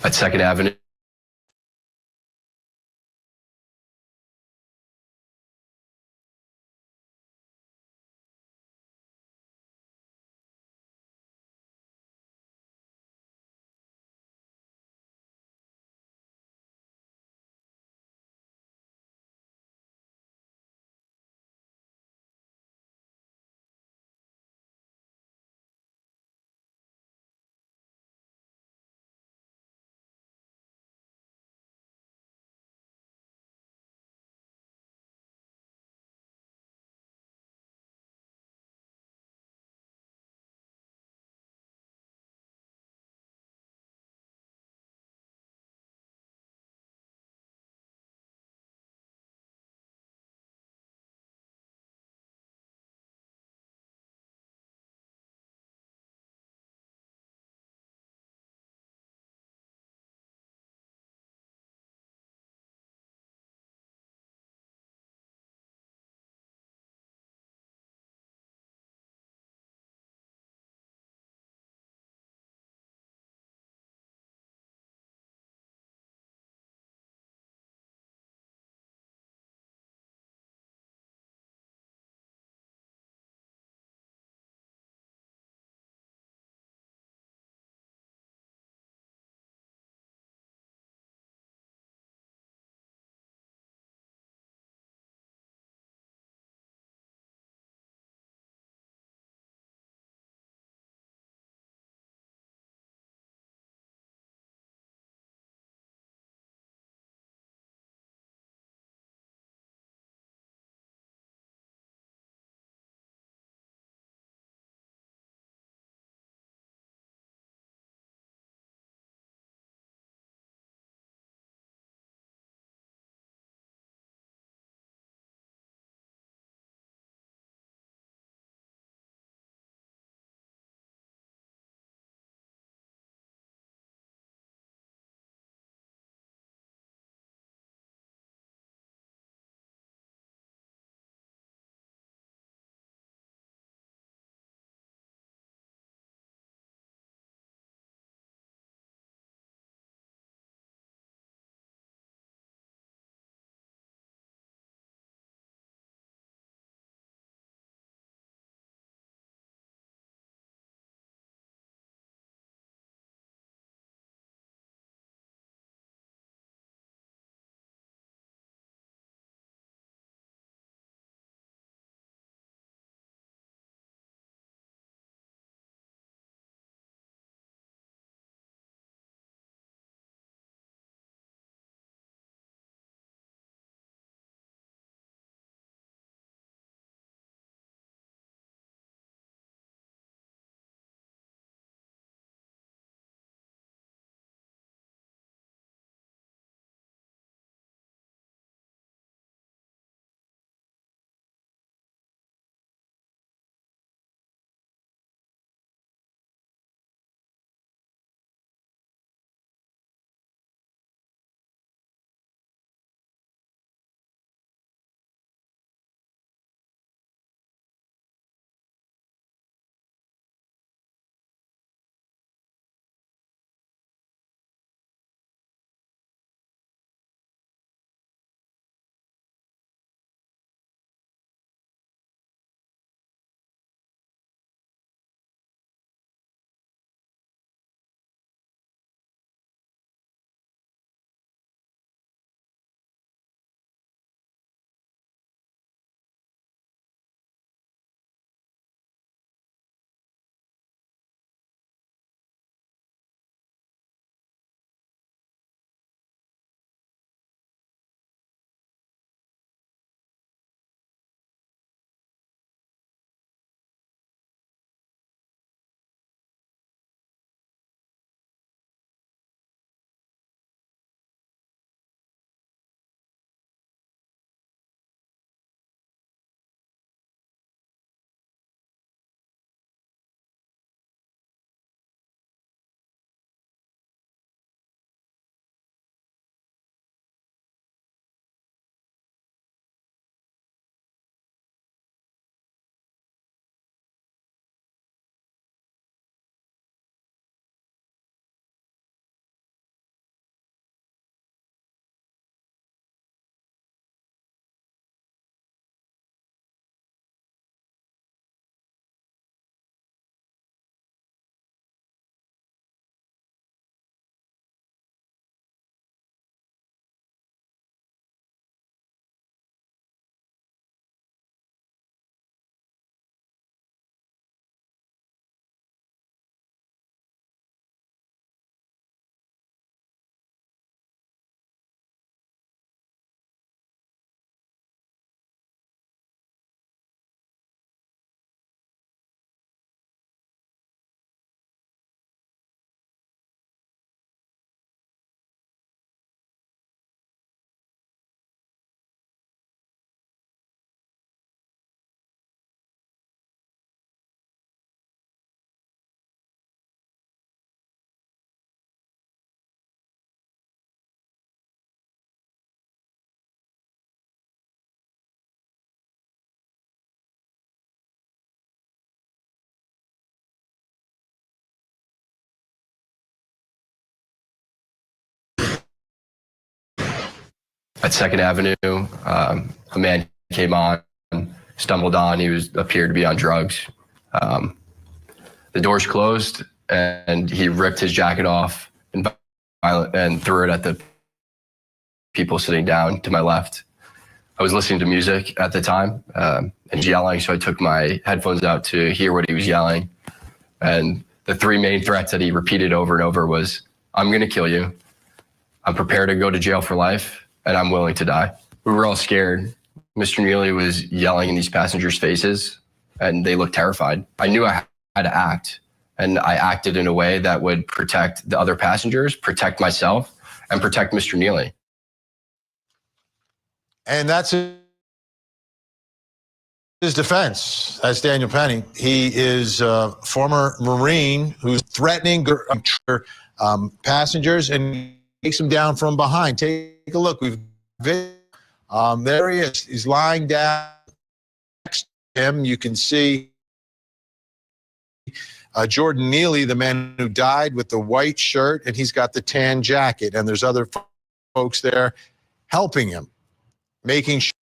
at Second Avenue. at Second Avenue. A man came on, stumbled on. He appeared to be on drugs. The doors closed, and he ripped his jacket off and threw it at the people sitting down to my left. I was listening to music at the time and yelling, so I took my headphones out to hear what he was yelling. And the three main threats that he repeated over and over was, "I'm going to kill you. I'm prepared to go to jail for life, and I'm willing to die." We were all scared. Mr. Neely was yelling in these passengers' faces, and they looked terrified. I knew I had to act, and I acted in a way that would protect the other passengers, protect myself, and protect Mr. Neely. And that's his defense. That's Daniel Penny. He is a former Marine who's threatening passengers and takes them down from behind. Take a look. There he is. He's lying down next to him. You can see Jordan Neely, the man who died, with the white shirt, and he's got the tan jacket. And there's other folks there helping him, making sure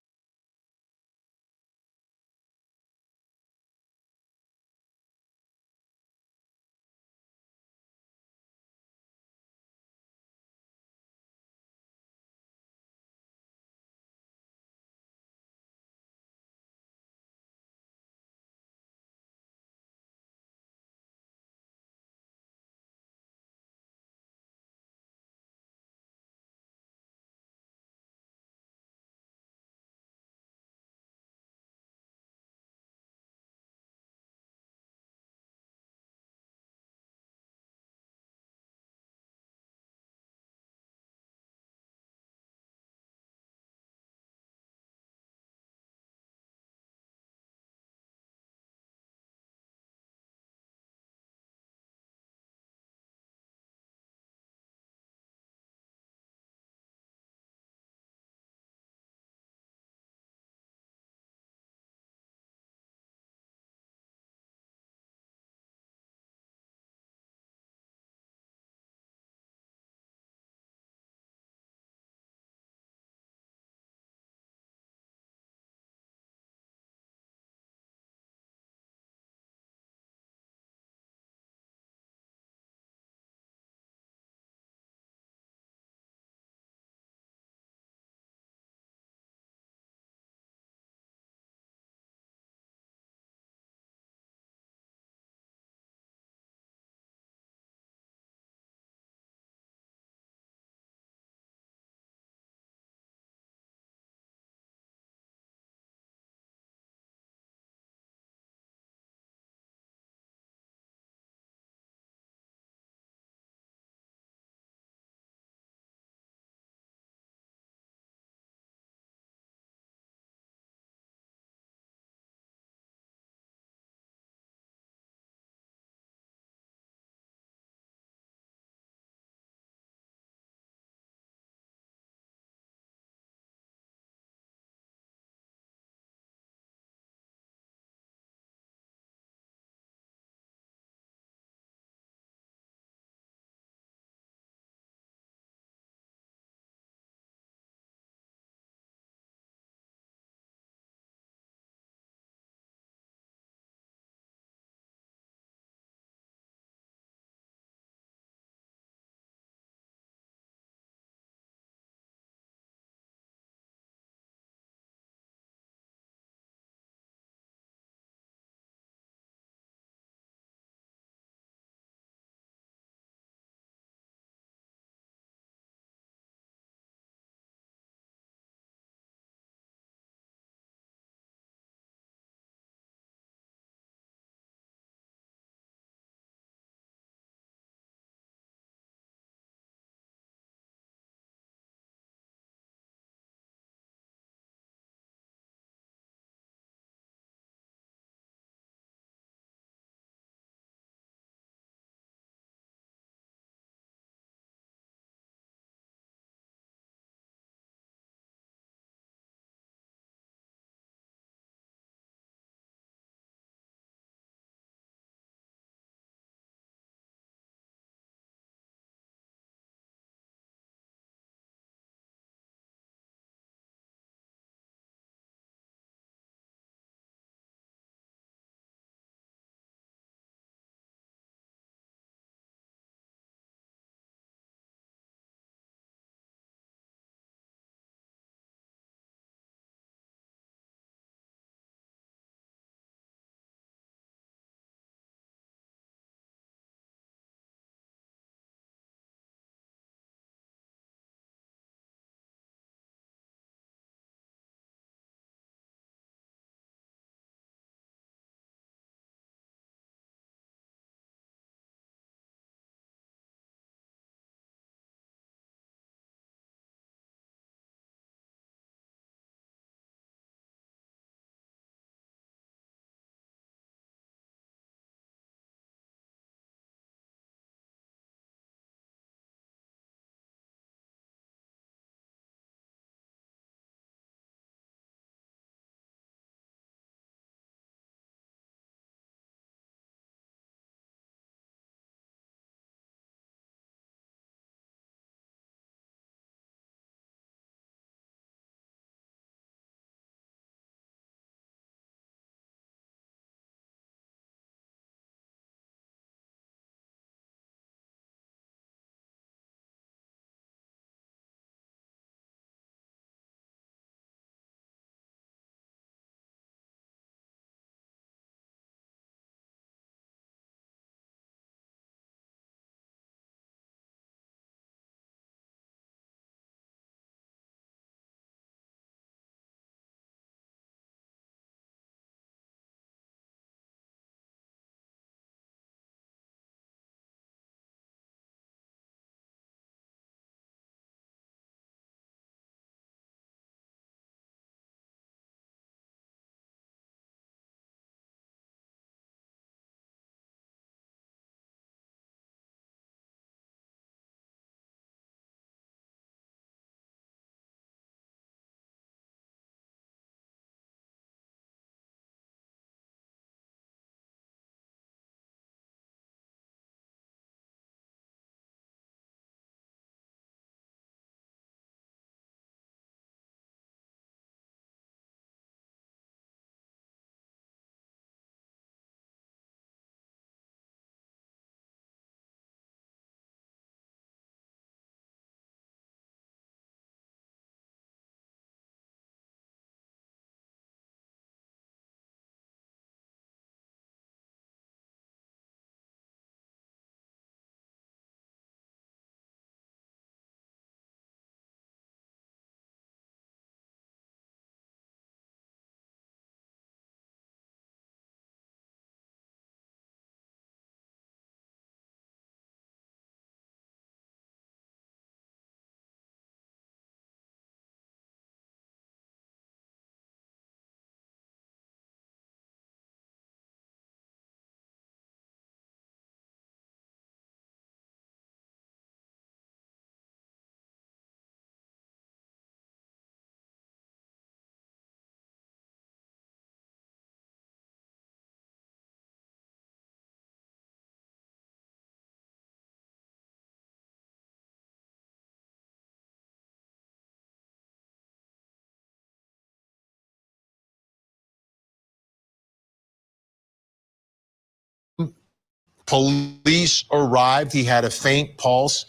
Police arrived. He had a faint pulse,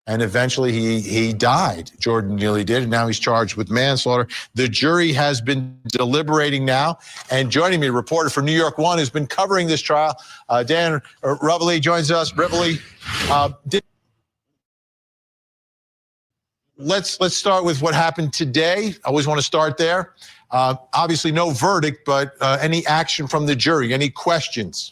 and eventually he died. Jordan Neely did, and now he's charged with manslaughter. The jury has been deliberating now, and joining me, a reporter for New York One who's been covering this trial, Dan Rivoli joins us. Rivoli, let's start with what happened today. I always want to start there. Obviously, no verdict, but any action from the jury? Any questions?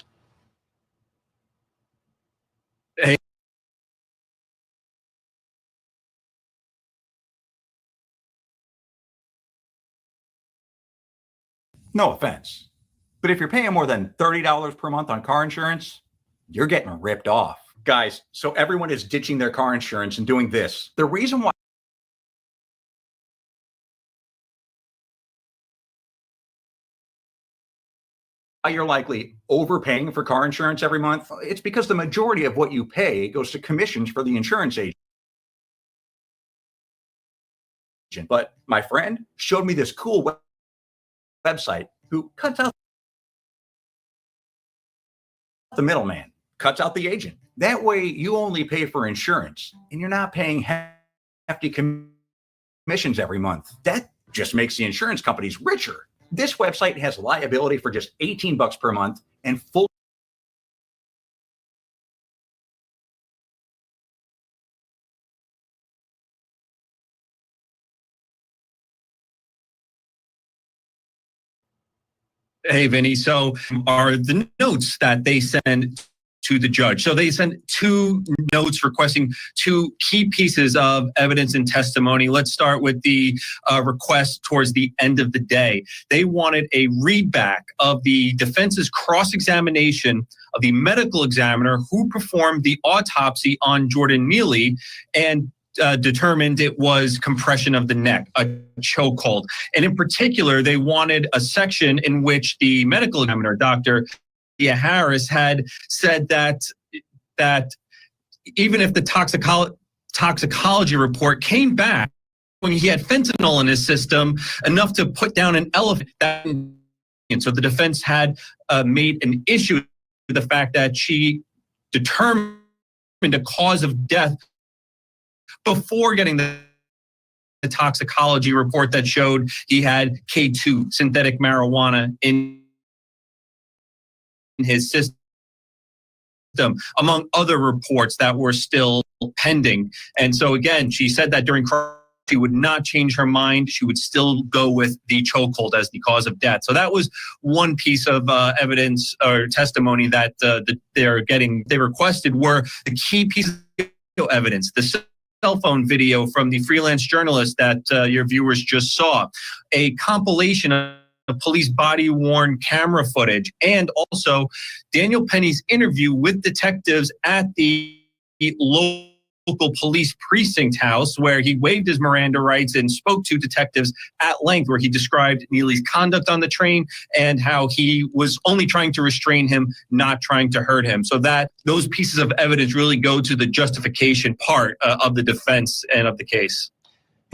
No offense, but if you're paying more than $30 per month on car insurance, you're getting ripped off. Guys, so everyone is ditching their car insurance and doing this. The reason why you're likely overpaying for car insurance every month, it's because the majority of what you pay goes to commissions for the insurance agent. But my friend showed me this cool website who cuts out the middleman, cuts out the agent. That way you only pay for insurance and you're not paying hefty commissions every month. That just makes the insurance companies richer. This website has liability for just $18 per month and full Hey, Vinny. So are the notes that they send to the judge. So they sent 2 notes requesting 2 key pieces of evidence and testimony. Let's start with the request towards the end of the day. They wanted a readback of the defense's cross-examination of the medical examiner who performed the autopsy on Jordan Neely and determined it was compression of the neck, a chokehold. And in particular, they wanted a section in which the medical examiner, Dr. Harris, had said that even if the toxicology report came back when he had fentanyl in his system, enough to put down an elephant. And so the defense had made an issue with the fact that she determined a cause of death before getting the toxicology report that showed he had K2, synthetic marijuana, in his system, among other reports that were still pending. And so again, she said that during she would not change her mind. She would still go with the chokehold as the cause of death. So that was one piece of evidence or testimony that they requested were the key pieces of evidence. The cell phone video from the freelance journalist that your viewers just saw, a compilation of police body-worn camera footage, and also Daniel Penny's interview with detectives at the local police precinct house, where he waived his Miranda rights and spoke to detectives at length, where he described Neely's conduct on the train and how he was only trying to restrain him, not trying to hurt him. So that those pieces of evidence really go to the justification part of the defense and of the case.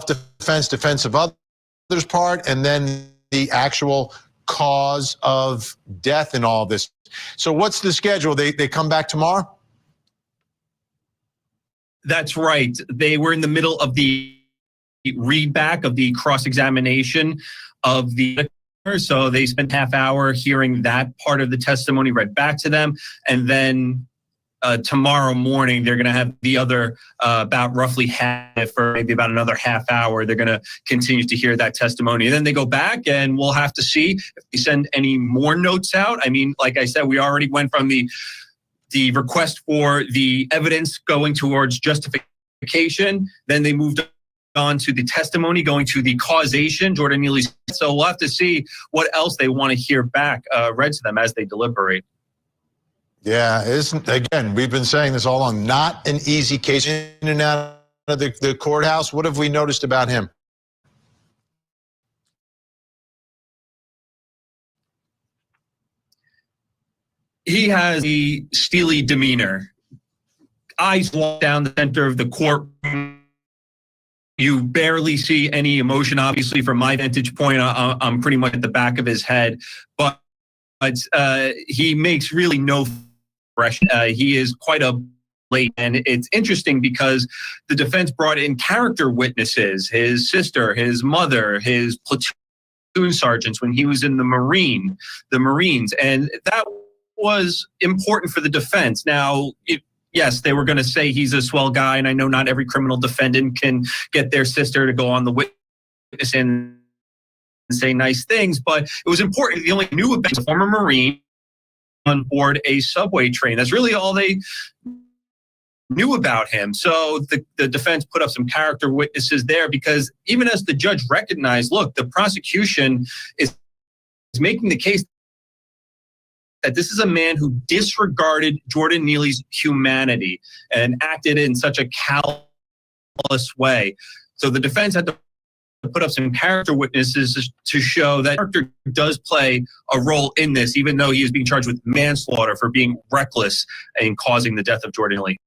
Defense of others part, and then the actual cause of death in all this. So what's the schedule? They come back tomorrow? That's right. They were in the middle of the readback of the cross-examination of the, so they spent half hour hearing that part of the testimony read back to them. And then tomorrow morning, they're going to have the other about roughly half, or maybe about another half hour. They're going to continue to hear that testimony. And then they go back and we'll have to see if they send any more notes out. I mean, like I said, we already went from the request for the evidence going towards justification. Then they moved on to the testimony going to the causation, Jordan Neely's. So we'll have to see what else they want to hear back read to them as they deliberate. Yeah, again, we've been saying this all along, not an easy case. In and out of the courthouse. What have we noticed about him? He has a steely demeanor. Eyes walk down the center of the courtroom. You barely see any emotion, obviously, from my vantage point. I'm pretty much at the back of his head. But he makes really no He is quite a late, and it's interesting because the defense brought in character witnesses: his sister, his mother, his platoon sergeants when he was in the Marines, and that was important for the defense. Now, yes, they were going to say he's a swell guy, and I know not every criminal defendant can get their sister to go on the witness and say nice things, but it was important. The only knew about a former Marine on board a subway train. That's really all they knew about him. So the defense put up some character witnesses there because even as the judge recognized, look, the prosecution is making the case that this is a man who disregarded Jordan Neely's humanity and acted in such a callous way. So the defense had to put up some character witnesses to show that character does play a role in this, even though he is being charged with manslaughter for being reckless in causing the death of Jordan Neely.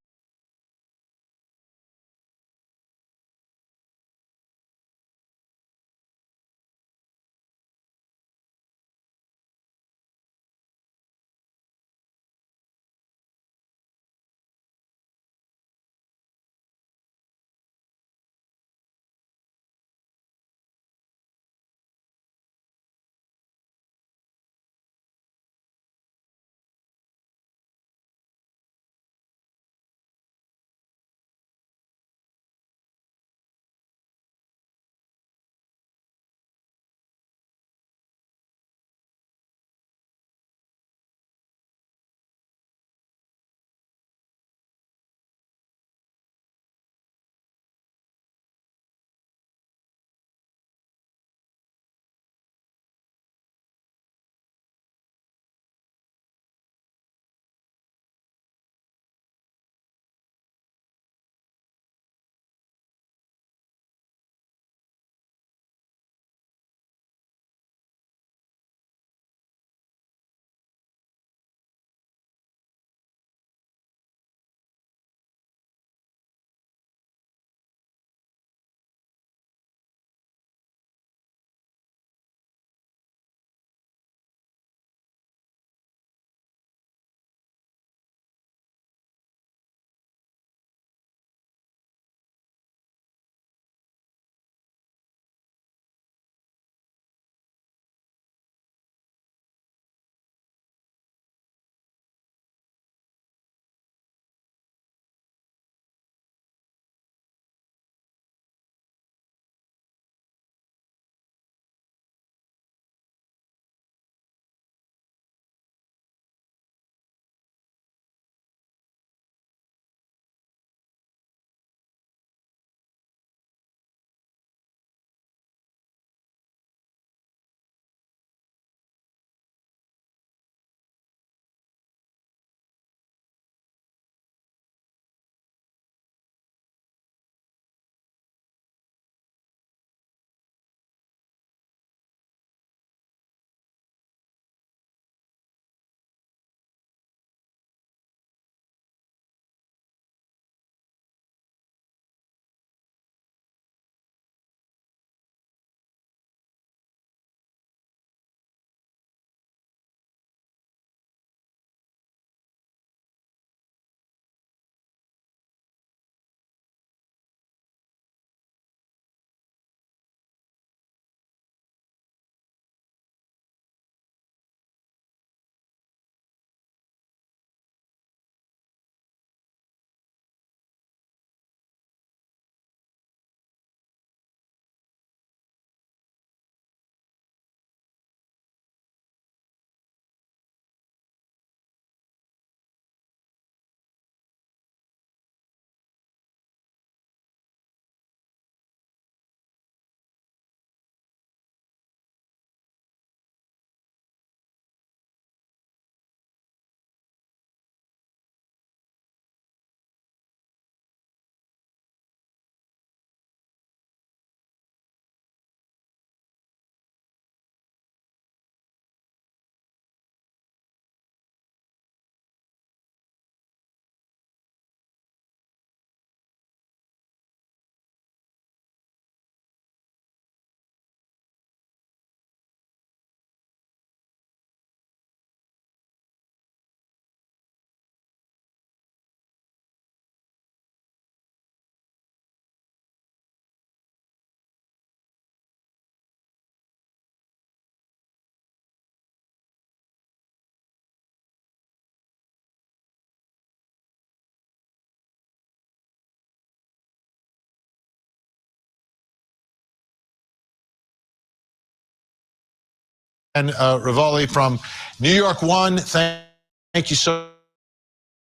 Rivoli from New York One. Thank you so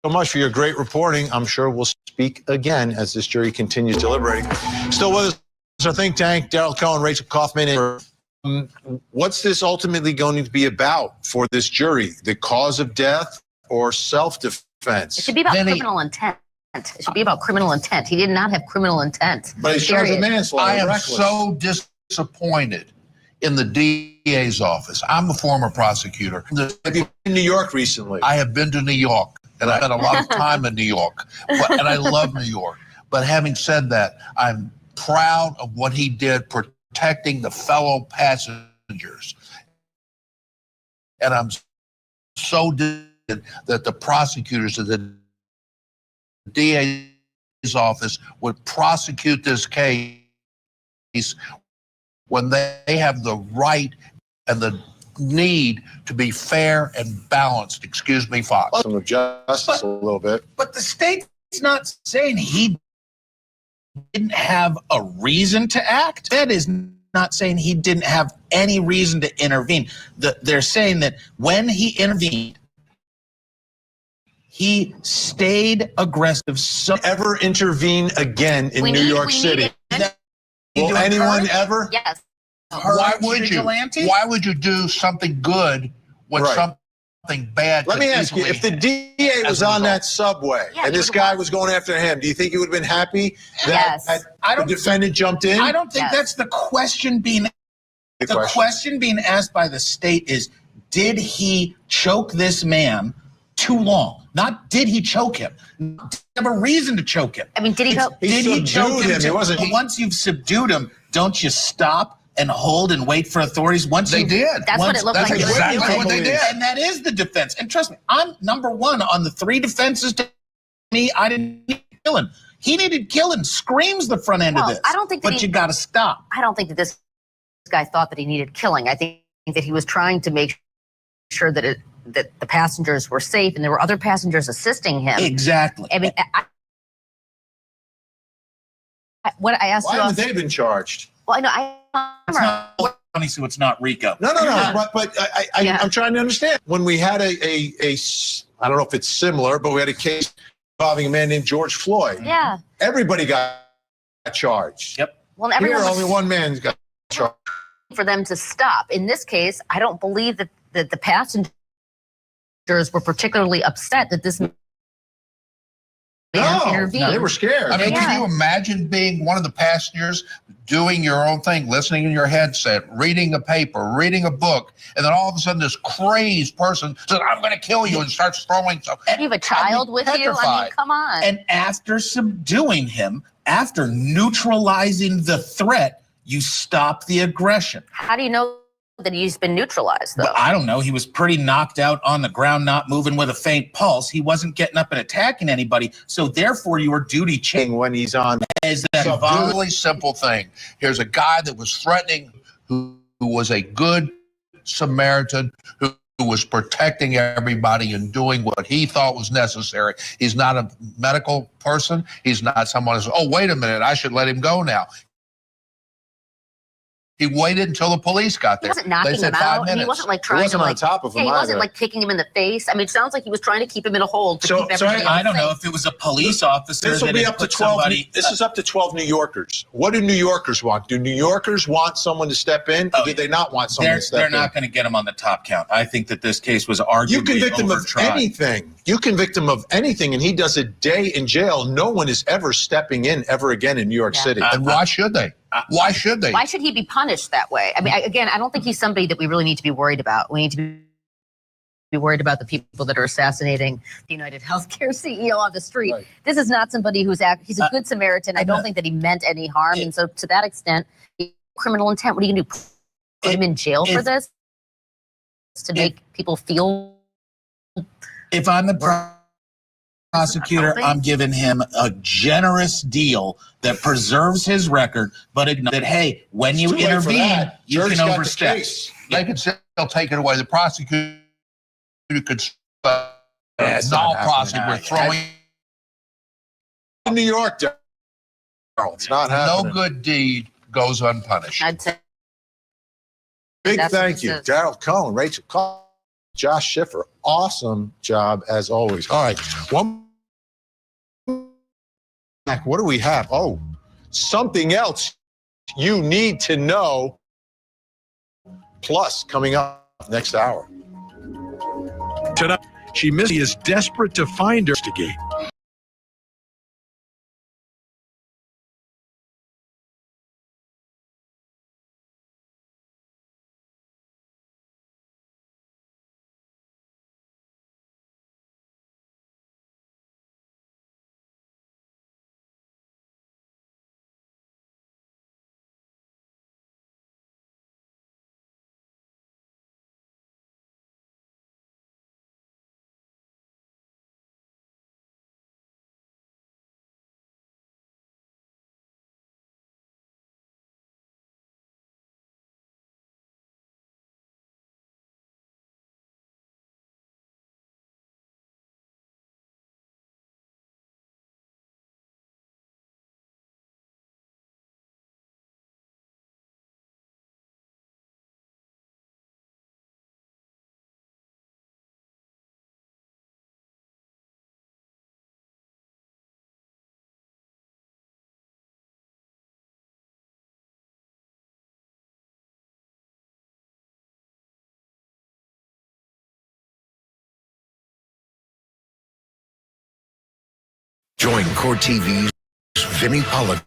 much for your great reporting. I'm sure we'll speak again as this jury continues deliberating. Still with us, our think tank, Daryl Cohen, Rachel Kaufman. What's this ultimately going to be about for this jury? The cause of death or self-defense? It should be about criminal intent. It should be about criminal intent. He did not have criminal intent. But he's charged with manslaughter. I am reckless. so disappointed in the DA's office. I'm a former prosecutor. Have you been in New York recently? I have been to New York, and I spent a lot of time in New York, and I love New York. But having said that, I'm proud of what he did protecting the fellow passengers. And I'm so disappointed that the prosecutors of the DA's office would prosecute this case when they have the right and the need to be fair and balanced. Excuse me, Fox. Some of justice a little bit. But the state's not saying he didn't have a reason to act. That is not saying he didn't have any reason to intervene. They're saying that when he intervened, he stayed aggressive. So Ever intervene again in New York City? Will anyone ever? Yes. Why would you? Why would you do something good when Right. something bad? Let could me ask you, easily if the DA was as a on result? that subway Yeah, and he this would've guy won. was going after him, do you think he would have been happy Yes. that I the don't. defendant jumped in? I don't think Yes. that's the question being. The question being asked by the state is, did he choke this man too long? Not did he choke him? Did he have a reason to choke him? I mean, did he go? He Did he choke subdued him. He wasn't. But once you've subdued him, don't you stop and hold and wait for authorities? Once They you, did. That's what it looked That's like. exactly Wait, what they did. And that is the defense. And trust me, I'm number one on the three defenses to me. I didn't need killing. He needed killing. Screams the front end Well, of this. I don't think that But you got to stop. I don't think that this guy thought that he needed killing. I think that he was trying to make sure that that the passengers were safe and there were other passengers assisting him. Exactly. I mean, what I asked Why you, haven't they been charged? well, I know It's not funny, so it's not Rico. No. Yeah. But Yeah. I'm trying to understand. When we had I don't know if it's similar, but we had a case involving a man named George Floyd. yeah. Everybody got charged. Yep. Well, Here, everyone was only one man got charged. for them to stop. In this case, I don't believe that the passengers were particularly upset that this man intervened. They were scared. I mean, Yeah. can you imagine being one of the passengers doing your own thing, listening in your headset, reading a paper, reading a book, and then all of a sudden this crazed person says, "I'm going to kill you," and starts throwing stuff. You have a child with you. I mean, petrified. come on. And after subduing him, after neutralizing the threat, you stop the aggression. How do you know that he's been neutralized, though? Well, I don't know. He was pretty knocked out on the ground, not moving with a faint pulse. He wasn't getting up and attacking anybody. So therefore, your duty change When he's on. is that It's a really simple thing. Here's a guy that was threatening, who was a good Samaritan, who was protecting everybody and doing what he thought was necessary. He's not a medical person. He's not someone who says, "Oh, wait a minute, I should let him go now." He waited until the police got He there. wasn't knocking They said him 5 out, and he minutes. wasn't like He trying wasn't to on like. top of Yeah, him he wasn't either. like kicking him in the face. I mean, it sounds like he was trying to keep him in a hold to So- keep so everybody. I don't safe. know if it was a police officer This will that be had up to put 12. somebody. This is up to 12 New Yorkers. What do New Yorkers want? Do New Yorkers want someone to step in? Or Oh, did they not want someone They're, to step they're in? not going to get him on the top count. I think that this case was arguably You convict him of overtried. anything. You convict him of anything, and he does a day in jail. No one is ever stepping in ever again in New York Yeah. City. And why should they? Why should they? Why should he be punished that way? I mean, again, I don't think he's somebody that we really need to be worried about. We need to be worried about the people that are assassinating the United Healthcare CEO on the street. Right. This is not somebody he's a good Samaritan. I don't think that he meant any harm. And so to that extent, criminal intent, what are you going to do? Put him in jail for if- this? To make people feel If I'm the prosecutor, helping? I'm giving him a generous deal that preserves his record, but ignore that, hey, when you Too late for intervene, that. you Jury's can got the overstep. case. They could still take it away. The prosecutor could it's null not happening. prosecutor throwing In New York, Daryl, it's not no happening. good deed goes unpunished. I'd say Big That's what thank it you, says. Daryl Cohen, Rachel Cohen, Josh Schiffer. Awesome job as always. All right, one. What do we have? Oh, something else you need to know. Plus, coming up next hour. Tonight, she is desperate to find her. Investigate. Join Court TV's Vinny Pollack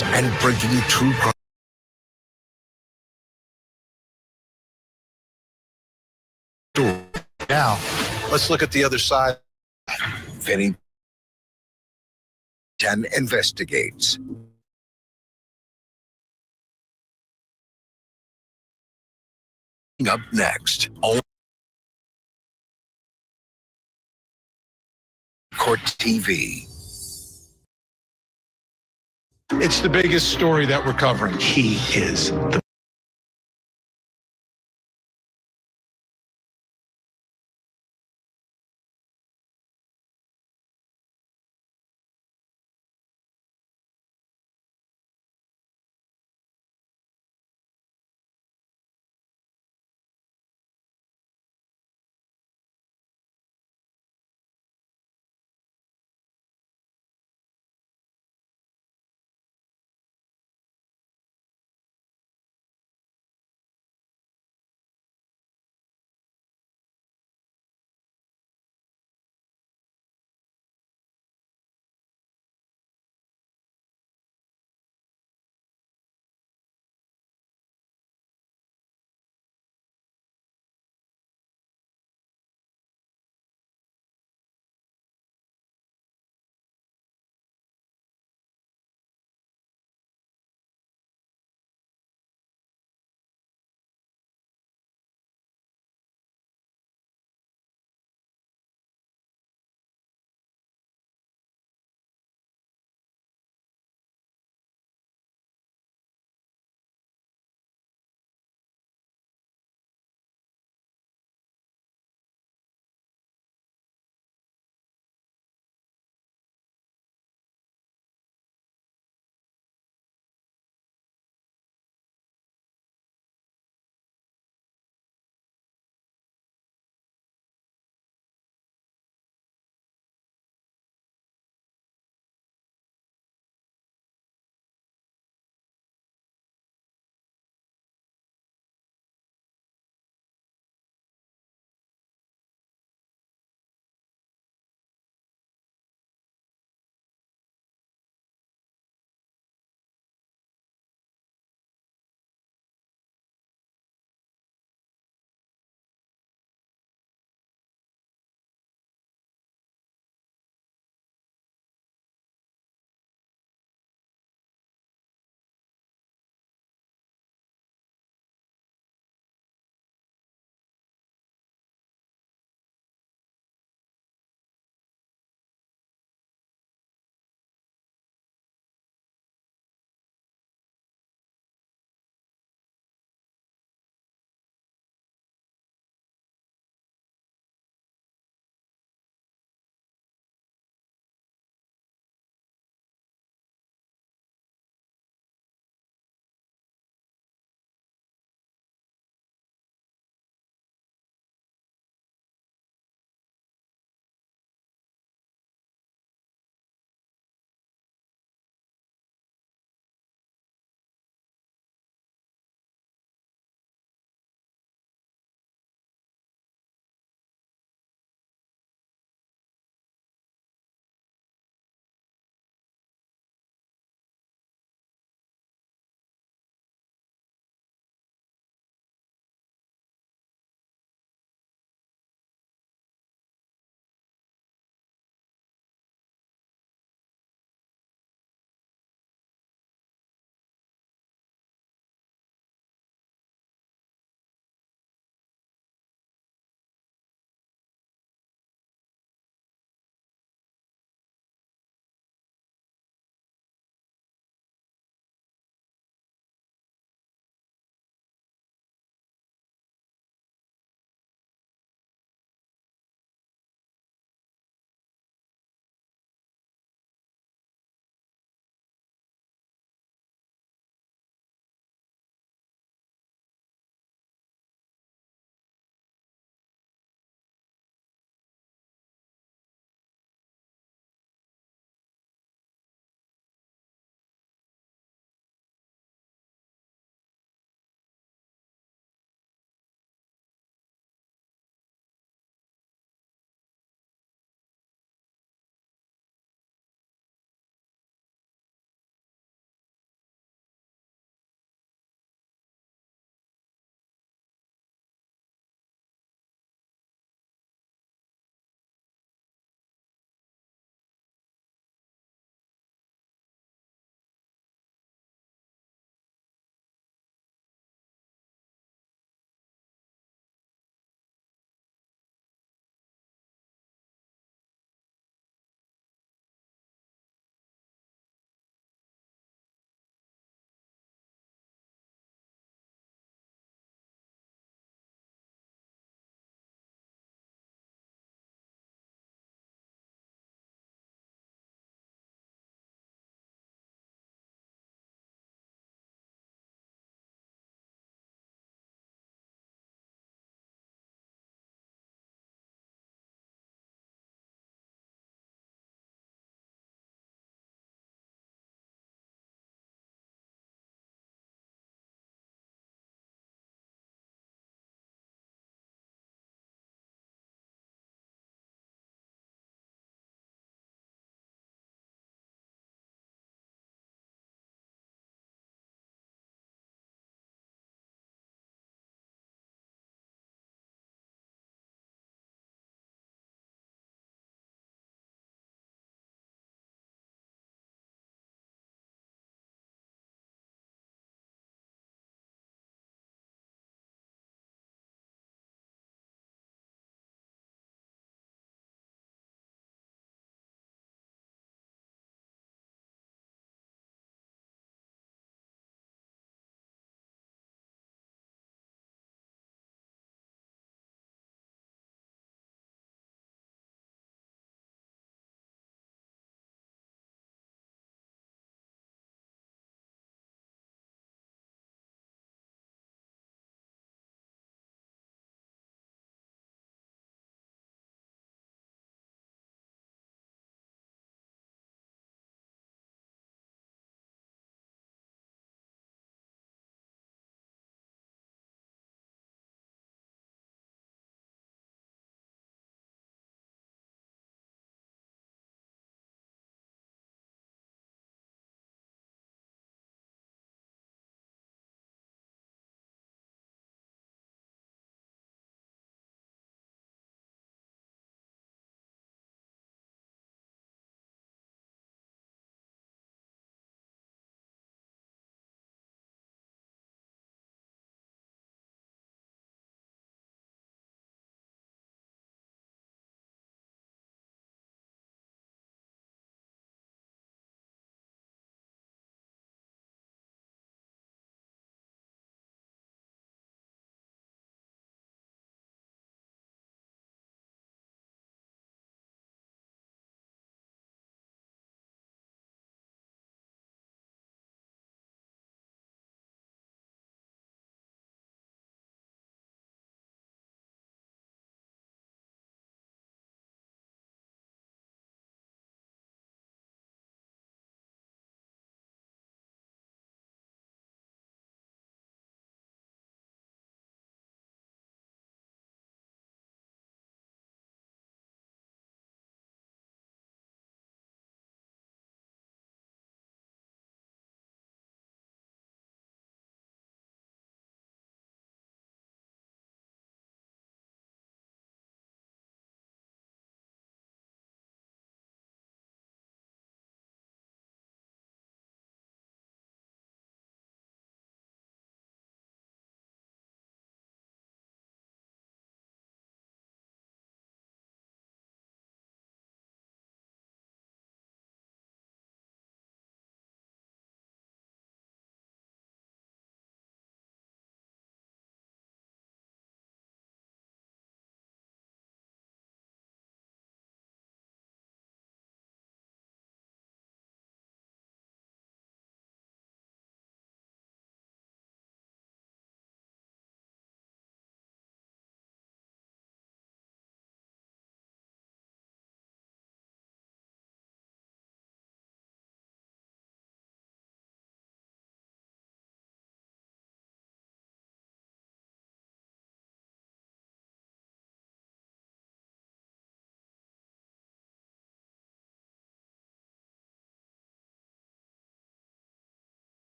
and breaking true crime. Now, let's look at the other side. Vinny and investigates. Up next, on Court TV. It's the biggest story that we're covering. He is the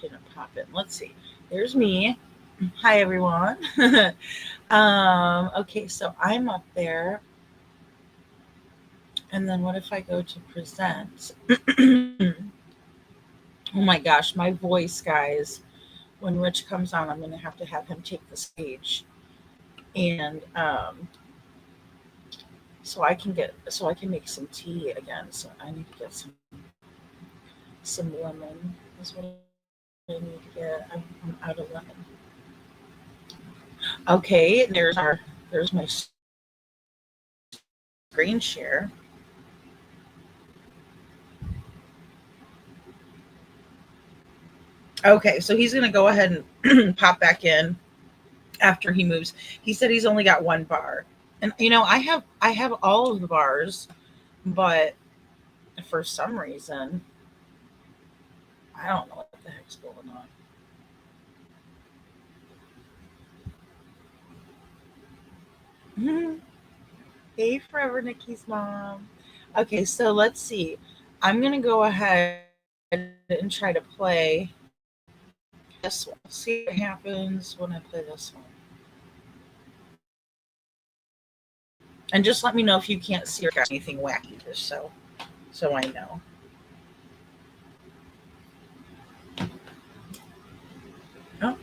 didn't pop in. Let's see. There's me. Hi, everyone. Okay, so I'm up there. And then what if I go to present? Oh my gosh, my voice, guys. When Rich comes on, I'm going to have him take the stage. And so I can make some tea again. So I need to get some lemon. That's what I need to get. I'm out of lemon. Okay, there's my screen share. Okay, so he's going to go ahead and pop back in after he moves. He said he's only got one bar. And I have all of the bars, but for some reason I don't know what the heck's going on. Hey, Forever Nikki's mom. Okay, so let's see. I'm going to go ahead and try to play this one. See what happens when I play this one. And just let me know if you can't see or catch anything wacky, just so I know. Oh.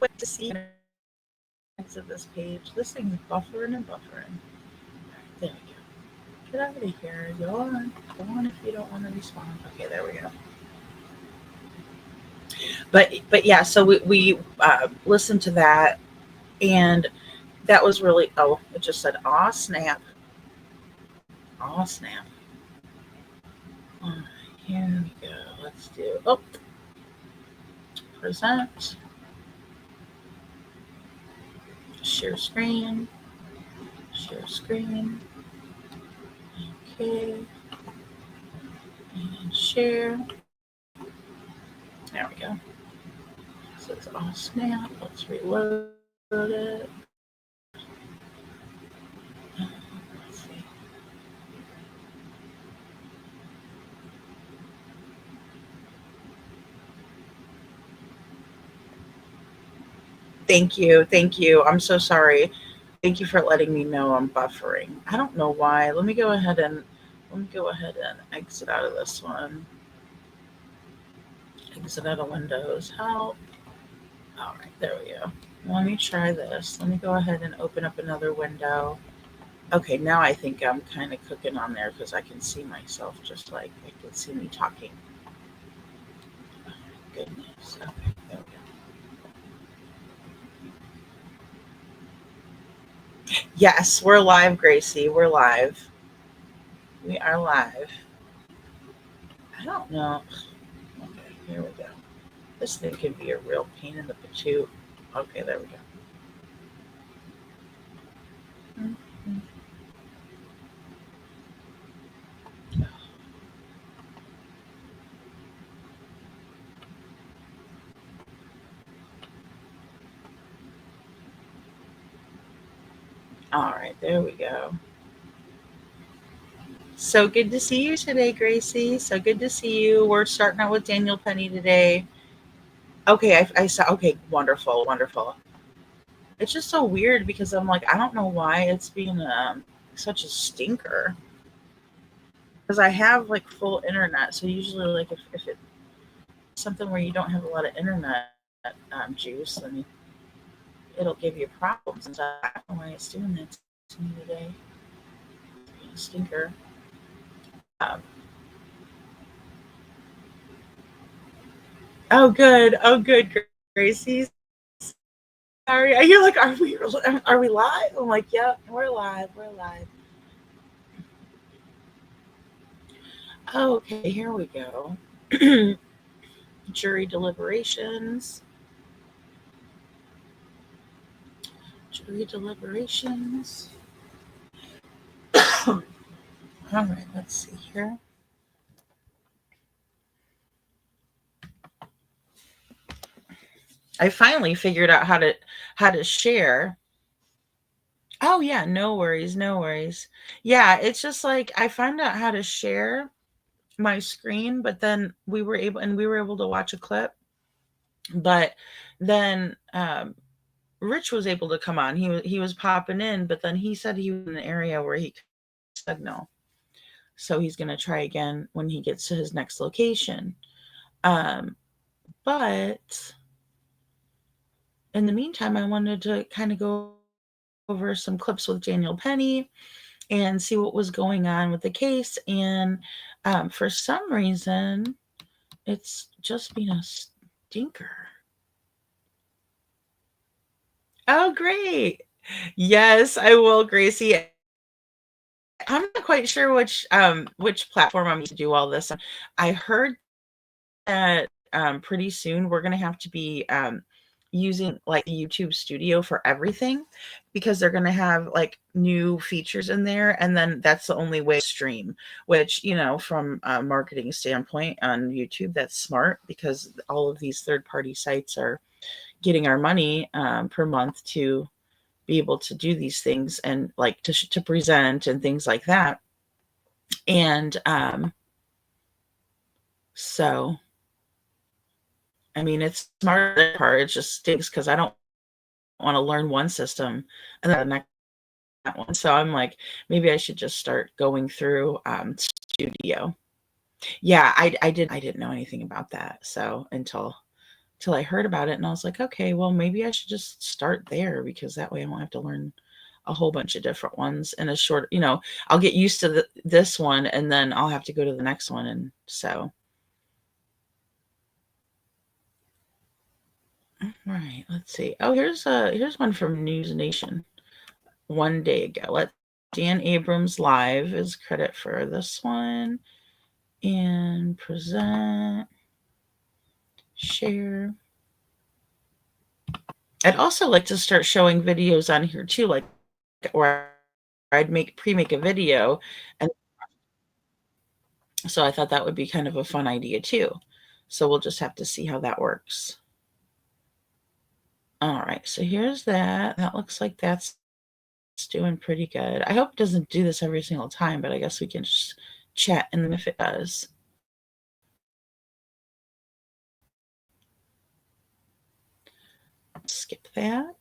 Wait to see exit this page. This thing's buffering and buffering. There we go. Get out of here. Go on if you don't want to respond. Okay, there we go. But yeah, so we listened to that, and that was really, it just said, aw snap. Aw snap. All right, here we go. Let's do, present. Share screen. Share screen. Okay. And share. There we go. So it's all snap. Let's reload it. Let's see. Thank you. Thank you. I'm so sorry. Thank you for letting me know I'm buffering. I don't know why. Let me go ahead and exit out of this one. Exit out of Windows. Help. All right, there we go. Let me try this. Let me go ahead and open up another window. Okay, now I think I'm kind of cooking on there because I can see myself just like I can see me talking. Oh, goodness. Okay, there we go. Yes, we're live, Gracie. We're live. We are live. I don't know. Okay, here we go. This thing can be a real pain in the patoot. Okay, there we go. All right, there we go. So good to see you today, Gracie. So good to see you. We're starting out with Daniel Penny today. Okay, I saw. Okay, wonderful, wonderful. It's just so weird because I'm like, I don't know why it's being such a stinker. Because I have like full internet, so usually like if it's something where you don't have a lot of internet juice, then it'll give you problems. And I don't know why it's doing that to me today. It's being a stinker. Oh, good. Oh, good, Gracie. Sorry. You're like, are we live? I'm like, yep, we're live. We're live. Okay, here we go. Jury deliberations. Jury deliberations. All right, let's see here. I finally figured out how to share. Oh yeah, no worries, no worries. Yeah, it's just like I found out how to share my screen, but then we were able to watch a clip. But then Rich was able to come on. He was popping in, but then he said he was in an area where he could signal. So he's gonna try again when he gets to his next location. But in the meantime, I wanted to kind of go over some clips with Daniel Penny and see what was going on with the case. And for some reason, it's just been a stinker. Oh, great. Yes, I will, Gracie. I'm not quite sure which platform I'm to do all this. I heard that pretty soon we're going to have to be using like YouTube Studio for everything because they're going to have like new features in there, and then that's the only way to stream, which, you know, from a marketing standpoint on YouTube, that's smart because all of these third-party sites are getting our money per month to be able to do these things and like to present and things like that. And so I mean, it's smart part. It just stinks because I don't want to learn one system and then the next one. So I'm like, maybe I should just start going through Studio. Yeah, I didn't know anything about that. So until I heard about it, and I was like, okay, well, maybe I should just start there because that way I won't have to learn a whole bunch of different ones in a short, you know, I'll get used to this one and then I'll have to go to the next one. And so, all right, let's see. Oh, here's one from News Nation one day ago. Let Dan Abrams live is credit for this one. And present, share. I'd also like to start showing videos on here too, like, or I'd pre-make a video. And so I thought that would be kind of a fun idea too. So we'll just have to see how that works. All right, so here's that. That looks like that's doing pretty good. I hope it doesn't do this every single time, but I guess we can just chat and if it does. Skip that.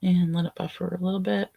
And let it buffer a little bit.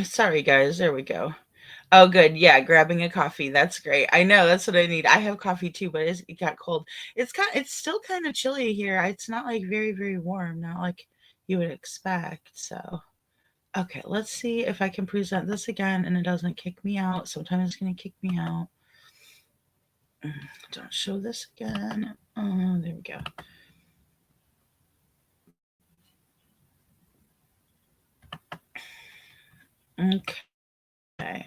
Sorry, guys. There we go. Oh, good. Yeah, grabbing a coffee. That's great. I know that's what I need. I have coffee too, but it got cold. It's still kind of chilly here. It's not like very, very warm, not like you would expect. So, okay, let's see if I can present this again and it doesn't kick me out. Sometimes it's going to kick me out. Don't show this again. Oh, there we go. Okay.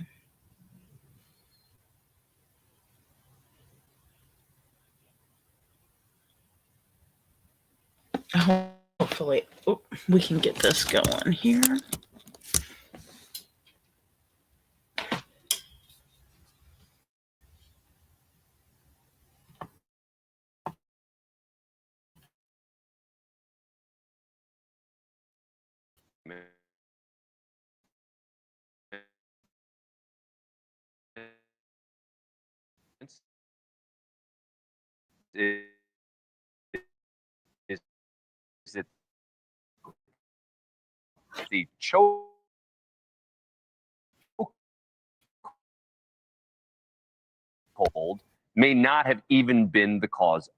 Hopefully, we can get this going here. Is it the chokehold may not have even been the cause.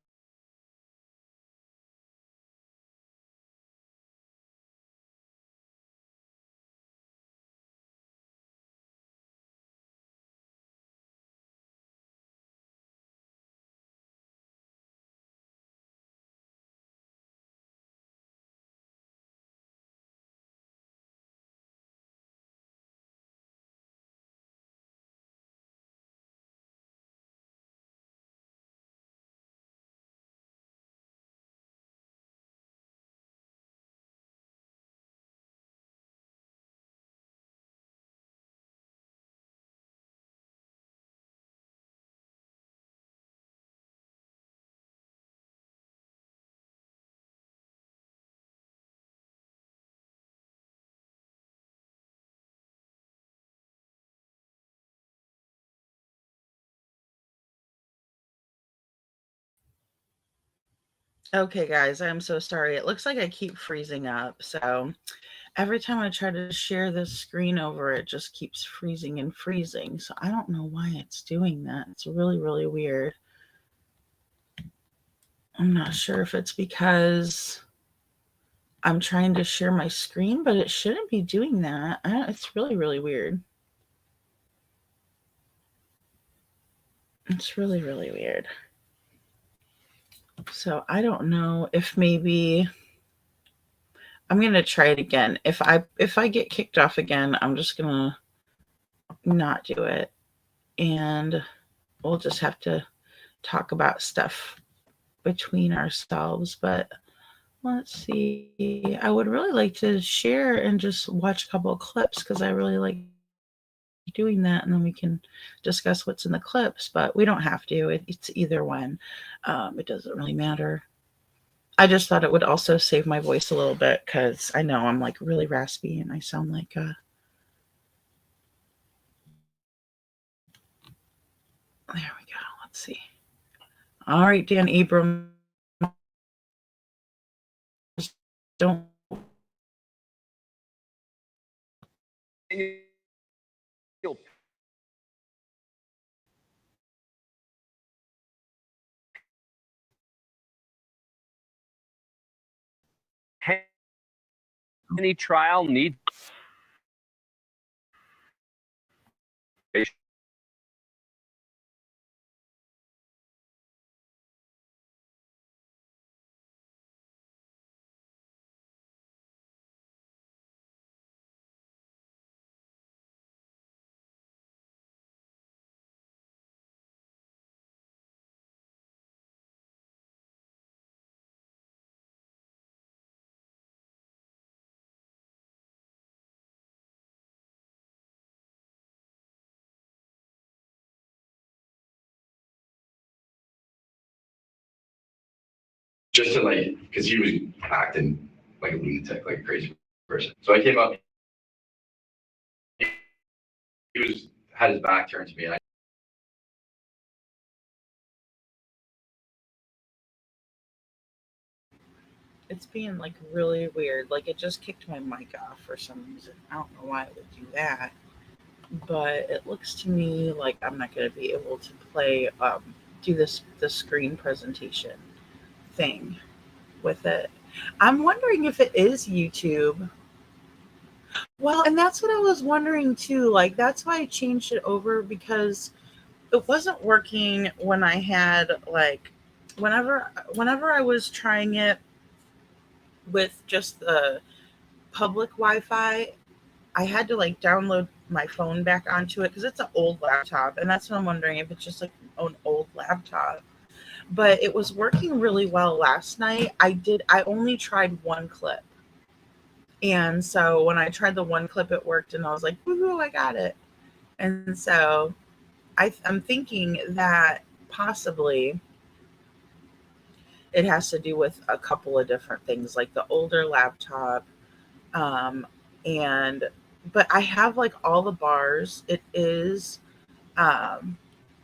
Okay, guys, I'm so sorry. It looks like I keep freezing up. So every time I try to share this screen over, it just keeps freezing and freezing. So I don't know why it's doing that. It's really, really weird. I'm not sure if it's because I'm trying to share my screen, but it shouldn't be doing that. It's really, really weird. It's really, really weird. So I don't know if maybe I'm going to try it again. If I get kicked off again, I'm just going to not do it. And we'll just have to talk about stuff between ourselves. But let's see. I would really like to share and just watch a couple of clips because I really like doing that, and then we can discuss what's in the clips, but we don't have to. It's either one. It doesn't really matter. I just thought it would also save my voice a little bit because I know I'm like really raspy and I sound like there we go. Let's see. All right, Dan Abram. Don't. Any trial needs just to like, because he was acting like a lunatic, like a crazy person. So I came up, he had his back turned to me, and It's being like really weird. Like it just kicked my mic off for some reason. I don't know why it would do that. But it looks to me like I'm not going to be able to play, do the screen presentation thing with it. I'm wondering if it is YouTube. Well, and that's what I was wondering too. Like that's why I changed it over, because it wasn't working when I had like whenever I was trying it with just the public Wi-Fi, I had to like download my phone back onto it because it's an old laptop, and that's what I'm wondering if it's just like an old laptop. But it was working really well last night. I only tried one clip. And so when I tried the one clip, it worked, and I was like, woohoo, I got it. And so I'm thinking that possibly it has to do with a couple of different things, like the older laptop. But I have like all the bars. It is, I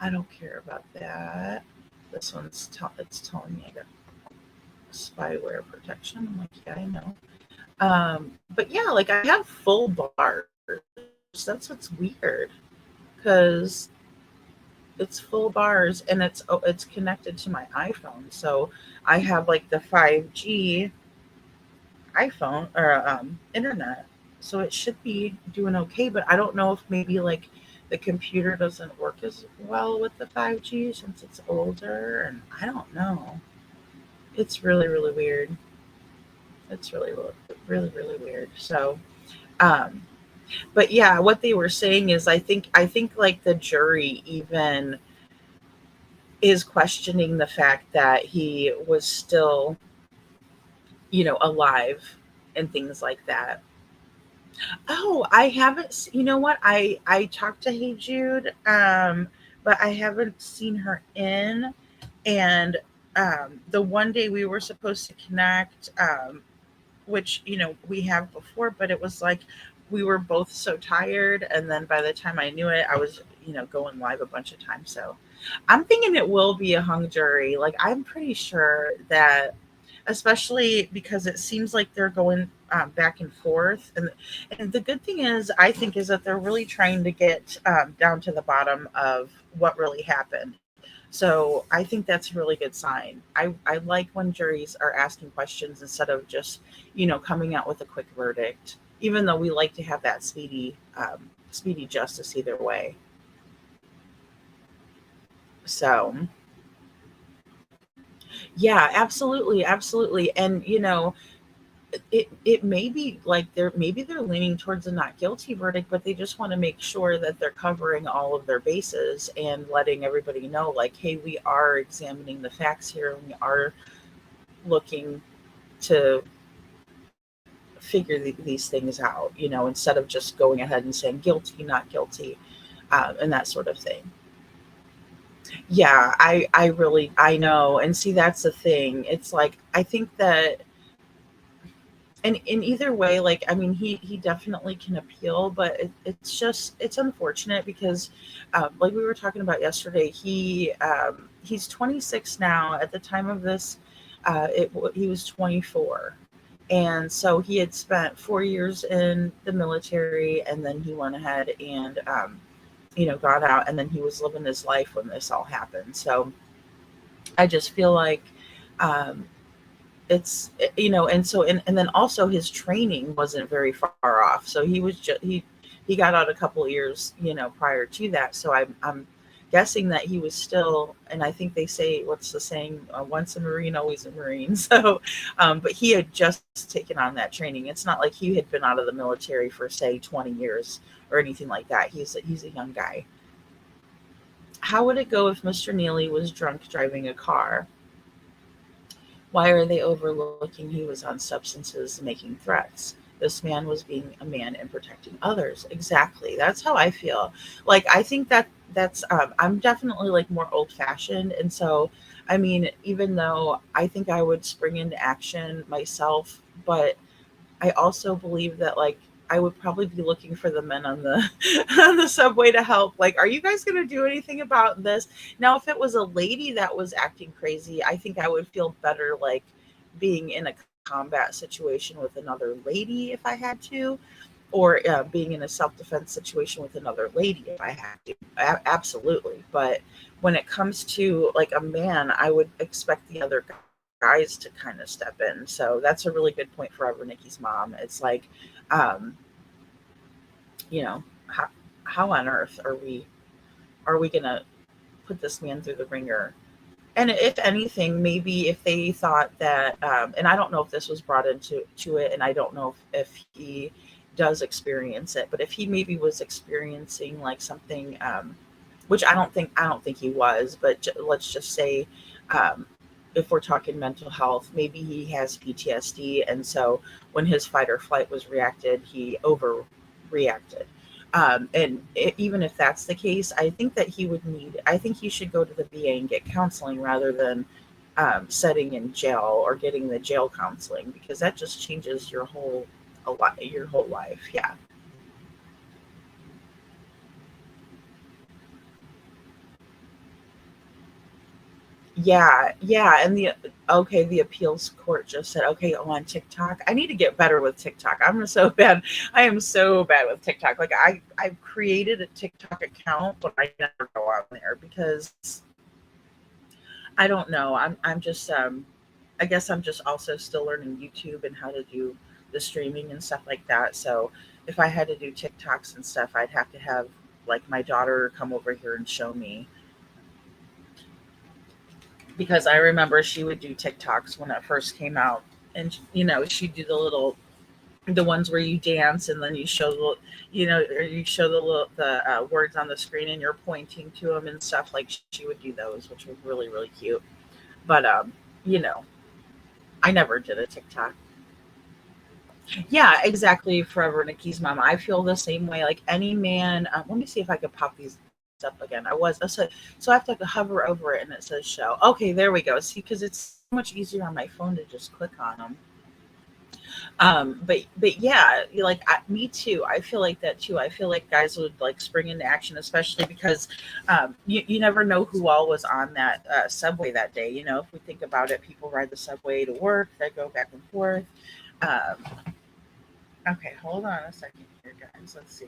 don't care about that. This one's it's telling me I got spyware protection. I'm like, yeah, I know. But yeah, like I have full bars. That's what's weird, because it's full bars and it's connected to my iPhone. So I have like the 5G iPhone or internet. So it should be doing okay, but I don't know if maybe like the computer doesn't work as well with the 5G since it's older, and I don't know. It's really, really weird. It's really, really, really weird. So, but yeah, what they were saying is I think like the jury even is questioning the fact that he was still, alive and things like that. Oh, I haven't. You know what? I talked to Hey Jude, but I haven't seen her in. And the one day we were supposed to connect, which we have before, but it was like we were both so tired, and then by the time I knew it, I was going live a bunch of times. So I'm thinking it will be a hung jury. Like I'm pretty sure that, especially because it seems like they're going back and forth. And the good thing is, I think, is that they're really trying to get down to the bottom of what really happened. So I think that's a really good sign. I like when juries are asking questions instead of just, coming out with a quick verdict, even though we like to have that speedy justice either way. So yeah, absolutely. Absolutely. And, it may be like they're leaning towards a not guilty verdict, but they just want to make sure that they're covering all of their bases and letting everybody know, like, hey, we are examining the facts here, and we are looking to figure these things out, instead of just going ahead and saying guilty, not guilty, and that sort of thing. Yeah, I know. And see, that's the thing. It's like, I think that, and in either way, like, I mean, he definitely can appeal, but it's unfortunate because, like we were talking about yesterday, he's 26 now. At the time of this, he was 24. And so he had spent 4 years in the military, and then he went ahead and, got out, and then he was living his life when this all happened. So I just feel like, it's, and then also his training wasn't very far off. So he was he got out a couple of years, prior to that. So I'm guessing that he was still, and I think they say, what's the saying? Once a Marine, always a Marine. So, but he had just taken on that training. It's not like he had been out of the military for, say, 20 years or anything like that. He's a young guy. How would it go if Mr. Neely was drunk driving a car? Why are they overlooking he was on substances making threats? This man was being a man and protecting others. Exactly. That's how I feel. Like, I think that's I'm definitely like more old fashioned. And so, I mean, even though I think I would spring into action myself, but I also believe that, like, I would probably be looking for the men on the on the subway to help. Like, are you guys going to do anything about this? Now, if it was a lady that was acting crazy, I think I would feel better, like, being in a combat situation with another lady if I had to, or being in a self-defense situation with another lady if I had to. Absolutely. But when it comes to like a man, I would expect the other guys to kind of step in. So that's a really good point for Nikki's mom. It's like, you know, how on earth are we gonna put this man through the ringer? And if anything, maybe if they thought that, and I don't know if this was brought into it, and I don't know if he does experience it, but if he maybe was experiencing like something, which I don't think he was, but let's just say, if we're talking mental health, maybe he has PTSD, and so when his fight or flight was reacted, he overreacted. And even if that's the case, I think that I think he should go to the VA and get counseling rather than setting in jail or getting the jail counseling, because that just changes your whole life. Yeah. Yeah, and the appeals court just said, okay, on TikTok. I need to get better with TikTok. I am so bad with TikTok. Like I've created a TikTok account, but I never go on there because I don't know. I'm just I guess I'm just also still learning YouTube and how to do the streaming and stuff like that. So if I had to do TikToks and stuff, I'd have to have like my daughter come over here and show me. Because I remember she would do TikToks when it first came out, and she'd do the ones where you dance and then you show or you show the words on the screen and you're pointing to them and stuff. Like she would do those, which was really, really cute. But I never did a TikTok. Yeah, exactly. Forever Nikki's mom. I feel the same way. Like any man. Let me see if I could pop these up again. So I have to hover over it and it says show. Okay, there we go. See, because it's so much easier on my phone to just click on them. But yeah, me too. I feel like that too. I feel like guys would like spring into action, especially because you never know who all was on that subway that day. If we think about it, people ride the subway to work, they go back and forth. Okay, hold on a second here, guys. Let's see.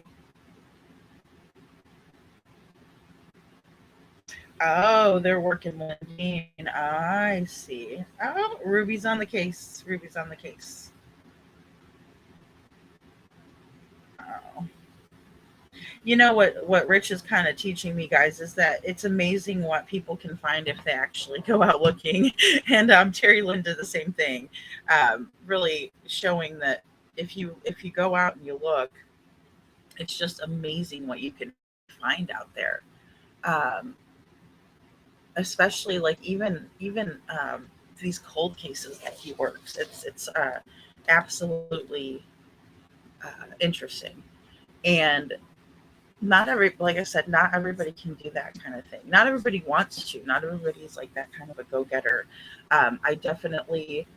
Oh, they're working with me. I see. Oh, Ruby's on the case. Oh. You know what Rich is kind of teaching me, guys, is that it's amazing what people can find if they actually go out looking. And Terry Lynn did the same thing, really showing that if you go out and you look, it's just amazing what you can find out there. Especially like even these cold cases that he works. It's absolutely interesting. And not everybody can do that kind of thing. Not everybody wants to. Not everybody's like that kind of a go-getter. I definitely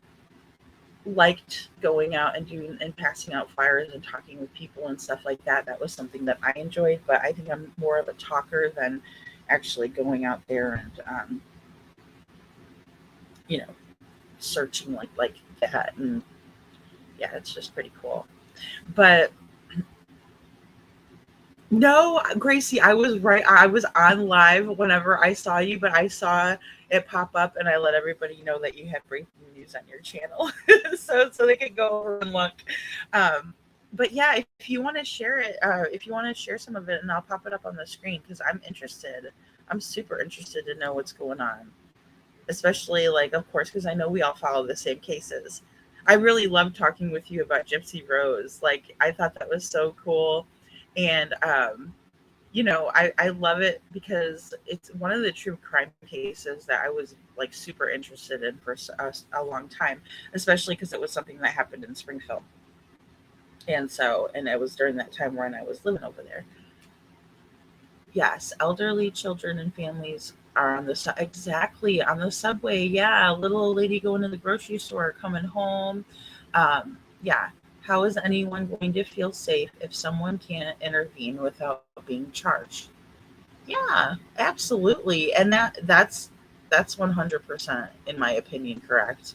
liked going out and doing and passing out flyers and talking with people and stuff like that. That was something that I enjoyed, but I think I'm more of a talker than actually going out there and searching like that. And yeah, it's just pretty cool. But no, Gracie, I was right. I was on live whenever I saw you, but I saw it pop up and I let everybody know that you had breaking news on your channel so they could go over and look. But yeah, if you want to share it, if you want to share some of it, and I'll pop it up on the screen because I'm interested. I'm super interested to know what's going on, especially like, of course, because I know we all follow the same cases. I really loved talking with you about Gypsy Rose. Like, I thought that was so cool. And, I love it because it's one of the true crime cases that I was like super interested in for a long time, especially because it was something that happened in Springfield. And it was during that time when I was living over there. Yes, elderly children and families are on the subway. Yeah, a little old lady going to the grocery store, coming home. Yeah. How is anyone going to feel safe if someone can't intervene without being charged? Yeah, absolutely. And that's 100%, in my opinion, correct.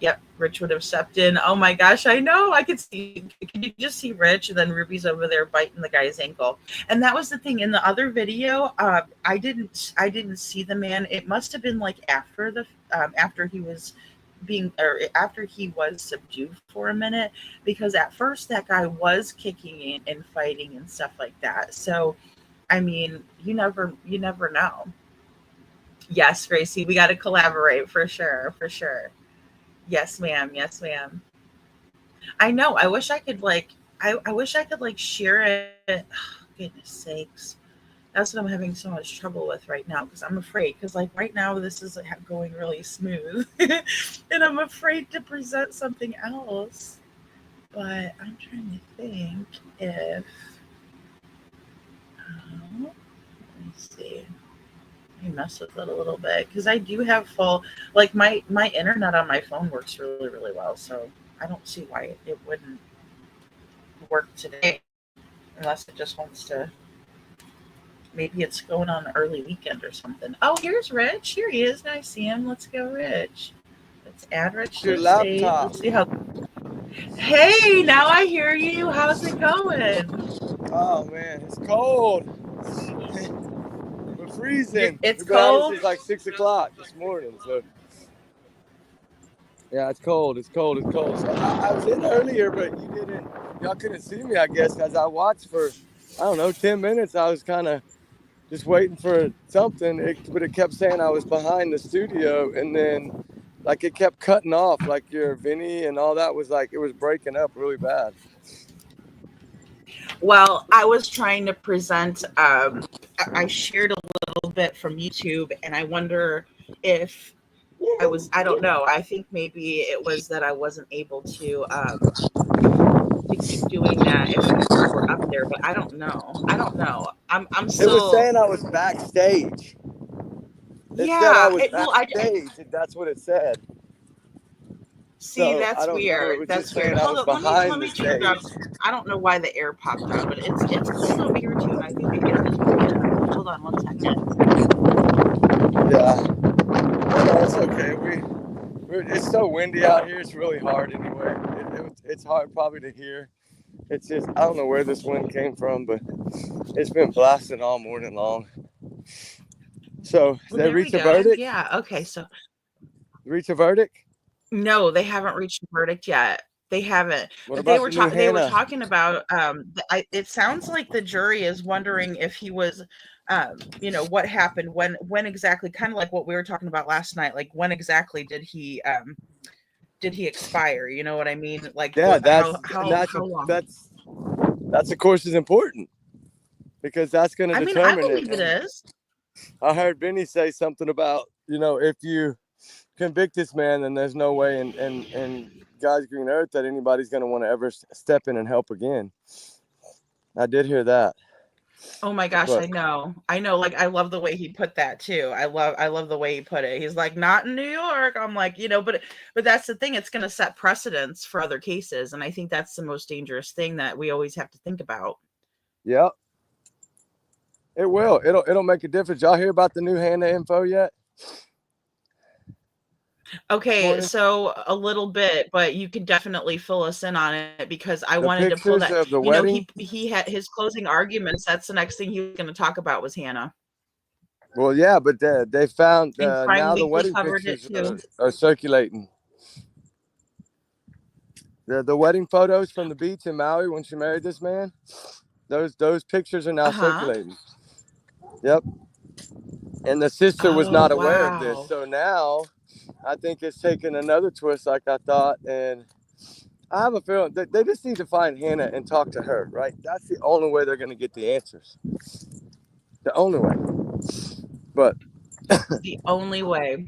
Yep, Rich would have stepped in. Oh my gosh, I know. I could see. Can you just see Rich? And then Ruby's over there biting the guy's ankle. And that was the thing in the other video. I didn't see the man. It must have been like after he was after he was subdued for a minute, because at first that guy was kicking and fighting and stuff like that. So, I mean, you never know. Yes, Gracie, we got to collaborate for sure, for sure. Yes, ma'am. Yes, ma'am. I know. I wish I could I wish I could share it. Oh, goodness sakes. That's what I'm having so much trouble with right now, because I'm afraid, because right now this is going really smooth and I'm afraid to present something else. But I'm trying to think if, let me see. Let me mess with it a little bit, because I do have full, my internet on my phone works really, really well. So I don't see why it wouldn't work today, unless it just wants to. Maybe it's going on an early weekend or something. Oh, here's Rich. Here he is. Now I see him. Let's go, Rich. Let's add Rich to the stage. Let's see how. Hey, now I hear you. How's it going? Oh man, it's cold. We're freezing. It's We've been out cold? since like 6 o'clock this morning. So yeah, it's cold. It's cold. It's cold. So I was in earlier, but y'all couldn't see me, I guess, because I watched for, I don't know, 10 minutes. I was kind of just waiting for something, but it kept saying I was behind the studio, and then it kept cutting off, your Vinny and all that was it was breaking up really bad. Well, I was trying to present, I shared a little bit from YouTube, and I wonder if I don't know. I think maybe it was that I wasn't able to keep doing that if you were up there, but I don't know. I'm still. It was saying I was backstage. It said I was backstage, and that's what it said. See, So, that's weird. That's weird. Hold on, let me turn it up. I don't know why the air popped on, but it's cold over here too. I think the air is weird. Hold on 1 second. Yeah. No, it's okay. It's so windy out here. It's really hard anyway. It's hard probably to hear. It's just, I don't know where this wind came from, but it's been blasting all morning long. So, they reached a verdict? Yeah, okay, so. Reach a verdict? No, they haven't reached a verdict yet. They haven't. What But about they were talking about, it sounds like the jury is wondering if he was, what happened, when exactly, kind of like what we were talking about last night, when exactly did he expire? You know what I mean? Yeah, how long? That's of course is important, because that's going to determine I believe it is. I heard Vinny say something about, if you convict this man, then there's no way in God's green earth that anybody's going to want to ever step in and help again. I did hear that. Oh my gosh, I know. I love the way he put that too. I love the way he put it. He's like, not in New York. I'm like, but that's the thing. It's going to set precedents for other cases. And I think that's the most dangerous thing that we always have to think about. Yep. It will. It'll make a difference. Y'all hear about the new Hannah info yet? Okay, so a little bit, but you can definitely fill us in on it, because I wanted to pull that. Of the wedding? He had his closing arguments. That's the next thing he was going to talk about was Hannah. Well, yeah, but they found now the wedding pictures are circulating. The wedding photos from the beach in Maui when she married this man, those pictures are now circulating. Yep. And the sister was not aware of this, so now I think it's taken another twist, like I thought, and I have a feeling that they just need to find Hannah and talk to her, right? That's the only way they're going to get the answers. The only way. But the only way.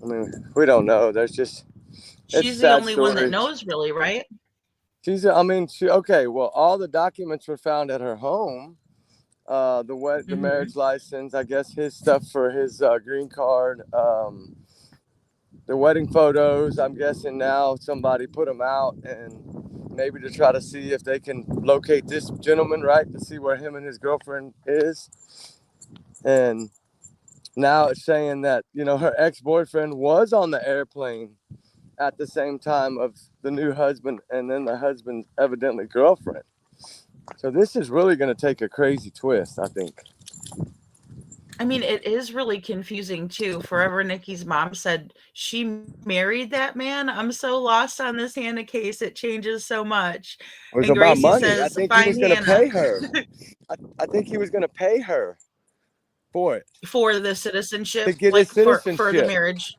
I mean, we don't know. There's just she's the only one that knows, really, right? Okay. Well, all the documents were found at her home. The marriage license, I guess his stuff for his green card, the wedding photos. I'm guessing now somebody put them out, and maybe to try to see if they can locate this gentleman, right, to see where him and his girlfriend is. And now it's saying that her ex-boyfriend was on the airplane at the same time of the new husband and then the husband's evidently girlfriend. So this is really going to take a crazy twist, I think. I mean, it is really confusing too. Forever Nikki's mom said she married that man. I'm so lost on this Hannah case. It changes so much. It was And about Gracie money. I says, think he was "Find going to Hannah." pay her. I think he was going to pay her for it. For the citizenship, To get like his for the citizenship. marriage.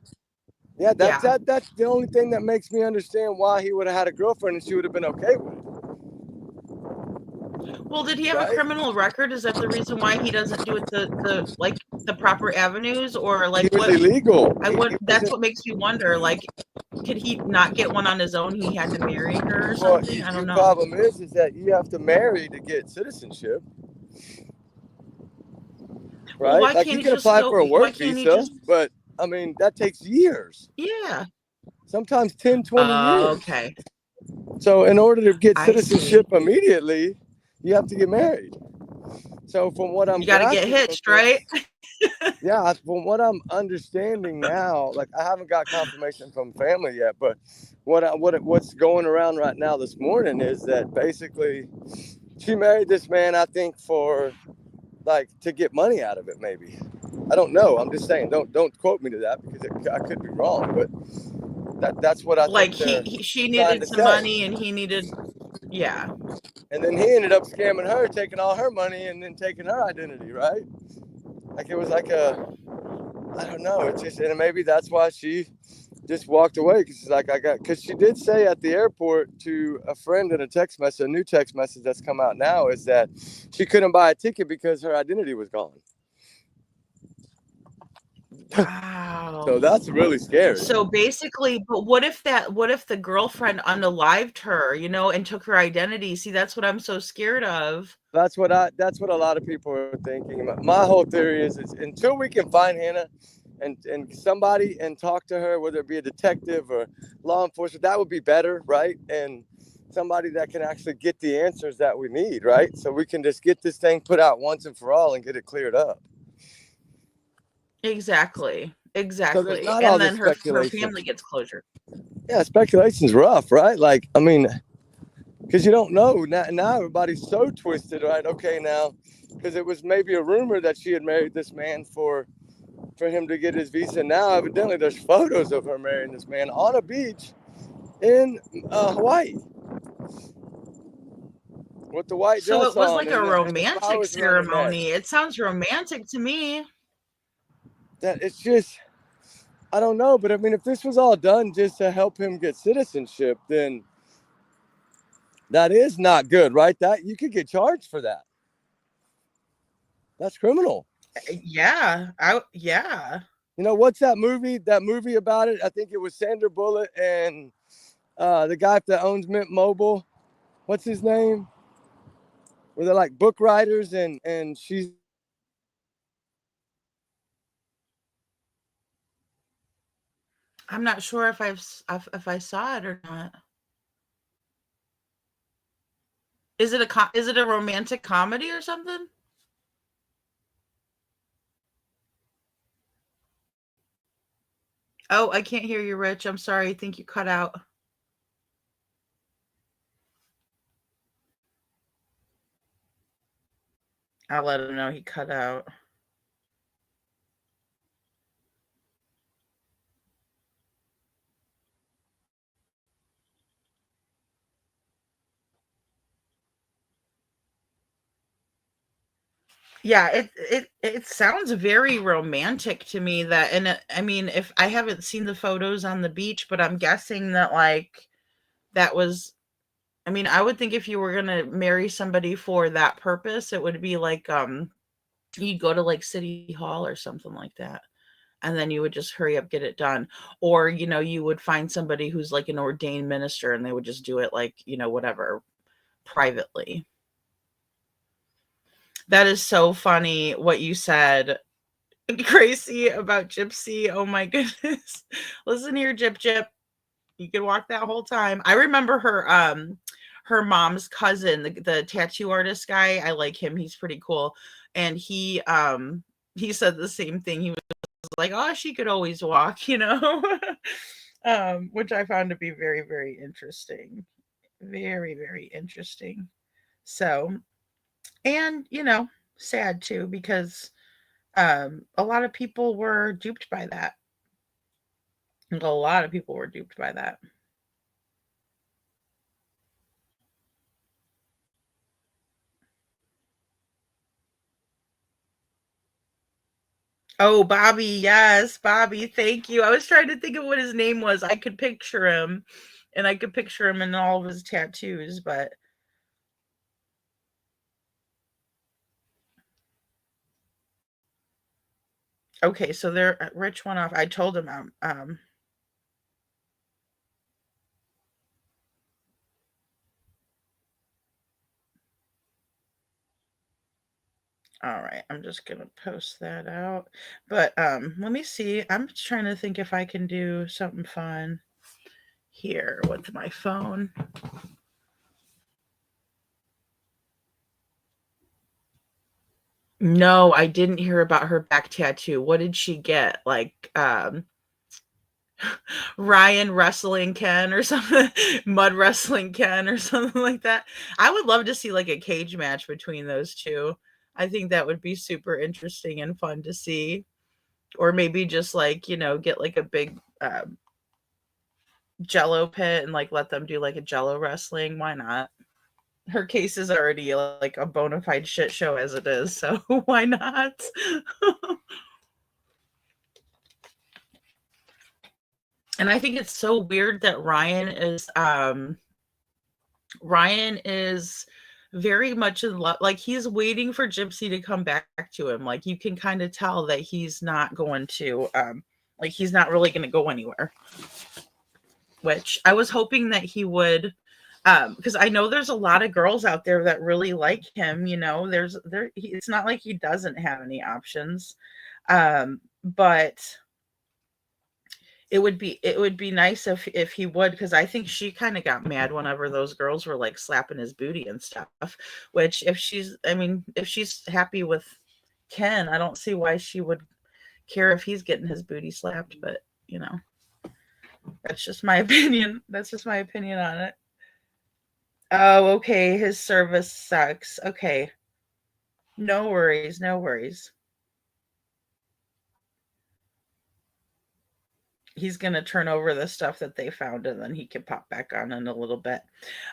Yeah, that's Yeah. that's the only thing that makes me understand why he would have had a girlfriend and she would have been okay with it. Well, did he have Right. a criminal record? Is that the reason why he doesn't do it the proper avenues, or He like was what? illegal. That's what makes me wonder. Like, could he not get one on his own? He had to marry her or Well, something. I your don't know. problem is that you have to marry to get citizenship. Well, Right? why Like can't you he can just apply go? for a Why work can't he visa, just? but I mean, that takes years. Yeah. Sometimes 10, 20 years. Okay. So in order to get I see. citizenship immediately, you have to get married. So from what I'm You got to get grasping from hitched, right? yeah, from what I'm understanding now, like I haven't got confirmation from family yet, but what's going around right now this morning is that basically she married this man, I think, for like to get money out of it. Maybe I don't know. I'm just saying. Don't quote me to that because I could be wrong, but that's what I Like think. she trying needed to some say. money and he needed. Yeah. And then he ended up scamming her, taking all her money, and then taking her identity, right? Like it was like I don't know. It's just, and maybe that's why she just walked away because she's like, because she did say at the airport to a friend in a text message, a new text message that's come out now, is that she couldn't buy a ticket because her identity was gone. Wow. So that's really scary. So basically, but what if the girlfriend unalived her, and took her identity? See, that's what I'm so scared of. That's what a lot of people are thinking. My whole theory is until we can find Hannah and somebody and talk to her, whether it be a detective or law enforcement, that would be better, right? And somebody that can actually get the answers that we need, right? So we can just get this thing put out once and for all and get it cleared up. Exactly. So there's not all And then this her speculation. family gets closure. Yeah, speculation's rough, right? Like, I mean, because you don't know. Now everybody's so twisted, right? Okay, now, because it was maybe a rumor that she had married this man for him to get his visa. Now, evidently, there's photos of her marrying this man on a beach in Hawaii with the white dress on. So it was like a and the romantic flowers around her neck. ceremony. It sounds romantic to me. That it's just, I don't know, but I mean, if this was all done just to help him get citizenship, then that is not good, right? That you could get charged for that. That's criminal. Yeah. Yeah. You know, what's that movie? That movie about it? I think it was Sandra Bullock and the guy that owns Mint Mobile. What's his name? Where they're like book writers and she's. I'm not sure if I saw it or not. Is it a romantic comedy or something? Oh, I can't hear you, Rich. I'm sorry. I think you cut out. I'll let him know he cut out. Yeah, it sounds very romantic to me that, and I mean, if I haven't seen the photos on the beach, but I'm guessing that like that was, I mean, I would think if you were gonna marry somebody for that purpose, it would be like you'd go to like City Hall or something like that, and then you would just hurry up, get it done, or you would find somebody who's like an ordained minister, and they would just do it like whatever privately. That is so funny what you said, Gracie, about Gypsy. Oh my goodness. Listen here, Gyp. You could walk that whole time. I remember her mom's cousin, the tattoo artist guy. I like him. He's pretty cool. And he said the same thing. He was like, oh, she could always walk, which I found to be very, very interesting. Very, very interesting. So, and sad too, because a lot of people were duped by that. A lot of people were duped by that. Oh, Bobby, yes, Bobby, thank you. I was trying to think of what his name was. I could picture him, and I could picture him in all of his tattoos, but okay, so there, Rich went off. I told him all right, I'm just gonna post that out. But let me see. I'm trying to think if I can do something fun here with my phone. No, I didn't hear about her back tattoo. What did she get? Like Ryan wrestling Ken or something, mud wrestling Ken or something like that. I would love to see like a cage match between those two. I think that would be super interesting and fun to see. Or maybe just like, get like a big Jello pit and like let them do like a Jello wrestling. Why not? Her case is already like a bona fide shit show as it is, so why not? And I think it's so weird that Ryan is very much in love. Like he's waiting for Gypsy to come back to him. Like you can kind of tell that he's not going to like he's not really going to go anywhere. Which I was hoping that he would, because I know there's a lot of girls out there that really like him. It's not like he doesn't have any options, but it would be nice if he would, because I think she kind of got mad whenever those girls were like slapping his booty and stuff. Which if she's happy with Ken, I don't see why she would care if he's getting his booty slapped. But that's just my opinion. That's just my opinion on it. Oh, okay. His service sucks. Okay. No worries. No worries. He's going to turn over the stuff that they found and then he can pop back on in a little bit.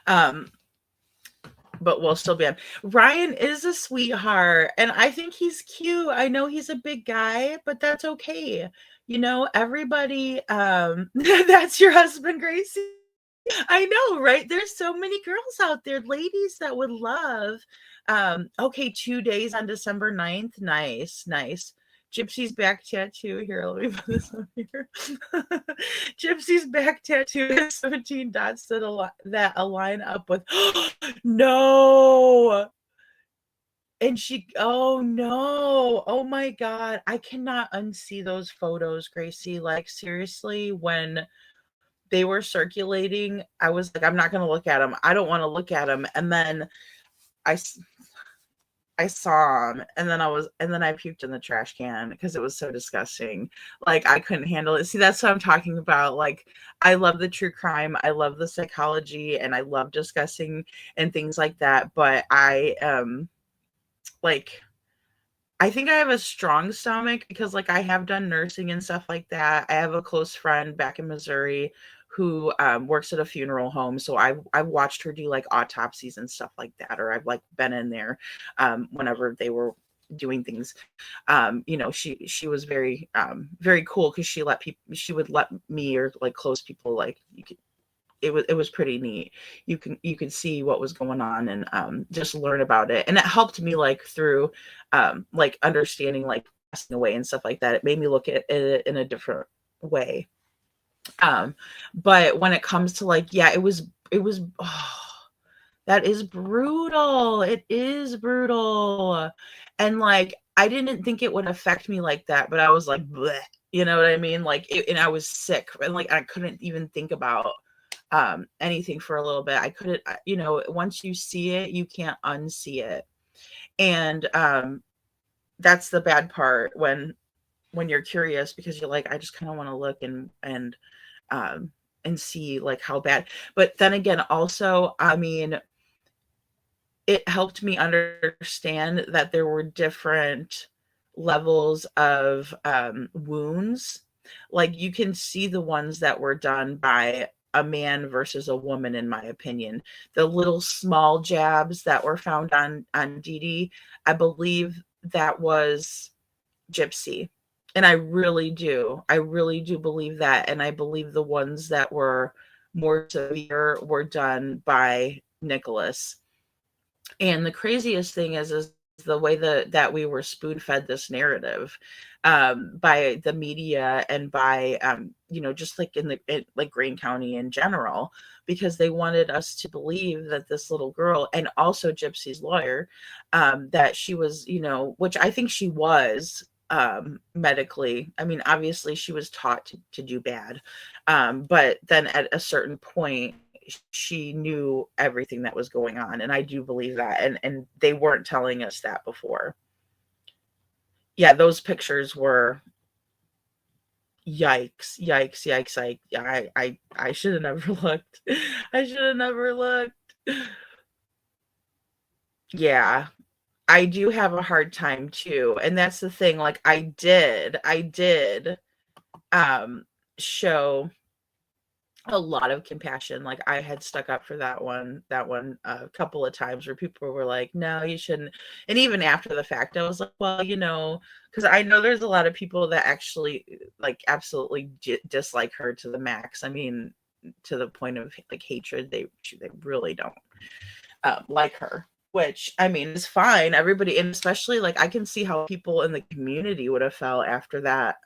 But we'll still be on. Ryan is a sweetheart and I think he's cute. I know he's a big guy, but that's okay. Everybody, that's your husband, Gracie. I know, right? There's so many girls out there, ladies that would love. Okay, 2 days on December 9th. Nice. Gypsy's back tattoo. Here, let me put this up here. Gypsy's back tattoo has 17 dots that align up with no. And oh no, oh my God, I cannot unsee those photos, Gracie. Like seriously, when they were circulating, I was like, I'm not going to look at them. I don't want to look at them. And then I saw them and then I puked in the trash can because it was so disgusting. Like I couldn't handle it. See, that's what I'm talking about. Like I love the true crime. I love the psychology and I love discussing and things like that. But I think I have a strong stomach because like I have done nursing and stuff like that. I have a close friend back in Missouri who works at a funeral home. So I've watched her do like autopsies and stuff like that, or I've like been in there whenever they were doing things. She was very, very cool because she would let me or like close people, like it was pretty neat. You could see what was going on and just learn about it. And it helped me like through like understanding like passing away and stuff like that. It made me look at it in a different way. But when it comes to like, yeah, it was that is brutal. It is brutal. And like, I didn't think it would affect me like that, but I was like, bleh, you know what I mean? Like, and I was sick and like, I couldn't even think about anything for a little bit. I couldn't, once you see it, you can't unsee it. And that's the bad part when you're curious, because you're like, I just kind of want to look and and see like how bad. But then again, also, I mean, it helped me understand that there were different levels of wounds. Like you can see the ones that were done by a man versus a woman, in my opinion. The little small jabs that were found on Dee Dee, I believe that was Gypsy. And I really do believe that. And I believe the ones that were more severe were done by Nicholas. And the craziest thing is the way that we were spoon fed this narrative by the media and by just like like Greene County in general, because they wanted us to believe that this little girl, and also Gypsy's lawyer, that she was, which I think she was medically. I mean, obviously she was taught to do bad, but then at a certain point she knew everything that was going on, and I do believe that, and they weren't telling us that before. Yeah, those pictures were yikes. I should have never looked. I should have never looked. Yeah, I do have a hard time too, and that's the thing. Like I did show a lot of compassion. Like I had stuck up for that one a couple of times where people were like, no, you shouldn't. And even after the fact, I was like, well, because I know there's a lot of people that actually like absolutely dislike her to the max. I mean, to the point of like hatred. They really don't like her, which I mean is fine. Everybody, and especially like I can see how people in the community would have felt after that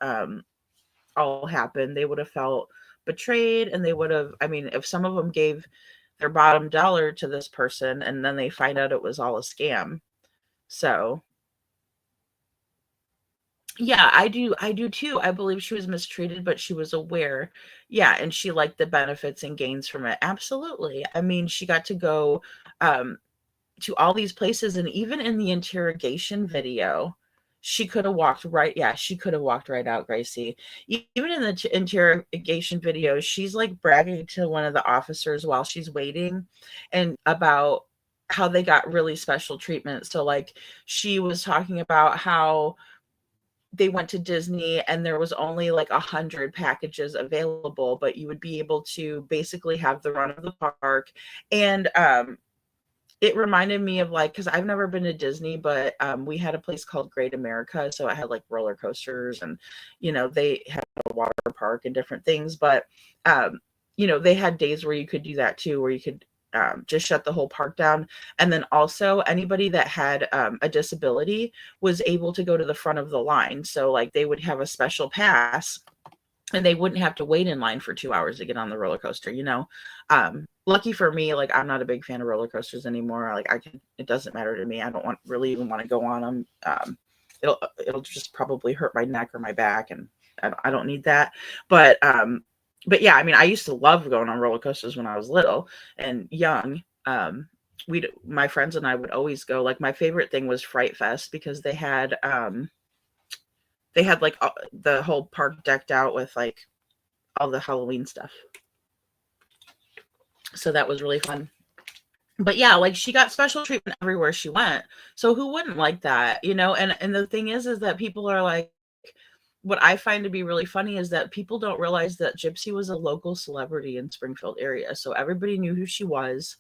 all happened. They would have felt betrayed, and they would have, I mean, if some of them gave their bottom dollar to this person and then they find out it was all a scam. So yeah, I do too. I believe she was mistreated, but she was aware. Yeah, and she liked the benefits and gains from it. Absolutely. I mean, she got to go to all these places, and even in the interrogation video, she could have walked right. Yeah, she could have walked right out, Gracie. Even in the interrogation video, she's like bragging to one of the officers while she's waiting, and about how they got really special treatment. So like she was talking about how they went to Disney and there was only like 100 packages available, but you would be able to basically have the run of the park. And it reminded me of like, because I've never been to Disney, but we had a place called Great America. So it had like roller coasters, and, they had a water park and different things. But, they had days where you could do that too, where you could just shut the whole park down. And then also anybody that had a disability was able to go to the front of the line. So like they would have a special pass, and they wouldn't have to wait in line for 2 hours to get on the roller coaster. Lucky for me, like I'm not a big fan of roller coasters anymore. Like it doesn't matter to me. I don't really even want to go on them. It'll just probably hurt my neck or my back, and I don't need that. But yeah, I mean, I used to love going on roller coasters when I was little and young. My friends and I would always go. Like my favorite thing was Fright Fest, because they had like the whole park decked out with like all the Halloween stuff. So that was really fun. But yeah, like she got special treatment everywhere she went. So who wouldn't like that, And the thing is that people are like, what I find to be really funny is that people don't realize that Gypsy was a local celebrity in Springfield area. So everybody knew who she was.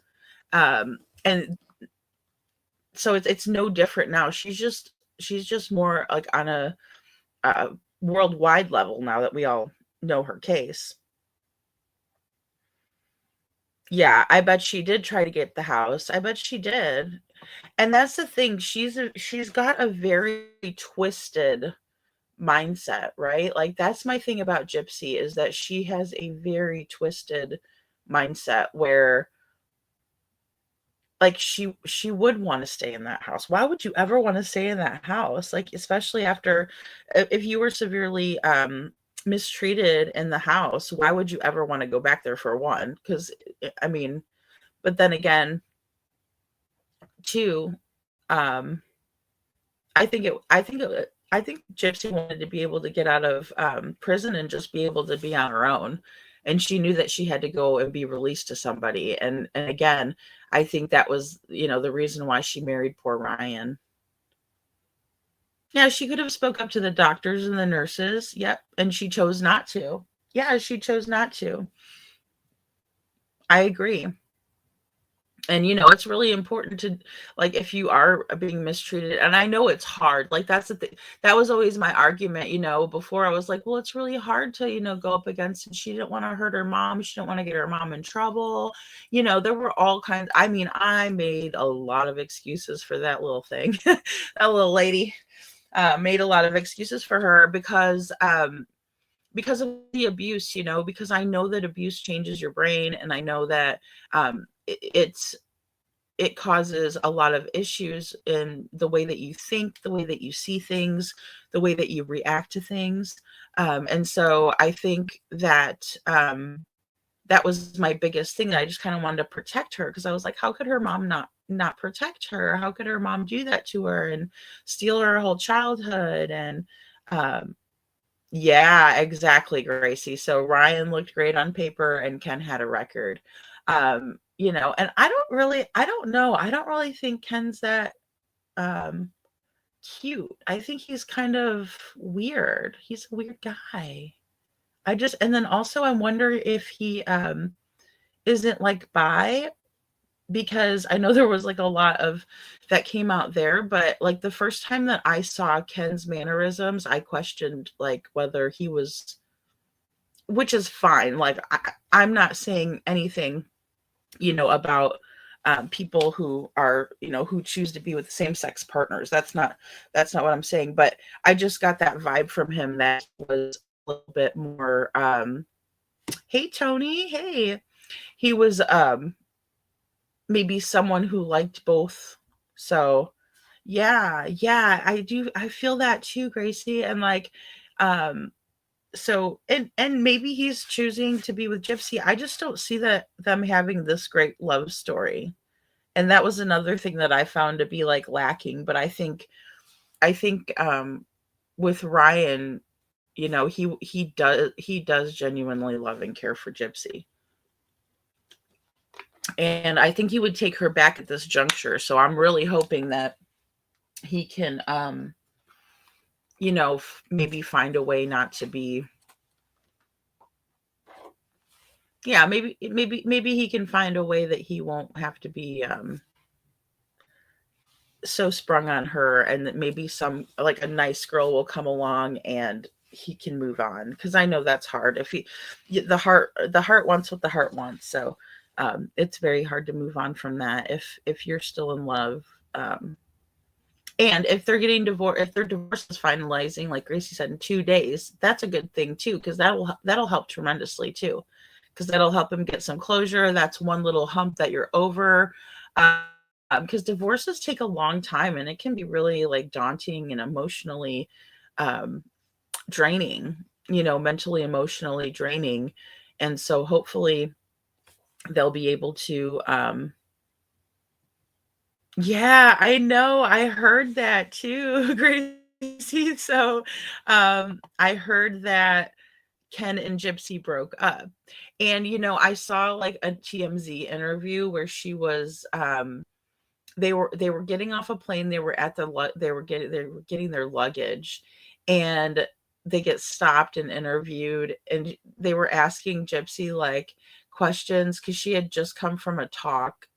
And so it's no different now. She's just more like on a worldwide level now that we all know her case. Yeah, I bet she did try to get the house. I bet she did. And that's the thing. She's got a very twisted mindset, right? Like that's my thing about Gypsy, is that she has a very twisted mindset where like she would want to stay in that house. Why would you ever want to stay in that house? Like, especially after, if you were severely mistreated in the house, why would you ever want to go back there, for one? Because I mean, but then again, too, I think Gypsy wanted to be able to get out of prison and just be able to be on her own. and she knew that she had to go and be released to somebody. And again, I think that was, the reason why she married poor Ryan. Yeah, she could have spoke up to the doctors and the nurses. Yep. And she chose not to. Yeah, she chose not to. I agree. And it's really important to, like, if you are being mistreated, and I know it's hard, like, that's the thing. That was always my argument, before. I was like, well, it's really hard to, go up against, and she didn't want to hurt her mom. She didn't want to get her mom in trouble. There were all kinds. I mean, I made a lot of excuses for that little thing. That little lady made a lot of excuses for her because of the abuse, because I know that abuse changes your brain, and I know that it causes a lot of issues in the way that you think, the way that you see things, the way that you react to things. And so I think that that was my biggest thing. I just kind of wanted to protect her, because I was like, how could her mom not protect her? How could her mom do that to her and steal her whole childhood? And yeah, exactly, Gracie. So Ryan looked great on paper and Ken had a record. And I don't know. I don't really think Ken's that cute. I think he's kind of weird. He's a weird guy. And then also I wonder if he isn't like bi, because I know there was like a lot of that came out there, but like the first time that I saw Ken's mannerisms, I questioned like whether he was, which is fine. Like I'm not saying anything about people who are, who choose to be with same-sex partners. That's not what I'm saying. But I just got that vibe from him that was a little bit more, hey, Tony, hey. He was maybe someone who liked both. So yeah, I feel that too, Gracie. And like, so and maybe he's choosing to be with Gypsy. I just don't see them having this great love story. And that was another thing that I found to be like lacking. But I think with Ryan, he does genuinely love and care for Gypsy. And I think he would take her back at this juncture. So I'm really hoping that he can maybe find a way not to be. Yeah, maybe he can find a way that he won't have to be so sprung on her, and that maybe some like a nice girl will come along and he can move on. Because I know that's hard. If the heart wants what the heart wants. So it's very hard to move on from that if you're still in love. And if they're getting divorced, if their divorce is finalizing, like Gracie said, in 2 days, that's a good thing too, because that'll help tremendously too, because that'll help him get some closure. That's one little hump that you're over, because divorces take a long time, and it can be really like daunting and emotionally draining, mentally, emotionally draining. And so hopefully they'll be able to yeah, I know. I heard that too, Gracie. So I heard that Ken and Gypsy broke up. And I saw like a TMZ interview where she was they were getting off a plane, they were getting their luggage, and they get stopped and interviewed, and they were asking Gypsy like questions, because she had just come from a talk,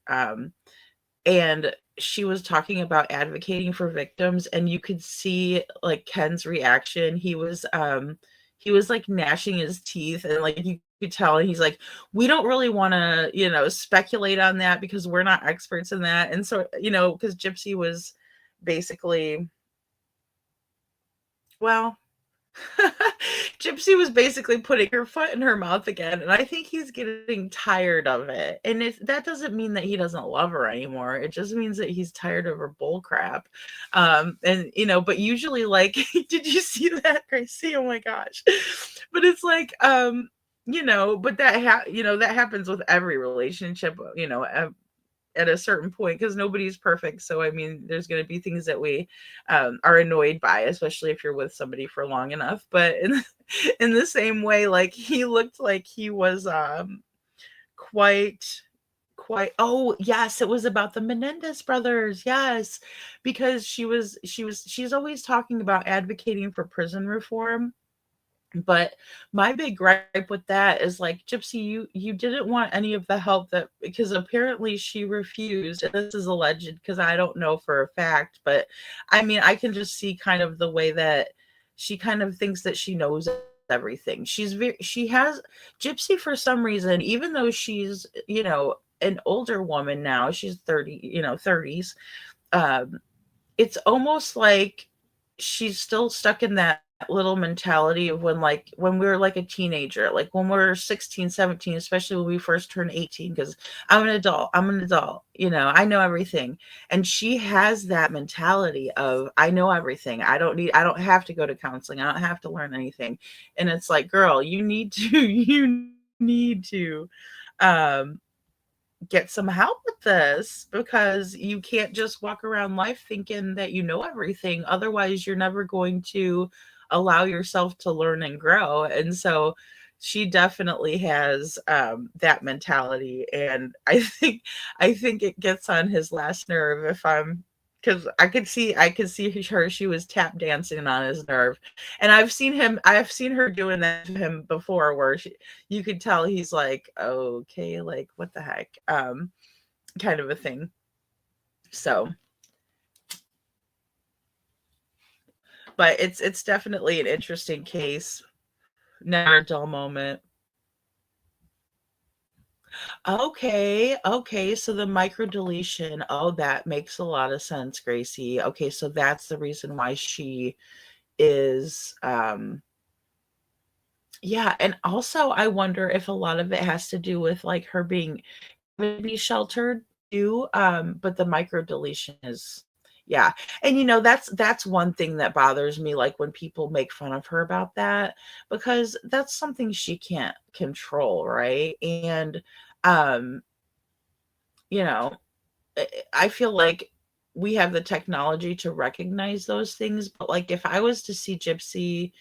and she was talking about advocating for victims, and you could see like Ken's reaction. He was like gnashing his teeth, and like you could tell he's like, we don't really want to speculate on that, because we're not experts in that. And so because Gypsy was basically, well, Gypsy was basically putting her foot in her mouth again, and I think he's getting tired of it. And that doesn't mean that he doesn't love her anymore. It just means that he's tired of her bull crap. And but usually, like, did you see that, Gracie? Oh my gosh! But it's like, but that that happens with every relationship. at a certain point, because nobody's perfect. So I mean, there's going to be things that we are annoyed by, especially if you're with somebody for long enough. But in the same way, like he looked like he was quite oh yes, it was about the Menendez brothers. Yes, because she's always talking about advocating for prison reform. But my big gripe with that is like, Gypsy, you didn't want any of the help that, because apparently she refused. And this is alleged because I don't know for a fact, but I mean, I can just see kind of the way that she kind of thinks that she knows everything. She has Gypsy, for some reason, even though she's, an older woman now, she's 30, 30s. It's almost like she's still stuck in that little mentality of when we were like a teenager, like when we're 16, 17, especially when we first turned 18, because I'm an adult, I know everything. And she has that mentality of, I know everything. I don't have to go to counseling. I don't have to learn anything. And it's like, girl, you need to get some help with this, because you can't just walk around life thinking that you know everything. Otherwise, you're never going to allow yourself to learn and grow. And so she definitely has that mentality. And I think it gets on his last nerve, because I could see her, she was tap dancing on his nerve. And I've seen her doing that to him before, where you could tell he's like, okay, like what the heck, kind of a thing. So, but it's definitely an interesting case. Never a dull moment. Okay, so the microdeletion, oh, that makes a lot of sense, Gracie. Okay, so that's the reason why she is yeah. And also I wonder if a lot of it has to do with like her being maybe sheltered too. But the microdeletion is, yeah. And that's one thing that bothers me, like when people make fun of her about that, because that's something she can't control, right? And um you know I feel like we have the technology to recognize those things, but like if I was to see Gypsy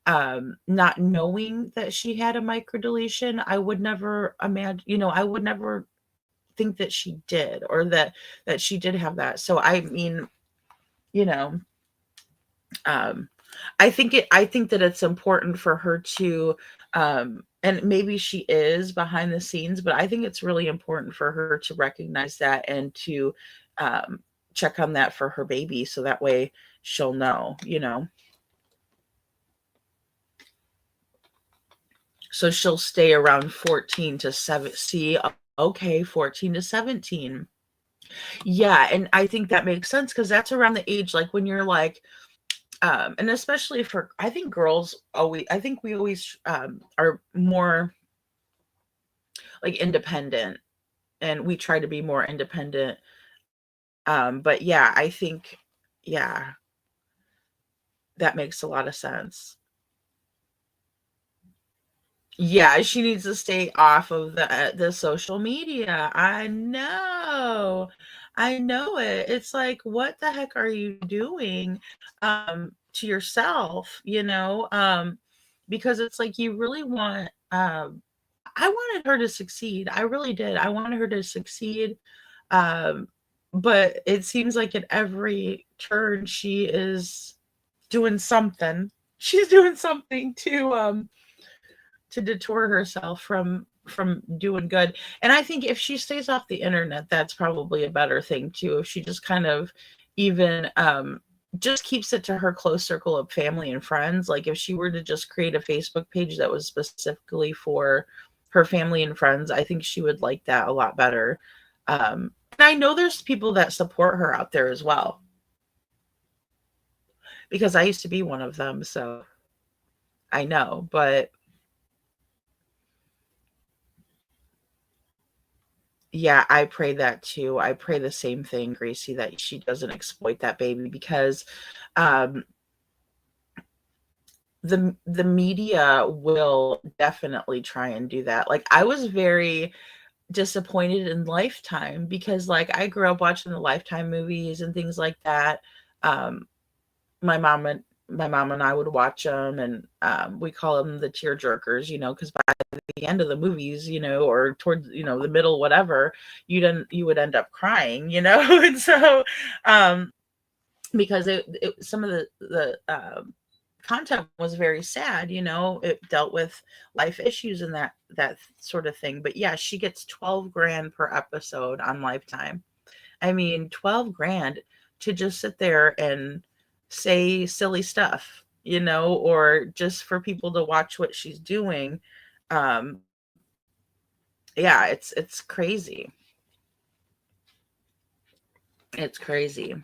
not knowing that she had a microdeletion, I would never imagine, I would never think that she did, or that she did have that. So I mean, you know I think that it's important for her to and maybe she is behind the scenes, but I think it's really important for her to recognize that and to check on that for her baby, so that way she'll know. So she'll stay around 14 to 7. See, okay, 14 to 17. Yeah, and I think that makes sense, because that's around the age like when you're like and especially for, I think we always are more like independent, and we try to be more independent. But yeah, I think, yeah, that makes a lot of sense. Yeah, she needs to stay off of the social media. I know. It. It's like, what the heck are you doing to yourself, because it's like you really want I wanted her to succeed. I really did. I wanted her to succeed. But it seems like at every turn she is doing something. She's doing something to detour herself from doing good. And I think if she stays off the internet, that's probably a better thing too. If she just kind of even just keeps it to her close circle of family and friends. Like if she were to just create a Facebook page that was specifically for her family and friends, I think she would like that a lot better. And I know there's people that support her out there as well, because I used to be one of them, so I know. But yeah, I pray that too. I pray the same thing, Gracie, that she doesn't exploit that baby, because the media will definitely try and do that. Like I was very disappointed in Lifetime, because like I grew up watching the Lifetime movies and things like that. My mom and I would watch them, and we call them the tear jerkers, because by the end of the movies, or towards, the middle, whatever, you would end up crying, and so because some of the content was very sad, it dealt with life issues and that sort of thing. But yeah, she gets 12 grand per episode on Lifetime. I mean, 12 grand to just sit there and say silly stuff, or just for people to watch what she's doing. Yeah, it's crazy. It's crazy.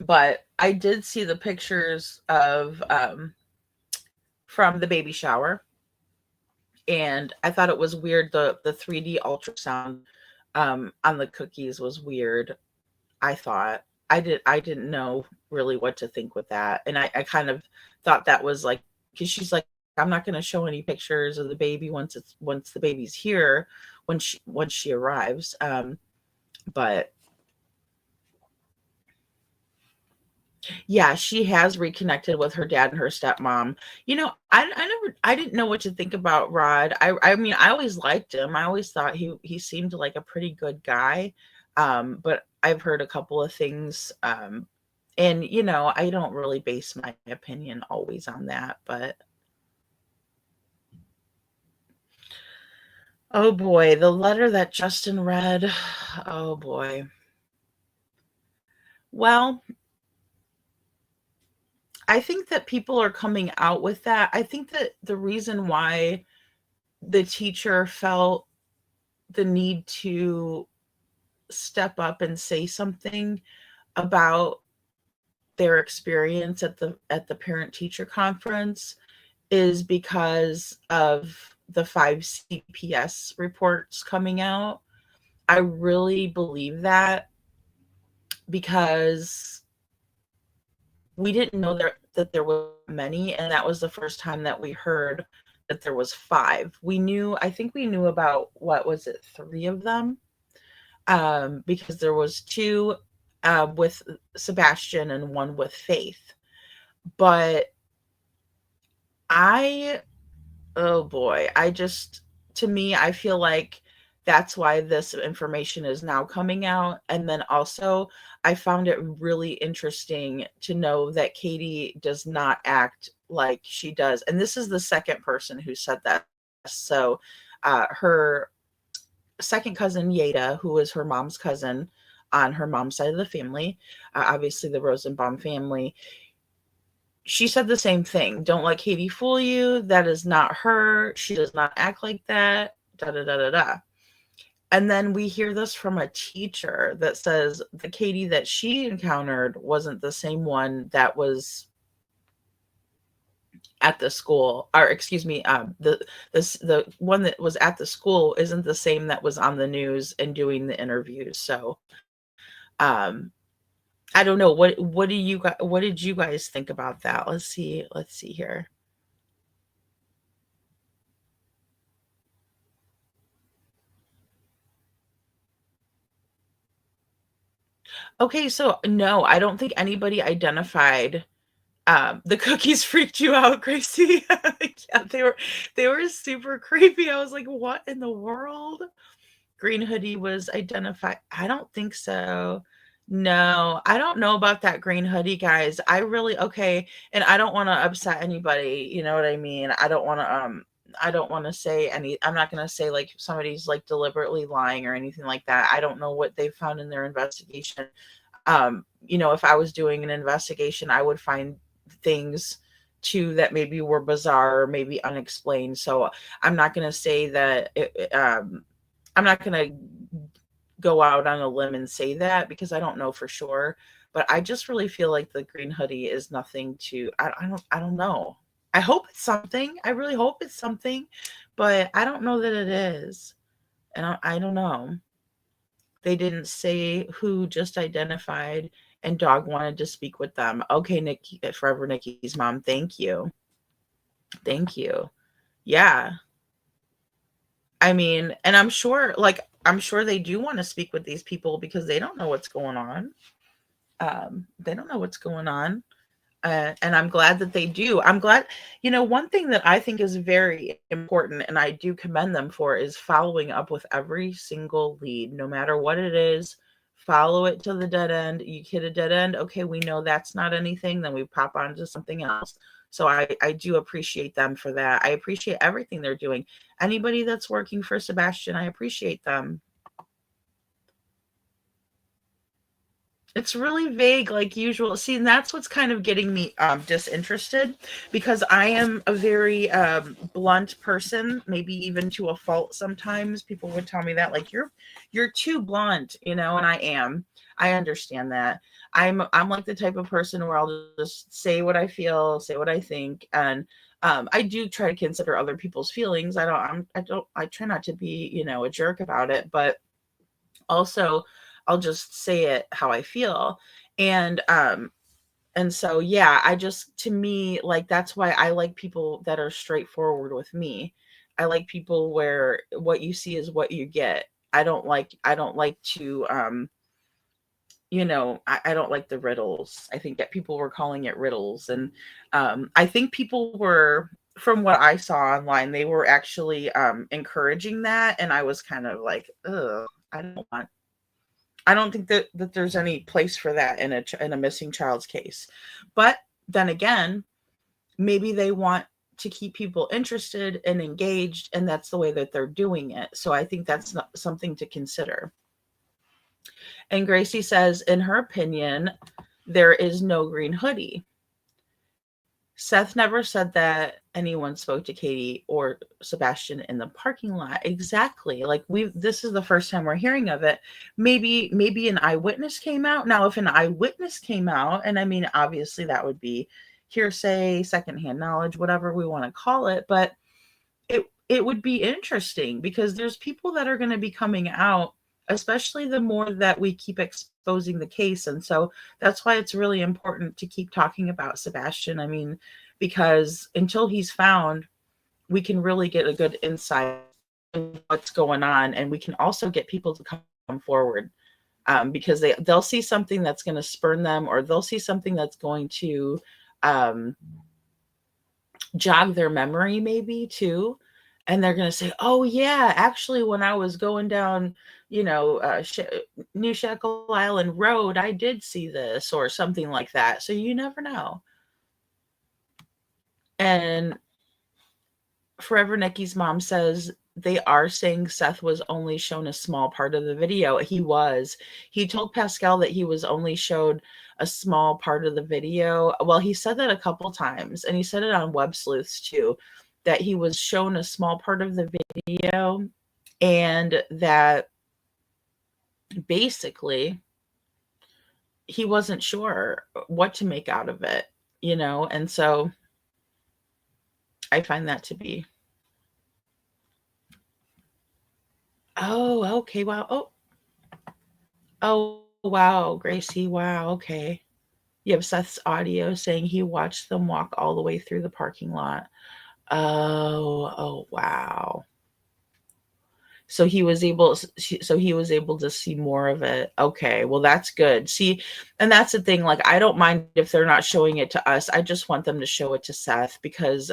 But I did see the pictures of from the baby shower, and I thought it was weird. The 3D ultrasound on the cookies was weird. I thought I didn't know really what to think with that, and I kind of thought that was like, because she's like, I'm not going to show any pictures of the baby once the baby's here, once she arrives. But yeah, she has reconnected with her dad and her stepmom. I didn't know what to think about Rod. I mean, I always liked him. I always thought he seemed like a pretty good guy. But I've heard a couple of things. And I don't really base my opinion always on that, but oh boy, the letter that Justin read. Oh boy. Well, I think that people are coming out with that. I think that the reason why the teacher felt the need to step up and say something about their experience at the parent-teacher conference is because of the 5 CPS reports coming out. I really believe that, because we didn't know that there were many, and that was the first time that we heard that there was 5. I think we knew about, what was it, 3 of them, because there was 2 with Sebastian and 1 with Faith. But oh boy, to me, I feel like that's why this information is now coming out. And then also, I found it really interesting to know that Katie does not act like she does. And this is the second person who said that. So her second cousin, Yeda, who is her mom's cousin on her mom's side of the family, obviously the Rosenbaum family, she said the same thing. Don't let Katie fool you. That is not her. She does not act like that. Da da da da da. And then we hear this from a teacher that says the Katie that she encountered wasn't the same one that was at the school, or excuse me, the one that was at the school isn't the same that was on the news and doing the interviews. So, I don't know. What did you guys think about that? Let's see here. Okay, so no, I don't think anybody identified. The cookies freaked you out, Gracie. Yeah, they were super creepy. I was like, what in the world? Green hoodie was identified. I don't think so. No, I don't know about that green hoodie, guys. Okay, and I don't want to upset anybody, you know what I mean? I don't want to say I'm not going to say like somebody's like deliberately lying or anything like that. I don't know what they found in their investigation. If I was doing an investigation, I would find things too that maybe were bizarre or maybe unexplained. So I'm not going to say that I'm not going to go out on a limb and say that, because I don't know for sure. But I just really feel like the green hoodie is nothing to, I don't know. I hope it's something. I really hope it's something, but I don't know that it is. And I don't know. They didn't say who, just identified, and dog wanted to speak with them. Okay, Nikki, Forever Nikki's mom. Thank you. Thank you. Yeah. I mean, and I'm sure they do want to speak with these people because they don't know what's going on. They don't know what's going on. And I'm glad that they do. I'm glad, one thing that I think is very important, and I do commend them for, is following up with every single lead, no matter what it is. Follow it to the dead end. You hit a dead end. Okay, we know that's not anything. Then we pop on to something else. So I do appreciate them for that. I appreciate everything they're doing. Anybody that's working for Sebastian, I appreciate them. It's really vague, like usual. See, and that's what's kind of getting me disinterested, because I am a very blunt person, maybe even to a fault sometimes. People would tell me that, like, you're too blunt, and I am. I understand that. I'm like the type of person where I'll just say what I feel, say what I think, and I do try to consider other people's feelings. I try not to be, a jerk about it, but also I'll just say it how I feel. And so, yeah, to me, like, that's why I like people that are straightforward with me. I like people where what you see is what you get. I don't like to, I don't like the riddles. I think that people were calling it riddles. And I think people were, from what I saw online, they were actually encouraging that. And I was kind of like, ugh, I don't think that there's any place for that in a missing child's case. But then again, maybe they want to keep people interested and engaged, and that's the way that they're doing it. So I think that's something to consider. And Gracie says, in her opinion, there is no green hoodie. Seth never said that anyone spoke to Katie or Sebastian in the parking lot. Exactly. Like, this is the first time we're hearing of it. Maybe an eyewitness came out. Now, if an eyewitness came out, and I mean, obviously that would be hearsay, secondhand knowledge, whatever we want to call it, but it would be interesting, because there's people that are going to be coming out, especially the more that we keep exposing the case. And so that's why it's really important to keep talking about Sebastian. I mean, because until he's found, we can really get a good insight on what's going on. And we can also get people to come forward, because they'll see something that's going to spurn them, or they'll see something that's going to jog their memory maybe too. And they're going to say, oh yeah, actually, when I was going down, New Shackle Island Road, I did see this, or something like that. So you never know. And Forever Nikki's mom says they are saying Seth was only shown a small part of the video. He told Pascal that he was only showed a small part of the video. Well, he said that a couple times, and he said it on Web Sleuths too, that he was shown a small part of the video, and that basically he wasn't sure what to make out of it, and so I find that to be, oh, okay, wow, oh wow, Gracie, wow, okay. You have Seth's audio saying he watched them walk all the way through the parking lot. Oh wow. So he was able to see more of it. Okay, well, that's good. See, and that's the thing. Like, I don't mind if they're not showing it to us. I just want them to show it to Seth, because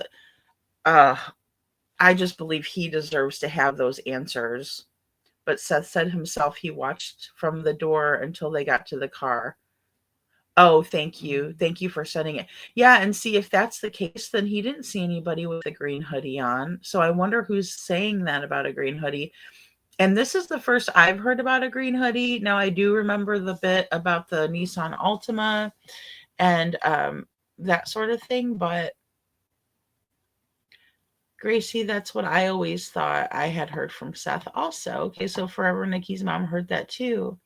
I just believe he deserves to have those answers. But Seth said himself he watched from the door until they got to the car. Oh, thank you. Thank you for setting it. Yeah, and see, if that's the case, then he didn't see anybody with a green hoodie on. So I wonder who's saying that about a green hoodie. And this is the first I've heard about a green hoodie. Now, I do remember the bit about the Nissan Altima and that sort of thing. But Gracie, that's what I always thought I had heard from Seth also. Okay, so Forever Nikki's mom heard that too.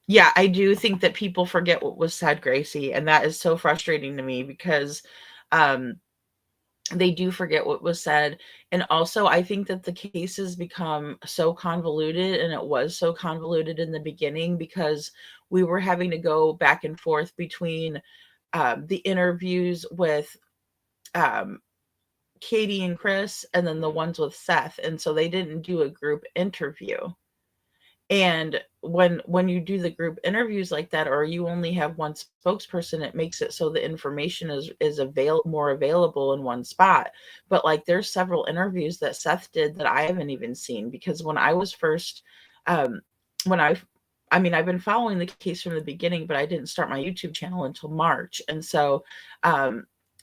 Yeah, I do think that people forget what was said, Gracie, and that is so frustrating to me, because they do forget what was said. And also, I think that the case has become so convoluted, and it was so convoluted in the beginning because we were having to go back and forth between the interviews with Katie and Chris, and then the ones with Seth. And so they didn't do a group interview. And when you do the group interviews like that, or you only have one spokesperson, it makes it so the information is more available in one spot. But like there's several interviews that Seth did that I haven't even seen, because when I was first I've been following the case from the beginning, but I didn't start my YouTube channel until March. And so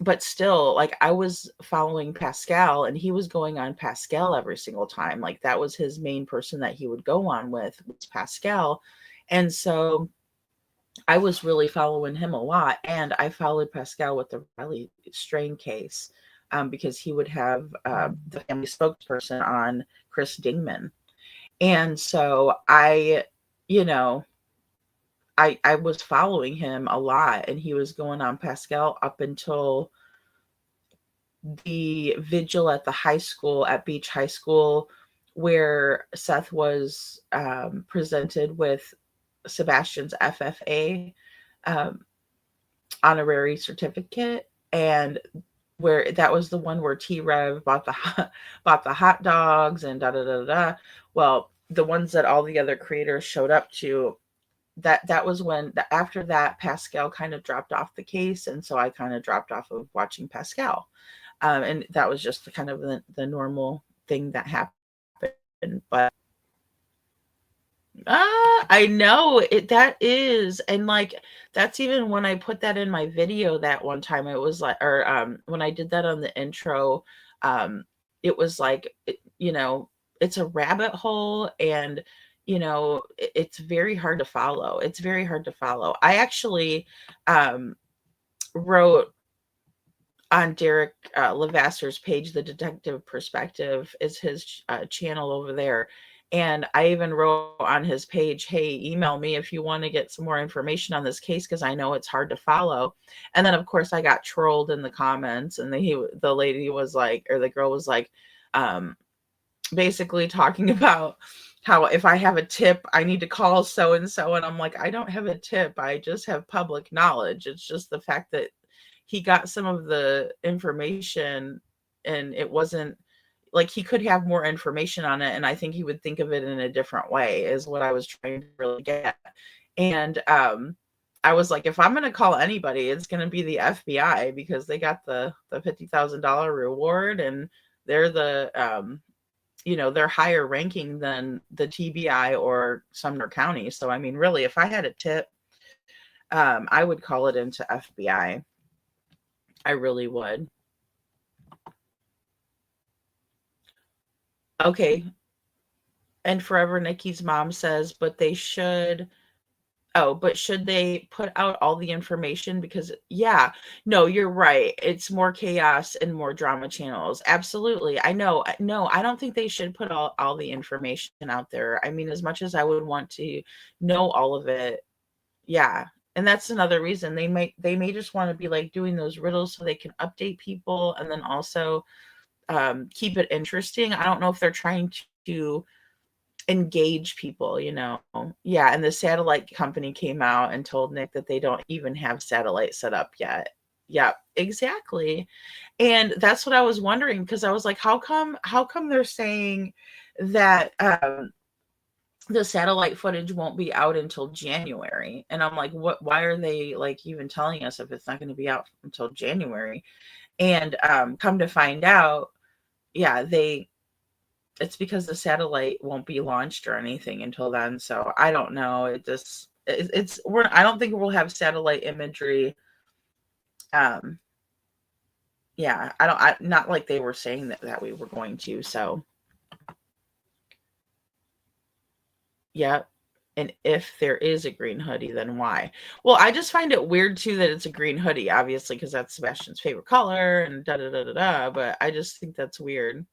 but still, like, I was following Pascal, and he was going on Pascal every single time. Like, that was his main person that he would go on with, was Pascal. And so I was really following him a lot. And I followed Pascal with the Riley Strain case, because he would have the family spokesperson on, Chris Dingman. And so I was following him a lot, and he was going on Pascal up until the vigil at the high school, at Beach High School, where Seth was presented with Sebastian's FFA honorary certificate, and where that was the one where T-Rev bought the hot dogs and da da da da. Well, the ones that all the other creators showed up to, that was when, after that, Pascal kind of dropped off the case, and so I kind of dropped off of watching Pascal, and that was just the kind of the normal thing that happened. But I know that is, and like that's even when I put that in my video that one time, it was like, or when I did that on the intro, it was like, it's a rabbit hole, and it's very hard to follow. It's very hard to follow. I actually wrote on Derek Levasseur page, The Detective Perspective is his channel over there. And I even wrote on his page, hey, email me if you want to get some more information on this case, because I know it's hard to follow. And then, of course, I got trolled in the comments, and the lady was like, or the girl was like, basically talking about how if I have a tip, I need to call so-and-so. And I'm like, I don't have a tip. I just have public knowledge. It's just the fact that he got some of the information, and it wasn't like, he could have more information on it. And I think he would think of it in a different way, is what I was trying to really get. And I was like, if I'm going to call anybody, it's going to be the FBI, because they got the $50,000 reward, and they're they're higher ranking than the TBI or Sumner County. So, I mean, really, if I had a tip, I would call it into FBI. I really would. Okay. And Forever Nikki's mom says, but should they put out all the information? Because, yeah, no, you're right. It's more chaos and more drama channels. Absolutely. I know. No, I don't think they should put all the information out there. I mean, as much as I would want to know all of it. Yeah. And that's another reason they may just want to be like doing those riddles so they can update people, and then also keep it interesting. I don't know if they're trying to engage people, Yeah, and the satellite company came out and told Nick that they don't even have satellite set up yet. Yeah, exactly. And that's what I was wondering, because I was like, how come they're saying that the satellite footage won't be out until January? And I'm like, why are they like even telling us if it's not going to be out until January? And come to find out, yeah, it's because the satellite won't be launched or anything until then. So I don't know. I don't think we'll have satellite imagery. Yeah, not like they were saying that we were going to. So yeah. And if there is a green hoodie, then why? Well, I just find it weird too that it's a green hoodie, obviously, because that's Sebastian's favorite color and da da da da da. But I just think that's weird.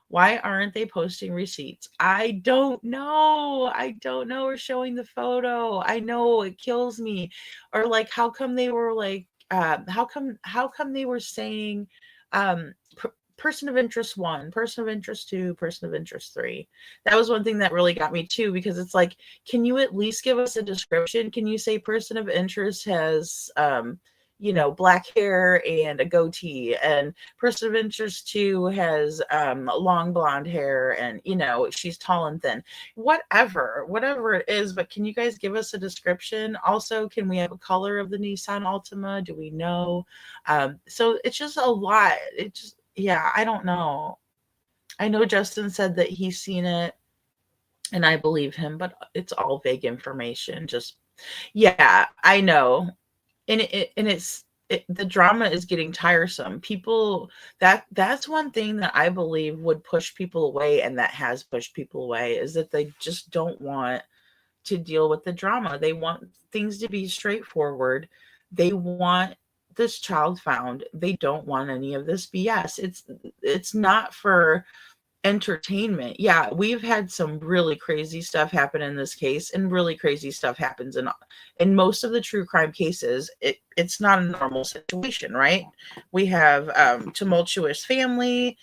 Why aren't they posting receipts? I don't know. Or showing the photo. I know, it kills me. Or like, how come they were like, how come they were saying, person of interest 1, person of interest 2, person of interest 3. That was one thing that really got me too, because it's like, can you at least give us a description? Can you say person of interest has, black hair and a goatee, and Person of Interest 2 has long blonde hair, and she's tall and thin. Whatever it is, but can you guys give us a description? Also, can we have a color of the Nissan Altima? Do we know? So it's just a lot. I don't know. I know Justin said that he's seen it, and I believe him, but it's all vague information. I know. And the drama is getting tiresome. People, that's one thing that I believe would push people away, and that has pushed people away, is that they just don't want to deal with the drama. They want things to be straightforward. They want this child found. They don't want any of this BS. It's not for entertainment. Yeah, we've had some really crazy stuff happen in this case, and really crazy stuff happens in most of the true crime cases. It's not a normal situation, right? We have tumultuous family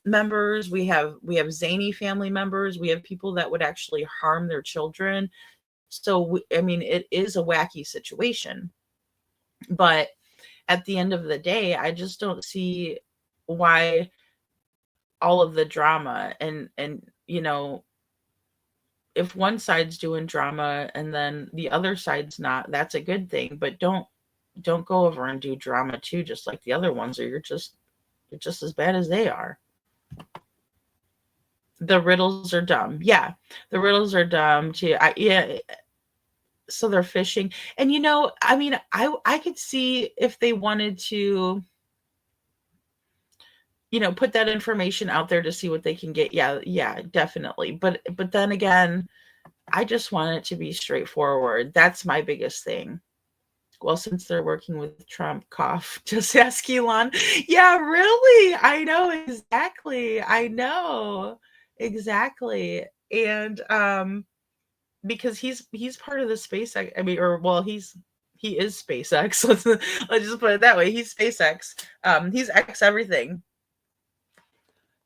members. We have zany family members. We have people that would actually harm their children. So it is a wacky situation. But at the end of the day, I just don't see why all of the drama, and if one side's doing drama and then the other side's not, that's a good thing. But don't go over and do drama too, just like the other ones, or you're just as bad as they are. The riddles are dumb. Yeah, the riddles are dumb too. So they're fishing, and I could see if they wanted to put that information out there to see what they can get. Yeah, definitely. But then again, I just want it to be straightforward. That's my biggest thing. Well, since they're working with Trump, cough, just ask Elon. Yeah, really. I know. Exactly. I know. Exactly. And because he's part of the SpaceX. He is SpaceX. Let's just put it that way. He's SpaceX. He's X everything.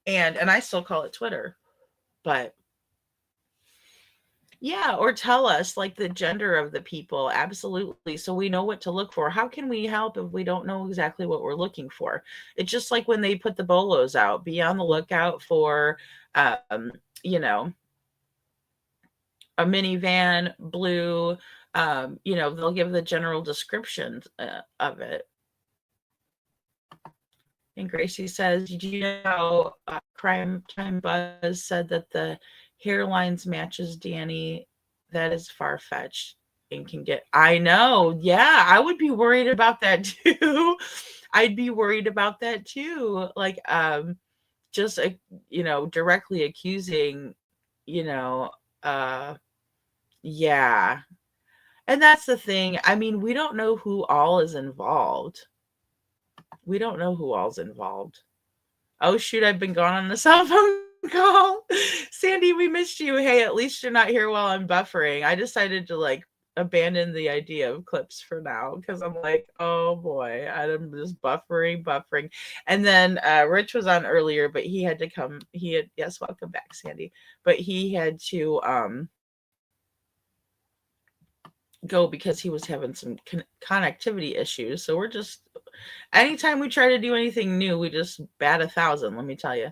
And I still call it Twitter, but yeah, or tell us like the gender of the people. Absolutely. So we know what to look for. How can we help if we don't know exactly what we're looking for? It's just like when they put the bolos out, be on the lookout for, a minivan, blue, they'll give the general description of it. And Gracie says, did you know Crime Time Buzz said that the hairlines matches Danny? That is far-fetched and can get... I know. Yeah, I would be worried about that too. I'd be worried about that too. Like, just, directly accusing, yeah. And that's the thing. We don't know who all is involved. We don't know who all's involved. Oh, shoot, I've been gone on the cell phone call. Sandy, we missed you. Hey, at least you're not here while I'm buffering. I decided to abandon the idea of clips for now because I'm like, oh boy, I'm just buffering. And then Rich was on earlier, but he had to come. Yes, welcome back, Sandy. But he had to go because he was having some connectivity issues. So we're just... anytime we try to do anything new, we just bat 1,000, let me tell you.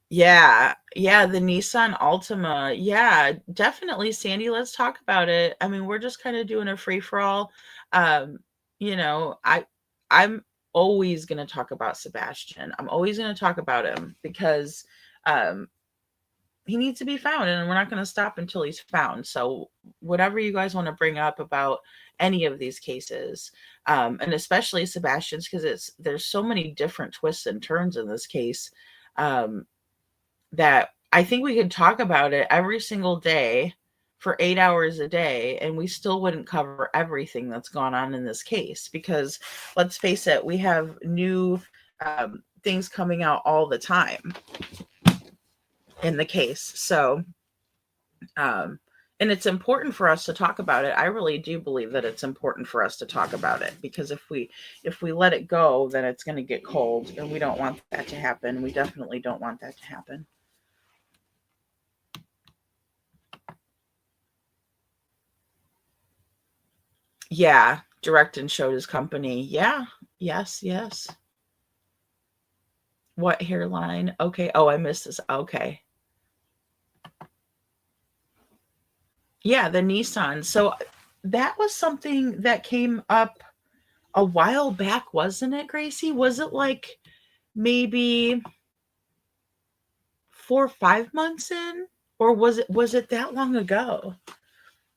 Yeah, the Nissan Altima. Yeah, definitely, Sandy. Let's talk about it. We're just kind of doing a free-for-all. I'm always going to talk about Sebastian. I'm always going to talk about him because he needs to be found, and we're not going to stop until he's found. So whatever you guys want to bring up about any of these cases, and especially Sebastian's, because there's so many different twists and turns in this case, that I think we could talk about it every single day for 8 hours a day, and we still wouldn't cover everything that's gone on in this case, because let's face it, we have new things coming out all the time in the case. So, and it's important for us to talk about it. I really do believe that it's important for us to talk about it, because if we let it go, then it's going to get cold, and we don't want that to happen. We definitely don't want that to happen. Yeah, direct and showed his company. Yeah. Yes. Yes. What hairline? Okay. Oh, I missed this. Okay. Yeah, the Nissan. So that was something that came up a while back, wasn't it, Gracie? Was it like maybe 4 or 5 months in? Or was it that long ago?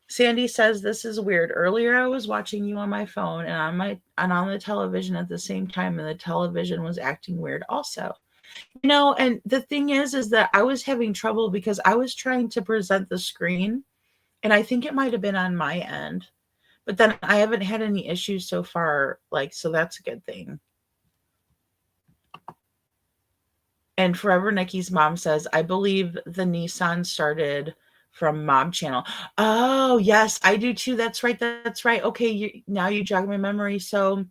Sandy says this is weird. Earlier I was watching you on my phone and on the television at the same time, and the television was acting weird also. You know, and the thing is that I was having trouble because I was trying to present the screen, and I think it might have been on my end. But then I haven't had any issues so far, like, so that's a good thing. And Forever Nikki's mom says, I believe the Nissan started from Mob Channel. Oh, yes, I do too. That's right. That's right. Okay, now you jog my memory. So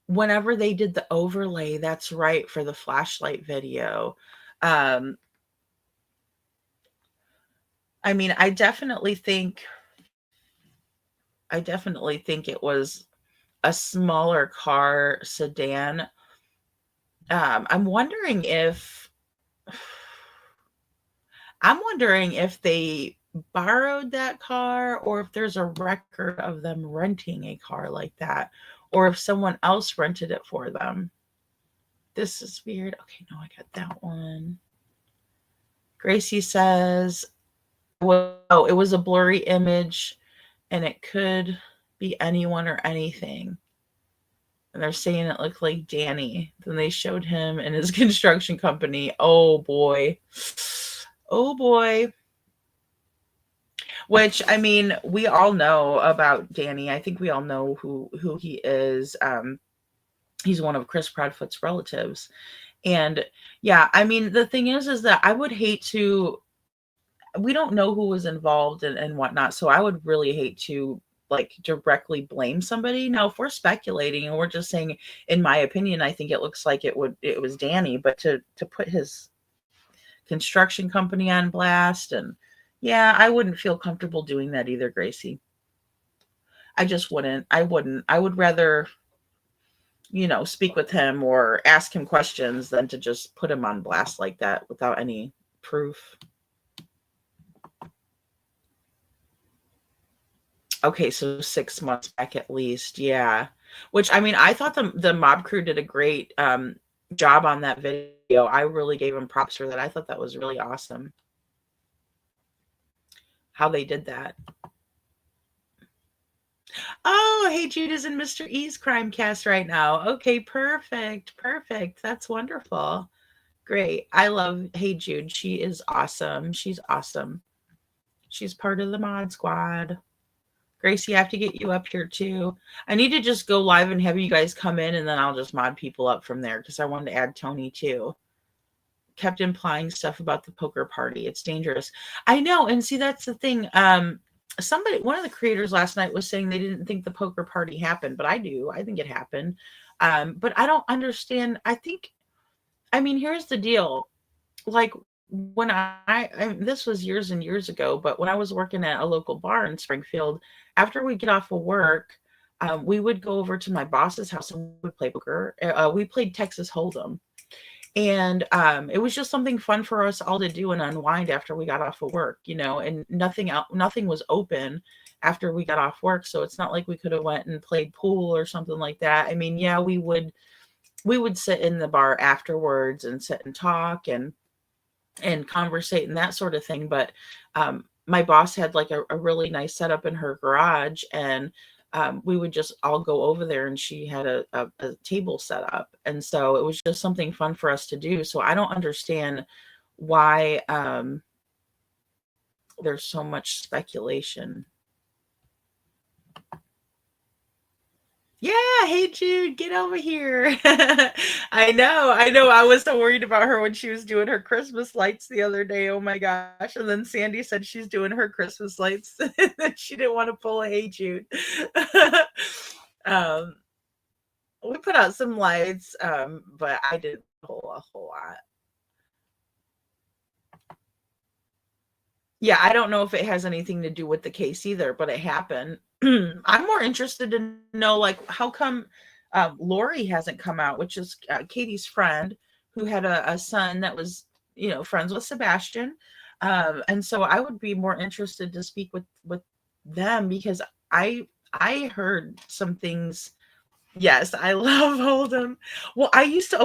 whenever they did the overlay, that's right, for the flashlight video. I mean, I definitely think it was a smaller car sedan. I'm wondering if they borrowed that car, or if there's a record of them renting a car like that, or if someone else rented it for them. This is weird. Okay, no, I got that one. Gracie says, well, it was a blurry image, and it could be anyone or anything. And they're saying it looked like Danny. Then they showed him and his construction company. Oh boy. Oh boy. Which, I mean, we all know about Danny. I think we all know who he is. He's one of Chris Proudfoot's relatives. And yeah, I mean, the thing is that I would hate to, we don't know who was involved and whatnot. So I would really hate to like directly blame somebody. Now, if we're speculating and we're just saying, in my opinion, I think it looks like it was Danny, but to put his construction company on blast, and yeah, I wouldn't feel comfortable doing that either, Gracie. I just wouldn't. I would rather, speak with him or ask him questions than to just put him on blast like that without any proof. Okay, so 6 months back at least. Yeah. Which, I mean, I thought the mob crew did a great job on that video. I really gave them props for that. I thought that was really awesome how they did that. Oh, Hey Jude is in Mr. E's crime cast right now. Okay, perfect. Perfect. That's wonderful. Great. I love Hey Jude. She is awesome. She's awesome. She's part of the mod squad. Gracie, I have to get you up here too. I need to just go live and have you guys come in, and then I'll just mod people up from there because I wanted to add Tony too. Kept implying stuff about the poker party. It's dangerous. I know. And see, that's the thing. One of the creators last night was saying they didn't think the poker party happened, but I do. I think it happened. But I don't understand. I mean, here's the deal. Like, when this was years and years ago, but when I was working at a local bar in Springfield, after we get off of work, we would go over to my boss's house and we would play poker. We played Texas Hold'em, and it was just something fun for us all to do and unwind after we got off of work, and nothing was open after we got off work. So it's not like we could have went and played pool or something like that. I mean, yeah, we would sit in the bar afterwards and sit and talk and conversate and that sort of thing. But my boss had like a really nice setup in her garage, and we would just all go over there, and she had a table set up. And so it was just something fun for us to do. So I don't understand why there's so much speculation. Yeah, hey Jude, get over here. I know. I was so worried about her when she was doing her Christmas lights the other day. Oh my gosh. And then Sandy said she's doing her Christmas lights. She didn't want to pull a hey Jude. We put out some lights, but I didn't pull a whole lot. Yeah, I don't know if it has anything to do with the case either, but it happened. I'm more interested to know, like, how come Lori hasn't come out, which is Katie's friend who had a son that was, friends with Sebastian. And so I would be more interested to speak with them because I heard some things. Yes, I love Hold'em. Well, I used to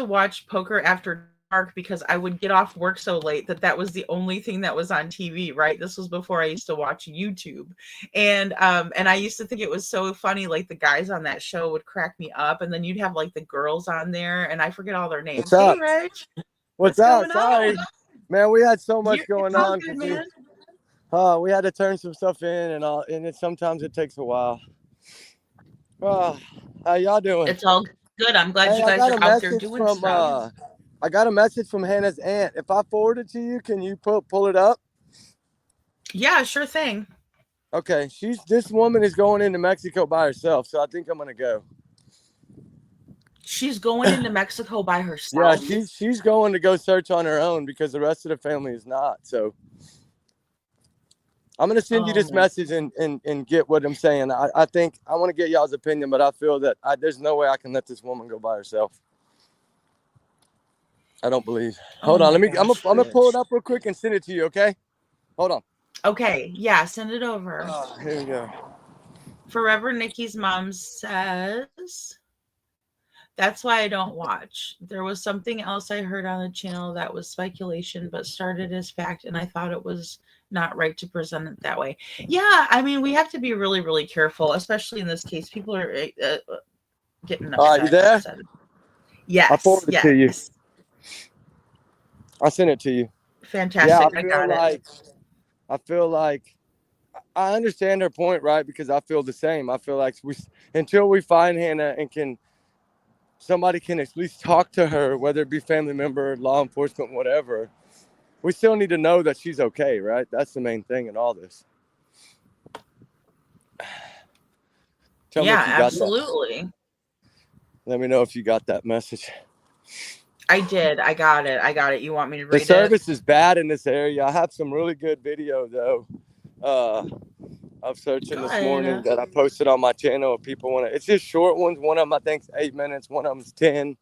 watch Poker After Dark because I would get off work so late that was the only thing that was on TV, right? This was before I used to watch YouTube. And I used to think it was so funny, like the guys on that show would crack me up, and then you'd have like the girls on there, and I forget all their names. What's up? Hey, Reg. What's up? going Sorry, on? man. We had so much It's going all on. good, 'Cause man. we had to turn some stuff in and all, and sometimes it takes a while. How y'all doing? It's all good. I'm glad Hey, you I guys got are a out there message doing from stuff. I got a message from Hannah's aunt. If I forward it to you, can you pull it up? Yeah, sure thing. Okay, this woman is going into Mexico by herself, so I think I'm gonna go. She's going into Mexico by Yeah, herself. she's going to go search on her own because the rest of the family is not. So I'm gonna send you this Oh. message and get what I'm saying. I think I want to get y'all's opinion, but I feel that there's no way I can let this woman go by herself. I don't believe. Hold on, my I'm gosh, gonna pull it Rich. up real quick and send it to you. Okay, hold on. Okay, yeah, send it over. Here we go. Forever Nikki's mom says, that's why I don't watch. There was something else I heard on the channel that was speculation, but started as fact, and I thought it was not right to present it that way. Yeah, I mean, we have to be really, really careful, especially in this case. People are getting upset. You there? upset. Yes. I forwarded it to you. I sent it to you. Fantastic. Yeah, I got it. I feel like I understand her point, right? Because I feel the same. I feel like until we find Hannah and somebody can at least talk to her, whether it be family member, law enforcement, whatever, we still need to know that she's okay, right? That's the main thing in all this. Tell me if you got absolutely. that. Let me know if you got that message. I did. I got it. You want me to read The it? service is bad in this area. I have some really good video though. Of searching this morning that I posted on my channel. If people want to, it's just short ones. One of them I think's 8 minutes. One of them's 10,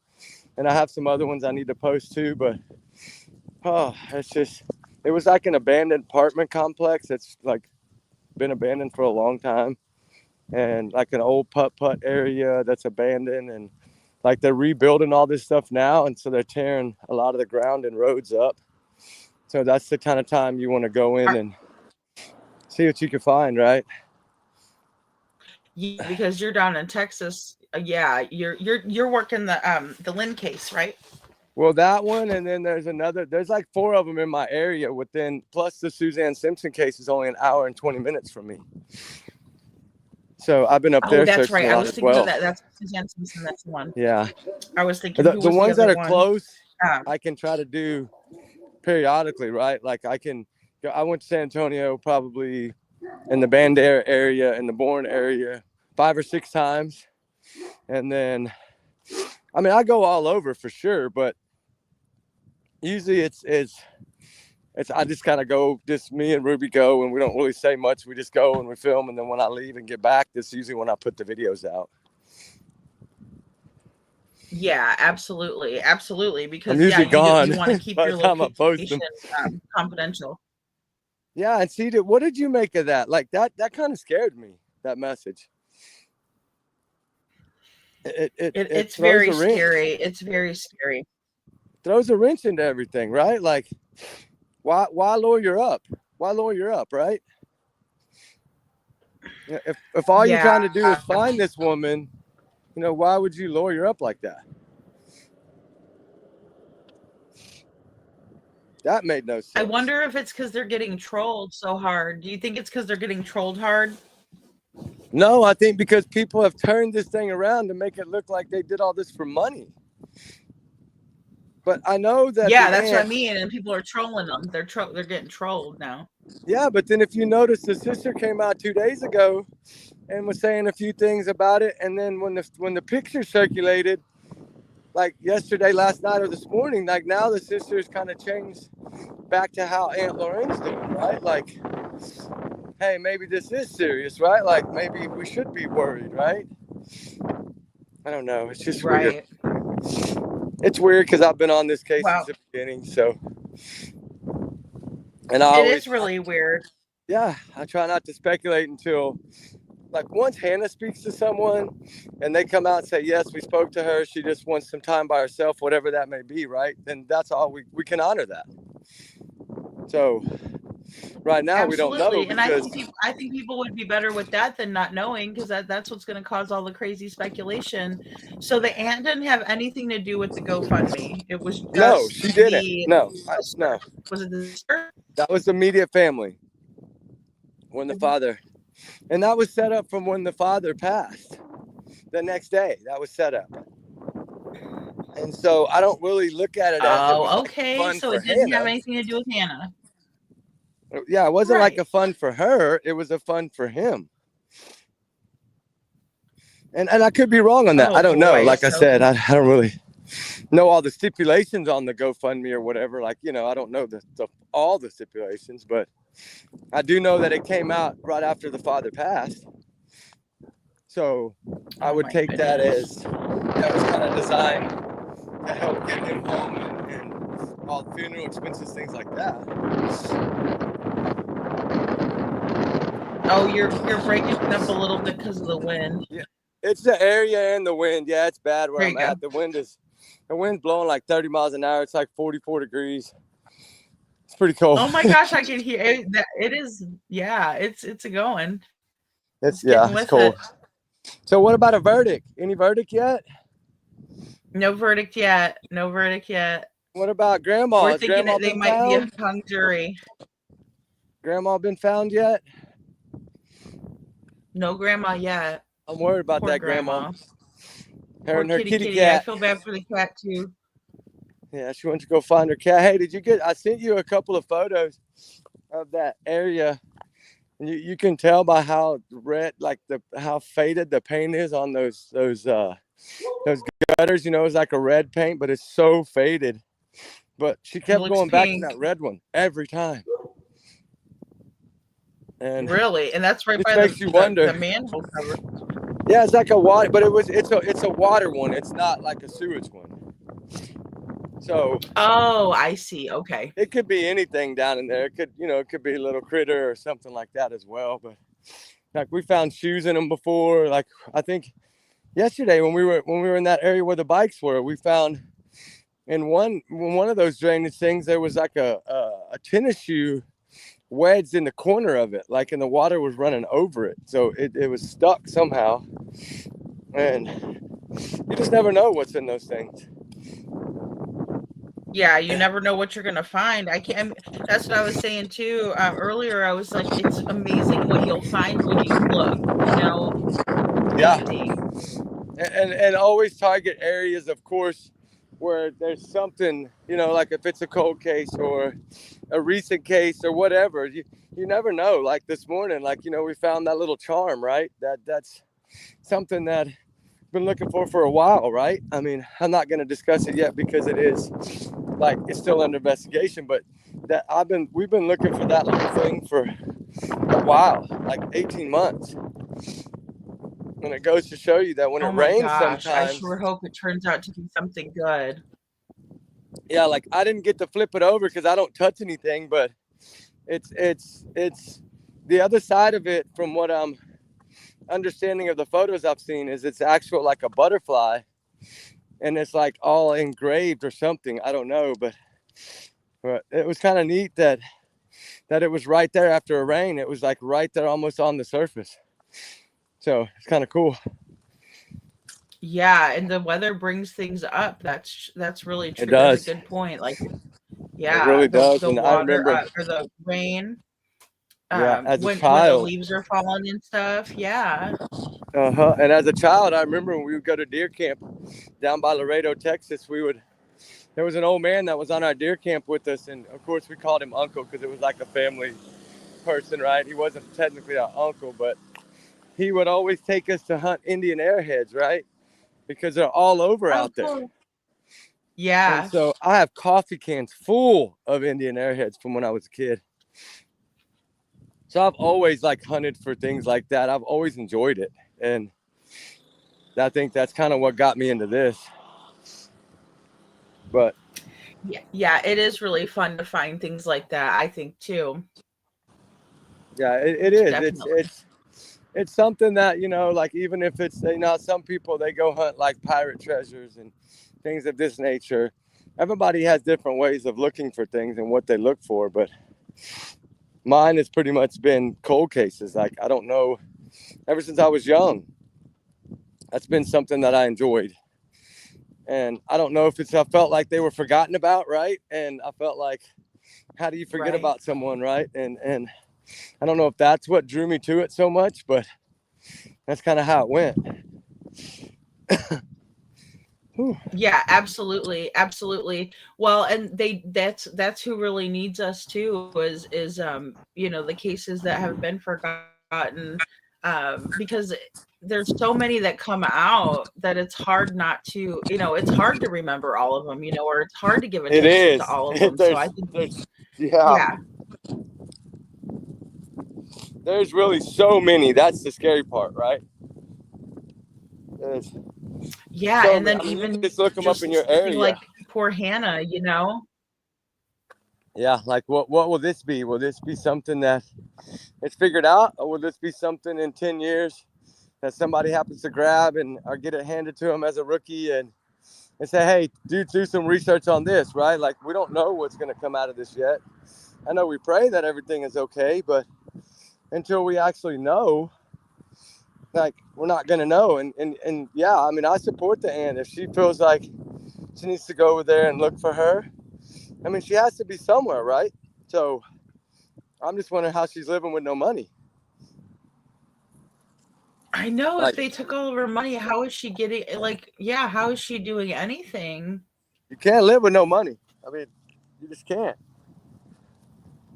and I have some other ones I need to post too. But it was like an abandoned apartment complex that's like been abandoned for a long time, and like an old putt area that's abandoned, and like they're rebuilding all this stuff now, and so they're tearing a lot of the ground and roads up. So that's the kind of time you want to go in and see what you can find, right? Yeah, because you're down in Texas. Yeah, you're working the Lynn case, right? Well, that one, and then there's like 4 of them in my area plus the Suzanne Simpson case is only an hour and 20 minutes from me. So I've been up there. That's right. I was thinking well. of that. That's Suzanne Simpson. That's the one. Yeah. I was thinking The ones that are one? close, I can try to do periodically, right? Like I went to San Antonio probably in the Bandera area and the Bourne area 5 or 6 times. And then, I mean, I go all over for sure, but usually it's I just kind of go, just me and Ruby go, and we don't really say much. We just go and we film. And then when I leave and get back, that's usually when I put the videos out. Yeah, absolutely. Absolutely. Because I'm usually gone you want to keep your location confidential. Yeah. And see, what did you make of that? Like that kind of scared me, that message. It's very scary. It's very scary. Throws a wrench into everything, right? Like, why lawyer up? Why lawyer up, right? If all you're trying to do is find this woman, why would you lawyer up like that? That made no sense. I wonder if it's because they're getting trolled so hard. Do you think it's because they're getting trolled hard? No, I think because people have turned this thing around to make it look like they did all this for money. But I know that. Yeah, that's what I mean. And people are trolling them. They're getting trolled now. Yeah, but then if you notice, the sister came out 2 days ago and was saying a few things about it. And then when the picture circulated, like yesterday, last night, or this morning, like now the sister's kind of changed back to how Aunt Lorraine's doing, right? Like, hey, maybe this is serious, right? Like maybe we should be worried, right? I don't know. It's just weird. It's weird because I've been on this case since the beginning, so. And It is really weird. Yeah, I try not to speculate until, like, once Hannah speaks to someone and they come out and say, yes, we spoke to her, she just wants some time by herself, whatever that may be, right? Then that's all we can honor that. So right now we don't know. And I think people would be better with that than not knowing, because that's what's going to cause all the crazy speculation. So the aunt didn't have anything to do with the GoFundMe. It was just no, she didn't. No. Was it the sister? That was the immediate family. When the father, and that was set up from when the father passed. The next day, that was set up. And so I don't really look at it as okay. So it didn't have anything to do with Hannah. Yeah, it wasn't like a fund for her. It was a fund for him. And I could be wrong on that. I don't know. Like I said, I don't really know all the stipulations on the GoFundMe or whatever. Like, you know, I don't know all the stipulations, but I do know that it came out right after the father passed. So I would take that as that was kind of designed to help get him home and all the funeral expenses, things like that. Oh, you're breaking it up a little bit because of the wind. Yeah, it's the area and the wind. Yeah, it's bad where I'm at. The wind's blowing like 30 miles an hour. It's like 44 degrees. It's pretty cold. Oh my gosh, I can hear it. It is. Yeah, it's a going. It's cold. So what about a verdict? Any verdict yet? No verdict yet. No verdict yet. What about Grandma? We're thinking that they might be a hung jury. Grandma been found yet? No grandma yet. I'm worried about that grandma. Her and her kitty I cat. feel bad for the cat too. Yeah, she went to go find her cat. Hey, did you get? I sent you a couple of photos of that area. And you can tell by how red, like how faded the paint is on those gutters. You know, it's like a red paint, but it's so faded. But she kept going back to that red one every time. And really, and that's right by the manhole cover. Yeah, it's like a water, but it's a water one. It's not like a sewage one. So. Oh, I see. Okay. It could be anything down in there. It could be a little critter or something like that as well. But like we found shoes in them before. Like I think yesterday when we were in that area where the bikes were, we found in one of those drainage things there was like a tennis shoe wedged in the corner of it, like, and the water was running over it, so it was stuck somehow. And you just never know what's in those things. Yeah, you never know what you're gonna find. That's what I was saying too. Earlier, I was like, it's amazing what you'll find when you look. You know. Yeah. And always target areas, of course, where there's something, you know, like if it's a cold case or a recent case or whatever. You never know. Like this morning, like, you know, we found that little charm, right? That's something that been looking for a while, right? I mean, I'm not going to discuss it yet because it is like it's still under investigation, but we've been looking for that little thing for a while, like 18 months. And it goes to show you that when it rains sometimes, I sure hope it turns out to be something good. Yeah, like I didn't get to flip it over because I don't touch anything, but it's the other side of it from what I'm understanding of the photos I've seen is it's actual like a butterfly, and it's like all engraved or something. I don't know, but it was kind of neat that it was right there after a rain. It was like right there almost on the surface. So it's kind of cool. Yeah, and the weather brings things up. That's really true. It does. That's a good point. Like, yeah, it really does. The and water, I remember or the rain. As when a child, the leaves are falling and stuff. Yeah. And as a child, I remember when we would go to deer camp down by Laredo, Texas. There was an old man that was on our deer camp with us, and of course we called him Uncle because it was like a family person, right? He wasn't technically our uncle, but he would always take us to hunt Indian airheads, right? Because they're all over out there. Yeah. And so I have coffee cans full of Indian airheads from when I was a kid. So I've always like hunted for things like that. I've always enjoyed it. And I think that's kind of what got me into this. But yeah, it is really fun to find things like that, I think too. yeah, it is. Definitely. It's something that, you know, like even if it's, you know, some people, they go hunt like pirate treasures and things of this nature. Everybody has different ways of looking for things and what they look for, but mine has pretty much been cold cases. Like, I don't know, ever since I was young, that's been something that I enjoyed. And I don't know if I felt like they were forgotten about, right? And I felt like, how do you forget Right. about someone, right? And I don't know if that's what drew me to it so much, but that's kind of how it went. Yeah, absolutely, absolutely. Well, and that's who really needs us too, is you know, the cases that have been forgotten, because there's so many that come out that it's hard not to, you know, it's hard to remember all of them, you know, or it's hard to give It attention is. to all of them. So I think, Yeah. yeah, There's really so many. That's the scary part, right? There's yeah, so and then many. I mean, you even can just look them up in your area. like poor Hannah, you know. Yeah, like what will this be? Will this be something that it's figured out, or will this be something in 10 years that somebody happens to grab and or get it handed to them as a rookie and say, hey, do some research on this, right? Like, we don't know what's going to come out of this yet. I know we pray that everything is okay, but until we actually know, like, we're not going to know. And yeah, I mean, I support the aunt. If she feels like she needs to go over there and look for her, I mean, she has to be somewhere, right? So I'm just wondering how she's living with no money. I know, Like, if they took all of her money, how is she getting, like, yeah, how is she doing anything? you can't live with no money. I mean, you just can't.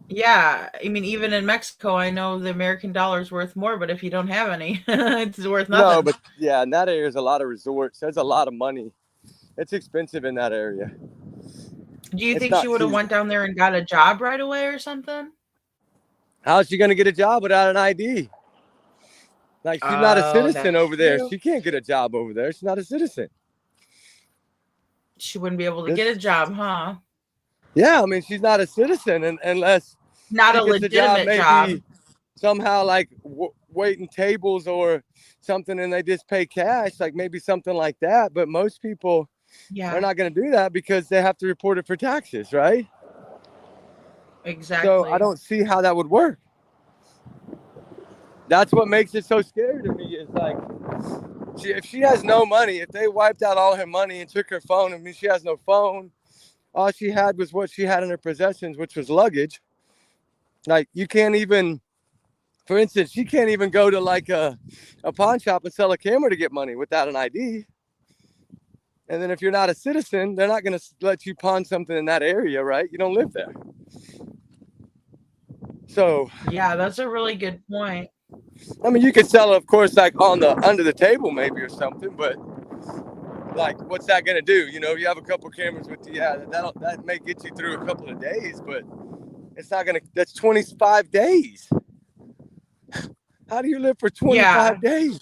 Yeah, I mean, even in Mexico, I know the American dollar is worth more, but if you don't have any, it's worth nothing. No, but yeah, in that area, there's a lot of resorts. There's a lot of money. It's expensive in that area. Do you It's think not she would have cheap. went down there and got a job right away or something? How's she going to get a job without an ID? Like, she's not a Oh, citizen that's over there. true. She can't get a job over there. She's not a citizen. She wouldn't be able to get a job, huh? Yeah, I mean, she's not a citizen unless Not she a gets a job, legitimate maybe job. somehow like waiting tables or something, and they just pay cash, like maybe something like that. But most people Yeah, are not going to do that because they have to report it for taxes, right? exactly. So I don't see how that would work. That's what makes it so scary to me, is like, if she has no money, if they wiped out all her money and took her phone, I mean, she has no phone. All she had was what she had in her possessions, which was luggage. Like, you can't even, for instance, she can't even go to like a pawn shop and sell a camera to get money without an ID. And then if you're not a citizen, they're not going to let you pawn something in that area, right? You don't live there. So, Yeah, that's a really good point. I mean, you could sell it, of course, like on the under the table maybe or something, but like, what's that going to do? You know, you have a couple cameras with you, yeah, that may get you through a couple of days, but it's not going to, that's 25 days. How do you live for 25 days?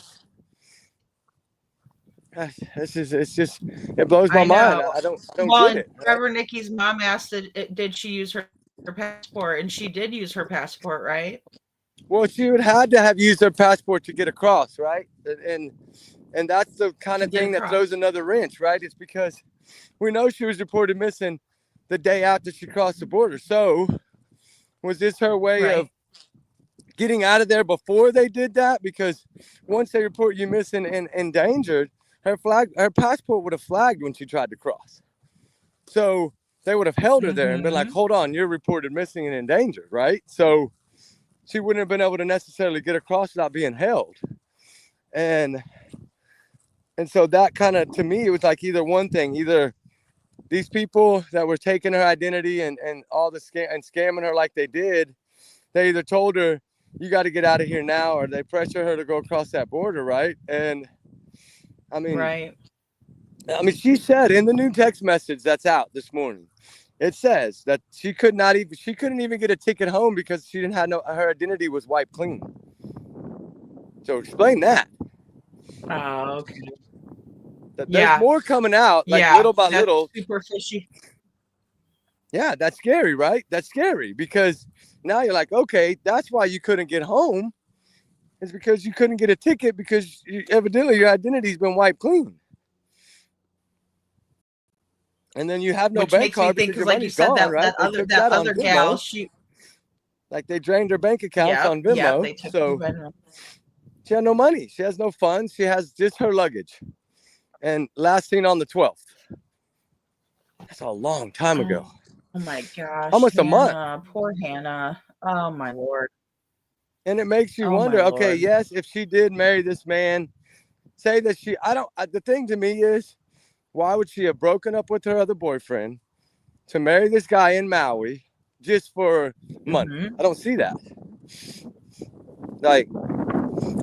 It's just, it blows my mind. I don't Well, get it. Trevor Nikki's mom asked, did she use her passport? And she did use her passport, right? Well, she would had to have used her passport to get across, right? And that's the kind of thing that throws another wrench, right? It's because we know she was reported missing the day after she crossed the border. So was this her way of getting out of there before they did that? Because once they report you missing and endangered, her passport would have flagged when she tried to cross. So they would have held her there and been like, hold on, you're reported missing and endangered, right? So she wouldn't have been able to necessarily get across without being held. And so that kind of, to me, it was like either one thing, either these people that were taking her identity and all the scamming her like they did, they either told her, you got to get out of here now, or they pressure her to go across that border, right? And I mean, I mean, she said in the new text message that's out this morning, it says that she couldn't even get a ticket home because she didn't have her identity was wiped clean. So explain that. Oh, okay. There's more coming out, like little by little. Super fishy. Yeah, that's scary, right? That's scary because now you're like, okay, that's why you couldn't get home. It's because you couldn't get a ticket because evidently your identity's been wiped clean. And then you have no bank card because your money's gone, right? That other gal, like they drained her bank accounts on Venmo. Yeah, they took so Venmo. she had no money. She has no funds. She has just her luggage. And last seen on the 12th. That's a long time ago. Oh my gosh. Almost a month. Poor Hannah. Oh my Lord. And it makes you wonder, okay, yes, if she did marry this man, say that the thing to me is, why would she have broken up with her other boyfriend to marry this guy in Maui just for money? Mm-hmm. I don't see that. Like,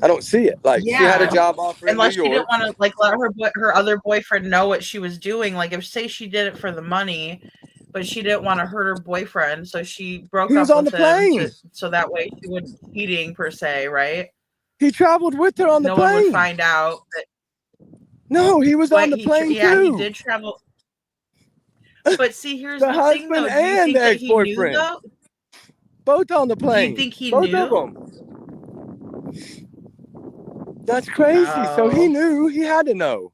I don't see it. Like, she had a job offer in New York. Unless she didn't want to let her other boyfriend know what she was doing. Like, if say she did it for the money, but she didn't want to hurt her boyfriend, so she broke up with him so that way she wouldn't be cheating per se, right? He traveled with her on the plane. No one would find out that. No, he was on the plane too. He did travel. But see, here's the husband thing, though. and the ex-boyfriend. Both on the plane. Do you think he Both knew? of them. That's crazy. So he knew. He had to know.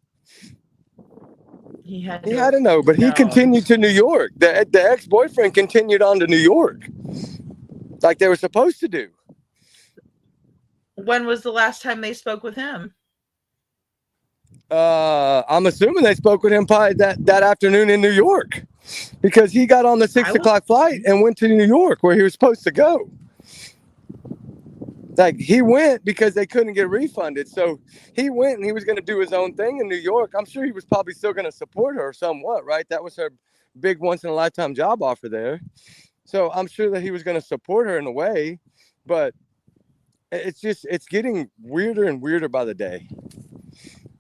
He had to know, but he continued to New York. The ex-boyfriend continued on to New York, like they were supposed to do. When was the last time they spoke with him? I'm assuming they spoke with him probably that afternoon in New York, because he got on the 6 o'clock flight and went to New York where he was supposed to go. Like, he went because they couldn't get refunded. So he went and he was going to do his own thing in New York. I'm sure he was probably still going to support her somewhat, right? That was her big once-in-a-lifetime job offer there. So I'm sure that he was going to support her in a way. But it's getting weirder and weirder by the day.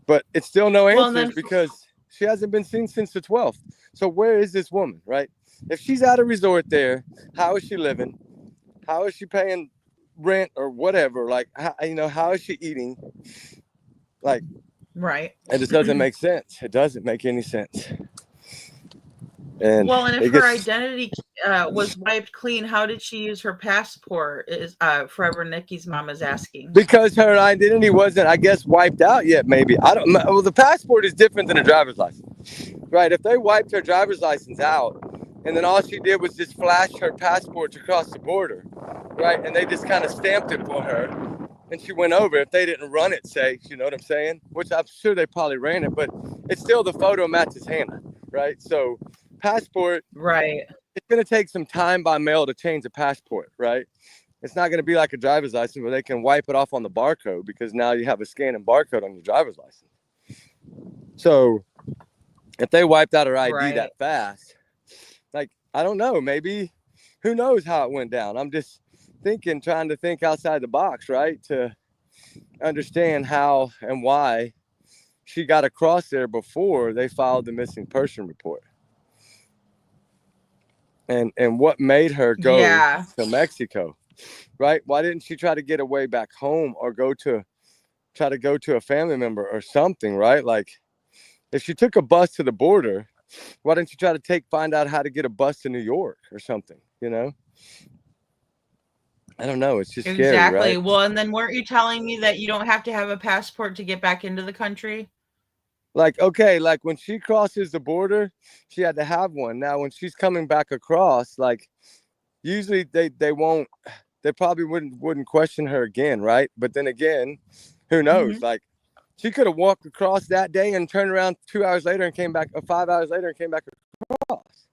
But it's still no answers because she hasn't been seen since the 12th. So where is this woman, right? If she's at a resort there, how is she living? How is she paying rent or whatever? Like, how is she eating? Like, right. It just doesn't make sense. It doesn't make any sense. And if her identity was wiped clean, how did she use her passport? Is Forever Nikki's mom is asking. Because her identity wasn't, I guess, wiped out yet. Maybe I don't. Well, the passport is different than a driver's license, right? If they wiped her driver's license out, and then all she did was just flash her passport to cross the border, right? And they just kind of stamped it for her, and she went over. If they didn't run it, say, you know what I'm saying? Which I'm sure they probably ran it, but it's still the photo matches Hannah, right? So passport, right? It's going to take some time by mail to change a passport, right? It's not going to be like a driver's license where they can wipe it off on the barcode, because now you have a scan and barcode on your driver's license. So if they wiped out her ID that fast, like, I don't know, maybe, who knows how it went down? I'm just trying to think outside the box, right? To understand how and why she got across there before they filed the missing person report. And what made her go to Mexico, right? Why didn't she try to get away back home, or try to go to a family member or something, right? Like, if she took a bus to the border, why didn't you try to find out how to get a bus to New York or something, you know? I don't know. It's just scary, right? Well, and then weren't you telling me that you don't have to have a passport to get back into the country? Like, okay, like when she crosses the border, she had to have one. Now, when she's coming back across, like, usually they probably wouldn't question her again, right? But then again, who knows? Like, she could have walked across that day and turned around 2 hours later and came back, or 5 hours later and came back across.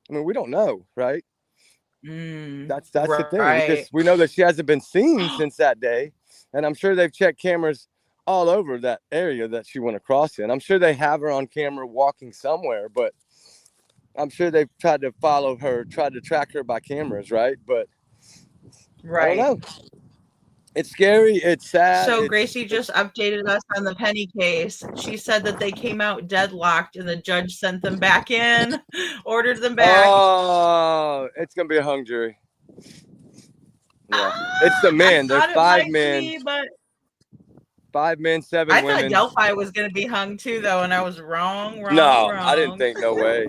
I mean, we don't know, right? That's the thing. We know that she hasn't been seen since that day, and I'm sure they've checked cameras all over that area that she went across in. I'm sure they have her on camera walking somewhere, but I'm sure they've tried to follow her, tried to track her by cameras, right? But I don't know. It's scary. It's sad. So it's- Gracie just updated us on the Penny case. She said that they came out deadlocked and the judge sent them back in, ordered them back. Oh, it's gonna be a hung jury. Yeah, it's the men. I There's thought it 5 might men. be, but 5 men, 7 I women. thought Delphi was going to be hung too, though, and I was wrong. No, I didn't think no way.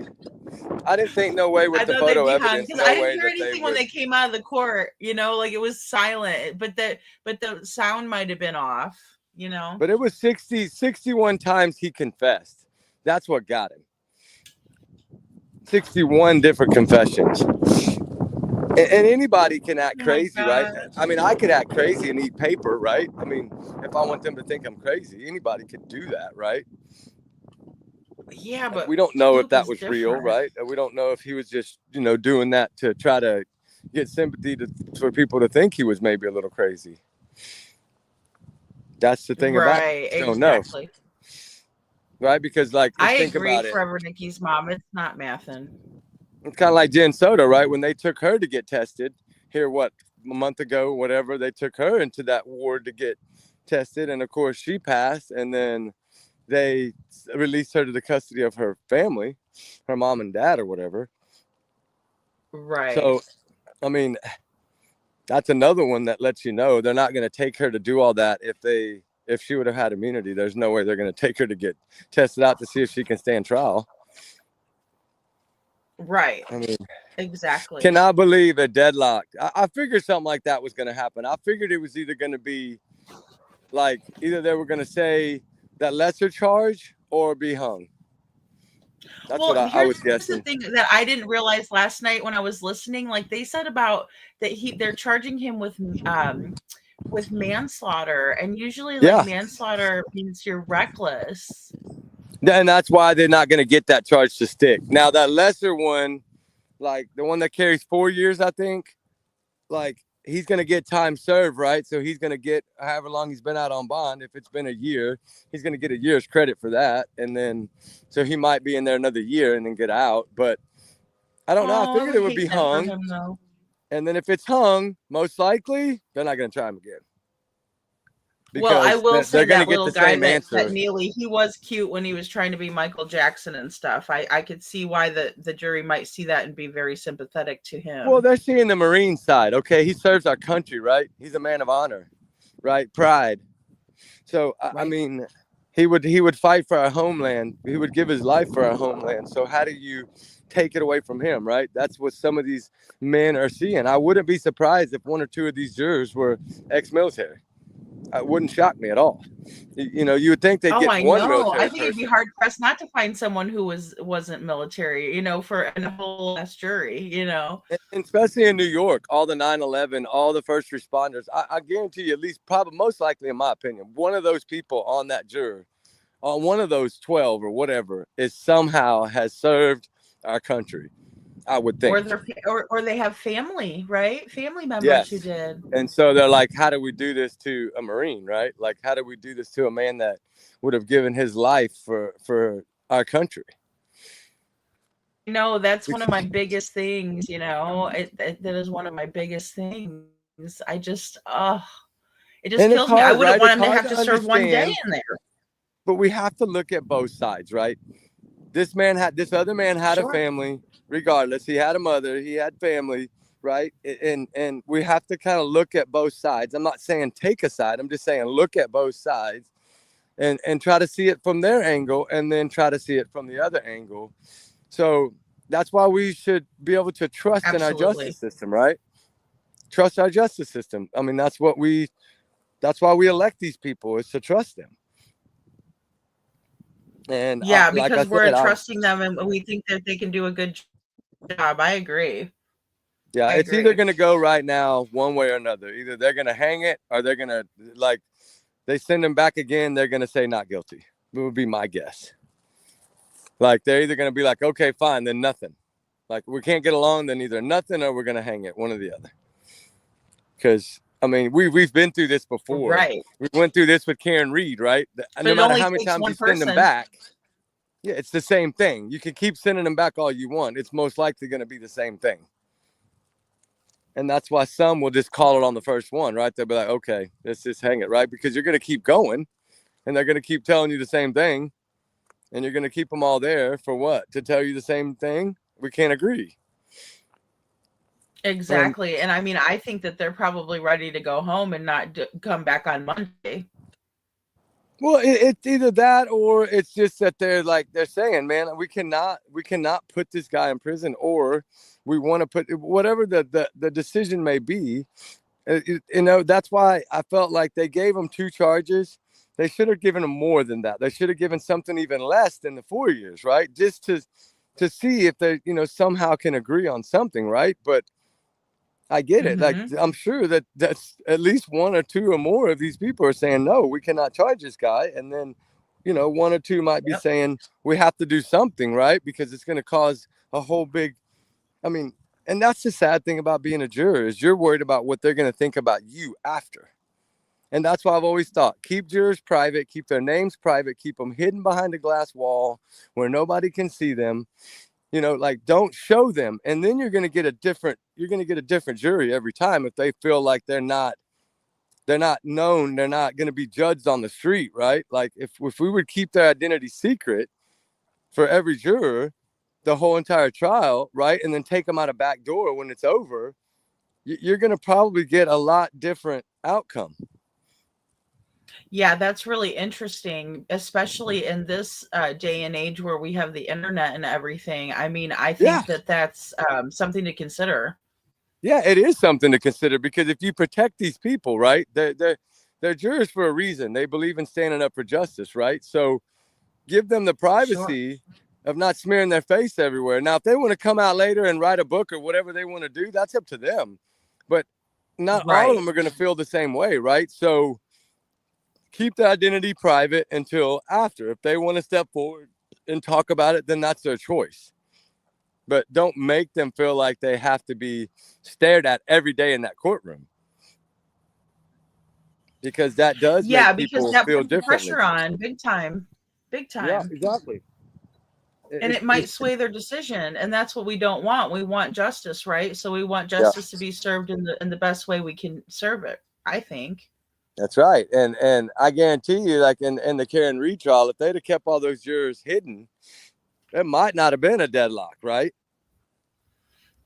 I didn't think no way with I the thought they'd photo be hung evidence. because No I way didn't hear that they anything when would. they came out of the court. You know, like it was silent, but the sound might have been off. You know, But it was 61 times he confessed. That's what got him. 61 different confessions. And anybody can act Oh my crazy, right? God. I mean, I could act crazy and eat paper, right? I mean, if I want them to think I'm crazy, anybody could do that, right? yeah, but We don't know if Luke that is was real, different. right? We don't know if he was just, doing that to try to get sympathy for people to think he was maybe a little crazy. That's the thing about Right, it. Don't know, exactly. right? Because like, I think agree, about it. Forever Nikki's mom. It's not Mathin. It's kind of like Jen Soto, right? When they took her to get tested here, a month ago, whatever, they took her into that ward to get tested. And of course she passed, and then they released her to the custody of her family, her mom and dad or whatever. Right. So, I mean, that's another one that lets you know they're not going to take her to do all that if she would have had immunity. There's no way they're going to take her to get tested out to see if she can stand trial. Right. I mean, Exactly. cannot believe a deadlock. I figured something like that was going to happen. I figured it was either going to be like either they were going to say that lesser charge or be hung. That's what I was here's the guessing. thing that I didn't realize last night when I was listening. Like they said about that they're charging him with manslaughter, and usually Yeah. manslaughter means you're reckless. And that's why they're not going to get that charge to stick. Now that lesser one, like the one that carries 4 years, I think, like he's going to get time served, right? So he's going to get however long he's been out on bond. If it's been a year, he's going to get a year's credit for that. And then, so he might be in there another year and then get out. But I don't know. I figured it would be hung. And then if it's hung, most likely they're not going to try him again. Well, I will say gonna that little guy answer. that Neely, he was cute when he was trying to be Michael Jackson and stuff. I could see why the jury might see that and be very sympathetic to him. Well, they're seeing the Marine side. Okay, he serves our country, right? He's a man of honor, right? Pride. So I mean, he would fight for our homeland. He would give his life for our homeland. So how do you take it away from him, right? That's what some of these men are seeing. I wouldn't be surprised if 1 or 2 of these jurors were ex-military. It wouldn't shock me at all. You would think they'd get I one know. military I think it'd be person. hard pressed not to find someone who wasn't military, for a whole ass jury, And especially in New York, all the 9/11, all the first responders. I guarantee you, at least probably most likely, in my opinion, one of those people on that juror, on one of those 12 or whatever, is somehow has served our country. I would think. Or they have family, right? Family members Yes. who did. And so they're like, how do we do this to a Marine, right? Like, how do we do this to a man that would have given his life for our country? No, that's one of my biggest things, that is one of my biggest things. I just, it just And it's kills me. I hard, wouldn't right? want It's him to hard have to to serve one day understand. in there. But we have to look at both sides, right? This other man had Sure. a family, regardless. He had a mother, he had family, right? And we have to kind of look at both sides. I'm not saying take a side. I'm just saying look at both sides and try to see it from their angle and then try to see it from the other angle. So that's why we should be able to trust in our Absolutely. justice system, right? Trust our justice system. I mean, that's why we elect these people, is to trust them. And Yeah, like because I we're said, trusting them and we think that they can do a good job. I agree. yeah, I it's agree. either going to go right now one way or another. Either they're going to hang it or they're going to, like, they send them back again, they're going to say not guilty. It would be my guess. Like, they're either going to be like, okay, fine, then nothing. Like, we can't get along, then either nothing or we're going to hang it, one or the other. Because, I mean, we've been through this before. Right. We went through this with Karen Reed, right? No it matter only how many takes times one you send them person. back. Yeah, it's the same thing. You can keep sending them back all you want. It's most likely going to be the same thing. And that's why some will just call it on the first one, right? They'll be like, okay, let's just hang it, right? Because you're going to keep going and they're going to keep telling you the same thing. And you're going to keep them all there for what? To tell you the same thing? We can't agree. Exactly. And I mean, I think that they're probably ready to go home and not come back on Monday. Well, it's either that or it's just that they're saying, man, we cannot put this guy in prison, or we want to put whatever the decision may be. That's why I felt like they gave him 2 charges. They should have given him more than that. They should have given something even less than the 4 years, right? Just to see if they, somehow can agree on something, right? But I get it. Like, I'm sure that's at least 1 or 2 or more of these people are saying, no, we cannot charge this guy. And then, 1 or 2 might be saying we have to do something, right? Because it's going to cause a whole big, and that's the sad thing about being a juror is you're worried about what they're going to think about you after. And that's why I've always thought, keep jurors private, keep their names private, keep them hidden behind a glass wall where nobody can see them. Don't show them. And then you're going to get a different jury every time if they feel like they're not known, they're not going to be judged on the street, right? Like if we would keep their identity secret for every juror, the whole entire trial, right? And then take them out a back door when it's over, you're going to probably get a lot different outcome. Yeah, that's really interesting, especially in this day and age where we have the internet and everything. I mean, I think that's something to consider. Yeah, it is something to consider because if you protect these people, right, they're jurors for a reason. They believe in standing up for justice, right? So give them the privacy of not smearing their face everywhere. Now, if they want to come out later and write a book or whatever they want to do, that's up to them. But not all of them are going to feel the same way, right? So keep the identity private until after. If they want to step forward and talk about it, then that's their choice. But don't make them feel like they have to be stared at every day in that courtroom. Because that does make people feel differently. Pressure on big time. Yeah, exactly. And it might sway their decision, and that's what we don't want. We want justice, right? So we want justice to be served in the best way we can serve it, I think. That's right. And I guarantee you, like in the Karen Reed trial, if they'd have kept all those jurors hidden, it might not have been a deadlock, right?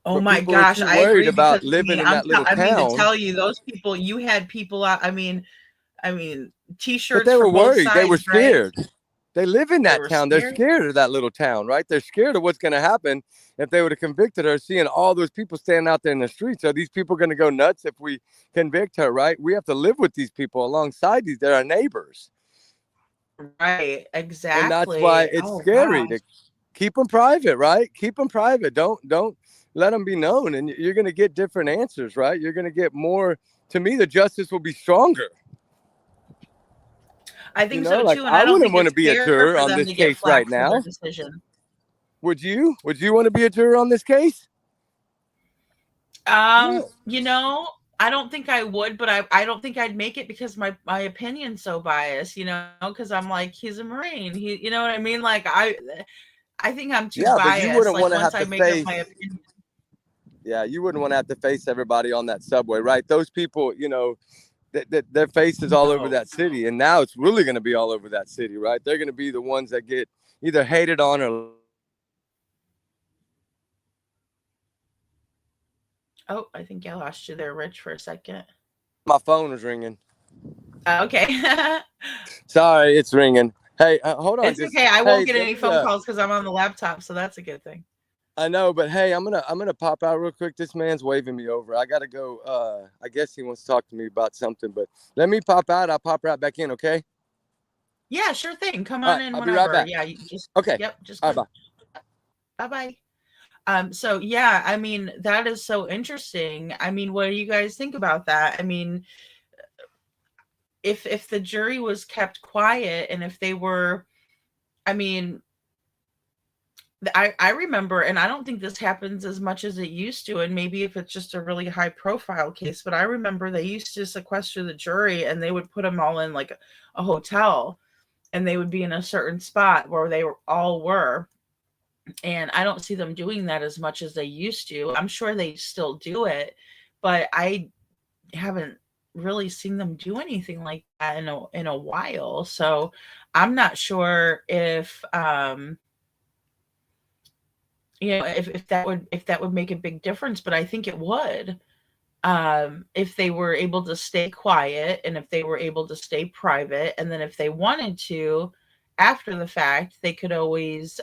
Oh my gosh, I agree. About living in that little town. I mean, to tell you, those people, you had people out. I mean, T-shirts. But they were worried. They were scared. Right? They live in that town. They're scared of that little town, right? They're scared of what's going to happen if they would have convicted her, seeing all those people standing out there in the streets. Are these people going to go nuts if we convict her, right? We have to live with these people alongside these. They're our neighbors. Right, exactly. And that's why it's scary to keep them private, right? Keep them private. Don't let them be known. And you're going to get different answers, right? You're going to get more. To me, the justice will be stronger. I think so too. And I wouldn't want to be a juror on this case right now. Would you? Would you want to be a juror on this case? I don't think I would, but I don't think I'd make it because my opinion's so biased, because I'm like, he's a Marine. You know what I mean? Like I think I'm too biased. But you wouldn't want to have to face my opinion. Yeah, you wouldn't want to have to face everybody on that subway, right? Those people, their face is all over that city, and now it's really going to be all over that city, right? They're going to be the ones that get either hated on or. Oh, I think I lost you there, Rich, for a second. My phone was ringing. Okay. Sorry, it's ringing. Hey, hold on. It's okay. I won't get any phone calls because I'm on the laptop, so that's a good thing. I know, but hey, I'm gonna pop out real quick. This man's waving me over. I gotta go. I guess he wants to talk to me about something, but let me pop out. I'll pop right back in, okay? Yeah, sure thing. Come on in I'll whenever. Be right back. Yeah, you just okay. Yep, just bye. Bye. So yeah, I mean, that is so interesting. I mean, what do you guys think about that? I mean, if the jury was kept quiet and if they were, I mean, I remember, and I don't think this happens as much as it used to, and maybe if it's just a really high profile case, but I remember they used to sequester the jury and they would put them all in like a hotel and they would be in a certain spot where they all were. And I don't see them doing that as much as they used to. I'm sure they still do it, but I haven't really seen them do anything like that in a while. So I'm not sure if if that would make a big difference, but I think it would. If they were able to stay quiet and if they were able to stay private, and then if they wanted to, after the fact, they could always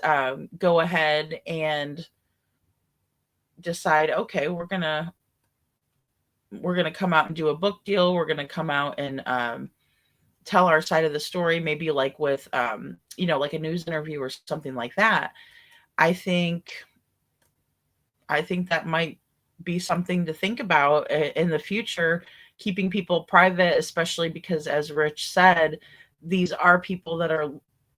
go ahead and decide, okay, we're gonna come out and do a book deal. We're gonna come out and tell our side of the story, maybe like with like a news interview or something like that. I think that might be something to think about in the future, keeping people private, especially because, as Rich said, these are people that are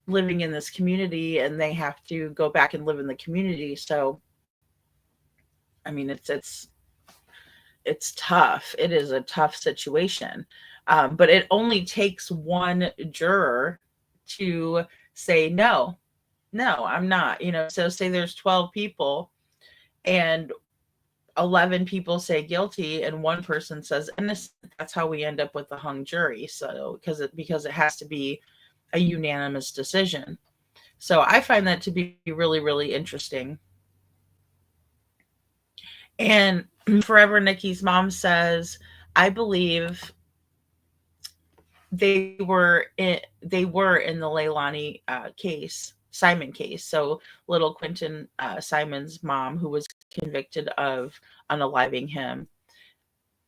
living in this community and they have to go back and live in the community. So, I mean, it's tough. It is a tough situation. But it only takes one juror to say, no, I'm not, so say there's 12 people and 11 people say guilty and one person says innocent. That's how we end up with the hung jury. So because it has to be a unanimous decision. So I find that to be really, really interesting. And Forever Nikki's mom says, I believe they were in the Leilani case, Simon case. So little Quentin Simon's mom, who was convicted of unaliving him,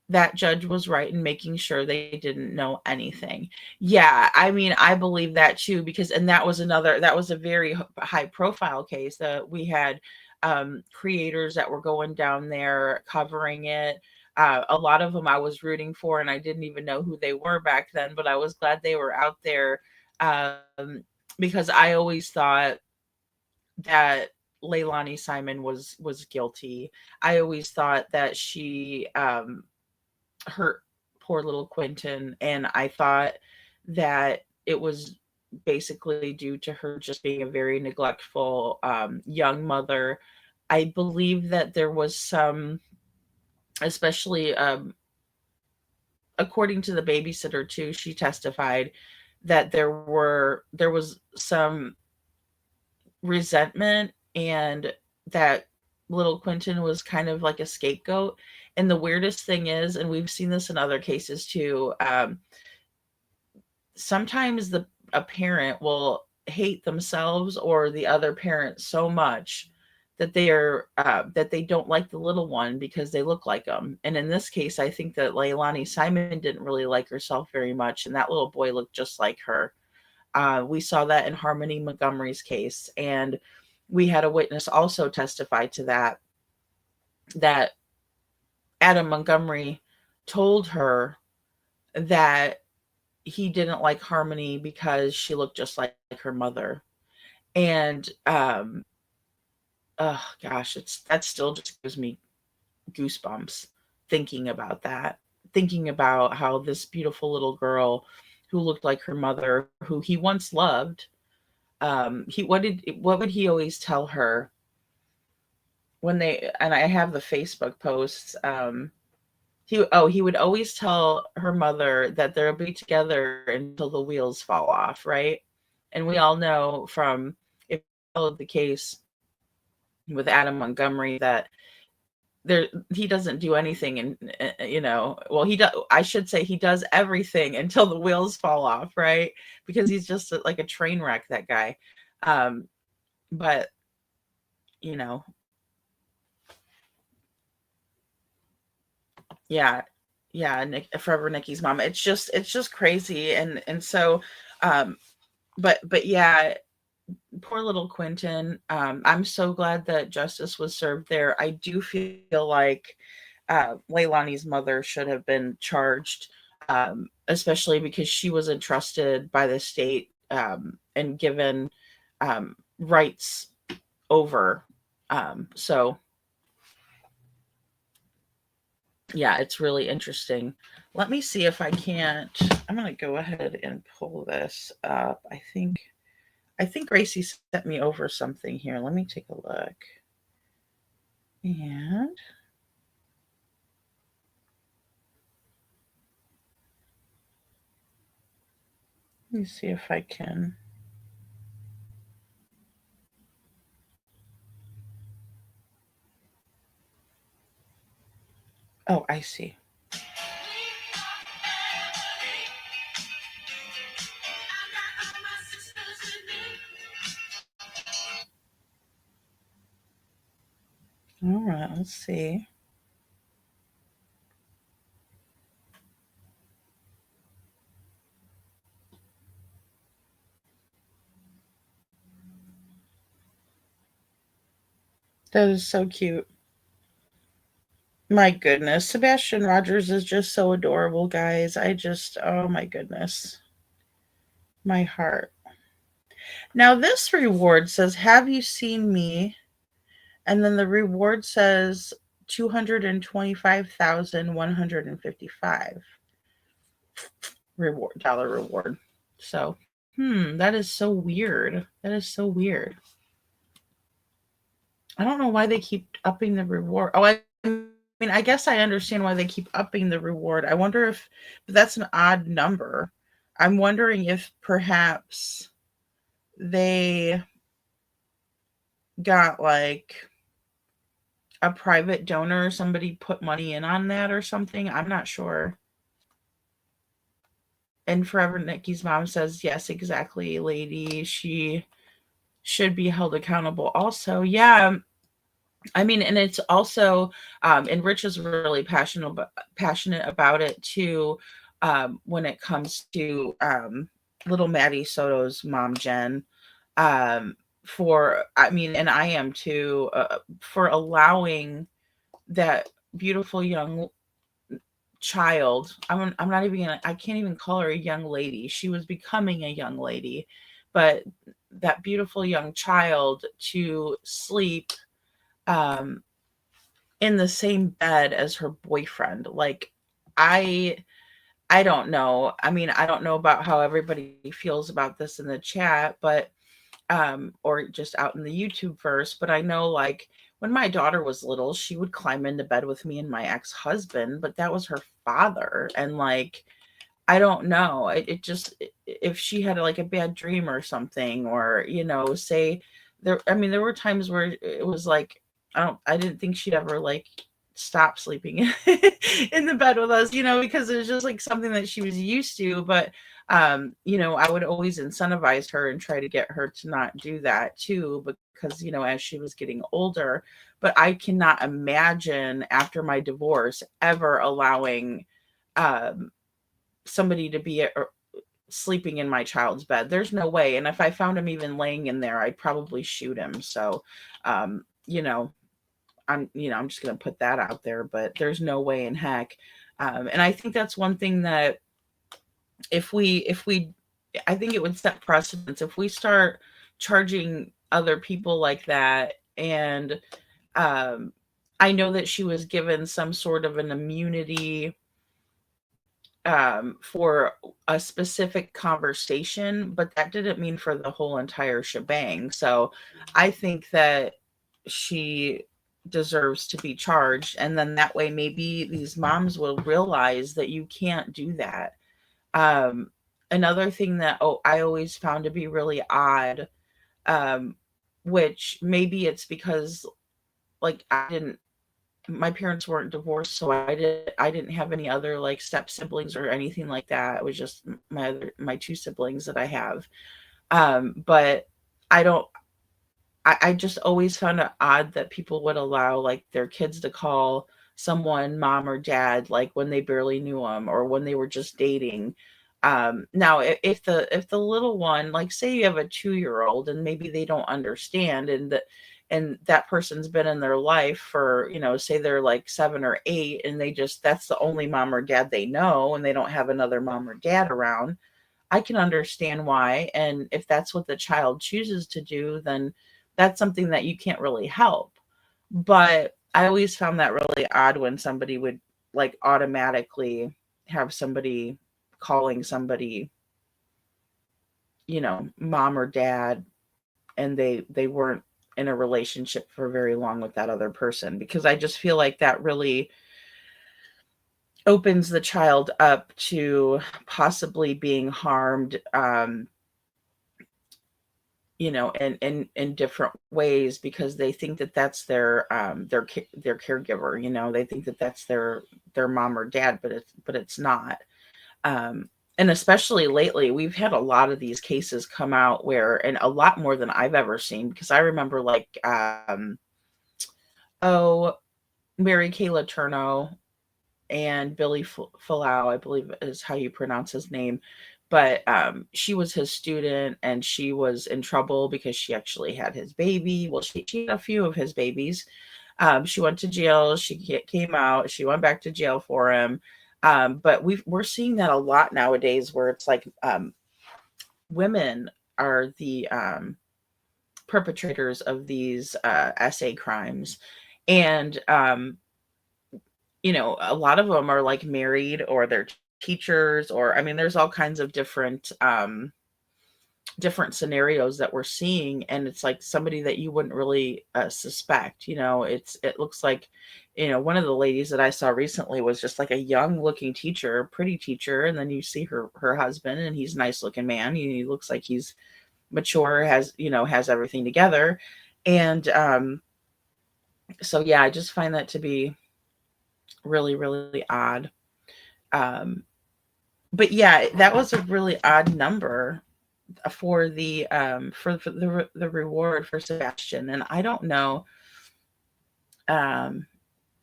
that judge was right in making sure they didn't know anything. Yeah, I mean, I believe that too, because that was a very high profile case that we had creators that were going down there covering it. A lot of them I was rooting for, and I didn't even know who they were back then, but I was glad they were out there because I always thought that Leilani Simon was guilty. I always thought that she hurt poor little Quentin, and I thought that it was basically due to her just being a very neglectful young mother. I believe that there was some, especially according to the babysitter too, she testified that there was some resentment and that little Quentin was kind of like a scapegoat. And the weirdest thing is, and we've seen this in other cases too, sometimes a parent will hate themselves or the other parent so much that they don't like the little one because they look like them. And in this case, I think that Leilani Simon didn't really like herself very much, and that little boy looked just like her. We saw that in Harmony Montgomery's case, and we had a witness also testify to that Adam Montgomery told her that he didn't like Harmony because she looked just like her mother. And oh gosh, that still just gives me goosebumps thinking about that, thinking about how this beautiful little girl who looked like her mother, who he once loved, what would he always tell her when and I have the Facebook posts, he would always tell her mother that they'll be together until the wheels fall off, right? And we all know from, if you followed the case with Adam Montgomery, that he doesn't do anything, and well, I should say he does everything until the wheels fall off, right? Because he's just like a train wreck, that guy. But yeah, Forever Nikki's mom. It's just crazy, and so, but yeah. Poor little Quentin. I'm so glad that justice was served there. I do feel like Leilani's mother should have been charged, especially because she was entrusted by the state and given rights over. So, yeah, it's really interesting. Let me see if I can't. I'm going to go ahead and pull this up. I think Gracie sent me over something here. Let me take a look. And Let me see if I can. Oh, I see. All right, let's see. That is so cute. My goodness, Sebastian Rogers is just so adorable, guys. Oh my goodness. My heart. Now, this reward says, "Have you seen me?" And then the reward says 225,155 dollar reward. So, that is so weird. That is so weird. I don't know why they keep upping the reward. Oh, I mean, I guess I understand why they keep upping the reward. I wonder if that's an odd number. I'm wondering if perhaps they got like a private donor, somebody put money in on that or something. I'm not sure. And Forever Nikki's mom says, yes, exactly, lady. She should be held accountable also. Yeah. I mean, and it's also, and Rich is really passionate about it too, when it comes to little Maddie Soto's mom, Jen, and I am too, for allowing that beautiful young child. I'm not even gonna, I can't even call her a young lady. She was becoming a young lady, but that beautiful young child to sleep in the same bed as her boyfriend. Like, I don't know. I mean, I don't know about how everybody feels about this in the chat, but or just out in the YouTube verse, but I know, like, when my daughter was little, she would climb into bed with me and my ex-husband, but that was her father. And like, I don't know. It just, if she had like a bad dream or something, or, say there, I mean, there were times where it was like, I didn't think she'd ever like stop sleeping in the bed with us, because it was just like something that she was used to. But, I would always incentivize her and try to get her to not do that too, because, as she was getting older. But I cannot imagine after my divorce ever allowing, somebody to be sleeping in my child's bed. There's no way. And if I found him even laying in there, I'd probably shoot him. So, I'm just going to put that out there, but there's no way in heck. And I think that's one thing that I think it would set precedence if we start charging other people like that. And I know that she was given some sort of an immunity for a specific conversation, but that didn't mean for the whole entire shebang. So I think that she deserves to be charged, and then that way maybe these moms will realize that you can't do that. Another thing that I always found to be really odd, which maybe it's because like my parents weren't divorced, so I didn't have any other like step siblings or anything like that. It was just my two siblings that I have. But I just always found it odd that people would allow like their kids to call someone mom or dad, like when they barely knew them or when they were just dating. Now, if the little one, like say you have a 2-year-old and maybe they don't understand, and that person's been in their life for, say they're like 7 or 8, and that's the only mom or dad they know, and they don't have another mom or dad around, I can understand why. And if that's what the child chooses to do, then that's something that you can't really help. But I always found that really odd when somebody would like automatically have somebody calling somebody, mom or dad, and they weren't in a relationship for very long with that other person, because I just feel like that really, opens the child up to possibly being harmed, you know, in different ways, because they think that that's their caregiver. You know, they think that that's their mom or dad, but it's not. And especially lately, we've had a lot of these cases come out where, and a lot more than I've ever seen, because I remember like, Mary Kay Letourneau and Billy Falau, I believe is how you pronounce his name. But she was his student, and she was in trouble because she actually had his baby. Well, she had a few of his babies. She went to jail. She came out. She went back to jail for him. But we're seeing that a lot nowadays, where it's like women are the perpetrators of these SA crimes. And you know, a lot of them are like married, or they're teachers, or I mean, there's all kinds of different scenarios that we're seeing, and it's like somebody that you wouldn't really suspect. You know, it looks like, you know, one of the ladies that I saw recently was just like a young looking teacher, pretty teacher, and then you see her husband, and he's a nice looking man. He looks like he's mature, has everything together. And so yeah, I just find that to be really, really odd. But yeah, that was a really odd number for the reward for Sebastian. And I don't know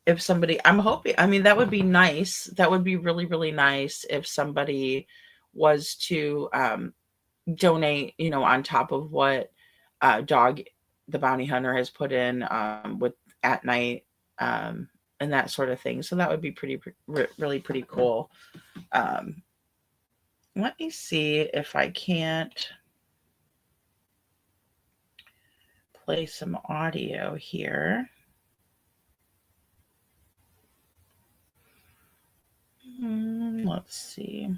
if somebody, I'm hoping, I mean, that would be nice. That would be really, really nice if somebody was to donate, you know, on top of what Dog the Bounty Hunter has put in with At Night, and that sort of thing. So that would be really pretty cool. Let me see if I can't play some audio here. Let's see.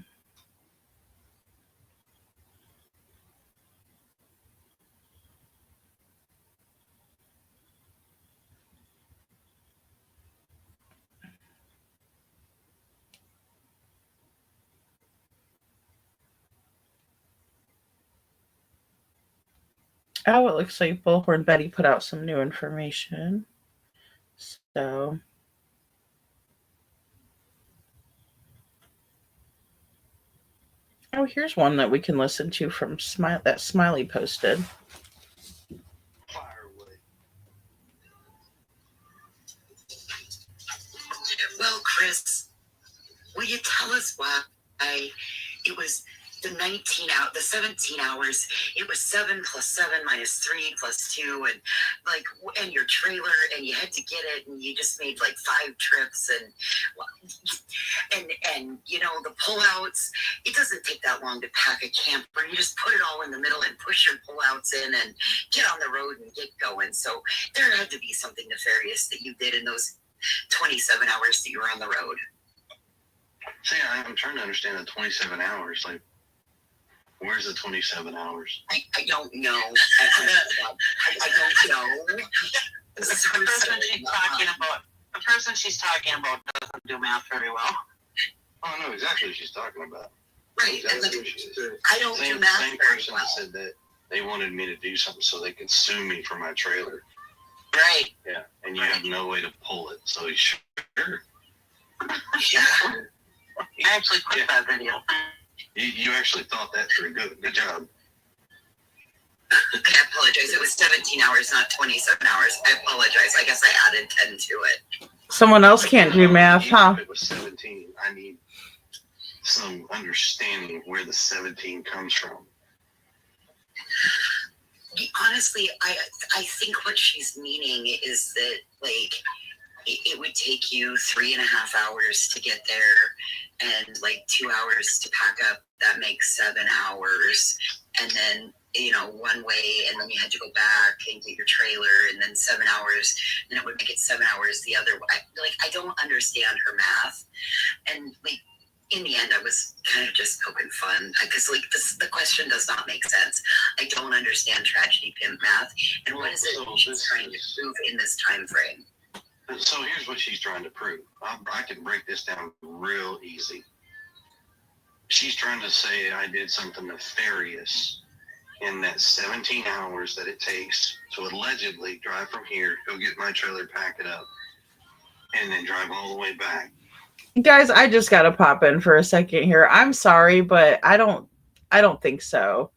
Oh, it looks like Bullhorn Betty put out some new information. So, oh, here's one that we can listen to from that Smiley posted. Well, Chris, will you tell us why it was the 17 hours, it was 7 plus 7 minus 3 plus 2, and your trailer, and you had to get it, and you just made like 5 trips, and you know, the pullouts, it doesn't take that long to pack a camper. You just put it all in the middle and push your pullouts in and get on the road and get going. So there had to be something nefarious that you did in those 27 hours that you were on the road. See, I'm trying to understand the 27 hours. Like, where's the 27 hours? I don't know. I don't know. The person she's talking about doesn't do math very well. Oh, I know exactly what she's talking about. Right. Exactly what she is. I don't do math Same very person well. said that they wanted me to do something so they could sue me for my trailer. Right. Yeah, and you have no way to pull it. So he's sure. Yeah. I actually quit that video. You actually thought that through. Good job. I apologize. It was 17 hours, not 27 hours. I apologize. I guess I added 10 to it. Someone else can't do math, huh? If it was 17, I need some understanding of where the 17 comes from. Honestly, I think what she's meaning is that, like, it would take you 3.5 hours to get there and like 2 hours to pack up. That makes 7 hours. And then, you know, one way, and then you had to go back and get your trailer, and then 7 hours, and it would make it 7 hours the other way. Like, I don't understand her math. And like, in the end, I was kind of just poking fun, because like the question does not make sense. I don't understand tragedy pimp math. And what is it she's trying to prove in this time frame? So here's what she's trying to prove. I can break this down real easy. She's trying to say I did something nefarious in that 17 hours that it takes to allegedly drive from here, go get my trailer, pack it up, and then drive all the way back. Guys, I just gotta pop in for a second here. I'm sorry, but I don't think so.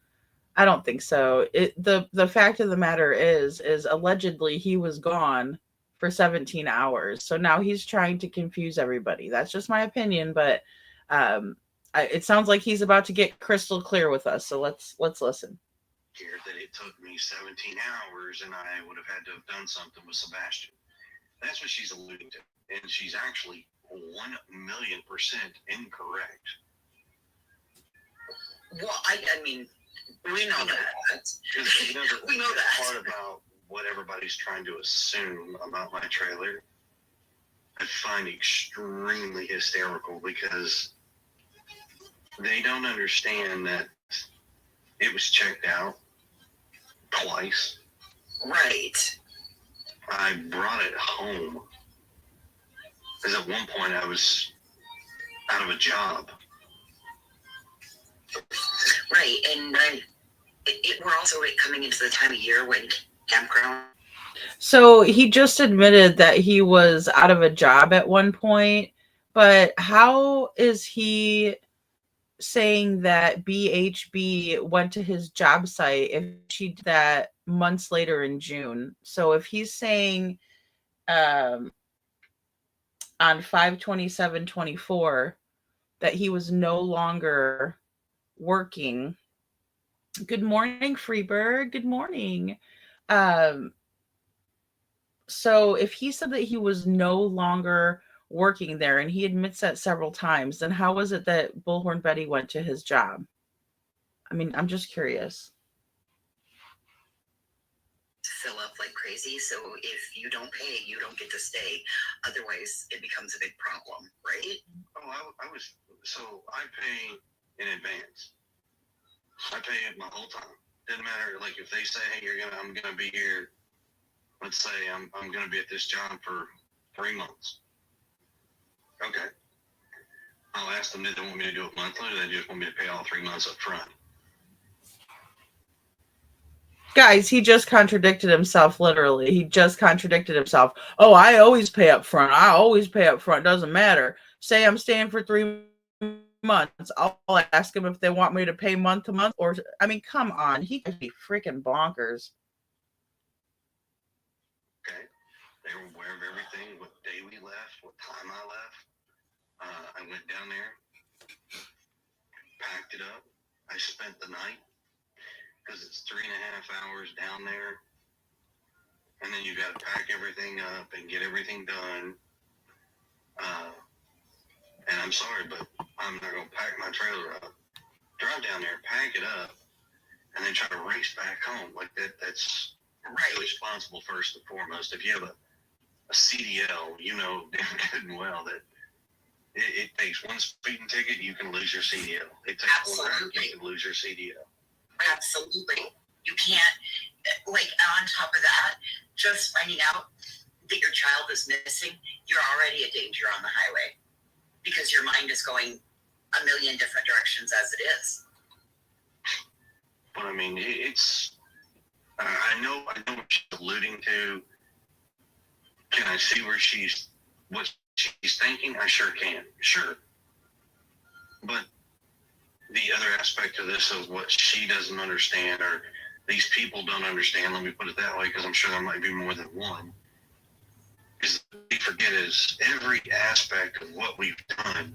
I don't think so. The fact of the matter is allegedly he was gone for 17 hours. So now he's trying to confuse everybody. That's just my opinion, but it sounds like he's about to get crystal clear with us. So let's listen. Here that it took me 17 hours and I would have had to have done something with Sebastian. That's what she's alluding to. And she's actually 1,000,000% incorrect. Well, I mean, we know that. We know that. Part about what everybody's trying to assume about my trailer, I find extremely hysterical because they don't understand that it was checked out twice. Right. I brought it home because at one point I was out of a job. Right, and we're also coming into the time of year when campground. So he just admitted that he was out of a job at one point, but how is he saying that BHB went to his job site if she did that months later in June? So if he's saying on 5/27/24 that he was no longer working. Good morning, Freebird. Good morning. So if he said that he was no longer working there, and he admits that several times, then how was it that Bullhorn Betty went to his job? I mean, I'm just curious. Fill up like crazy, so if you don't pay, you don't get to stay. Otherwise, it becomes a big problem, right? Oh, I pay in advance. I pay it my whole time. Doesn't matter, like if they say, hey, I'm gonna be here, let's say I'm gonna be at this job for 3 months. Okay. I'll ask them, do they want me to do it monthly, or they just want me to pay all 3 months up front? Guys, he just contradicted himself, literally. He just contradicted himself. Oh, I always pay up front. I always pay up front. Doesn't matter. Say I'm staying for 3 months. I'll ask him if they want me to pay month to month. Or, I mean, come on. He could be freaking bonkers. Okay. They were aware of everything, what day we left, what time I left. I went down there, packed it up. I spent the night. Because it's 3.5 hours down there, and then you got to pack everything up and get everything done. And I'm sorry, but I'm not going to pack my trailer up, drive down there, pack it up, and then try to race back home like that. That's irresponsible first and foremost. If you have a CDL, you know damn good and well that it takes one speeding ticket, you can lose your CDL. It takes one wreck, you can lose your CDL. Absolutely. You can't, like, on top of that, just finding out that your child is missing, you're already a danger on the highway because your mind is going a million different directions as it is. But I mean, it's, I know what she's alluding to. Can I see what she's thinking? I sure can. Sure. But the other aspect of this is what she doesn't understand, or these people don't understand, let me put it that way, because I'm sure there might be more than one, is they forget is every aspect of what we've done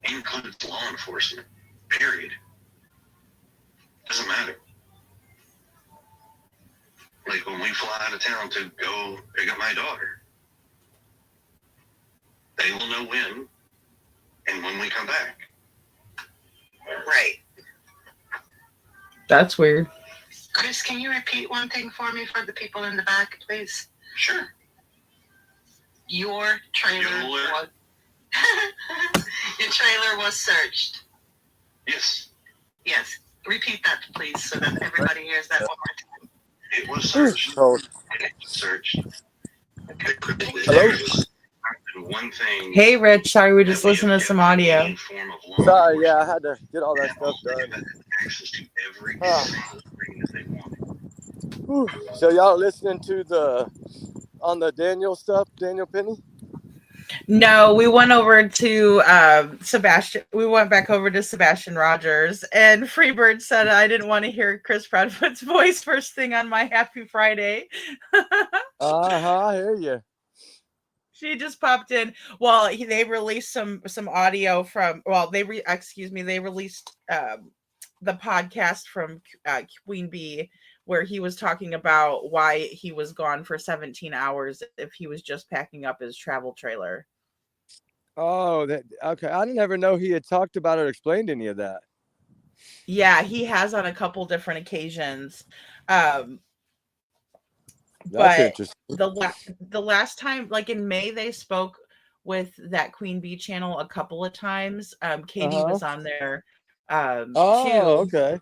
includes law enforcement, period. Doesn't matter. Like when we fly out of town to go pick up my daughter, they will know when and when we come back. Right. That's weird. Chris, can you repeat one thing for me for the people in the back, please? Sure. Your trailer was your trailer was searched. Yes. Yes. Repeat that, please, so that everybody hears that one more time. It was searched. Searched. Hello? One thing. Hey, Rich. Sorry, we just listened to some audio. Sorry, yeah, I had to get all that stuff done. Access to every Ah. single thing that they want. Whew. So y'all listening to on the Daniel stuff, Daniel Penny? No, we went over to Sebastian. We went back over to Sebastian Rogers, and Freebird said I didn't want to hear Chris Bradford's voice first thing on my Happy Friday. I hear you. She just popped in. Well, they released some audio from. Well, they released the podcast from Queen Bee, where he was talking about why he was gone for 17 hours if he was just packing up his travel trailer. Oh, okay. I didn't ever know he had talked about or explained any of that. Yeah, he has on a couple different occasions. That's But interesting. the last time, like in May, they spoke with that Queen Bee channel a couple of times. Katie was on there Oh, too. okay.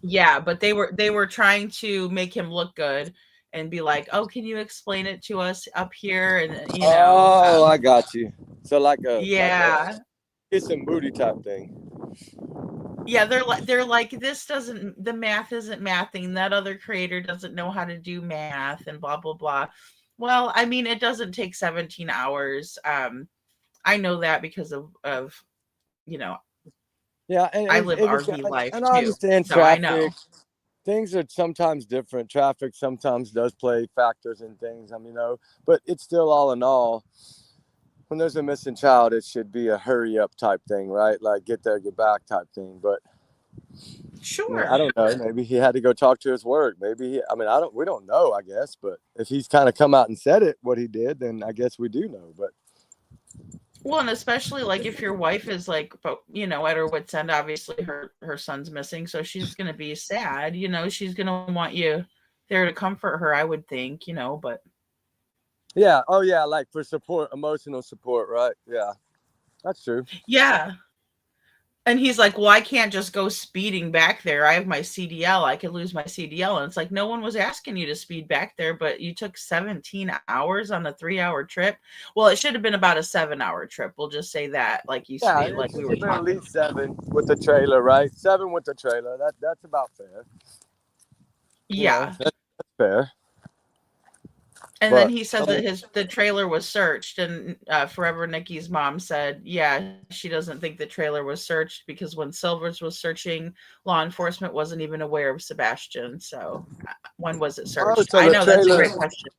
Yeah, but they were trying to make him look good and be like, "Oh, can you explain it to us up here?" And you know. Oh, I got you. So like Yeah. kiss and booty type thing. Yeah, they're like, this doesn't, the math isn't mathing. That other creator doesn't know how to do math and blah blah blah. Well, I mean, it doesn't take 17 hours. I know that because of you know. Yeah, and I live it's- RV life and I too, understand so I traffic. know. Things are sometimes different. Traffic sometimes does play factors in things. I mean, but it's still all in all. When there's a missing child, it should be a hurry up type thing, right? Like get there, get back type thing. But sure, I don't know. Maybe he had to go talk to his work. Maybe we don't know, I guess. But if he's kind of come out and said it, what he did, then I guess we do know. But well, and especially like if your wife is like, at her wit's end, obviously her son's missing, so she's gonna be sad. She's gonna want you there to comfort her, I would think. But. yeah, oh yeah, like for support, emotional support, right? Yeah, that's true. Yeah. And he's like, well, I can't just go speeding back there. I have my CDL. I could lose my CDL. And it's like, no one was asking you to speed back there, but you took 17 hours on a 3-hour trip. Well, it should have been about a 7-hour trip. We'll just say that, like you said, like we were been at talking. least 7 with the trailer, right? 7 with the trailer. That's about fair. Yeah. That's fair. And then he said that the trailer was searched, and Forever Nikki's mom said, yeah, she doesn't think the trailer was searched because when Silvers was searching, law enforcement wasn't even aware of Sebastian. So when was it searched? So I know that's a trailer- great question.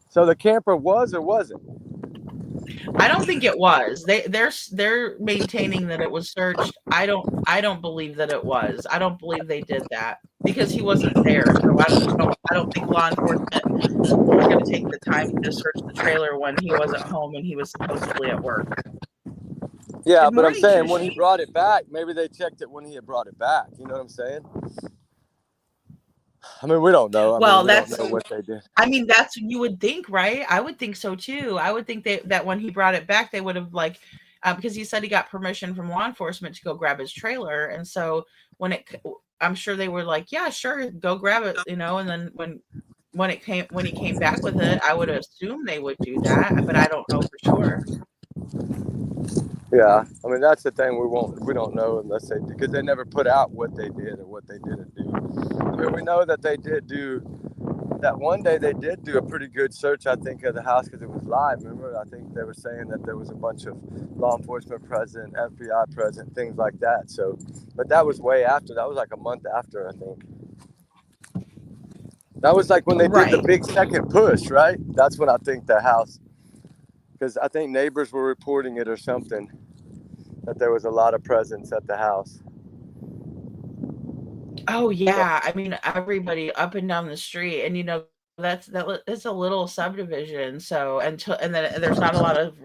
So the camper was or wasn't? I don't think it was. They're maintaining that it was searched. I don't believe that it was. I don't believe they did that because he wasn't there. So I don't think law enforcement was going to take the time to search the trailer when he wasn't home and he was supposedly at work. Yeah, Good but I'm morning, saying when Sushi. he brought it back, maybe they checked it when he had brought it back. You know what I'm saying? I mean, we don't know. Well, we don't that's know what they did. I mean, that's what you would think, right? I would think so too. I would think that when he brought it back, they would have because he said he got permission from law enforcement to go grab his trailer, and so I'm sure they were like, yeah, sure, go grab it, And then when he came back with it, I would assume they would do that, but I don't know for sure. Yeah, I mean that's the thing we don't know unless they, because they never put out what they did or what they didn't do. I mean, we know that they did do that one day. They did do a pretty good search, I think, of the house because it was live. Remember, I think they were saying that there was a bunch of law enforcement present, FBI present, things like that. So, but that was way after. That was like a month after, I think. That was like when they did the big second push, right? That's when I think the house, because I think neighbors were reporting it or something, that there was a lot of presence at the house. Oh yeah, I mean everybody up and down the street, and that's a little subdivision. So and then there's not a lot of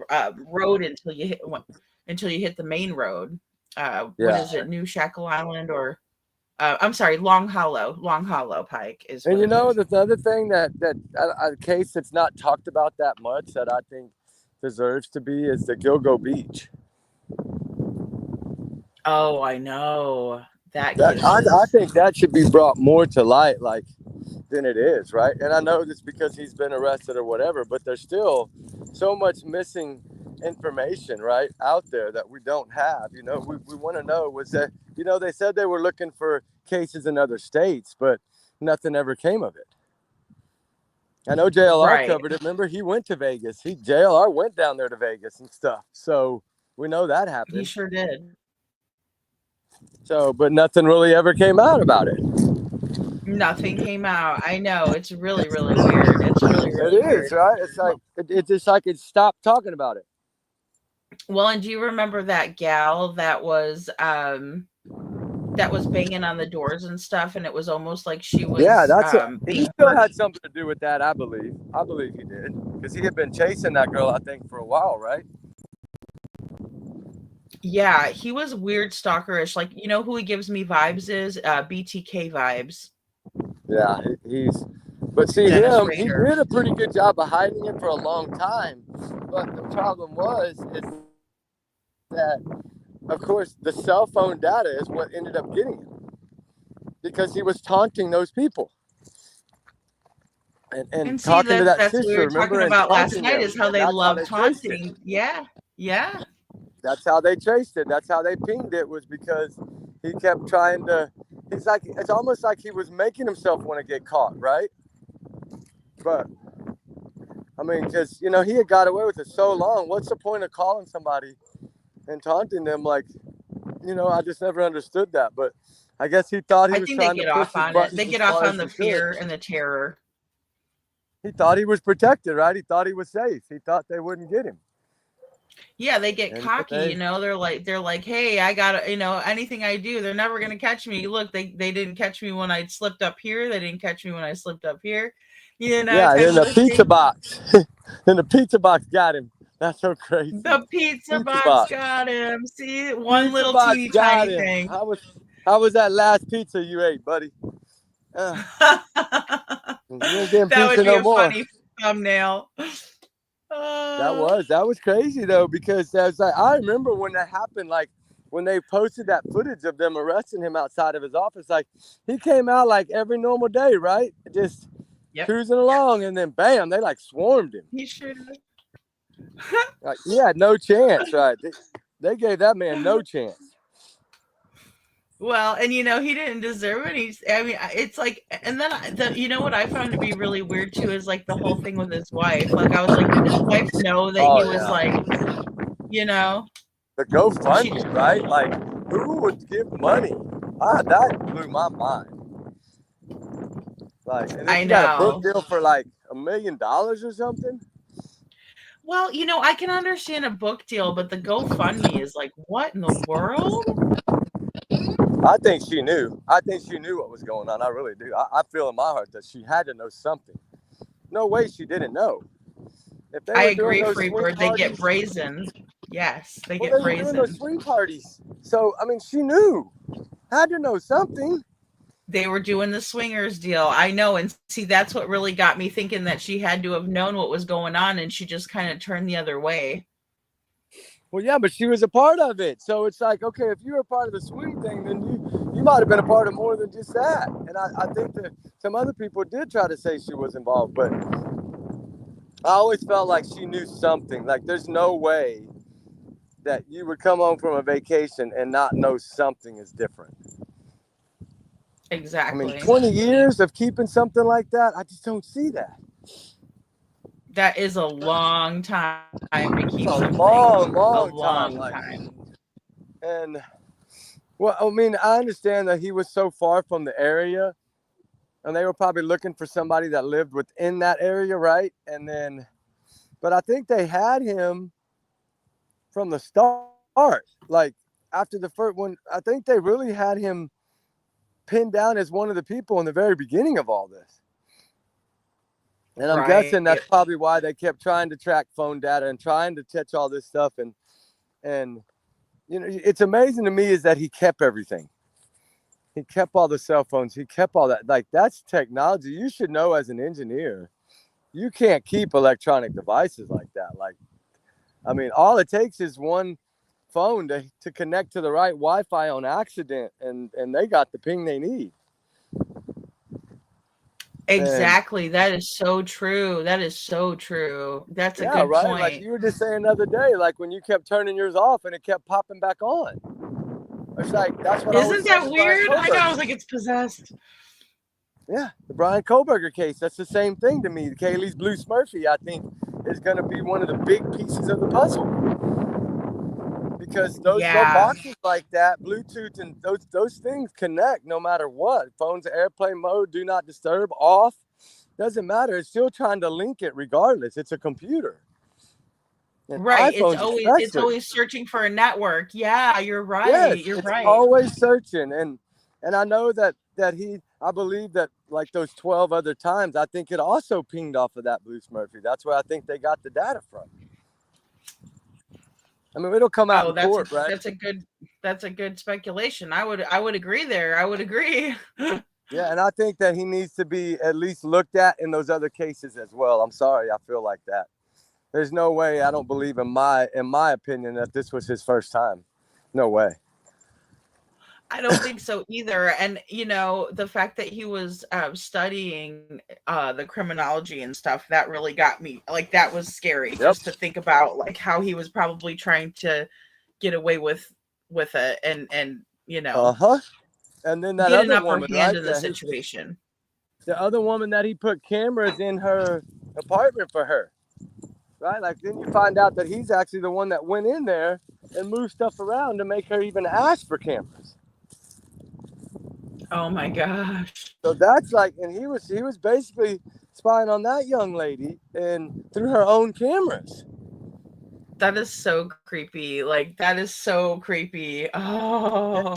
road until you hit the main road. What is it, New Shackle Island or I'm sorry, Long Hollow Pike is. And the other thing that a case that's not talked about that much that I think deserves to be is the Gilgo Beach. Oh, I know. I think that should be brought more to light. Like, than it is, right? And I know this because he's been arrested or whatever, but there's still so much missing information, right, out there that we don't have. You know, we want to know, was that, you know, they said they were looking for cases in other states, but nothing ever came of it. I know JLR covered it. Remember, he went to Vegas. JLR went down there to Vegas and stuff. So we know that happened. He sure did. So, but nothing really ever came out about it. Nothing came out. I know. It's really, really weird. It's really, really It weird. is, right? It's like, it's just like it stopped talking about it. Well, and do you remember that gal that was banging on the doors and stuff, and it was almost like she was he still had something to do with that, I believe he did, because he had been chasing that girl, I think, for a while, right? Yeah, he was weird stalkerish. Like, you know who he gives me vibes is BTK vibes. Yeah, but see, he did a pretty good job of hiding it for a long time. But the problem is that, of course, the cell phone data is what ended up getting him, because he was taunting those people. And see, talking to that that's sister, what we were remember? talking about last taunting night them. is how they That's love traced it. taunting. Yeah, yeah. That's how they traced it. That's how they pinged it, was because he kept trying to. It's almost like he was making himself want to get caught, right? But I mean, because he had got away with it so long. What's the point of calling somebody and taunting them? Like, I just never understood that. But I guess he thought he was trying to push his buttons. They get off on the fear and the terror. He thought he was protected, right? He thought he was safe. He thought they wouldn't get him. Yeah, they get cocky, they're like, hey, I got anything I do, they're never gonna catch me. Look, they didn't catch me when I slipped up here, they didn't catch me when I slipped up here. Yeah, in the pizza box. And the pizza box got him. That's so crazy. The pizza box got him. See, one little teeny tiny thing. How was that last pizza you ate, buddy? That would be a funny thumbnail. That was crazy though, because I remember when that happened, like when they posted that footage of them arresting him outside of his office, like he came out like every normal day, right? Just cruising along, and then bam, they like swarmed him. He sure did. Like, he had no chance, right? They gave that man no chance. Well, and he didn't deserve it. It's like, and then what I found to be really weird too is like the whole thing with his wife. Like, I was like, did his wife know that he was like, the GoFundMe, right? Like, who would give money? That blew my mind. Like, and I got a know. book deal for like $1 million or something. Well, I can understand a book deal, but the GoFundMe is like, what in the world? I think she knew. I think she knew what was going on. I really do. I feel in my heart that she had to know something. No way she didn't know. If they I were doing agree, those Freebird. They get brazen. Yes, they get brazen. They were doing those swing parties. So, I mean, she knew. Had to know something. They were doing the swingers deal. I know. And see, that's what really got me thinking that she had to have known what was going on, and she just kind of turned the other way. Well, yeah, but she was a part of it. So it's like, okay, if you were part of the swing thing, then you might have been a part of more than just that. And I think that some other people did try to say she was involved, but I always felt like she knew something. Like, there's no way that you would come home from a vacation and not know something is different. Exactly. I mean, 20 years of keeping something like that, I just don't see that. That is a long time to keep something. Long time. And, well, I mean, I understand that he was so far from the area, and they were probably looking for somebody that lived within that area, right? And then, but I think they had him from the start. Like, after the first one, I think they really had him pinned down as one of the people in the very beginning of all this. And I'm guessing that's probably why they kept trying to track phone data and trying to catch all this stuff. And it's amazing to me is that he kept everything. He kept all the cell phones. He kept all that. Like, that's technology. You should know as an engineer, you can't keep electronic devices like that. Like, I mean, all it takes is one phone to connect to the right Wi-Fi on accident, and they got the ping they need. Exactly. That is so true. That is so true. That's a Yeah, good right. Like point. you were just saying the other day, like when you kept turning yours off and it kept popping back on. It's like that's what I always Isn't said that to Brian weird? I know. I was Kohlberger. like, it's possessed. Yeah, the Brian Kohlberger case. That's the same thing to me. Kaylee's Blue Smurfy, I think, is going to be one of the big pieces of the puzzle because those little Yeah. boxes like that, Bluetooth, and those things connect no matter what. Phone's airplane mode, do not disturb, off. Doesn't matter. It's still trying to link it regardless. It's a computer. And Right. It's iPhones especially. always searching for a network. Yeah, you're right. Yes, You're it's right. always searching, and I know that I believe that like those 12 other times, I think it also pinged off of that Blue Smurfy. That's where I think they got the data from. I mean, it'll come out Oh, in court, right? that's a good speculation. I would agree there. I would agree. Yeah, and I think that he needs to be at least looked at in those other cases as well. I'm sorry, I feel like that. There's no way. I don't believe in my opinion that this was his first time. No way. I don't think so either. And the fact that he was studying the criminology and stuff, that really got me. Like that was scary just to think about, like how he was probably trying to get away with it, and And then that get an other upper woman, hand right? in the situation. The other woman that he put cameras in her apartment for her, right? Like then you find out that he's actually the one that went in there and moved stuff around to make her even ask for cameras. Oh my gosh. So that's like, and he was basically spying on that young lady and through her own cameras. That is so creepy. Like that is so creepy. Oh.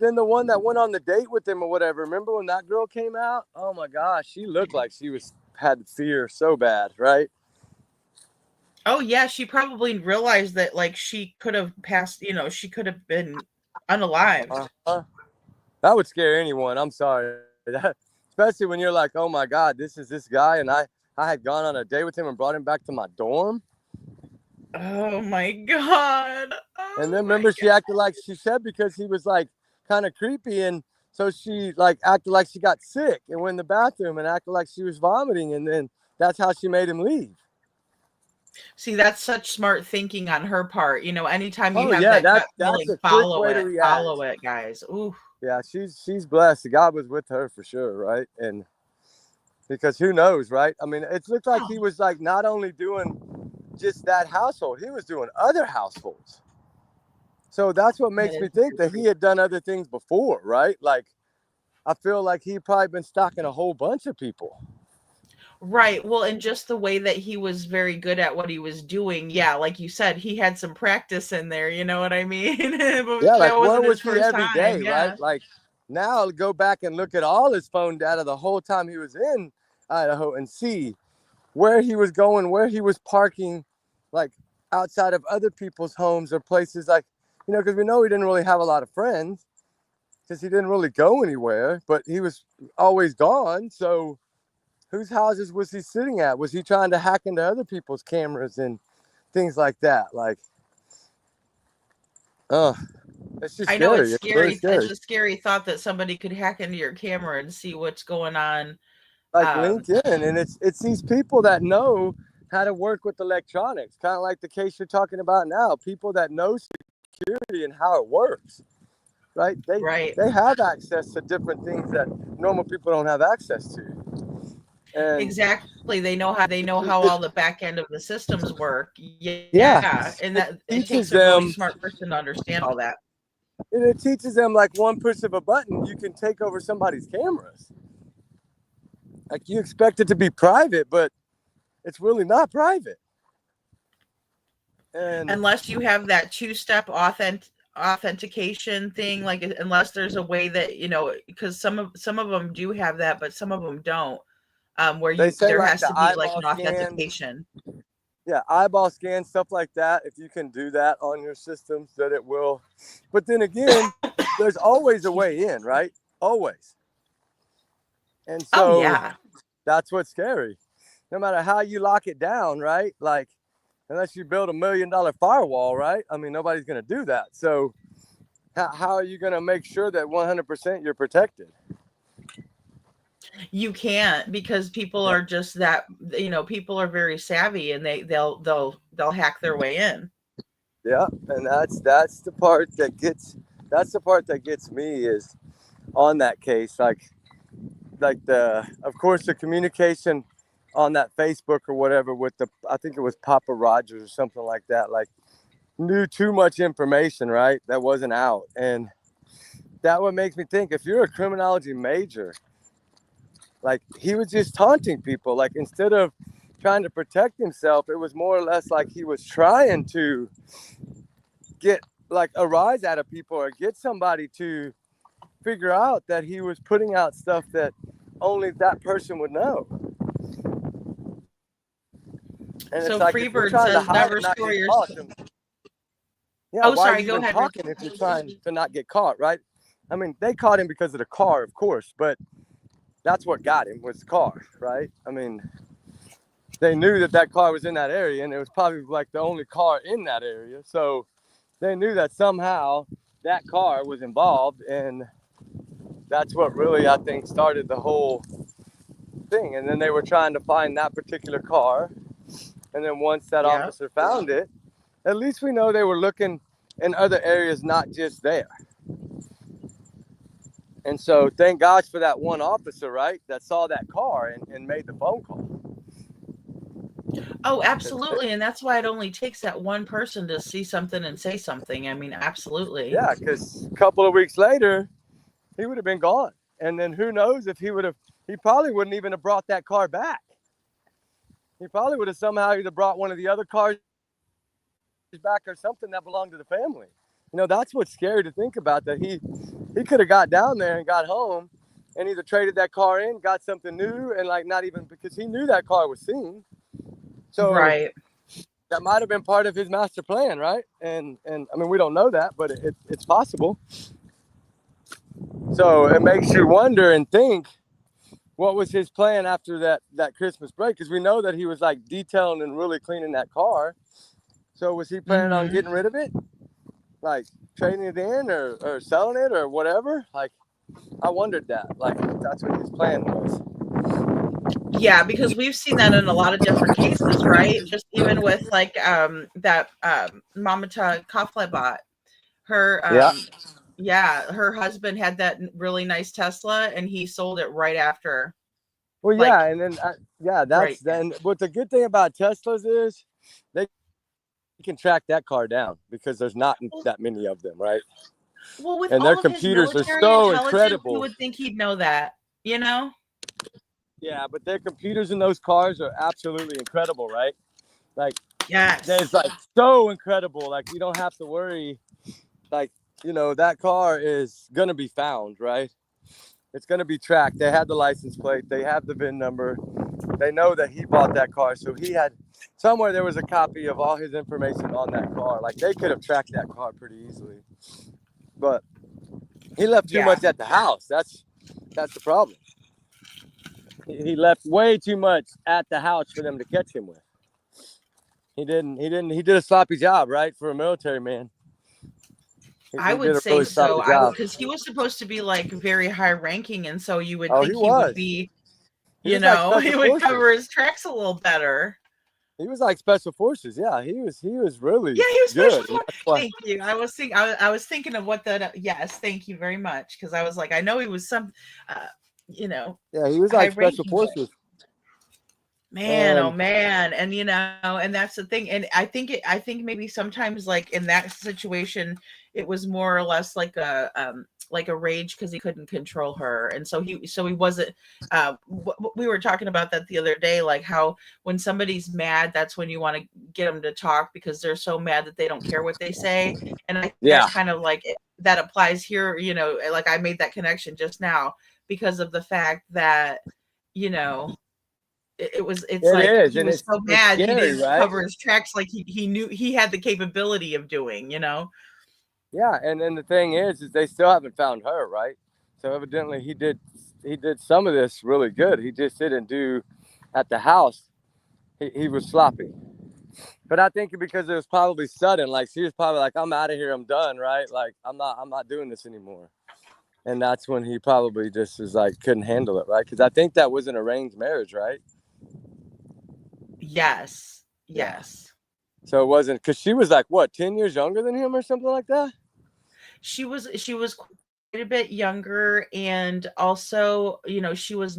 Then the one that went on the date with him or whatever. Remember when that girl came out? Oh my gosh, she looked like she had fear so bad, right? Oh yeah, she probably realized that like she could have passed. She could have been unalived. That would scare anyone. I'm sorry. Especially when you're like, oh my God, this is this guy. And I had gone on a date with him and brought him back to my dorm. Oh my God. And then remember, she acted like she said because he was like kind of creepy. And so she like acted like she got sick and went in the bathroom and acted like she was vomiting. And then that's how she made him leave. See, that's such smart thinking on her part. Anytime you have that's gut a feeling, quick follow way to it, react. guys. Ooh. Yeah, she's blessed. God was with her for sure, right? And because who knows, right? I mean, it looked like he was like not only doing just that household, he was doing other households. So that's what makes me think that he had done other things before, right? Like, I feel like he probably been stalking a whole bunch of people. Right. Well, and just the way that he was very good at what he was doing. Yeah, like you said, he had some practice in there. You know what I mean? Yeah, like where was he every day, yeah. right? Like now go back and look at all his phone data the whole time he was in Idaho and see where he was going, where he was parking, like outside of other people's homes or places like, because we know he didn't really have a lot of friends because he didn't really go anywhere, but he was always gone. So whose houses was he sitting at? Was he trying to hack into other people's cameras and things like that? Like, it's just I know scary. it's scary. It's really It's a scary thought that somebody could hack into your camera and see what's going on. Like LinkedIn, and it's these people that know how to work with electronics, kind of like the case you're talking about now. People that know security and how it works, right? They have access to different things that normal people don't have access to. And exactly, they know how all the back end of the systems work. Yeah, and that it takes a really smart person to understand all that. And it teaches them like one push of a button, you can take over somebody's cameras. Like you expect it to be private, but it's really not private. And unless you have that two-step authentication thing, like unless there's a way that because some of them do have that, but some of them don't. Where there has to be like an authentication. Yeah, eyeball scan, stuff like that. If you can do that on your systems, that it will. But then again, there's always a way in, right? Always. And so that's what's scary. No matter how you lock it down, right? Like, unless you build $1 million firewall, right? I mean, nobody's going to do that. So how are you going to make sure that 100% you're protected? You can't, because people are just that, people are very savvy, and they'll hack their way in. Yeah, and that's the part that gets me is on that case, like of course the communication on that Facebook or whatever with I think it was Papa Rogers or something like that, like knew too much information, right? That wasn't out. And that what makes me think, if you're a criminology major, like he was just taunting people, like instead of trying to protect himself, it was more or less like he was trying to get like a rise out of people or get somebody to figure out that he was putting out stuff that only that person would know. And So it's like, Freebird says never store your. Yeah, Oh, why sorry. are you Go even ahead. talking if you're trying to not get caught, right? I mean, they caught him because of the car, of course, but that's what got him, was the car, right? I mean, they knew that car was in that area, and it was probably like the only car in that area. So they knew that somehow that car was involved, and that's what really, I think, started the whole thing. And then they were trying to find that particular car. And then once that officer found it, at least we know they were looking in other areas, not just there. And so thank gosh for that one officer, right, that saw that car and made the phone call. Oh, absolutely. And that's why it only takes that one person to see something and say something. I mean, absolutely. Yeah, because a couple of weeks later, he would have been gone. And then who knows if he probably wouldn't even have brought that car back. He probably would have somehow either brought one of the other cars back or something that belonged to the family. That's what's scary to think about, that he could have got down there and got home and either traded that car in, got something new, and like not even, because he knew that car was seen. So right. That might have been part of his master plan, right? And I mean, we don't know that, but it's possible. So it makes you wonder and think, what was his plan after that Christmas break? Because we know that he was like detailing and really cleaning that car. So was he planning on getting rid of it? Like trading it in or selling it or whatever? Like, I wondered that. Like, that's what his plan was. Yeah, because we've seen that in a lot of different cases, right? Just even with like that Mamata Kaflebot. Her her husband had that really nice Tesla and he sold it right after. Well, like, yeah, and then that's right. Then what the good thing about Teslas is they can track that car down because there's not that many of them, right? Well, with and all their of his computers are military so intelligence, incredible. you would think he'd know that, Yeah, but their computers in those cars are absolutely incredible, right? Like, yes, it's like so incredible. Like, you don't have to worry. Like, that car is gonna be found, right? It's gonna be tracked. They have the license plate. They have the VIN number. They know that he bought that car, so he had somewhere there was a copy of all his information on that car. Like, they could have tracked that car pretty easily, but he left too much at the house. That's the problem. He left way too much at the house for them to catch him with. He did a sloppy job, right, for a military man. I would say so. Because he was supposed to be like very high ranking, and so you would think he would be, he would cover his tracks a little better. He was like special forces. Yeah, he was really he was good. Special forces. Thank you. I was thinking of what that. Yes, thank you very much. Because I was like, I know he was some, Yeah, he was like special forces. Man, oh man, and and that's the thing. And I think maybe sometimes like in that situation, it was more or less like a rage because he couldn't control her, and so he wasn't. We were talking about that the other day, like how when somebody's mad, that's when you want to get them to talk because they're so mad that they don't care what they say. And I think that's kind of like that applies here. Like I made that connection just now because of the fact that He was so mad he didn't cover his tracks like he knew he had the capability of doing, Yeah, and then the thing is they still haven't found her, right? So evidently he did some of this really good. He just didn't do at the house. He was sloppy. But I think because it was probably sudden, like she was probably like, I'm out of here, I'm done, right? Like I'm not doing this anymore. And that's when he probably just was like, couldn't handle it, right? Because I think that was an arranged marriage, right? Yes. Yes. So it wasn't, because she was like, what, 10 years younger than him or something like that? She was quite a bit younger, and also, you know, she was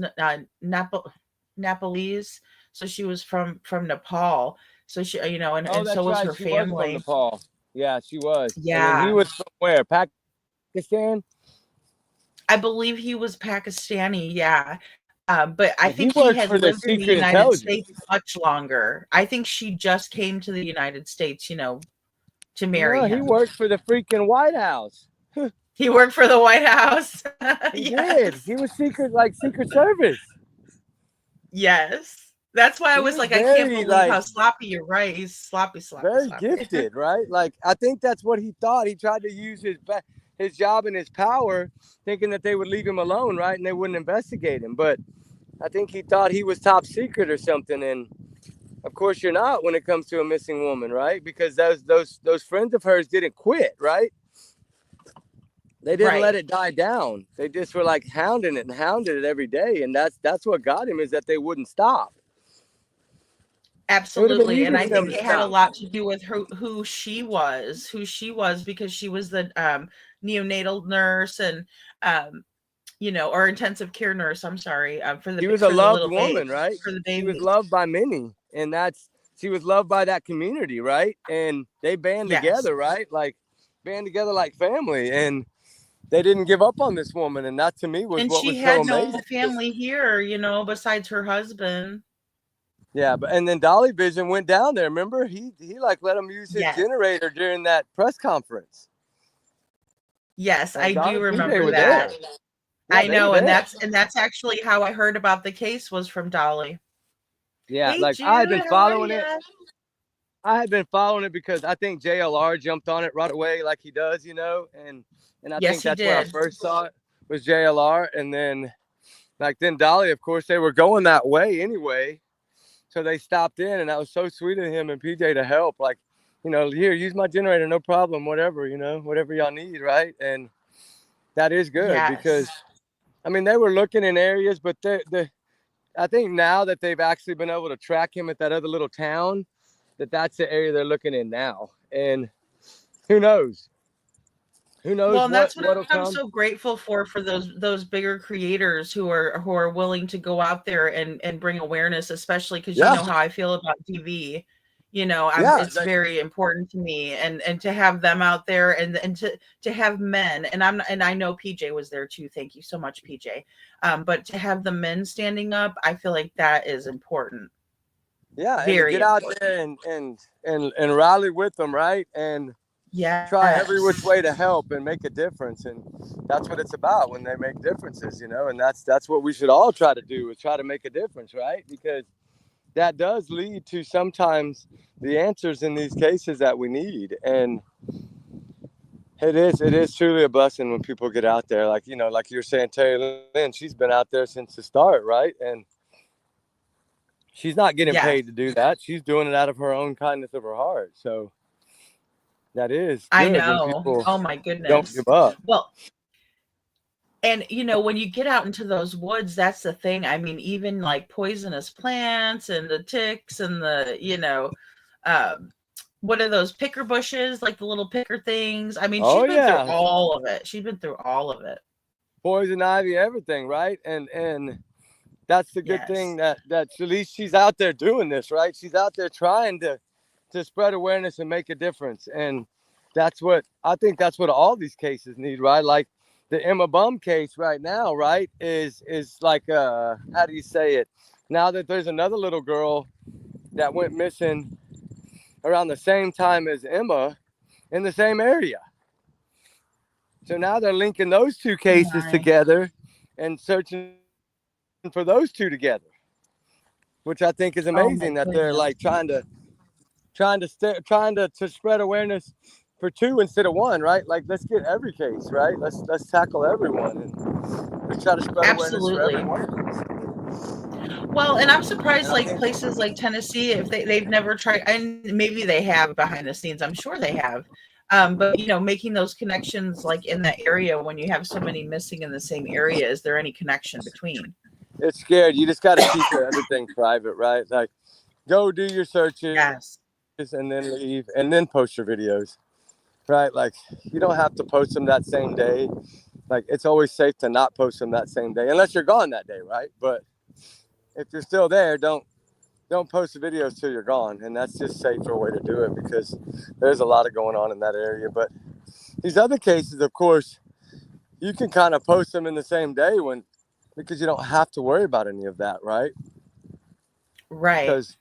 Nepalese, so she was from Nepal. So she, you know, and That's so was right. her She was from family. Nepal. Yeah, she was. And then Yeah. he was from where? Pakistan? I believe he was Pakistani. Yeah. But I He think he worked had for the lived in the Secret United Intelligence. States much longer. I think she just came to the United States, you know, to marry No, him. he worked for the freaking White House. He worked for the White House. He Yes. did. He was Secret Service. Yes. That's why I He was was like, I can't very, believe how sloppy you're right. He's sloppy. Very gifted, right? Like, I think that's what he thought. He tried to use his job and his power, thinking that they would leave him alone, right? And they wouldn't investigate him. But I think he thought he was top secret or something. And of course, you're not when it comes to a missing woman, right? Because those friends of hers didn't quit, right? They didn't let it die down. They just were like hounding it every day. And that's what got him, is that they wouldn't stop. Absolutely. And I easy for them think to it had a stop. lot to do with who she was, because she was the neonatal nurse and, you know, or intensive care nurse. I'm sorry. She was a loved little woman, baby, right? For the She baby. was loved by many. And she was loved by that community, right? And they band Yes. together, right? Like band together like family. And they didn't give up on this woman. And that to me was And what she was so had amazing. no family here, you know, besides her husband. Yeah, and then Dolly Vision went down there. Remember, he like let him use his Yes. generator during that press conference. Yes, And I Dolly do PJ remember were that. there. Yeah, I they know, were and there. that's actually how I heard about the case, was from Dolly. Yeah, Hey, like I had been Jude, how are following it. ya? I had been following it because I think JLR jumped on it right away, like he does, you know, and I Yes, think he that's where I did. first saw it was JLR, and then Dolly, of course, they were going that way anyway, so they stopped in, and that was so sweet of him and PJ to help, like, you know, here, use my generator, no problem, whatever, you know, whatever y'all need, right? And that is good because, Yes. I mean, they were looking in areas, but I think now that they've actually been able to track him at that other little town, that's the area they're looking in now. And who knows? Who knows Well, and that's what what'll I'm come? so grateful for those bigger creators who are willing to go out there and bring awareness, especially because you Yeah. know how I feel about TV. You know, Yeah, it's very important to me, and to have them out there, and to have men, and I know PJ was there too. Thank you so much, PJ. But to have the men standing up, I feel like that is important. Yeah, and to Very get out important. there and rally with them, right? And Yeah. try every which way to help and make a difference. And that's what it's about when they make differences, you know, and that's what we should all try to do, is try to make a difference, right? Because that does lead to sometimes the answers in these cases that we need. And it is truly a blessing when people get out there, like, you know, like you're saying, Terry Lynn, she's been out there since the start, right? And she's not getting paid to do that. She's doing it out of her own kindness of her heart. So that is good. I when know. people Oh my goodness. don't give up. Well, and you know, when you get out into those woods, that's the thing. I mean, even like poisonous plants and the ticks and the, you know, what are those picker bushes, like the little picker things? I mean, Oh, she's been yeah. through all of it. She's been through all of it. Poison ivy, everything, right? And that's the good Yes. thing that at least she's out there doing this, right? She's out there trying to spread awareness and make a difference. And that's what I think, that's what all these cases need, right? Like the Emma Bum case right now, right, is like how do you say it? Now that there's another little girl that went missing around the same time as Emma in the same area. So now they're linking those two cases together and searching for those two together, which I think is amazing that they're like trying to spread awareness for two instead of one, right? Like, let's get every case, right? Let's tackle everyone and let's try to spread awareness for everyone. Well, and I'm surprised, like places like Tennessee, if they've never tried, and maybe they have behind the scenes, I'm sure they have, But making those connections like in that area when you have so many missing in the same area, is there any connection between? It's scared. You just got to keep everything private, right? Like, go do your searches, Yes, and then leave, and then post your videos, right? Like, you don't have to post them that same day. Like, it's always safe to not post them that same day, unless you're gone that day, right? But if you're still there, don't post the videos till you're gone, and that's just safer way to do it because there's a lot of going on in that area. But these other cases, of course, you can kind of post them in the same day because you don't have to worry about any of that, right? right. Because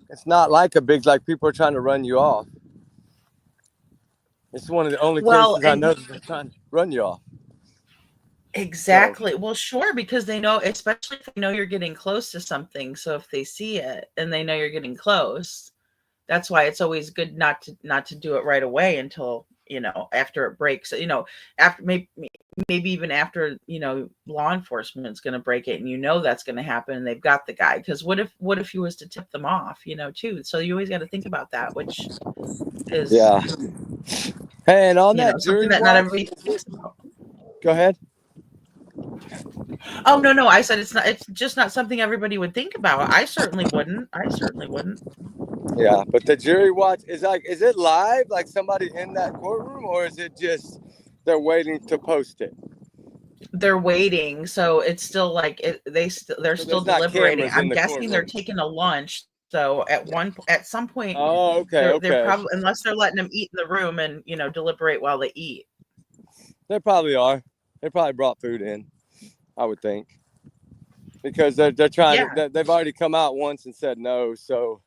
it's not like a big, like, people are trying to run you off. It's one of the only Well, cases I and know that they're trying to run you off. exactly. Well, sure, because they know, especially if they know you're getting close to something. So if they see it and they know you're getting close, that's why it's always good not to do it right away until after it breaks. After maybe even after law enforcement's going to break it, and that's going to happen, and they've got the guy. Because what if he was to tip them off, too? So you always got to think about that, which is Hey, and on that something jury that not everybody thinks about. go ahead. Oh no, I said it's just not something everybody would think about. I certainly wouldn't. Yeah, but the jury watch is it live, like somebody in that courtroom, or is it just they're waiting to post it? They're waiting, so it's still like they're still there's not deliberating. cameras in I'm the guessing they're courtroom. taking a lunch. So at some point, Oh, okay, they're okay. probably, unless they're letting them eat in the room and deliberate while they eat. They probably are. They probably brought food in, I would think, because they're trying to. They've already come out once and said no, so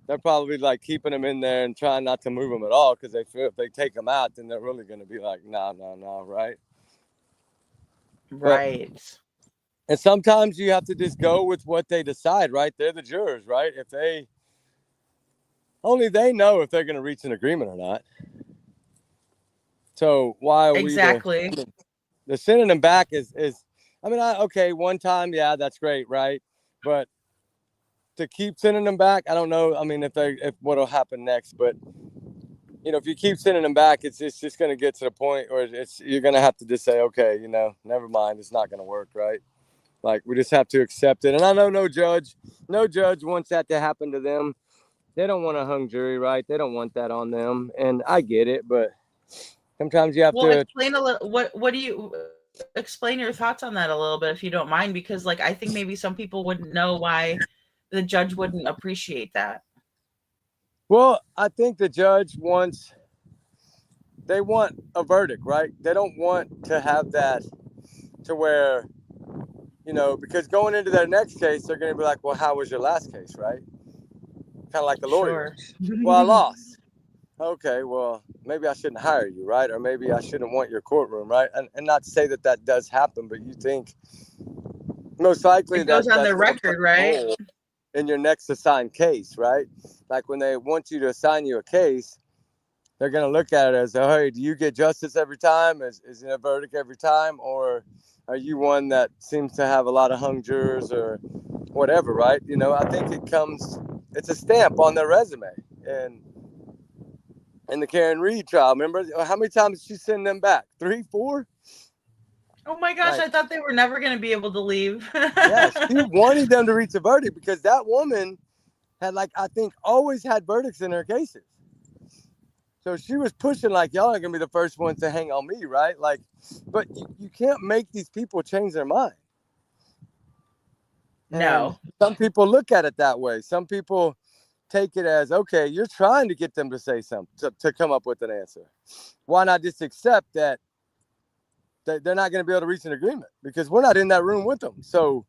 they're probably like keeping them in there and trying not to move them at all because they feel if they take them out, then they're really going to be like, no, right? Right. And sometimes you have to just go with what they decide, right? They're the jurors, right? If they know if they're going to reach an agreement or not. So why are exactly the sending them back is I mean, okay, one time, yeah, that's great, right? But to keep sending them back, I don't know. I mean, if what'll happen next, but if you keep sending them back, it's just going to get to the point where you're going to have to just say, okay, never mind, it's not going to work, right? Like, we just have to accept it. And I know no judge wants that to happen to them. They don't want a hung jury, right? They don't want that on them, and I get it, but sometimes you have to explain a little. What do you explain your thoughts on that a little bit, if you don't mind? Because I think maybe some people wouldn't know why the judge wouldn't appreciate that. Well, I think the judge they want a verdict, right? They don't want to have that to where, because going into their next case, they're going to be like, well, how was your last case, right? Kind of like the lawyer. Sure. Well, I lost. Okay, well, maybe I shouldn't hire you, right? Or maybe I shouldn't want your courtroom, right? And not to say that does happen, but you think most likely it goes on their record, right? In your next assigned case, right? Like when they want you to assign you a case, they're going to look at it as, hey, do you get justice every time? Is it a verdict every time? Or are you one that seems to have a lot of hung jurors or whatever, right? I think it's a stamp on their resume. And in the Karen Reed trial, remember how many times did she send them back? 3, 4? Oh my gosh, I thought they were never going to be able to leave. Yeah, she wanted them to reach a verdict because that woman had, I think, always had verdicts in her cases. So she was pushing y'all are going to be the first ones to hang on me, right? But you can't make these people change their mind. No. And some people look at it that way. Some people take it as, okay, you're trying to get them to say something, to come up with an answer. Why not just accept that they're not going to be able to reach an agreement because we're not in that room with them. So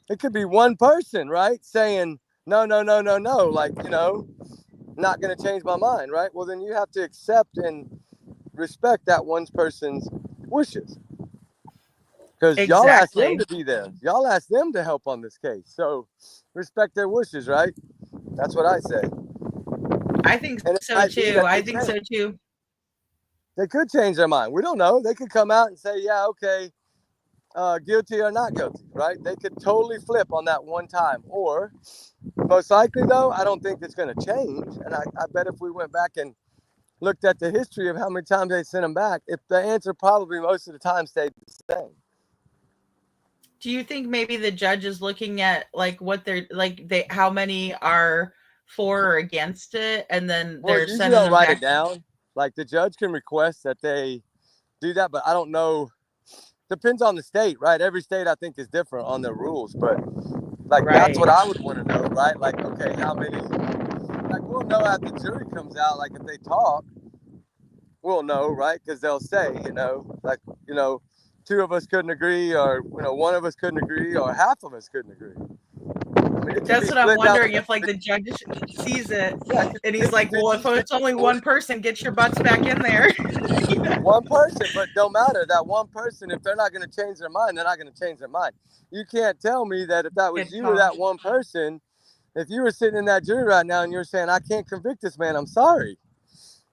it could be one person, right, saying, no, not going to change my mind, right? Well, then you have to accept and respect that one person's wishes. Because y'all asked them to be there. Y'all asked them to help on this case. So respect their wishes, right? That's what I say. I think so too. I think so too. They could change their mind. We don't know. They could come out and say, yeah, okay, guilty or not guilty, right? They could totally flip on that one time. Or most likely, though, I don't think it's going to change. And I bet if we went back and looked at the history of how many times they sent them back, if the answer probably most of the time stayed the same. Do you think maybe the judge is looking at like what they're like how many are for or against it, and then Well, they're usually sending they'll them write back? it down. Like the judge can request that they do that, but I don't know. Depends on the state, right? Every state I think is different on their rules, but like that's what I would want to know, right? Like, okay, how many? Like we'll know after the jury comes out. Like if they talk, we'll know, right? Because they'll say, like, 2 of us couldn't agree, or 1 of us couldn't agree, or half of us couldn't agree. I mean, That's what I'm wondering, if like the judge sees it and he's like, well, if it's only one person, get your butts back in there. One person, but don't matter. That one person, if they're not going to change their mind, they're not going to change their mind. You can't tell me that if that was you or that one person, if you were sitting in that jury right now and you're saying, I can't convict this man, I'm sorry.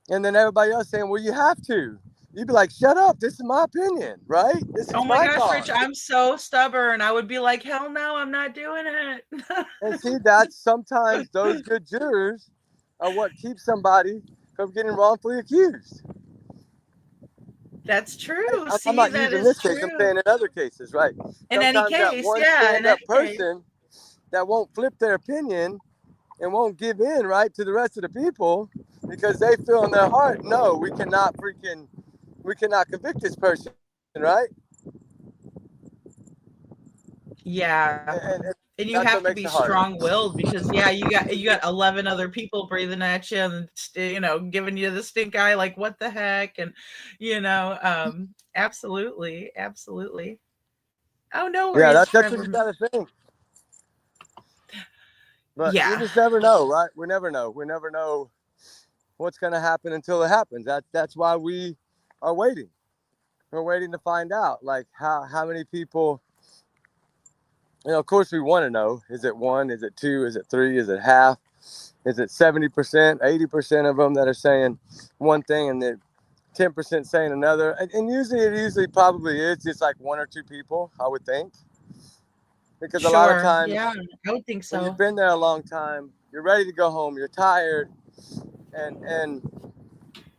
And then everybody else saying, well, you have to. You'd be like, shut up. This is my opinion, right? This is Oh my gosh, cause. Rich, I'm so stubborn. I would be like, hell no, I'm not doing it. And see, that's sometimes those good jurors are what keeps somebody from getting wrongfully accused. That's true. I'm not using this case. I'm saying in other cases, right? In any Sometimes that case, one yeah. stand-up person that won't flip their opinion and won't give in, right, to the rest of the people because they feel in their heart, no, we cannot convict this person, right? Yeah. And you have to be strong-willed because you got 11 other people breathing at you and giving you the stink eye, like what the heck, and absolutely. Oh no, yeah, that's what you gotta think. But you just never know, right? We never know what's gonna happen until it happens. That's why we are waiting. We're waiting to find out, like how many people. Of course, we want to know, is it 1, is it 2, is it 3, is it half? Is it 70%, 80% of them that are saying one thing and then 10% saying another? And usually probably is just like 1 or 2 people, I would think. Because a lot of times, yeah, I would think so. When you've been there a long time, you're ready to go home, you're tired, and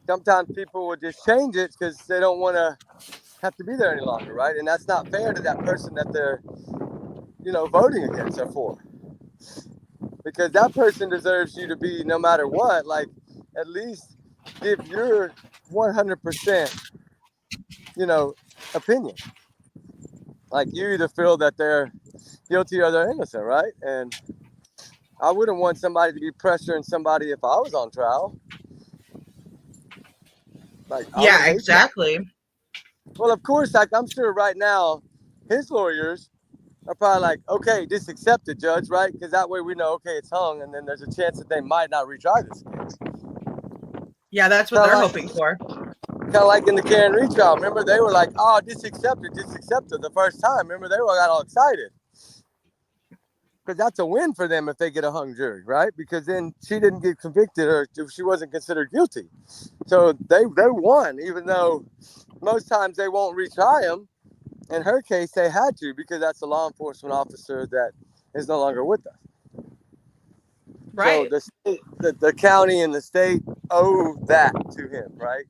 sometimes people will just change it because they don't want to have to be there any longer, right? And that's not fair to that person that they're voting against or for, because that person deserves you to be, no matter what, like at least give your 100% opinion. Like you either feel that they're guilty or they're innocent, right? And I wouldn't want somebody to be pressuring somebody if I was on trial. Like, yeah, exactly. Well, of course, like I'm sure right now his lawyers are probably like, okay, just accept it, judge, right? Because that way we know, okay, it's hung, and then there's a chance that they might not retry this case. Yeah, that's what they're hoping for. Kind of like in the Karen Reed trial. Remember, they were like, oh, just accept it the first time. Remember, they got all excited. Because that's a win for them if they get a hung jury, right? Because then she didn't get convicted or she wasn't considered guilty. So they won, even though most times they won't retry them. In her case, they had to because that's a law enforcement officer that is no longer with us. Right. So the county and the state owe that to him, right?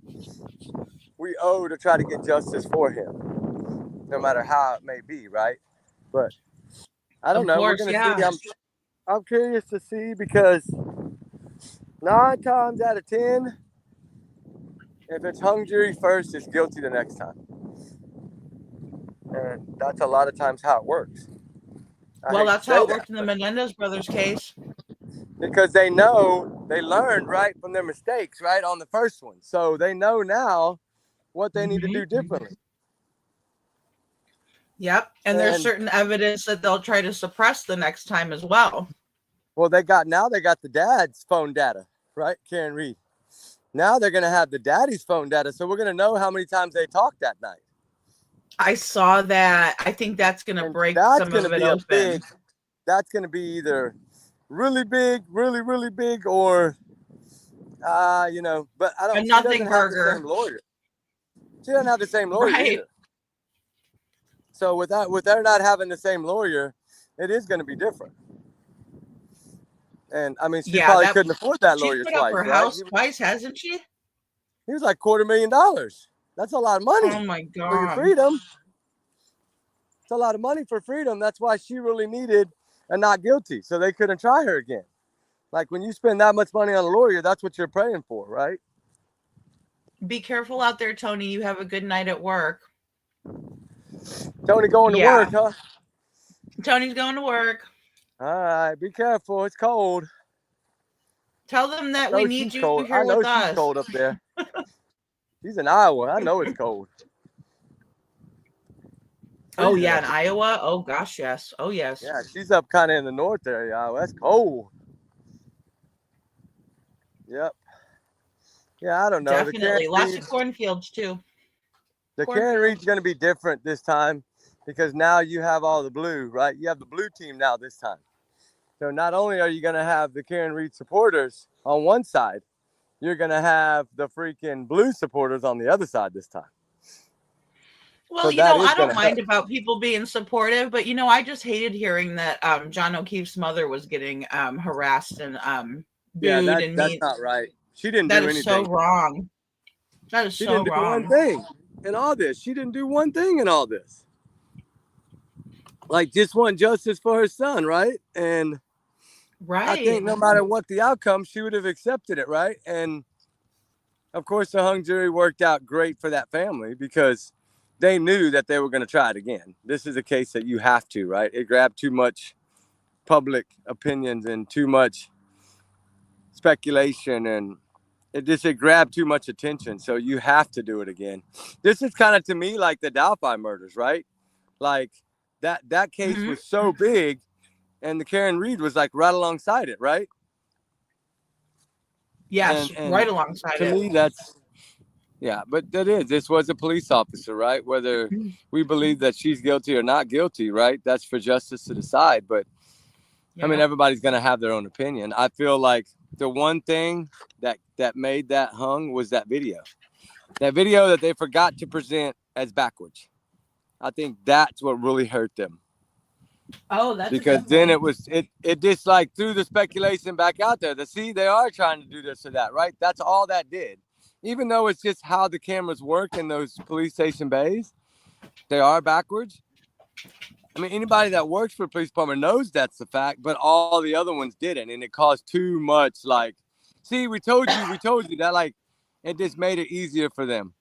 We owe to try to get justice for him, no matter how it may be, right? But I don't know. We're gonna see. I'm curious to see because 9 times out of 10, if it's hung jury first, it's guilty the next time. And that's a lot of times how it works. Well, that's how it worked in the Menendez brothers case. Because they learned, right, from their mistakes, right, on the first one. So they know now what they need to do differently. Yep. And there's certain evidence that they'll try to suppress the next time as well. Well, they got the dad's phone data, right, Karen Reed. Now they're going to have the daddy's phone data. So we're going to know how many times they talked that night. I saw that. I think that's going to break some of it open. That's going to be either really big, really, really big, or, but I don't. A nothing burger. She doesn't have the same lawyer either. So with her not having the same lawyer, it is going to be different. And I mean, she probably couldn't afford that lawyer twice. She's put up her house twice, hasn't she? He was like $250,000. That's a lot of money. Oh my For your God. freedom. It's a lot of money for freedom. That's why she really needed a not guilty, so they couldn't try her again. Like when you spend that much money on a lawyer, that's what you're praying for, right? Be careful out there, Tony. You have a good night at work. Tony going to Yeah. work, huh? Tony's going to work. All right, be careful. It's cold. Tell them that I we know need she's you cold. here I know with she's us. cold up there. She's in Iowa. I know it's cold. Oh yeah, in Iowa. Oh gosh, yes. Oh yes. Yeah, she's up kind of in the north area. Iowa. That's cold. Yep. Yeah, I don't know. Definitely. Lots of cornfields too. The Karen Reed's going to be different this time because now you have all the blue, right? You have the blue team now this time. So not only are you going to have the Karen Reed supporters on one side, you're going to have the freaking blue supporters on the other side this time. Well, So you know, that is I don't gonna mind help. about people being supportive, but you know, I just hated hearing that John O'Keefe's mother was getting harassed and Yeah, booed that's and not right. She didn't That do is anything. so wrong. That is She so didn't do wrong. one thing in all this. She didn't do one thing in all this. Like just want justice for her son, right? And Right. I think no matter what the outcome, she would have accepted it, right? And of course, the hung jury worked out great for that family because they knew that they were going to try it again. This is a case that you have to, right? It grabbed too much public opinions and too much speculation, and it grabbed too much attention. So you have to do it again. This is kind of to me like the Delphi murders, right? Like that case was so big, and the Karen Reed was like right alongside it, right? Yes, And right alongside to it. me, that's yeah, but this was a police officer, right? Whether we believe that she's guilty or not guilty, right? That's for justice to decide. But I mean, everybody's gonna have their own opinion. I feel like the one thing that made that hung was that video that they forgot to present as backwards. I think that's what really hurt them. Oh, that's Because then it just like threw the speculation back out there to see they are trying to do this or that, right? That's all that did. Even though it's just how the cameras work in those police station bays, they are backwards. I mean, anybody that works for a police department knows that's the fact, but all the other ones didn't, and it caused too much. Like, see, we told you that. Like, it just made it easier for them.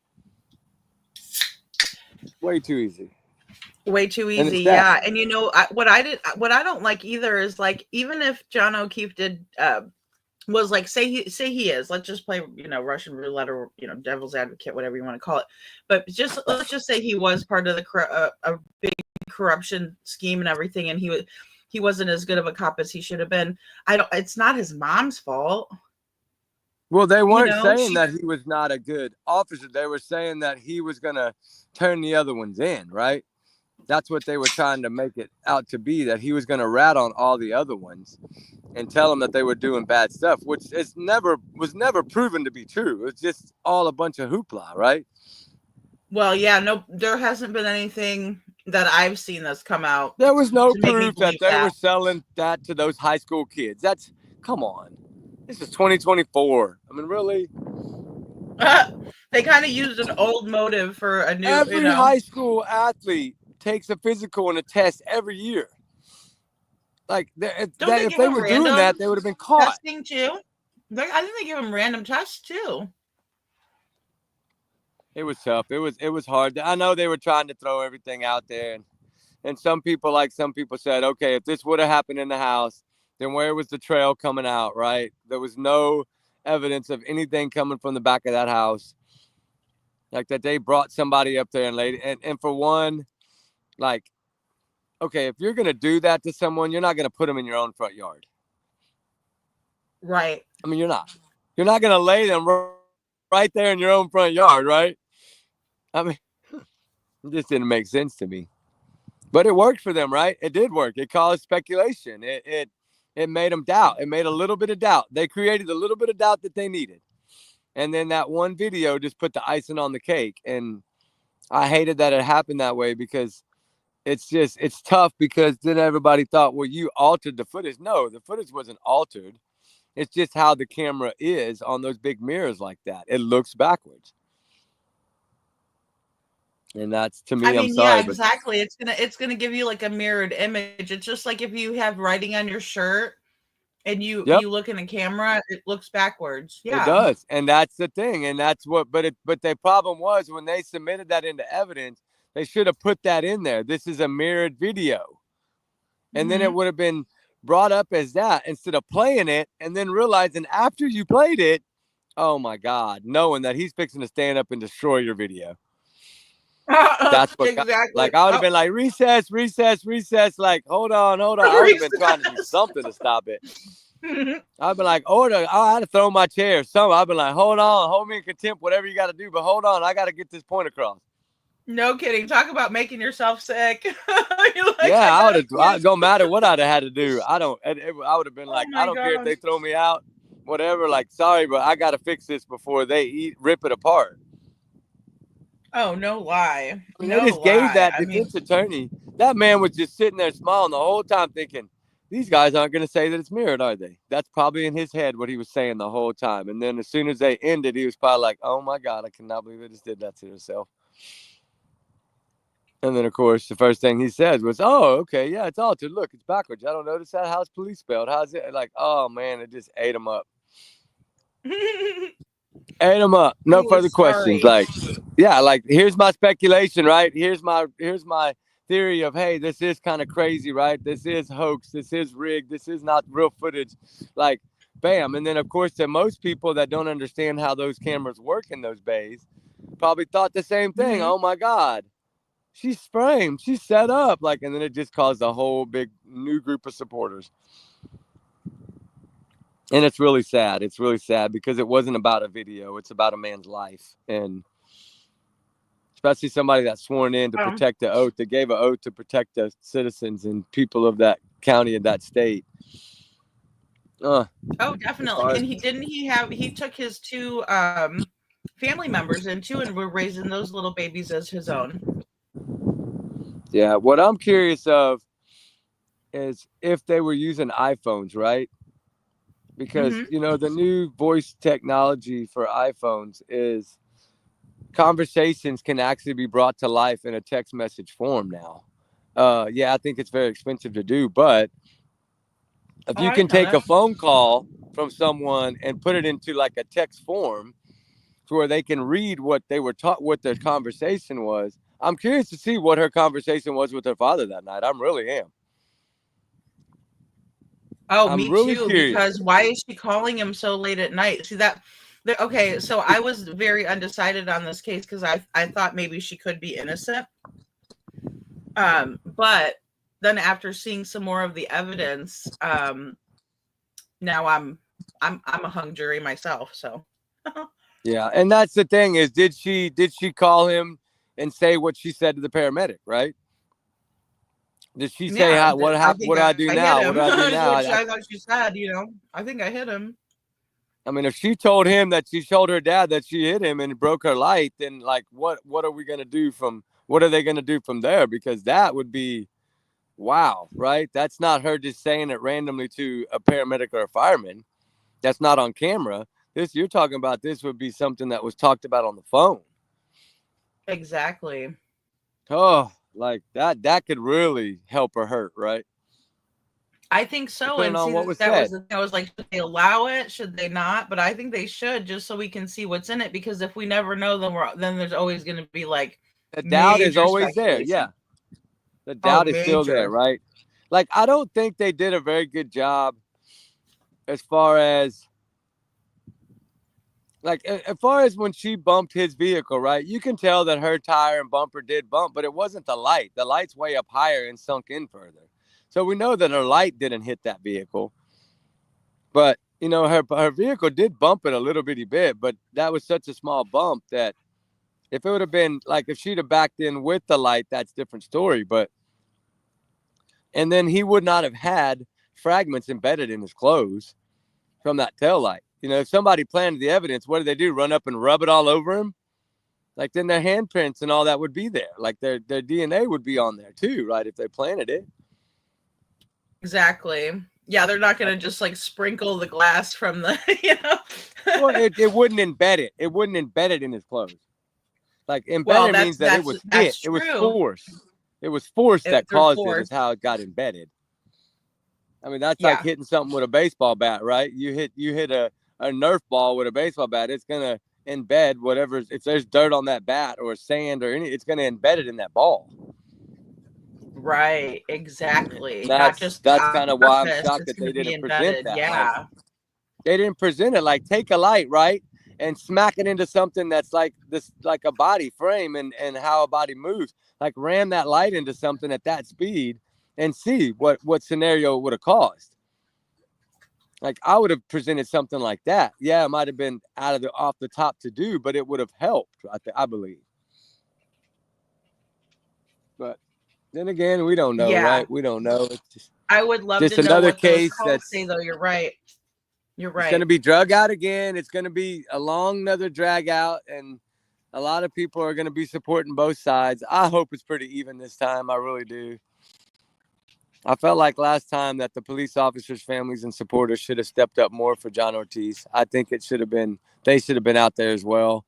Way too easy. Way too And easy, it's that. yeah. And you know what I don't like either is like even if John O'Keefe did was like say he is, let's just play Russian roulette or devil's advocate, whatever you want to call it, but let's just say he was part of a big corruption scheme and everything, and he wasn't as good of a cop as he should have been. It's not his mom's fault. Well, they weren't saying she- that he was not a good officer. They were saying that he was going to turn the other ones in, right? That's what they were trying to make it out to be, that he was going to rat on all the other ones and tell them that they were doing bad stuff, which was never proven to be true. It's just all a bunch of hoopla, right? Well, yeah, no, there hasn't been anything that I've seen that's come out. There was no to make me proof that believe they that. were selling that to those high school kids. Come on. This is 2024. I mean, really? They kind of used an old motive for a new. Every high school athlete takes a physical and a test every year. Like, if they were doing that, they would have been caught. Testing too. I think they give them random tests too. It was tough. It was hard. I know they were trying to throw everything out there, and some people said, okay, if this would have happened in the house, then where was the trail coming out, right? There was no evidence of anything coming from the back of that house. Like that they brought somebody up there and laid it. And for one, like, okay, if you're going to do that to someone, you're not going to put them in your own front yard. Right. I mean, you're not going to lay them right there in your own front yard, right? I mean, it just didn't make sense to me. But it worked for them, right? It did work. It caused speculation. It made them doubt. It made a little bit of doubt. They created a little bit of doubt that they needed. And then that one video just put the icing on the cake. And I hated that it happened that way because it's tough because then everybody thought, well, you altered the footage. No, the footage wasn't altered. It's just how the camera is on those big mirrors like that. It looks backwards. And that's, to me, I mean, I'm sorry, yeah, exactly. It's gonna give you like a mirrored image. It's just like if you have writing on your shirt and you look in a camera, it looks backwards. Yeah. It does. And that's the thing. And that's what, but the problem was when they submitted that into evidence, they should have put that in there. This is a mirrored video. And then it would have been brought up as that instead of playing it and then realizing after you played it, oh my God, knowing that he's fixing to stand up and destroy your video. That's what exactly. Like I would have been like, recess. Like, hold on. I would have been trying to do something to stop it. I've been like, order. I had to throw my chair. I've been like, hold on, hold me in contempt, whatever you got to do. But hold on, I got to get this point across. No kidding. Talk about making yourself sick. Yeah, I would have. Don't matter what I'd have had to do. I would have been like, I don't care if they throw me out, whatever. Like, sorry, but I got to fix this before they rip it apart. Oh, no lie. I mean, they just gave that defense attorney. That man was just sitting there smiling the whole time thinking, these guys aren't going to say that it's mirrored, are they? That's probably in his head what he was saying the whole time. And then as soon as they ended, he was probably like, oh, my God, I cannot believe they just did that to themselves. And then, of course, the first thing he says was, oh, okay, yeah, it's altered. Look, it's backwards. I don't notice that. How's police spelled? How's it? Like, oh, man, it just ate him up. Ate him up. No further questions. Like, yeah, like, here's my speculation, right? Here's my theory of, hey, this is kind of crazy, right? This is hoax. This is rigged. This is not real footage. Like, bam. And then, of course, to most people that don't understand how those cameras work in those bays probably thought the same thing. Oh, my God. She's framed. She's set up. Like, and then it just caused a whole big new group of supporters. And it's really sad. It's really sad because it wasn't about a video. It's about a man's life. And especially somebody that's sworn in to protect the oath, that gave an oath to protect the citizens and people of that county and that state. Oh, definitely. And he took his two family members in too, and we're raising those little babies as his own. Yeah, what I'm curious of is if they were using iPhones, right? Because, you know, the new voice technology for iPhones is conversations can actually be brought to life in a text message form now. Yeah, I think it's very expensive to do, but if you can take a phone call from someone and put it into like a text form to where they can read what they were taught, what their conversation was. I'm curious to see what her conversation was with her father that night. I really am. Oh, I'm me really too. curious. Because why is she calling him so late at night? See that? Okay, so I was very undecided on this case because I thought maybe she could be innocent. But then after seeing some more of the evidence, now I'm a hung jury myself. So. Yeah, and that's the thing is, did she call him and say what she said to the paramedic, right? Did she say, what happened? What do I do now? What do I do now? I thought she said, I think I hit him. I mean, if she told him that she told her dad that she hit him and broke her light, then like, what are we going to do what are they going to do from there? Because that would be, wow, right? That's not her just saying it randomly to a paramedic or a fireman. That's not on camera. You're talking about this would be something that was talked about on the phone. Exactly. Oh, like that could really help or hurt, right? I think so. Depending on what was I said. was like, should they allow it? Should they not? But I think they should, just so we can see what's in it. Because if we never know, then there's always going to be like the doubt is always there. Yeah, the doubt is still there, right? Like I don't think they did a very good job as far as when she bumped his vehicle, right? You can tell that her tire and bumper did bump, but it wasn't the light. The light's way up higher and sunk in further. So we know that her light didn't hit that vehicle. But, you know, her vehicle did bump it a little bitty bit, but that was such a small bump that if it would have been like if she'd have backed in with the light, that's a different story. And then he would not have had fragments embedded in his clothes from that taillight. You know, if somebody planted the evidence, what do they do? Run up and rub it all over him? Like then their handprints and all that would be there. Like their DNA would be on there too, right? If they planted it. Exactly. Yeah, they're not gonna just like sprinkle the glass from the, you know. Well, it wouldn't embed it. It wouldn't embed it in his clothes. Like embedded means that it was it. It was force. It was force that caused it. Is how it got embedded. I mean, that's like hitting something with a baseball bat, right? You hit a Nerf ball with a baseball bat. It's gonna embed whatever. If there's dirt on that bat or sand or any, it's gonna embed it in that ball. Right, exactly. That's kind of why I'm shocked that they didn't present that. Yeah. Like, they didn't present it like take a light, right? And smack it into something that's like this, like a body frame and how a body moves. Like ram that light into something at that speed and see what scenario it would have caused. Like I would have presented something like that. Yeah, it might have been off the top to do, but it would have helped, I believe. But then again, we don't know, right? We don't know. It's just, I would love just to know another what case those calls say, though. You're right. You're right. It's going to be drug out again. It's going to be a long another drag out, and a lot of people are going to be supporting both sides. I hope it's pretty even this time. I really do. I felt like last time that the police officers' families and supporters should have stepped up more for John Ortiz. I think they should have been out there as well,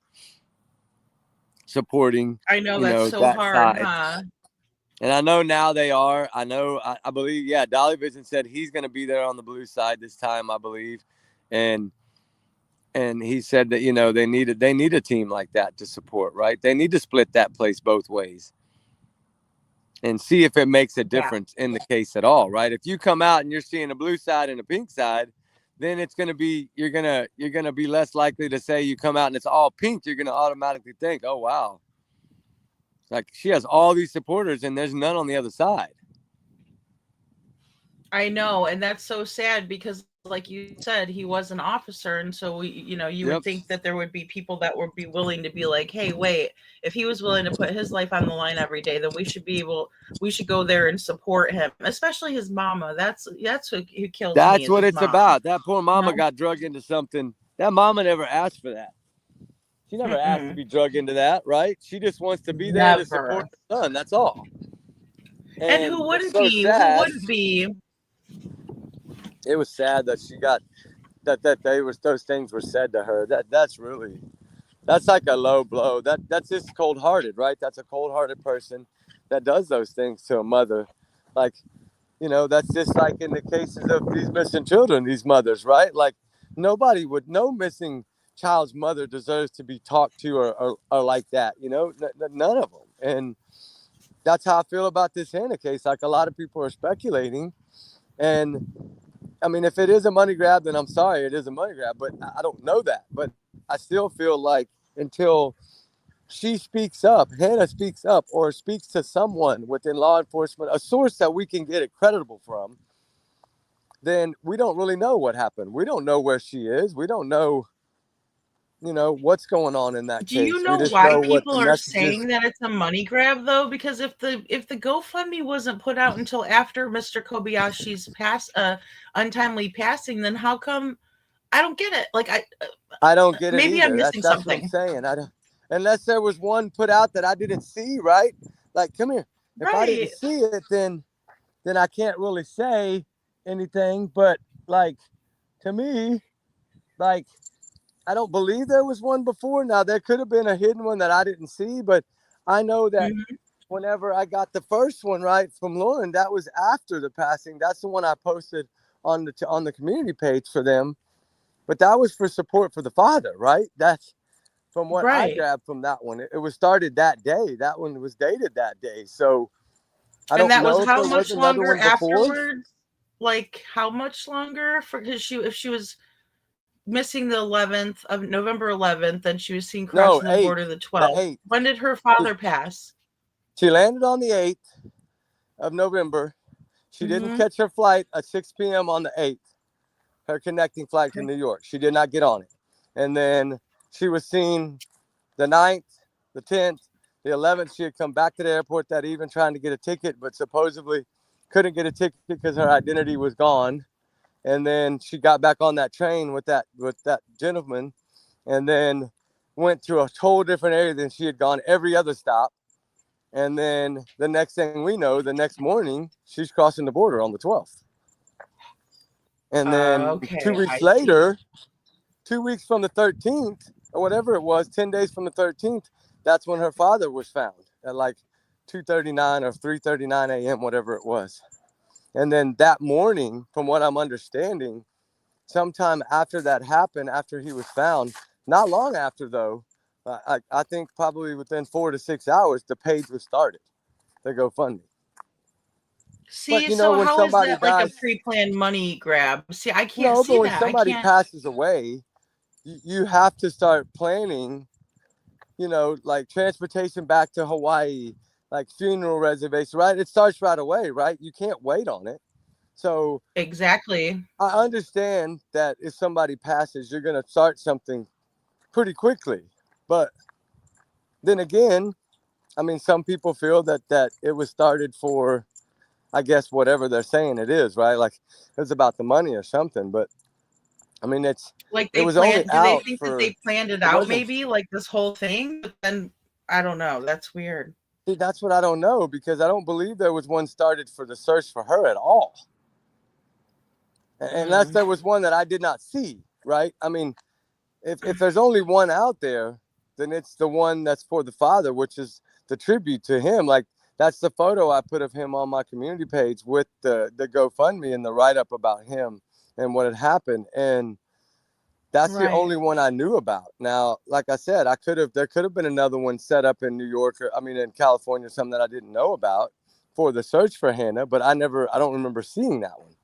supporting. I know that's so hard, huh? And I know now they are. I know. I believe. Yeah, Dolly Vision said he's going to be there on the blue side this time. I believe, and he said that they need a team like that to support. Right? They need to split that place both ways, and see if it makes a difference in the case at all. Right? If you come out and you're seeing a blue side and a pink side, then it's going to be you're gonna be less likely to say you come out and it's all pink. You're going to automatically think, oh wow. Like she has all these supporters and there's none on the other side. I know. And that's so sad because like you said, he was an officer. And so you would think that there would be people that would be willing to be like, hey, wait, if he was willing to put his life on the line every day, then we should go there and support him, especially his mama. That's who killed me. That's what it's about. That poor mama got drugged into something. That mama never asked for that. She never asked to be drugged into that, right? She just wants to be there to support her son. That's all. And who wouldn't be? Who wouldn't be? It was sad that she got those things were said to her. That's like a low blow. That's just cold-hearted, right? That's a cold-hearted person that does those things to a mother. Like, that's just like in the cases of these missing children, these mothers, right? Like no missing child's mother deserves to be talked to or like that, none of them. And that's how I feel about this Hannah case. Like a lot of people are speculating, and I mean, if it is a money grab, then I'm sorry, it is a money grab, but I don't know that. But I still feel like until she speaks up, Hannah speaks up or speaks to someone within law enforcement, a source that we can get it credible from, then we don't really know what happened. We don't know where she is. We don't know what's going on in that case. Do you know why people are saying that it's a money grab though? Because if the GoFundMe wasn't put out until after Mr. Kobayashi's untimely passing, then how come? I don't get it. Like I don't get it. Maybe either. I'm missing something. What I'm saying. I don't, unless there was one put out that I didn't see. Right? Like, come here. If I didn't see it, then I can't really say anything. But like, to me, like, I don't believe there was one before. Now, there could have been a hidden one that I didn't see, but I know that whenever I got the first one right from Lauren, that was after the passing. That's the one I posted on the community page for them. But that was for support for the father, right? That's from what I grabbed from that one. It was started that day. That one was dated that day. So I don't know. And that was how if there much was another longer one before. afterwards? Like how much longer? Because if she was missing the 11th of November 11th, then she was seen crossing the border the 12th. When did her father pass? She landed on the 8th of November. She didn't catch her flight at 6 p.m. on the 8th, her connecting flight to New York. She did not get on it. And then she was seen the 9th, the 10th, the 11th. She had come back to the airport that evening trying to get a ticket, but supposedly couldn't get a ticket because her identity was gone. And then she got back on that train with that gentleman, and then went to a whole different area than she had gone every other stop. And then the next thing we know, the next morning, she's crossing the border on the 12th. And then Okay, 2 weeks I see. later, 2 weeks from the 13th, or whatever it was, 10 days from the 13th, that's when her father was found at like 2:39 or 3:39 a.m., whatever it was. And then that morning, from what I'm understanding, sometime after that happened, after he was found, not long after though, I think probably within 4 to 6 hours, the page was started, the GoFundMe. See, But you know, so when how is somebody that like a dies, pre-planned money grab? See, I can't no, see but when that. I somebody can't. passes away, you have to start planning, you know, like transportation back to Hawaii, like funeral reservation, right? It starts right away, right? You can't wait on it. So Exactly. I understand that if somebody passes, you're going to start something pretty quickly. But then again, I mean, some people feel that it was started for, I guess, whatever they're saying it is, right? Like it's about the money or something. But I mean, it Like they was only planned, do they out think that for, they planned it it out wasn't. maybe, like this whole thing? But then I don't know. That's weird. See, that's what I don't know, because I don't believe there was one started for the search for her at all. Unless there was one that I did not see, right? I mean, if there's only one out there, then it's the one that's for the father, which is the tribute to him. Like that's the photo I put of him on my community page with the GoFundMe and the write-up about him and what had happened. And that's the Right. only one I knew about. Now, like I said, there could have been another one set up in New York, or I mean in California, something that I didn't know about for the search for Hannah, but I don't remember seeing that one.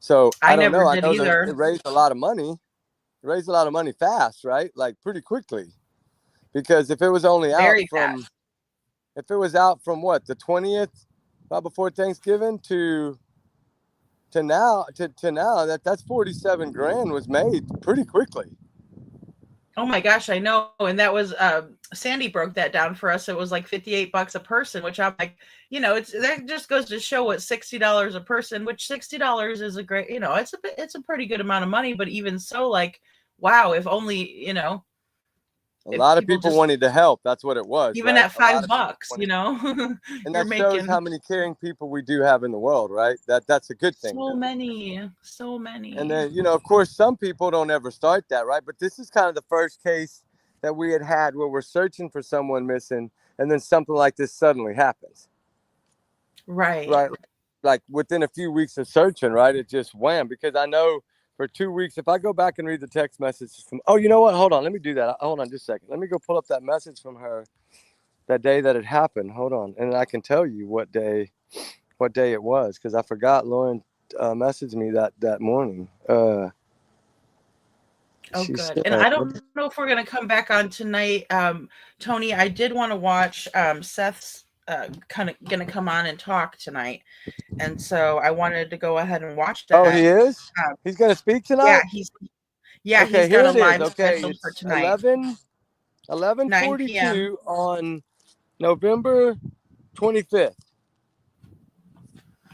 So I I don't never know. I did know that either. it raised a lot of money. It raised a lot of money fast, right? Like pretty quickly. Because if it was only out Very from, fast. if it was out from what, the 20th, right before Thanksgiving to now, that's 47 grand was made pretty quickly. Oh my gosh, I know. And that was Sandy broke that down for us. It was like $58 a person, which I'm like, you know, that just goes to show what $60 a person, which $60 is a great, you know, it's a pretty good amount of money. But even so, like, wow, if only, you know, A lot of people just, wanted to help. That's what it was, even right? at A lot of $5, people wanted, you know, and you're that shows how making many caring people we do have in the world, right? That's a good thing. so many. And then, you know, of course, some people don't ever start that, right? But this is kind of the first case that we had where we're searching for someone missing, and then something like this suddenly happens. Right. Right. Like within a few weeks of searching, right? It just wham. Because I know for 2 weeks, if I go back and read the text messages from, oh, you know what? Hold on. Let me do that. Hold on just a second. Let me go pull up that message from her that day that it happened. Hold on. And I can tell you what day it was, because I forgot Lauren messaged me that morning. Oh, good. And I don't know if we're going to come back on tonight. Tony, I did want to watch Seth's kind of going to come on and talk tonight. And so I wanted to go ahead and watch that. Oh, he is? He's going to speak tonight? Yeah, okay, he's got a here it live is. Okay, scheduled for it's tonight. 11:42 on November 25th.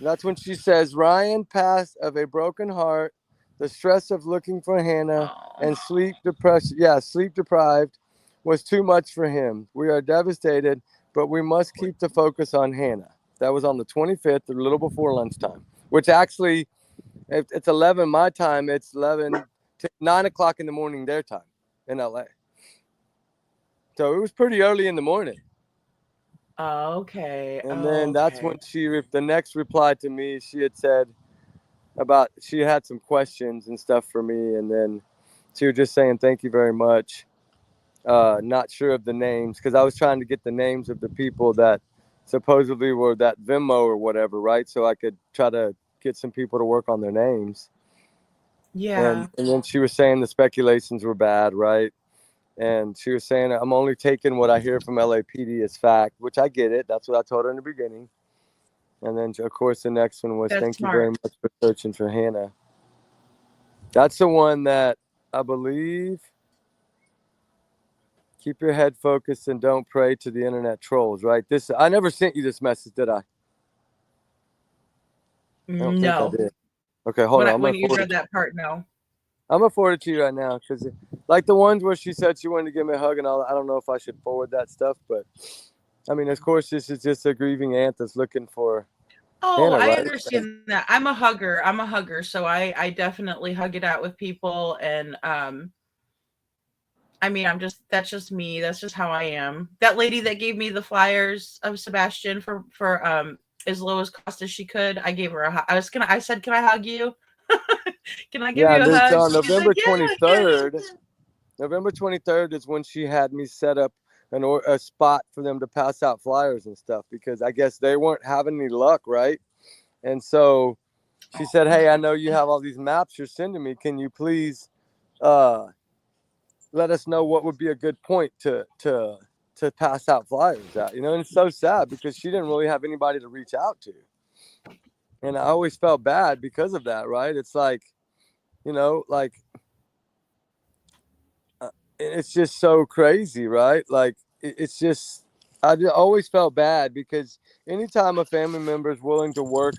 That's when she says, Ryan passed of a broken heart, the stress of looking for Hannah, and sleep deprived was too much for him. We are devastated, but we must keep the focus on Hannah. That was on the 25th, a little before lunchtime, which actually, if it's 11 my time, it's 9 o'clock in the morning their time in LA. So it was pretty early in the morning. Okay. And then that's when the next reply to me, she had said about, she had some questions and stuff for me. And then she was just saying, thank you very much. Not sure of the names, because I was trying to get the names of the people that supposedly were that Venmo or whatever, right? So I could try to get some people to work on their names. Yeah. And then she was saying the speculations were bad, right? And she was saying, I'm only taking what I hear from LAPD as fact, which I get it. That's what I told her in the beginning. And then, of course, the next one was, thank you very much for searching for Hannah. That's the one that I believe, keep your head focused and don't pray to the internet trolls, right? I never sent you this message, did I? I don't think I did. Okay, hold on. When you read that part, no. I'm going to forward it to you right now, because like the ones where she said she wanted to give me a hug and all, I don't know if I should forward that stuff, but I mean, of course, this is just a grieving aunt that's looking for Oh, Hannah, I right? understand that. I'm a hugger. So I definitely hug it out with people. And I mean, that's just me. That's just how I am. That lady that gave me the flyers of Sebastian for as low as cost as she could, I gave her a hug. I said, can I hug you? Can I give Yeah, you a there's hug? on She's like, November yeah, 23rd. November 23rd is when she had me set up a spot for them to pass out flyers and stuff, because I guess they weren't having any luck, right? And so she said, hey, I know you have all these maps you're sending me. Can you please let us know what would be a good point to pass out flyers at? You know, and it's so sad because she didn't really have anybody to reach out to. And I always felt bad because of that, right? It's like, you know, like, it's just so crazy, right? Like, it's just, always felt bad because anytime a family member is willing to work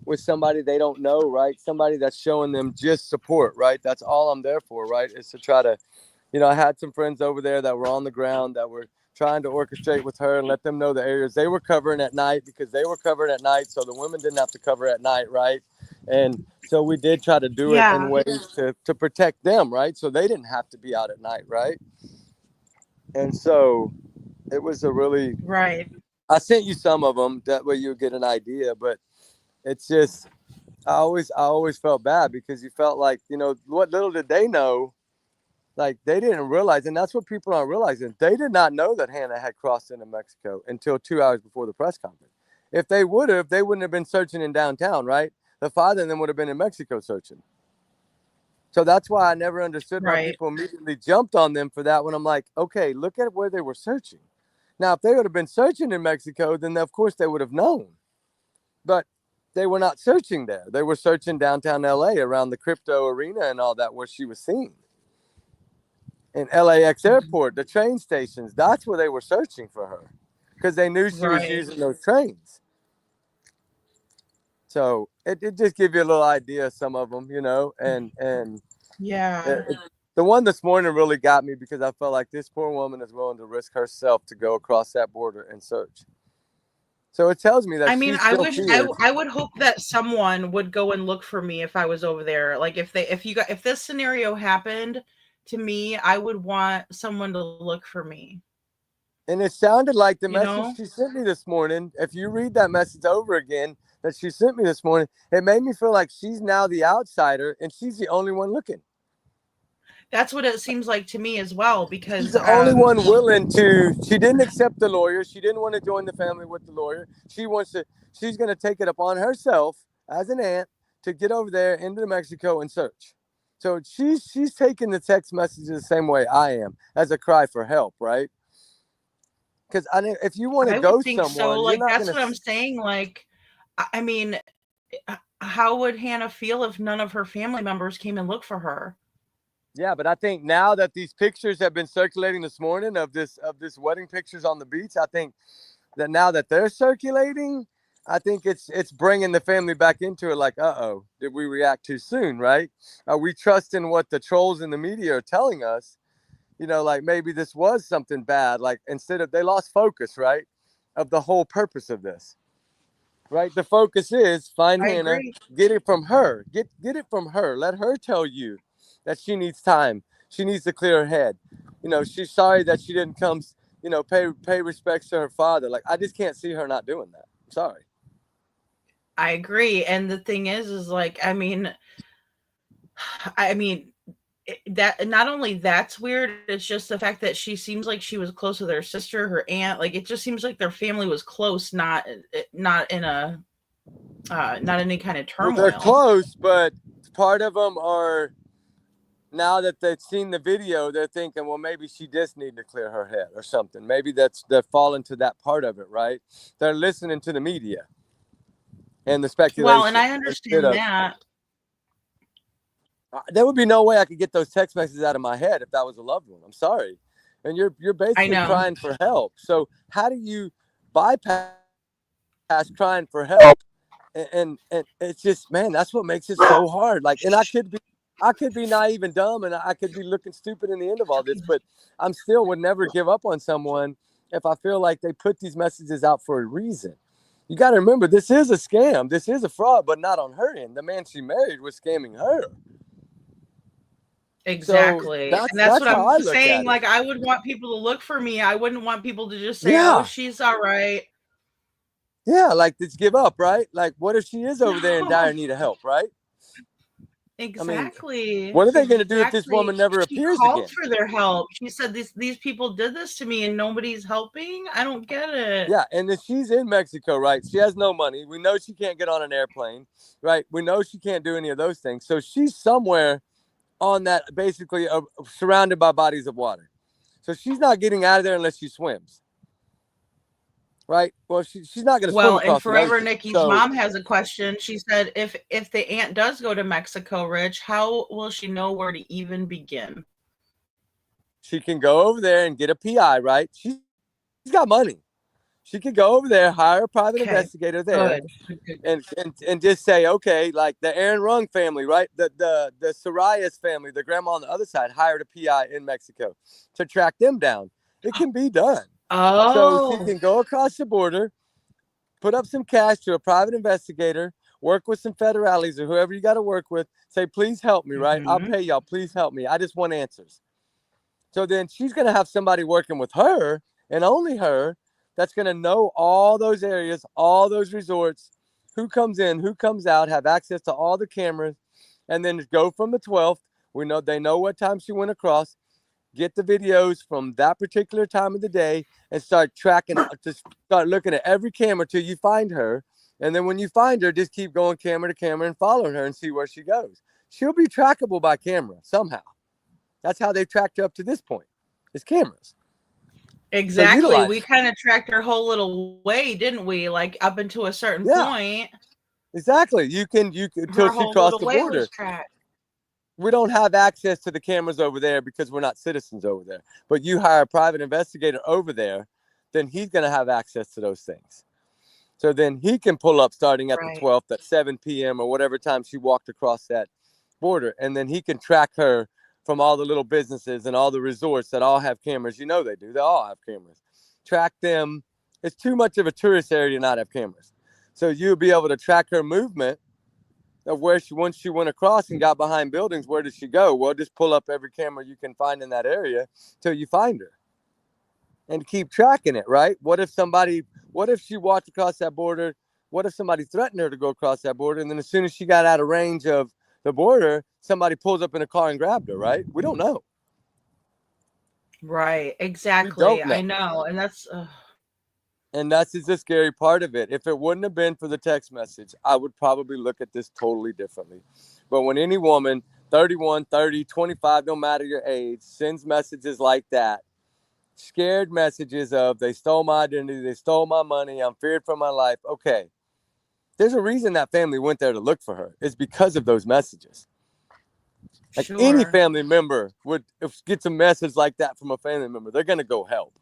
with somebody they don't know, right? Somebody that's showing them just support, right? That's all I'm there for, right? Is to try to, you know, I had some friends over there that were on the ground that were trying to orchestrate with her and let them know the areas they were covering at night, because they were covering at night, so the women didn't have to cover at night, right? And so we did try to do it in ways to protect them, right? So they didn't have to be out at night, right? And so it was a really right. I sent you some of them, that way you get an idea, but it's just I always felt bad because you felt like, you know, what little did they know, like they didn't realize, and that's what people aren't realizing. They did not know that Hannah had crossed into Mexico until 2 hours before the press conference. If they would have, they wouldn't have been searching in downtown, right? The father and them would have been in Mexico searching. So that's why I never understood why people immediately jumped on them for that, when I'm like, okay, look at where they were searching. Now, if they would have been searching in Mexico, then of course they would have known. But they were not searching there. They were searching downtown LA around the crypto arena and all that, where she was seen. In LAX airport, the train stations, that's where they were searching for her, because they knew she was using those trains. So it just gives you a little idea of some of them, you know, and Yeah. The one this morning really got me, because I felt like this poor woman is willing to risk herself to go across that border and search. So it tells me that I mean, she's I still wish feared. I would hope that someone would go and look for me if I was over there. Like if this scenario happened to me, I would want someone to look for me. And it sounded like the You message know? she sent me this morning, if you read that message over again that she sent me this morning, it made me feel like she's now the outsider and she's the only one looking. That's what it seems like to me as well, because She's the only one willing to. She didn't accept the lawyer. She didn't want to join the family with the lawyer. She's going to take it upon herself as an aunt to get over there into Mexico and search. So she's taking the text messages the same way I am, as a cry for help, right? Because if you want to go think somewhere, so. Like, you're not that's going what to. I'm saying. Like, I mean, how would Hannah feel if none of her family members came and looked for her? Yeah, but I think now that these pictures have been circulating this morning of this wedding pictures on the beach, I think that now that they're circulating, I think it's bringing the family back into it. Like, uh-oh, did we react too soon, right? Are we trusting what the trolls in the media are telling us? You know, like maybe this was something bad. Like, instead of, they lost focus, right, of the whole purpose of this. Right? The focus is find Hannah, get it from her. Get it from her. Let her tell you that she needs time. She needs to clear her head. You know, she's sorry that she didn't come, you know, pay respects to her father. Like, I just can't see her not doing that. I'm sorry. I agree. And the thing is like, I mean, that not only that's weird, it's just the fact that she seems like she was close with her sister, her aunt. Like, it just seems like their family was close, not in a not any kind of turmoil. Well, they're close, but part of them are, now that they've seen the video, they're thinking, well, maybe she just needed to clear her head or something. Maybe they're falling to that part of it, right? They're listening to the media and the speculation. Well, and I understand that. There would be no way I could get those text messages out of my head if that was a loved one. I'm sorry. And you're basically crying for help. So how do you bypass crying for help? And it's just, man, that's what makes it so hard. Like, and I could be naive and dumb, and I could be looking stupid in the end of all this, but I'm still would never give up on someone if I feel like they put these messages out for a reason. You got to remember, this is a scam. This is a fraud, but not on her end. The man she married was scamming her. Exactly. So And that's what how I I'm look saying. at it. Like, I would want people to look for me. I wouldn't want people to just say, Yeah. oh, she's all right. Yeah, like, just give up, right? Like, what if she is over there in dire No. need of help, right? Exactly. What are they going to do if this Exactly. woman never She appears called again? for their help. She said these people did this to me and nobody's helping. I don't get it. Yeah, and then she's in Mexico, right? She has no money. We know she can't get on an airplane, right? We know she can't do any of those things. So she's somewhere on that, basically surrounded by bodies of water. So she's not getting out of there unless she swims, right? Well, she's not going to swim Well, across and Forever the ocean. Nikki's So- mom has a question. She said, if the aunt does go to Mexico, Rich, how will she know where to even begin? She can go over there and get a PI, right? She's got money. She could go over there, hire a private investigator there, and just say, okay, like the Aaron Rung family, right? The Sorayas family, the grandma on the other side, hired a PI in Mexico to track them down. It can be done. So she can go across the border, put up some cash to a private investigator, work with some federales or whoever you got to work with, say, please help me, right? I'll pay y'all. Please help me. I just want answers. So then she's going to have somebody working with her and only her that's going to know all those areas, all those resorts, who comes in, who comes out, have access to all the cameras, and then go from the 12th. We know they know what time she went across, get the videos from that particular time of the day and start tracking, just start looking at every camera till you find her. And then when you find her, just keep going camera to camera and following her and see where she goes. She'll be trackable by camera somehow. That's how they tracked her up to this point, is cameras. Exactly. So we kind of tracked her whole little way, didn't we? Like up until a certain point. Exactly. You can Her until she whole crossed little the way border. was tracked. We don't have access to the cameras over there because we're not citizens over there. But you hire a private investigator over there, then he's going to have access to those things. So then he can pull up starting at the 12th at 7 p.m. or whatever time she walked across that border. And then he can track her from all the little businesses and all the resorts that all have cameras. You know they do. They all have cameras. Track them. It's too much of a tourist area to not have cameras. So you'll be able to track her movement of where she, once she went across and got behind buildings, where did she go? Well, just pull up every camera you can find in that area till you find her and keep tracking it, right? What if she walked across that border? What if somebody threatened her to go across that border? And then as soon as she got out of range of the border, somebody pulls up in a car and grabbed her, right? We don't know. Right. Exactly. know. I know. And that's And that's just the scary part of it. If it wouldn't have been for the text message, I would probably look at this totally differently. But when any woman, 31, 30, 25, no matter your age, sends messages like that, scared messages of they stole my identity, they stole my money, I'm feared for my life. Okay. There's a reason that family went there to look for her. It's because of those messages. Like any family member would, if gets a message like that from a family member, they're going to go help.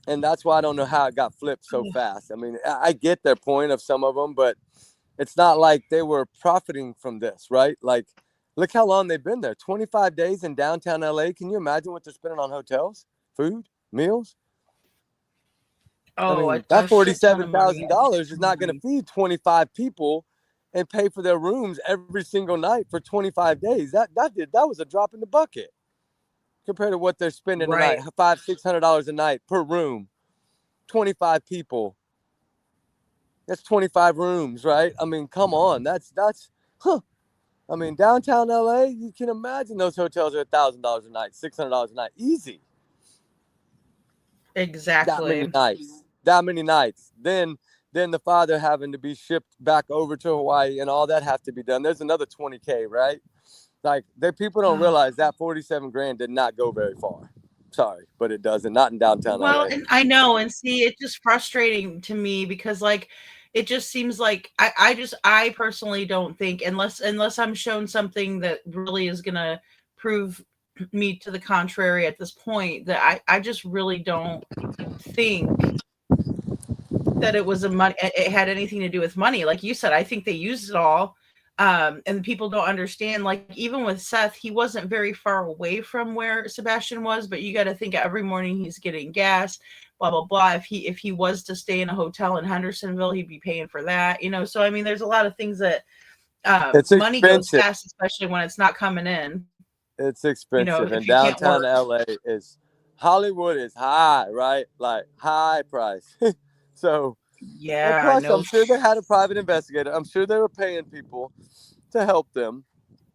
And that's why I don't know how it got flipped so fast. I mean, I get their point of some of them, but it's not like they were profiting from this, right? Like, look how long they've been there. 25 days in downtown LA. Can you imagine what they're spending on hotels, food, meals? Oh, I mean, that $47,000 is not going to feed 25 people and pay for their rooms every single night for 25 days. That was a drop in the bucket compared to what they're spending a night, $500-600 a night per room, 25 people. That's 25 rooms, right? I mean, come on, that's I mean, downtown LA, you can imagine those hotels are $1,000 a night, $600 a night, easy. exactly. That many nights. Then the father having to be shipped back over to Hawaii and all that have to be done. There's another $20K, right? Like, people don't realize that 47 grand did not go very far. Sorry, but it doesn't. Not in downtown Well, LA. and I know, and see, it's just frustrating to me because, like, it just seems like I personally don't think unless I'm shown something that really is gonna prove me to the contrary at this point, that I just really don't think that it was it had anything to do with money. Like you said, I think they used it all. And people don't understand, like, even with Seth, he wasn't very far away from where Sebastian was, but you got to think every morning he's getting gas, blah, blah, blah. If he was to stay in a hotel in Hendersonville, he'd be paying for that, you know? So, I mean, there's a lot of things that It's money goes expensive. fast, especially when it's not coming in. It's expensive. You know, if And you can't downtown work. LA is Hollywood is high, right? Like high price. So, and Yeah, plus, no. I'm sure they had a private investigator. I'm sure they were paying people to help them.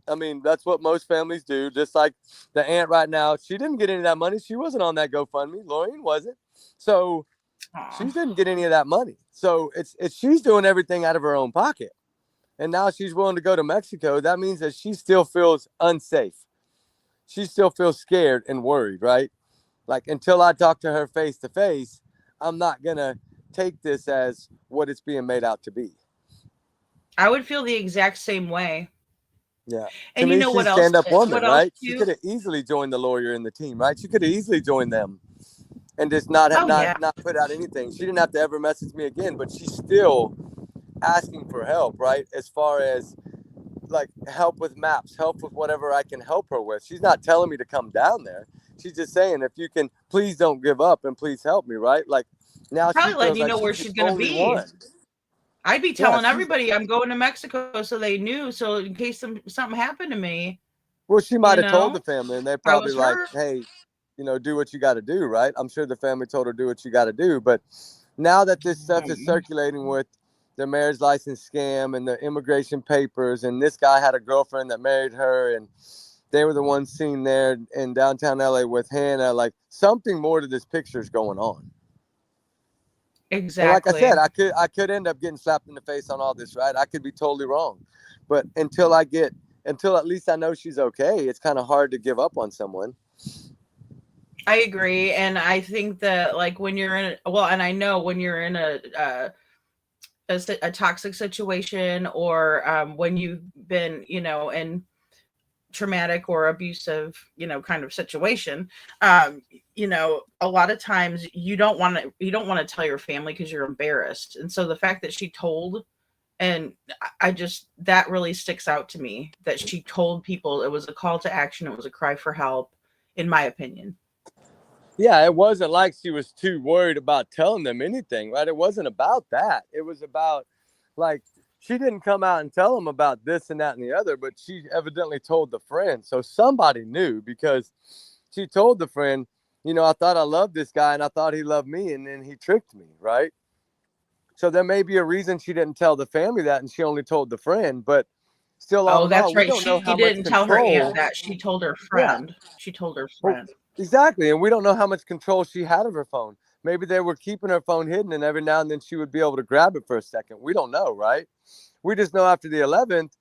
I mean, that's what most families do. Just like the aunt right now, she didn't get any of that money. She wasn't on that GoFundMe. Lorraine wasn't. So she didn't get any of that money. So it's she's doing everything out of her own pocket. And now she's willing to go to Mexico. That means that she still feels unsafe. She still feels scared and worried, right? Like, until I talk to her face to face, I'm not going to take this as what it's being made out to be. I would feel the exact same way. Yeah. And To you me, know she's what a else? stand-up woman, What else right? She too? could have easily joined the lawyer in the team, right? She could have easily joined them and just not Oh, yeah. put out anything. She didn't have to ever message me again, but she's still asking for help, right? As far as like help with maps, help with whatever I can help her with. She's not telling me to come down there. She's just saying, if you can, please don't give up and please help me, right? Like, now Probably she letting feels you like know where she's she's the going to only be. one. I'd be Yeah, telling she's, everybody I'm going to Mexico so they knew, so in case something happened to me, well, she you might have told the know, family, and they I probably was like, hurt. hey, you know, do what you got to do, right? I'm sure the family told her, do what you got to do. But now that this stuff is circulating with the marriage license scam and the immigration papers, and this guy had a girlfriend that married her, and they were the ones seen there in downtown LA with Hannah, like, something more to this picture is going on. And like I Exactly. said, I could end up getting slapped in the face on all this, right? I could be totally wrong. But until at least I know she's okay, it's kind of hard to give up on someone. I agree, and I think that, like, when you're in and I know when you're in a toxic situation, or when you've been, you know, in traumatic or abusive, you know, kind of situation, you know, a lot of times you don't want to tell your family because you're embarrassed. And so the fact that she told, and I just, that really sticks out to me, that she told people. It was a call to action. It was a cry for help, in my opinion. Yeah, it wasn't like she was too worried about telling them anything, right? It wasn't about that. It was about, like, she didn't come out and tell them about this and that and the other, but she evidently told the friend. So somebody knew, because she told the friend, you know, I thought I loved this guy and I thought he loved me, and then he tricked me, right? So there may be a reason she didn't tell the family that, and she only told the friend, but still, all Oh, in all, that's we right. don't know She how much didn't tell her aunt control. that. She told her Yeah. friend. She told her Well, friend. exactly. And we don't know how much control she had of her phone. Maybe they were keeping her phone hidden, and every now and then she would be able to grab it for a second. We don't know, right? We just know after the 11th,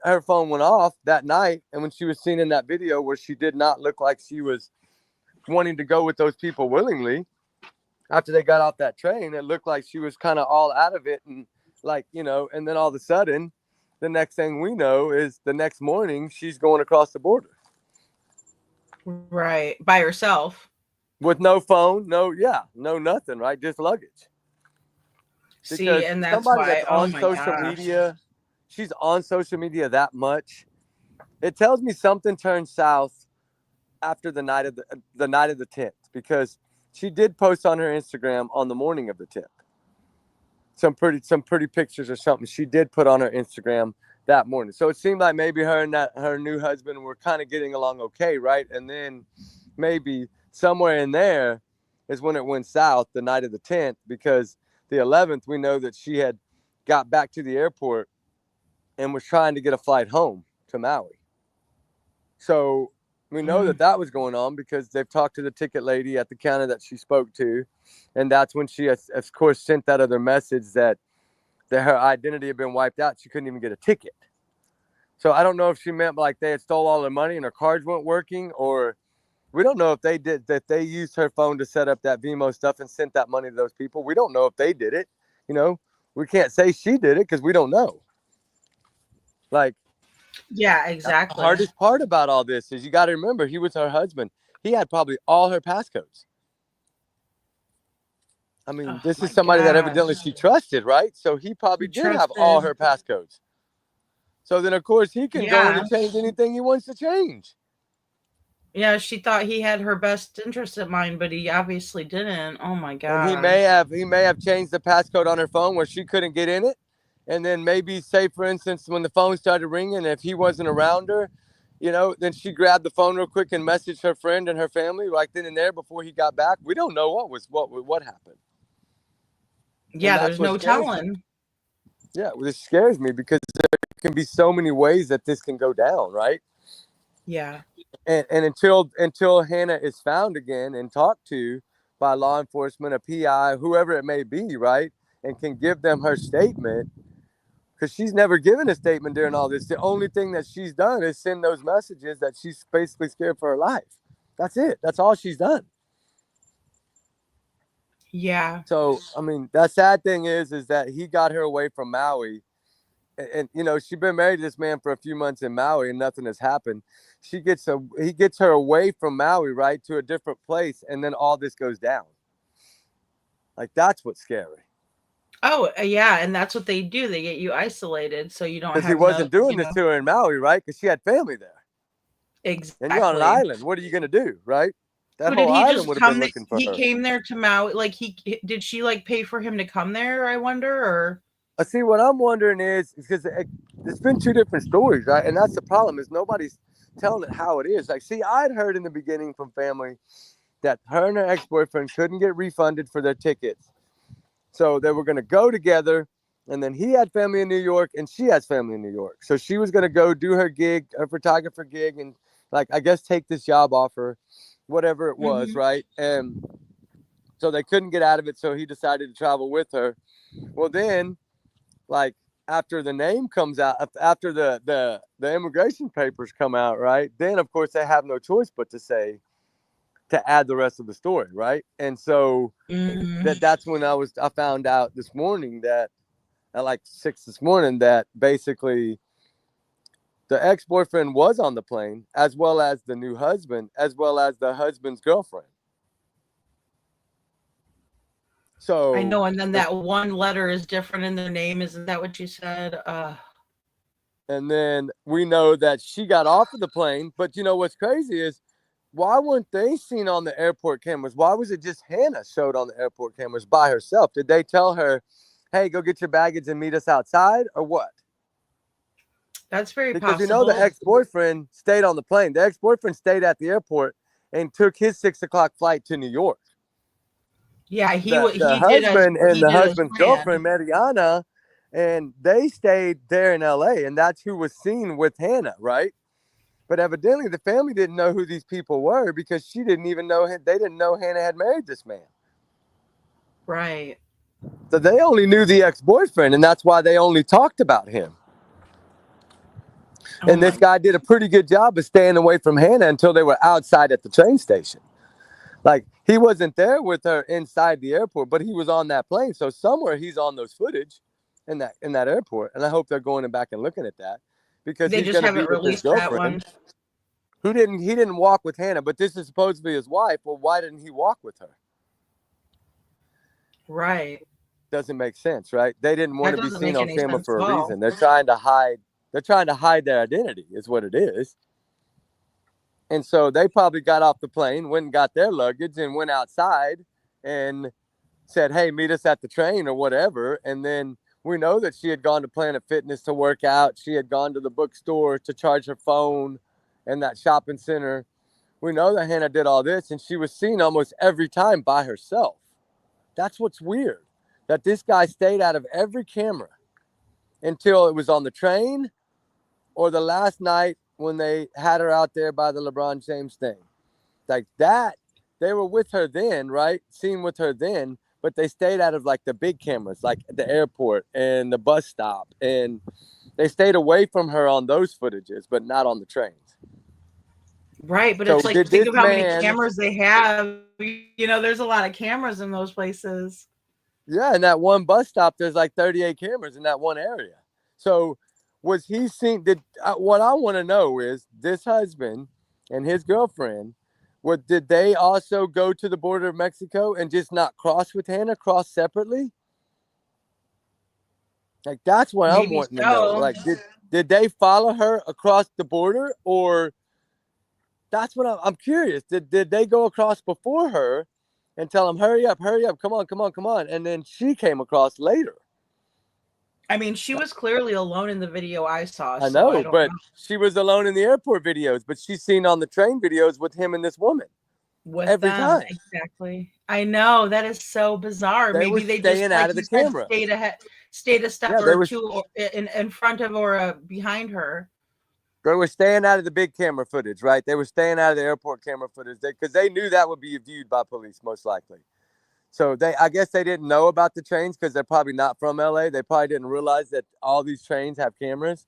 her phone went off that night. And when she was seen in that video where she did not look like she was wanting to go with those people willingly, after they got off that train, it looked like she was kind of all out of it. And, like, you know, and then all of a sudden, the next thing we know is the next morning she's going across the border. Right. By herself. With no phone, no nothing, right? Just luggage. See, Because and that's somebody why, that's oh on my social gosh. media, she's on social media that much, it tells me something turned south after the night of the 10th, because she did post on her Instagram on the morning of the 10th. Some pretty pictures or something she did put on her Instagram that morning. So it seemed like maybe her and her new husband were kind of getting along okay, right? And then maybe somewhere in there is when it went south, the night of the 10th, because the 11th, we know that she had got back to the airport and was trying to get a flight home to Maui. So we know that was going on because they've talked to the ticket lady at the counter that she spoke to. And that's when she, of course, sent that other message that her identity had been wiped out. She couldn't even get a ticket. So I don't know if she meant like they had stole all her money and her cards weren't working, or we don't know if they used her phone to set up that Vimo stuff and sent that money to those people. We don't know if they did it. You know, we can't say she did it because we don't know. Like, yeah, exactly. The hardest part about all this is you got to remember, he was her husband. He had probably all her passcodes. I mean, this is somebody that evidently she trusted, right? So he probably did have all her passcodes. So then, of course, he can go in Yeah. and change anything he wants to change. Yeah, she thought he had her best interest in mind, but he obviously didn't. Oh my god. And he may have changed the passcode on her phone where she couldn't get in it. And then maybe, say, for instance, when the phone started ringing, if he wasn't around her, you know, then she grabbed the phone real quick and messaged her friend and her family right then and there before he got back. We don't know what happened. Yeah, And there's that's what no scares me. telling. Yeah, well, this scares me because there can be so many ways that this can go down, right? Yeah. And until Hannah is found again and talked to by law enforcement, a PI, whoever it may be, right, and can give them her statement, because she's never given a statement during all this. The only thing that she's done is send those messages that she's basically scared for her life. That's it. That's all she's done. Yeah. So, I mean, the sad thing is that he got her away from Maui. And you know, she's been married to this man for a few months in Maui and nothing has happened. He gets her away from Maui, right, to a different place, and then all this goes down. Like, that's what's scary. Oh, yeah, and that's what they do. They get you isolated so you don't have Because he wasn't no, doing you this know. to her in Maui, right? Because she had family there. Exactly. And you're on an island. What are you gonna do, right? That But whole did he island just would have been come there? looking for He her. came there to Maui. Like did she like pay for him to come there? I wonder. Or See, what I'm wondering is because there's been two different stories, right? And that's the problem is nobody's telling it how it is. Like, see, I'd heard in the beginning from family that her and her ex-boyfriend couldn't get refunded for their tickets. So they were going to go together, and then he had family in New York and she has family in New York. So she was going to go do her gig, her photographer gig, and like, I guess take this job offer, whatever it was, right? And so they couldn't get out of it. So he decided to travel with her. Well, then, like, after the name comes out, after the immigration papers come out, right? Then, of course, they have no choice but to add the rest of the story, right? And so that's when I found out this morning that at like 6 this morning that basically the ex-boyfriend was on the plane, as well as the new husband, as well as the husband's girlfriend. So I know, and then that one letter is different in the name. Isn't that what you said? And then we know that she got off of the plane. But you know what's crazy is, why weren't they seen on the airport cameras? Why was it just Hannah showed on the airport cameras by herself? Did they tell her, hey, go get your baggage and meet us outside, or what? That's very Because possible. you know the ex-boyfriend stayed on the plane. The ex-boyfriend stayed at the airport and took his 6 o'clock flight to New York. Yeah, The he did husband and he the did as husband's planned. girlfriend, Mariana, and they stayed there in LA, and that's who was seen with Hannah, right? But evidently the family didn't know who these people were because she didn't even know, they didn't know Hannah had married this man. Right. So they only knew the ex-boyfriend, and that's why they only talked about him. And this guy did a pretty good job of staying away from Hannah until they were outside at the train station. Like, he wasn't there with her inside the airport, but he was on that plane. So somewhere he's on those footage in that airport. And I hope they're going back and looking at that, because They he's just going to be haven't with his released that girlfriend. one. He didn't walk with Hannah, but this is supposedly his wife. Well, why didn't he walk with her? Right. Doesn't make sense, right? They didn't want That to be doesn't seen make on any camera sense for at a all. reason. They're trying to hide their identity, is what it is. And so they probably got off the plane, went and got their luggage, and went outside and said, hey, meet us at the train or whatever. And then we know that she had gone to Planet Fitness to work out. She had gone to the bookstore to charge her phone and that shopping center. We know that Hannah did all this, and she was seen almost every time by herself. That's what's weird, that this guy stayed out of every camera until it was on the train or the last night when they had her out there by the LeBron James thing. Like that, they were with her then, right? Seen with her then, but they stayed out of like the big cameras, like the airport and the bus stop. And they stayed away from her on those footages, but not on the trains. Right, but So it's like, did think this of how many man- cameras they have. You know, there's a lot of cameras in those places. Yeah, in that one bus stop, there's like 38 cameras in that one area. So was he seen? What I want to know is this husband and his girlfriend, did they also go to the border of Mexico and just not cross with Hannah, cross separately? Like, that's what I'm Maybe wanting to know. so. Like, Did they follow her across the border, or that's what I'm curious. Did they go across before her and tell them, hurry up, come on, and then she came across later? I mean, she was clearly alone in the video I saw. I so know, I don't but know. she was alone in the airport videos, but she's seen on the train videos with him and this woman With every them. time. Exactly. I know, that is so bizarre. They were Maybe they just, staying like out of you the said, camera. stayed a step Yeah, they or were- two in front of or behind her. They were staying out of the big camera footage, right? They were staying out of the airport camera footage because they knew that would be viewed by police, most likely. So I guess they didn't know about the trains because they're probably not from LA. They probably didn't realize that all these trains have cameras.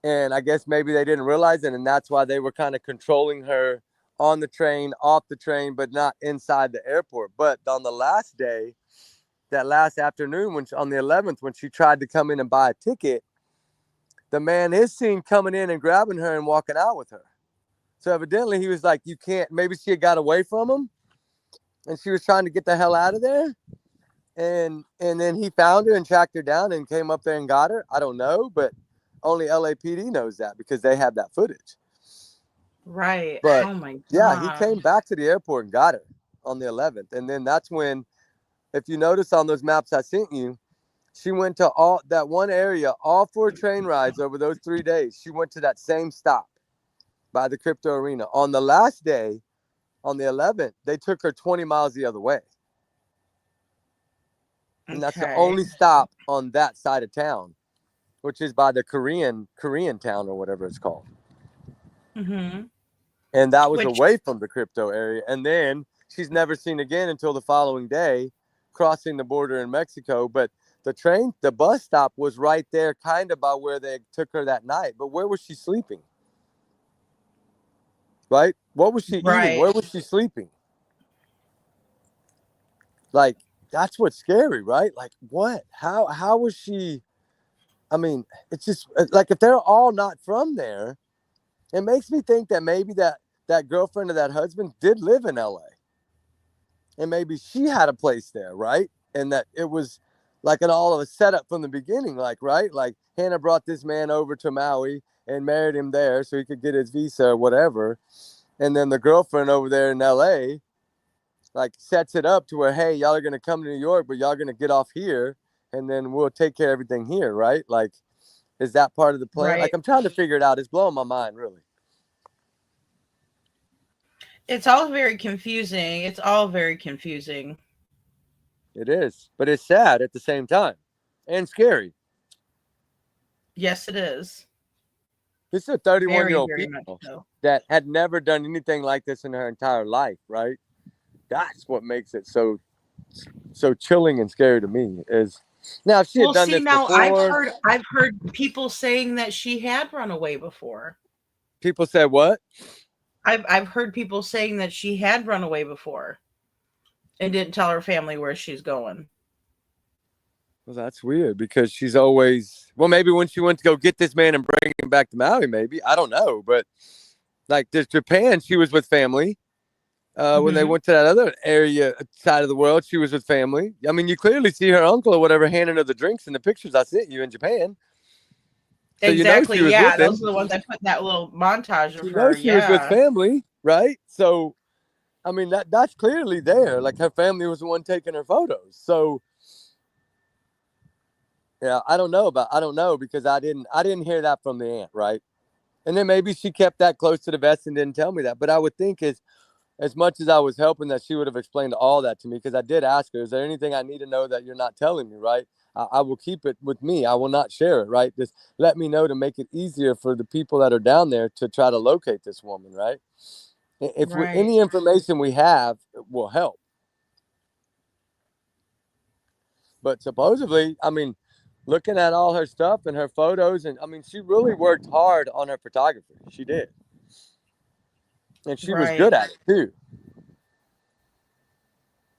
And I guess maybe they didn't realize it, and that's why they were kind of controlling her on the train, off the train, but not inside the airport. But on the last day, that last afternoon, on the 11th, when she tried to come in and buy a ticket, the man is seen coming in and grabbing her and walking out with her. So evidently he was like, you can't, maybe she had got away from him and she was trying to get the hell out of there. And then he found her and tracked her down and came up there and got her. I don't know, but only LAPD knows that because they have that footage. Right. But oh my god. yeah, he came back to the airport and got her on the 11th. And then that's when, if you notice on those maps I sent you, she went to all that one area, all 4 train rides over those 3 days. She went to that same stop by the crypto arena. On the last day, on the 11th, they took her 20 miles the other way. And that's the only stop on that side of town, which is by the Korean town or whatever it's called. Mm-hmm. And that was Which- away from the crypto area. And then she's never seen again until the following day, crossing the border in Mexico. But the bus stop was right there, kind of by where they took her that night. But where was she sleeping? Right? What was she Right. eating? Where was she sleeping? Like, that's what's scary, right? Like, what? How was she? I mean, it's just like, if they're all not from there, it makes me think that maybe that girlfriend of that husband did live in LA. And maybe she had a place there, right? And that it was like all of a setup from the beginning, like, right? Like, Hannah brought this man over to Maui and married him there so he could get his visa or whatever. And then the girlfriend over there in LA, like, sets it up to where, hey, y'all are going to come to New York, but y'all going to get off here and then we'll take care of everything here, right? Like, is that part of the plan? Right. Like, I'm trying to figure it out. It's blowing my mind, really. It's all very confusing. It's all very confusing. It is, but it's sad at the same time and scary. Yes, it is. This is a 31-year-old Very much female so. that had never done anything like this in her entire life, right? That's what makes it so chilling and scary to me. Is now, if she had done this before, I've heard people saying that she had run away before. people said what? I've heard people saying that she had run away before and didn't tell her family where she's going. Well, that's weird because she's always, well, maybe when she went to go get this man and bring him back to Maui, maybe, I don't know. But like this Japan, she was with family. When they went to that other area side of the world, she was with family. I mean, you clearly see her uncle or whatever handing her the drinks in the pictures I sent you in Japan. So Exactly. you know Yeah, those are the ones I put in that little montage of You her. know she was with family, right? So, I mean, that's clearly there. Like, her family was the one taking her photos. So, yeah, I don't know because I didn't hear that from the aunt, right? And then maybe she kept that close to the vest and didn't tell me that. But I would think as much as I was helping, that she would have explained all that to me, because I did ask her, is there anything I need to know that you're not telling me, right? I will keep it with me. I will not share it, right? Just let me know to make it easier for the people that are down there to try to locate this woman, right? If any information we have will help. But supposedly, I mean, looking at all her stuff and her photos, and I mean, she really worked hard on her photography. She did. And she was good at it too.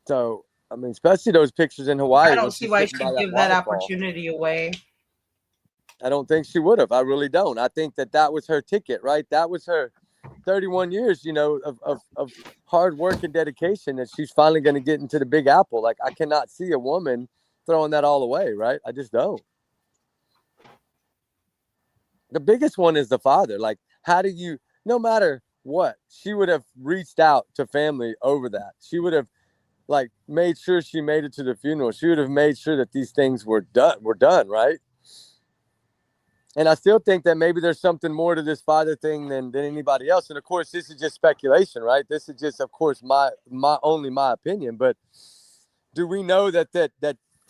So, I mean, especially those pictures in Hawaii. I don't see why she'd give that opportunity away. I don't think she would have. I really don't. I think that was her ticket, right? That was her 31 years, of hard work and dedication, that she's finally going to get into the Big Apple. Like, I cannot see a woman throwing that all away, right? I just don't. The biggest one is the father. Like, how do you, no matter what, she would have reached out to family over that. She would have like made sure she made it to the funeral. She would have made sure that these things were done, right? And I still think that maybe there's something more to this father thing than anybody else. And of course, this is just speculation, right? This is just, of course, my opinion. But do we know that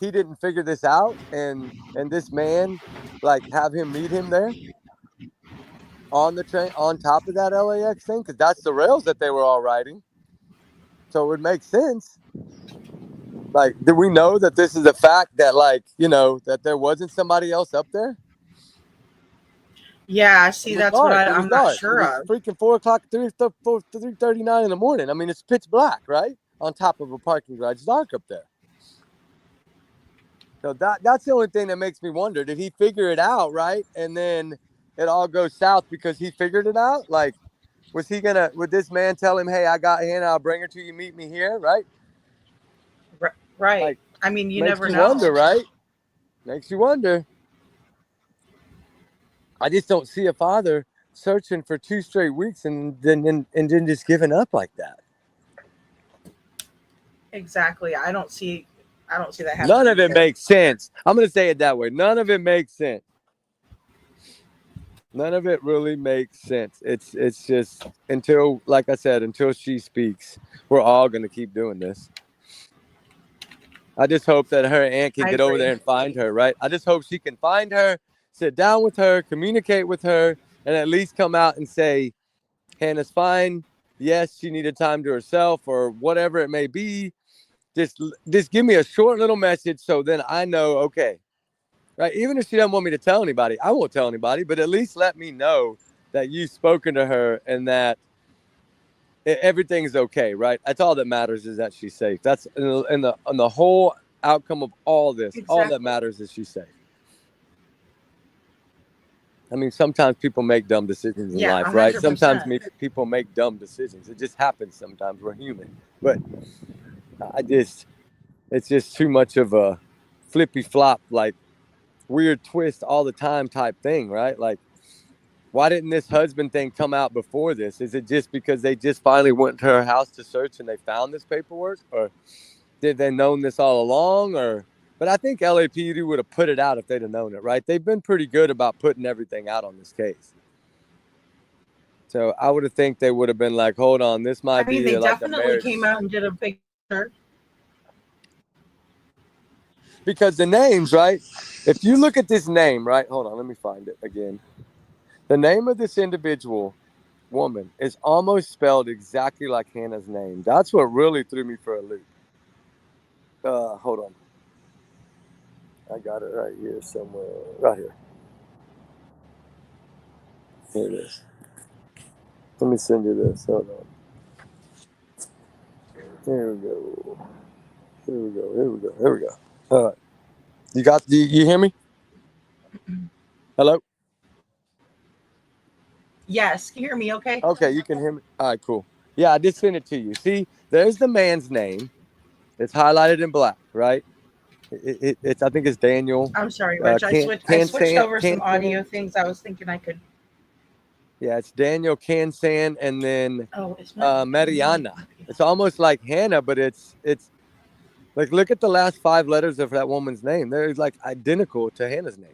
he didn't figure this out, and this man, like, have him meet him there on the train on top of that LAX thing? Because that's the rails that they were all riding. So it would make sense. Like, do we know that this is a fact that, like, you know, that there wasn't somebody else up there? Yeah, see, that's what I'm not sure of. Freaking 4 o'clock, 3:39 in the morning. I mean, it's pitch black, right? On top of a parking garage, it's dark up there. So that's the only thing that makes me wonder. Did he figure it out, right? And then it all goes south because he figured it out? Like, would this man tell him, hey, I got Hannah, I'll bring her to you, meet me here, right? Right. Like, I mean, you makes never you know. wonder, right? Makes you wonder. I just don't see a father searching for 2 straight weeks and then just giving up like that. Exactly. I don't see that happening. None of it either. makes sense. I'm going to say it that way. None of it makes sense. None of it really makes sense. It's just until, like I said, until she speaks, we're all going to keep doing this. I just hope that her aunt can get over there and find her, right? I just hope she can find her, sit down with her, communicate with her, and at least come out and say, Hannah's fine. Yes, she needed time to herself or whatever it may be. Just give me a short little message so then I know, okay, right? Even if she doesn't want me to tell anybody, I won't tell anybody, but at least let me know that you've spoken to her and that everything's okay, right? That's all that matters, is that she's safe. That's in the whole outcome of all this. Exactly. All that matters is she's safe. I mean, sometimes people make dumb decisions in life, right? 100%. Sometimes people make dumb decisions. It just happens sometimes. We're human. But it's just too much of a flippy flop, like weird twist all the time type thing, right? Like, why didn't this husband thing come out before this? Is it just because they just finally went to her house to search and they found this paperwork? Or did they known this all along? But I think LAPD would have put it out if they'd have known it, right? They've been pretty good about putting everything out on this case. So I would have think they would have been like, hold on, this might be they like definitely came out and did a big search. Because the names, right? If you look at this name, right? Hold on, let me find it again. The name of this individual woman is almost spelled exactly like Hannah's name. That's what really threw me for a loop. Hold on. I got it right here somewhere. Right here. Here it is. Let me send you this. Hold on. Here we go. Here we go. Here we go. Here we go. All right. You hear me? Hello? Yes. Can you hear me okay? Okay, you can hear me. All right, cool. Yeah, I just sent it to you. See, there's the man's name. It's highlighted in black, right? It's I think it's Daniel. I'm sorry, Rich. I switched over some audio things. I was thinking I could. Yeah, it's Daniel Cansan and then it's Mariana. It's almost like Hannah, but it's like, look at the last 5 letters of that woman's name. They're like identical to Hannah's name.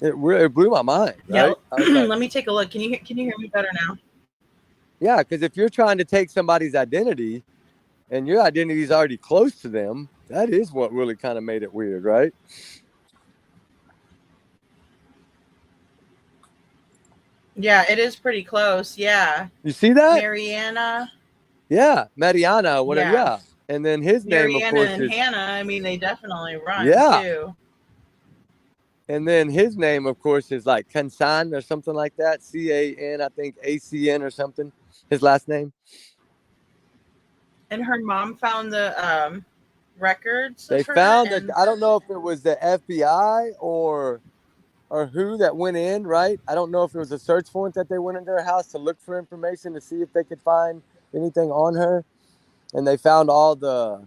It blew my mind. Right? Yeah. Let me take a look. Can you hear me better now? Yeah, because if you're trying to take somebody's identity and your identity is already close to them, that is what really kind of made it weird, right? Yeah, it is pretty close. Yeah. You see that? Mariana. Yeah, Mariana, whatever. Yeah. And then his name, of course, and is Hannah. I mean, they definitely run too. And then his name, of course, is like Cansan or something like that. C-A-N, I think A-C-N or something. His last name. And her mom found the records. They found it. I don't know if it was the FBI or who that went in, right? I don't know if it was a search warrant that they went into her house to look for information to see if they could find anything on her. And they found all the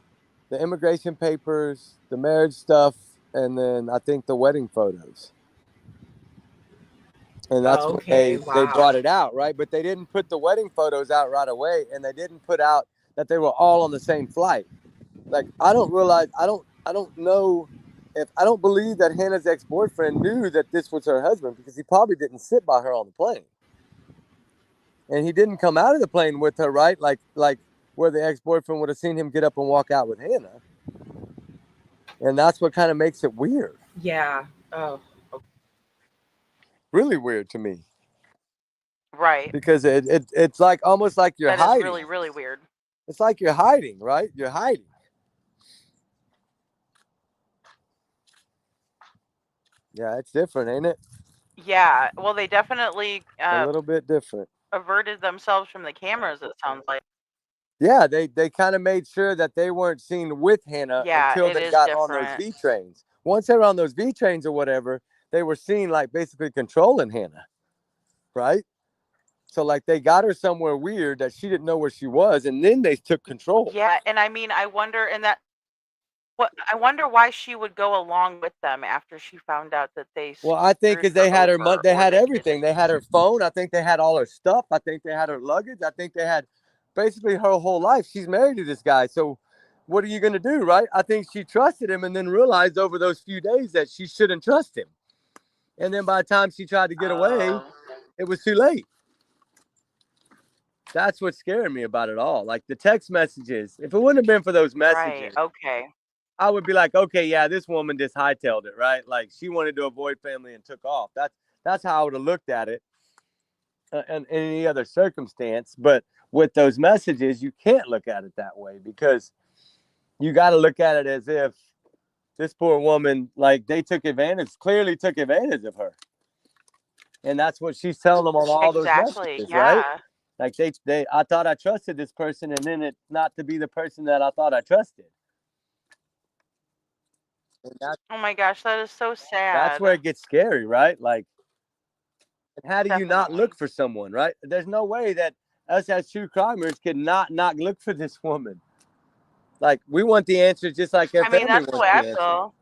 immigration papers, the marriage stuff, and then I think the wedding photos. And that's when Okay, they wow. brought it out, right? But they didn't put the wedding photos out right away, and they didn't put out that they were all on the same flight. Like, I don't know if I don't believe that Hannah's ex-boyfriend knew that this was her husband, because he probably didn't sit by her on the plane. And he didn't come out of the plane with her, right? Like where the ex-boyfriend would have seen him get up and walk out with Hannah. And that's what kind of makes it weird. Yeah. Oh. Really weird to me. Right. Because it's like almost like you're That hiding. is really, really weird. It's like you're hiding, right? You're hiding. Yeah, it's different, ain't it? Yeah. Well, they definitely A little bit different. averted themselves from the cameras, it sounds like. Yeah, they kind of made sure that they weren't seen with Hannah Yeah, until it they is got on those different. V trains. Once they were on those V trains or whatever, they were seen like basically controlling Hannah, right? So like they got her somewhere weird that she didn't know where she was, and then they took control. Yeah, and I mean, I wonder why she would go along with them after she found out that they Well, I think screwed because they had her, over, they or had they everything. They had her phone. I think they had all her stuff. I think they had her luggage. I think they had basically her whole life. She's married to this guy. So what are you going to do, right? I think she trusted him and then realized over those few days that she shouldn't trust him. And then by the time she tried to get away, it was too late. That's what's scaring me about it all. Like the text messages. If it wouldn't have been for those messages, Right. Okay. I would be like, okay, yeah, this woman just hightailed it, right? Like she wanted to avoid family and took off. That's how I would have looked at it in any other circumstance. But with those messages, you can't look at it that way, because you got to look at it as if this poor woman, like they clearly took advantage of her. And that's what she's telling them on all those messages, right? Like I thought I trusted this person, and then it not to be the person that I thought I trusted. And Oh my gosh, that is so sad. that's where it gets scary, right? Like, and how do you not Definitely. look for someone, right? There's no way that us as true crimers could not look for this woman. Like, we want the answers just like our I mean, family that's the wants way the I answer. feel.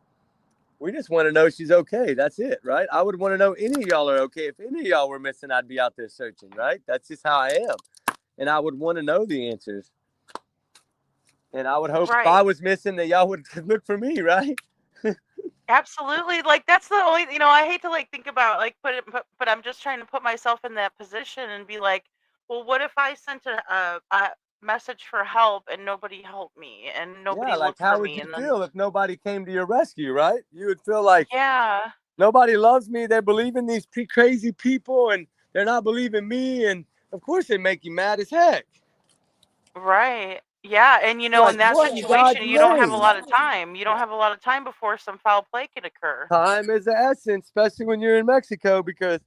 We just want to know she's okay. That's it, right? I would want to know any of y'all are okay. If any of y'all were missing, I'd be out there searching, right? That's just how I am. And I would want to know the answers. And I would hope if I was missing that y'all would look for me, right? Absolutely. Like that's the only, I hate to like think about like but I'm just trying to put myself in that position and be like, well, what if I sent a message for help and nobody helped me and nobody Yeah, like looked how for would me you and then feel if nobody came to your rescue, right? You would feel like yeah. nobody loves me. They're believing these crazy people and they're not believing me. And of course they make you mad as heck. Right. Yeah, and Like, in that what in situation, God's you don't have a name? lot of time. You don't have a lot of time before some foul play can occur. Time is the essence, especially when you're in Mexico, because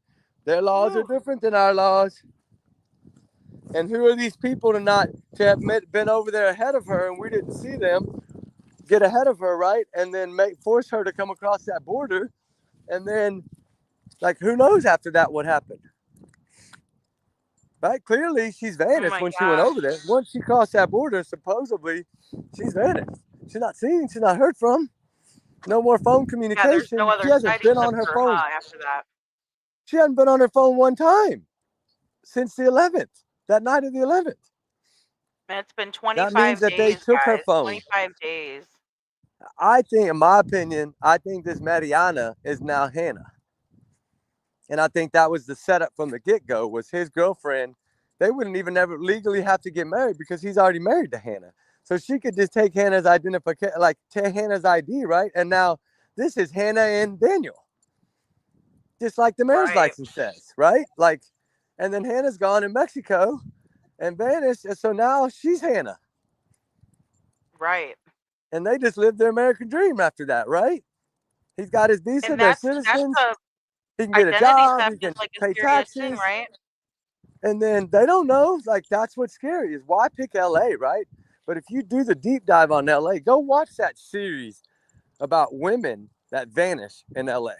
their laws are different than our laws. And who are these people to have been over there ahead of her and we didn't see them get ahead of her, right? And then force her to come across that border. And then, like, who knows after that what happened? Right? Clearly, she's vanished when she went over there. Once she crossed that border, supposedly, she's vanished. She's not seen. She's not heard from. No more phone communication. Yeah, there's no other She hasn't been sightings on of her her, phone. after that. She hasn't been on her phone one time since the 11th. That night of the 11th. And it's been That 25 means that they days, took her guys. phone. 25 days. I think, in my opinion, I think this Mariana is now Hannah. And I think that was the setup from the get-go, was his girlfriend. They wouldn't even ever legally have to get married because he's already married to Hannah. So she could just take Hannah's identification, like take Hannah's ID, right? And now this is Hannah and Daniel. Just like the marriage license says, right? Like, and then Hannah's gone in Mexico and vanished. And so now she's Hannah. Right. And they just lived their American dream after that, right? He's got his visa, they're citizens. He can get a job, he can pay taxes. Thing, right? And then they don't know. Like, that's what's scary is why pick LA, right? But if you do the deep dive on LA, go watch that series about women that vanish in LA.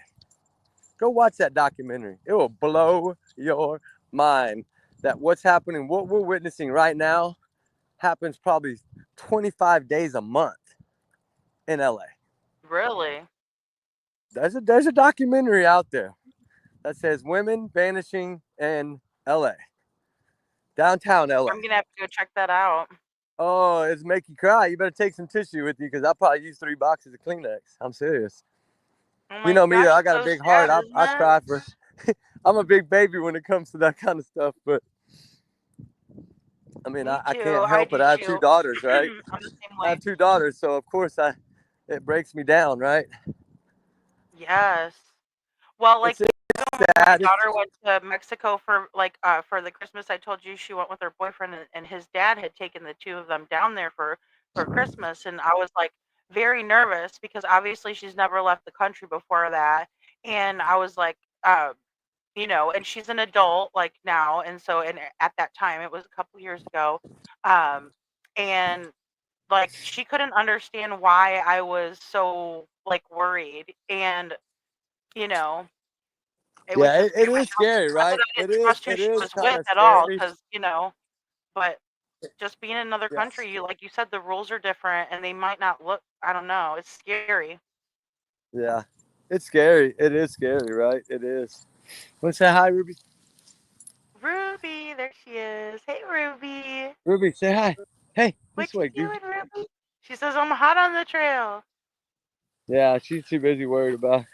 Go watch that documentary. It will blow your mind that what's happening, what we're witnessing right now happens probably 25 days a month in LA. Really? there's a documentary out there that says women vanishing in LA, downtown LA. I'm gonna have to go check that out. Oh, it's make you cry. You better take some tissue with you because I'll probably use 3 boxes of Kleenex. I'm serious. Oh You my know me, gosh, though. I it's got a so big sad, heart. isn't I it? cry for. I'm a big baby when it comes to that kind of stuff. But I mean, Me I too. can't I help do it. I have too. 2 daughters, right? I'm the same I way. have 2 daughters, so of course it breaks me down, right? Yes. Well, like It's my sad. daughter went to Mexico for for the Christmas. I told you she went with her boyfriend, and his dad had taken the 2 of them down there for Christmas, and I was like very nervous because obviously she's never left the country before that, and I was like, you know, and she's an adult like now, and so and at that time it was a couple years ago, and like she couldn't understand why I was so like worried, and you know. It was Yeah, just it it is scary, not that right? I It didn't trust who it she is was kind with of at all, scary. because you know, but just being in another Yes. country, you like you said, the rules are different and they might not look. I don't know. It's scary. Yeah, it's scary. It is scary, right? It is. Want to say hi, Ruby? Ruby, there she is. Hey, Ruby. Ruby, say hi. Hey, What this you way, dude. doing, Ruby? She says I'm hot on the trail. Yeah, she's too busy worried about.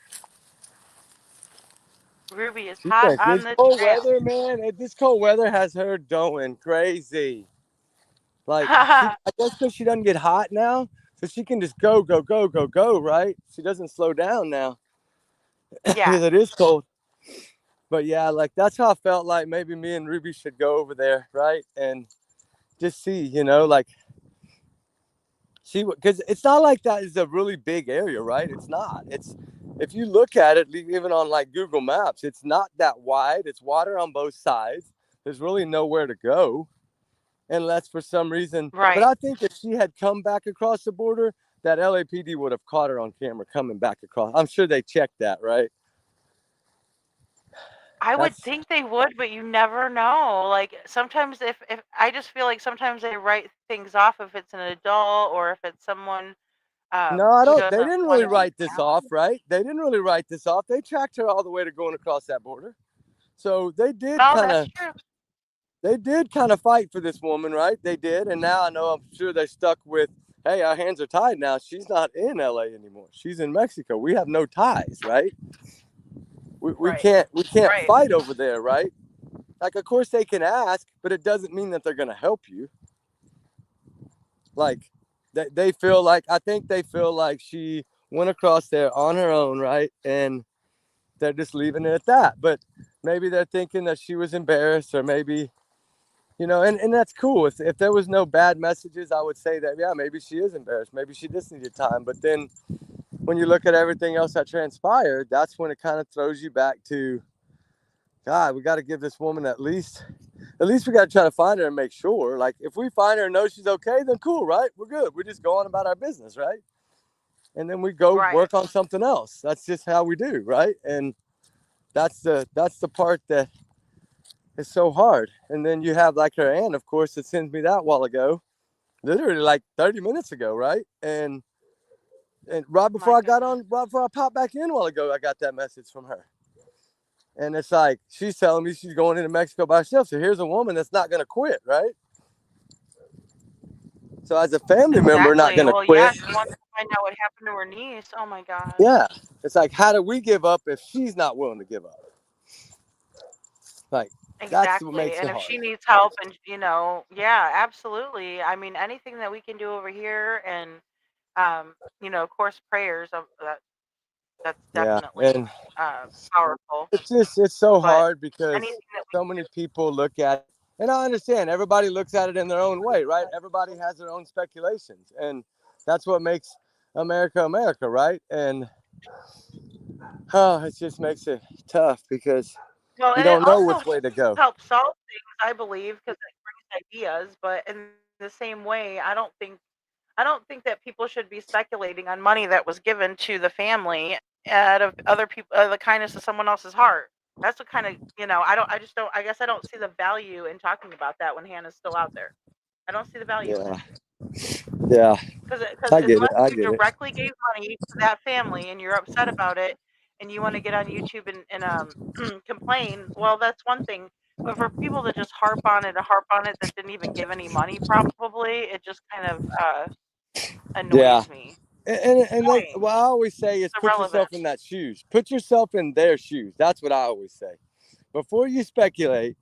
Ruby is She hot thinks on this the cold trail. weather, man. This cold weather has her going crazy. Like, I guess because she doesn't get hot now, so she can just go, go, go, go, go, right? She doesn't slow down now Yeah. because it is cold. But yeah, like that's how I felt like maybe me and Ruby should go over there, right? And just see, you know, like see what, because it's not like that is a really big area, right? It's not. It's, if you look at it, even on like Google Maps, it's not that wide. It's water on both sides. There's really nowhere to go unless for some reason. But Right. I think if she had come back across the border, that LAPD would have caught her on camera coming back across. I'm sure they checked that, right? I would That's think they would, but you never know. Like sometimes if I just feel like sometimes they write things off if it's an adult or if it's someone no, I who don't. They doesn't didn't want really to be write this off, right? They didn't really write this off. They tracked her all the way to going across that border. So they did Oh, kind that's of, true. they did kind of fight for this woman, right? They did. And now I know, I'm sure they stuck with, hey, our hands are tied now. She's not in LA anymore. She's in Mexico. We have no ties, right? We Right. can't Right. fight over there, right? Like, of course they can ask, but it doesn't mean that they're going to help you. Like, they feel like, I think they feel like she went across there on her own, right? And they're just leaving it at that. But maybe they're thinking that she was embarrassed, or maybe, you know, and that's cool. If there was no bad messages, I would say that, yeah, maybe she is embarrassed. Maybe she just needed time. But then when you look at everything else that transpired, that's when it kind of throws you back to, God, we got to give this woman at least we got to try to find her and make sure. Like, if we find her and know she's okay, then cool, right? We're good. We just go on about our business, right? And then we go Right. work on something else. That's just how we do, right? And that's the part that is so hard. And then you have like her aunt, of course, that sends me that while ago, literally like 30 minutes ago, right? And right before I got on, right before I popped back in a while ago, I got that message from her. And it's like, she's telling me she's going into Mexico by herself. So here's a woman that's not going to quit, right? So as a family member, not going to Well, quit. yeah, she wants to find out what happened to her niece. Oh my God. Yeah. It's like, how do we give up if she's not willing to give up? Like, that's what Exactly. makes And it if hard. she needs help, and you know, yeah, absolutely. I mean, anything that we can do over here, and you know, of course, prayers of that's Yeah. definitely And powerful. it's so But hard because anything that so many people look at it, and I understand everybody looks at it in their own way, right? Everybody has their own speculations, and that's what makes America America, right? And it just makes it tough because well, you and it don't know also which way to go. helps solve things, I believe, because it brings ideas. But in the same way, I don't think that people should be speculating on money that was given to the family out of other people, the kindness of someone else's heart. That's what kind of, you know, I just don't, I guess I don't see the value in talking about that when Hannah's still out there. I don't see the value in it. Yeah. Because I get it. unless I you get it. directly gave money to that family and you're upset about it, and you want to get on YouTube and complain, well, that's one thing. But for people to just harp on it that didn't even give any money, probably, it just kind of Yeah. annoys me. And like, what I always say is It's put yourself irrelevant. in that shoes. Put yourself in their shoes. That's what I always say. Before you speculate,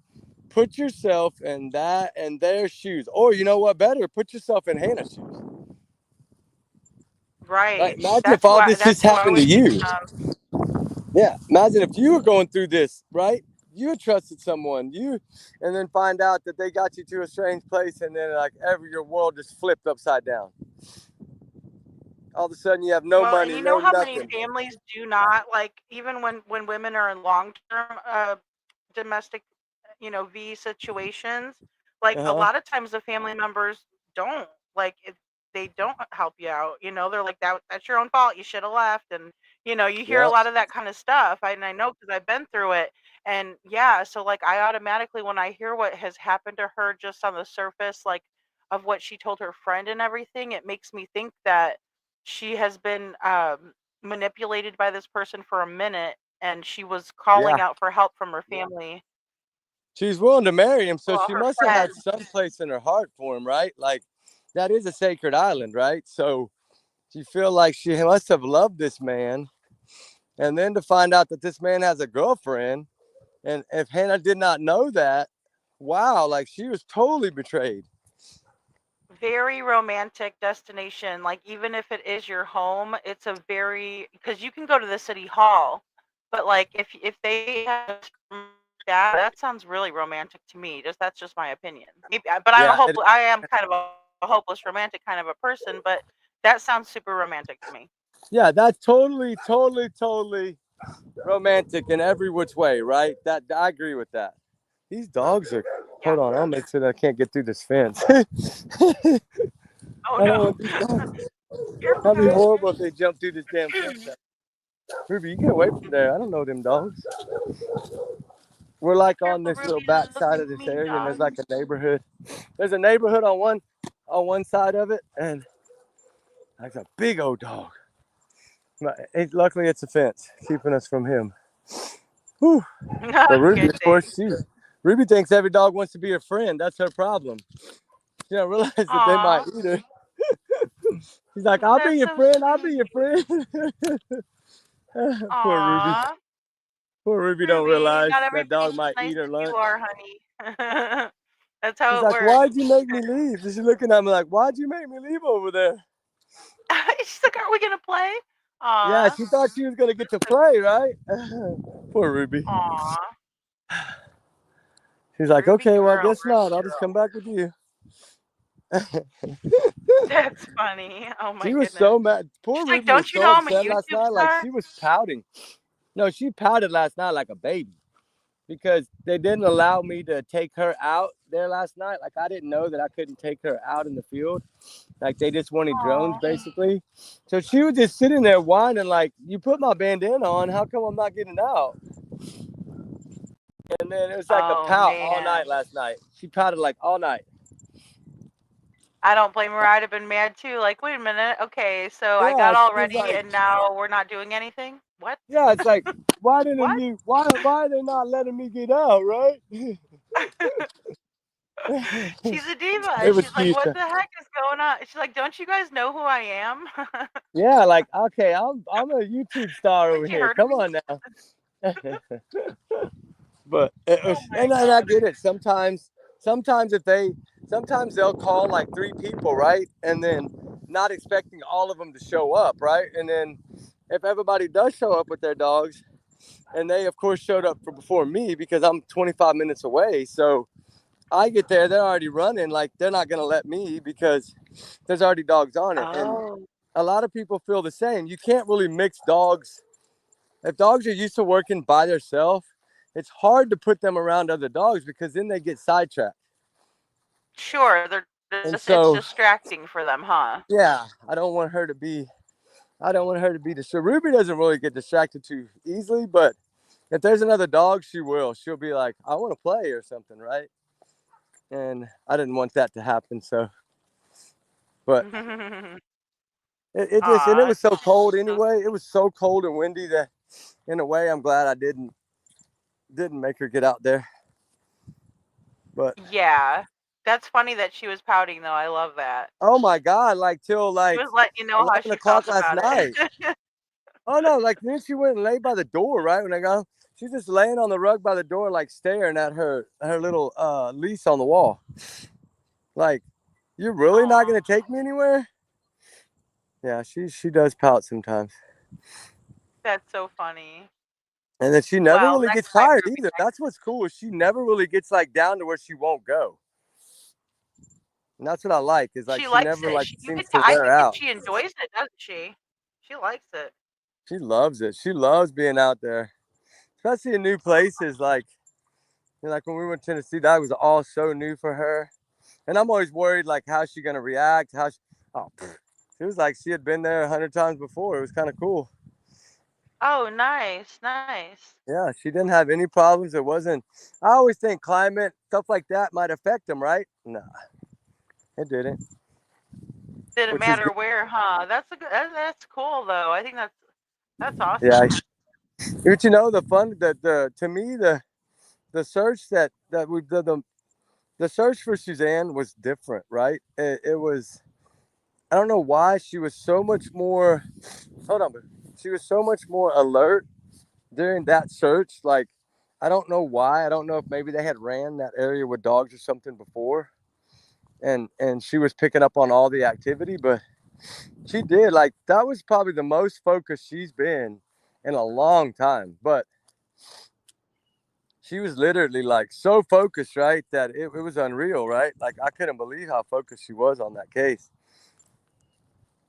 put yourself in their shoes. Or you know what better? Put yourself in Hannah's shoes. Right. Like, imagine if all this just happened to you. Yeah. Imagine if you were going through this, right? You had trusted someone, and then find out that they got you to a strange place, and then like your world just flipped upside down. All of a sudden, you have no Well, money, and you no know how nothing. many families do not, like, even when women are in long-term domestic, V situations, like a lot of times the family members don't, like, they don't help you out. They're like, that's your own fault. You should have left. And, you hear a Yep. lot of that kind of stuff. And I know because I've been through it. And yeah, so like I automatically, when I hear what has happened to her just on the surface, like of what she told her friend and everything, it makes me think that she has been manipulated by this person for a minute, and she was calling Yeah. out for help from her family. She's willing to marry him, so Well, she her must have had friend. some place in her heart for him, right? Like, that is a sacred island, right? So she feel like she must have loved this man. And then to find out that this man has a girlfriend, and if Hannah did not know that, wow, like she was totally betrayed. Very romantic destination. Like, even if it is your home, it's a very, because you can go to the city hall, but like if they have that sounds really romantic to me. That's just my opinion. Maybe, but Yeah, I am kind of a hopeless romantic kind of a person, but that sounds super romantic to me. yeah, that's totally romantic in every which way, right? That I agree with that. These dogs are. Hold on, I'll make sure that I can't get through this fence. Oh I don't no. want these dogs. That'd be horrible if they jump through this damn fence. Ruby, you get away from there. I don't know them dogs. We're like on this little back side of this area, and there's like a neighborhood. There's a neighborhood on one side of it, and there's a big old dog. Luckily, it's a fence keeping us from him. Whew. But Ruby, of course, Ruby thinks every dog wants to be her friend. That's her problem. She don't realize that they might eat her. She's like, I'll be your friend. I'll be your friend. Poor Ruby. Poor Ruby don't realize that dog might eat her lunch. You are, honey. That's how She's it like, works. why'd you make me leave? She's looking at me like, why'd you make me leave over there? She's like, are we gonna play? Aww. Yeah, she thought she was gonna get to play, right? Poor Ruby. Aww. She's like, Ruby okay, well, I girl, guess not. I'll just come back with you. That's funny. Oh my She was goodness. so mad. Poor She's Ruby like, don't was you so know I'm a upset last YouTube night. Like star? she was pouting. No, she pouted last night like a baby because they didn't allow me to take her out there last night. Like I didn't know that I couldn't take her out in the field. Like they just wanted drones basically. So she was just sitting there whining like, you put my bandana on, how come I'm not getting out? And then it was like a pout all night last night. She pouted like all night. I don't blame her. I'd have been mad too. Like, wait a minute. Okay, so I Yeah, got all she was ready like- and now we're not doing anything? What? Yeah, it's like, why are they not letting me get out, right? She's a diva. It was She's like, cute. what the heck is going on? She's like, don't you guys know who I am? Yeah, like, okay, I'm a YouTube star over you here. heard of Come me? on now. But it was, and I get it. Sometimes they'll call like 3 people, right? And then not expecting all of them to show up, right? And then if everybody does show up with their dogs, and they of course showed up before me because I'm 25 minutes away, so I get there, they're already running. Like they're not gonna let me because there's already dogs on it. And a lot of people feel the same. You can't really mix dogs. If dogs are used to working by themselves, it's hard to put them around other dogs because then they get sidetracked. Sure, And it's so- distracting for them, huh? Yeah, I don't want her to be distracted. Ruby doesn't really get distracted too easily, but if there's another dog, she will. She'll be like, I want to play or something, right? And I didn't want that to happen, so. But it just, and it was so cold anyway. It was so cold and windy that in a way, I'm glad I didn't make her get out there. But Yeah. That's funny that she was pouting though. I love that. oh my God, like till She like was letting you know how 11 she o'clock felt last about night. it. Oh no, like then she went and laid by the door, right? When I got home, she's just laying on the rug by the door, like staring at her little lease on the wall. Like, you're really not gonna take me anywhere? Yeah, she does pout sometimes. That's so funny. And then she never Well, really next gets time tired you'll be either. That's what's cool. Is she never really gets like down to where she won't go. And that's what I like, is like She she likes never it. like She, you seems can to I wear think that out. she enjoys it, doesn't she? She likes it. She loves it. She loves being out there. Especially in new places. Like, you know, like when we went to Tennessee, that was all so new for her. And I'm always worried, like, how's she gonna react? She was like she had been there 100 times before. It was kind of cool. Oh, nice, nice. Yeah, she didn't have any problems. It wasn't. I always think climate stuff like that might affect them, right? No, it didn't. Didn't Which is matter where, huh? That's a good. That's cool though. I think that's awesome. yeah. But you know, the fun, the to me the search that we did, the search for Suzanne was different, right? It was. I don't know why she was so much more. Hold on, she was so much more alert during that search. Like, I don't know why. I don't know if maybe they had ran that area with dogs or something before, and she was picking up on all the activity. But she did, like, that was probably the most focused she's been in a long time. But she was literally like so focused, right, that it was unreal, right? Like, I couldn't believe how focused she was on that case.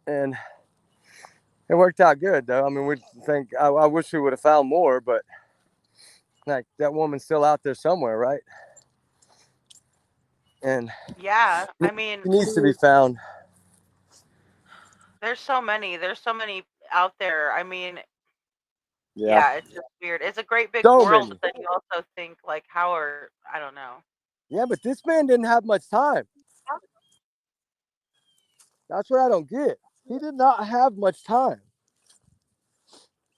And it worked out good, though. I mean, I wish we would have found more, but like, that woman's still out there somewhere, right? And Yeah, I mean, she needs to be found. there's so many. There's so many out there. I mean, Yeah. yeah, it's just weird. It's a great big So world, many. but then you also think like, I don't know. Yeah, but this man didn't have much time. That's what I don't get. He did not have much time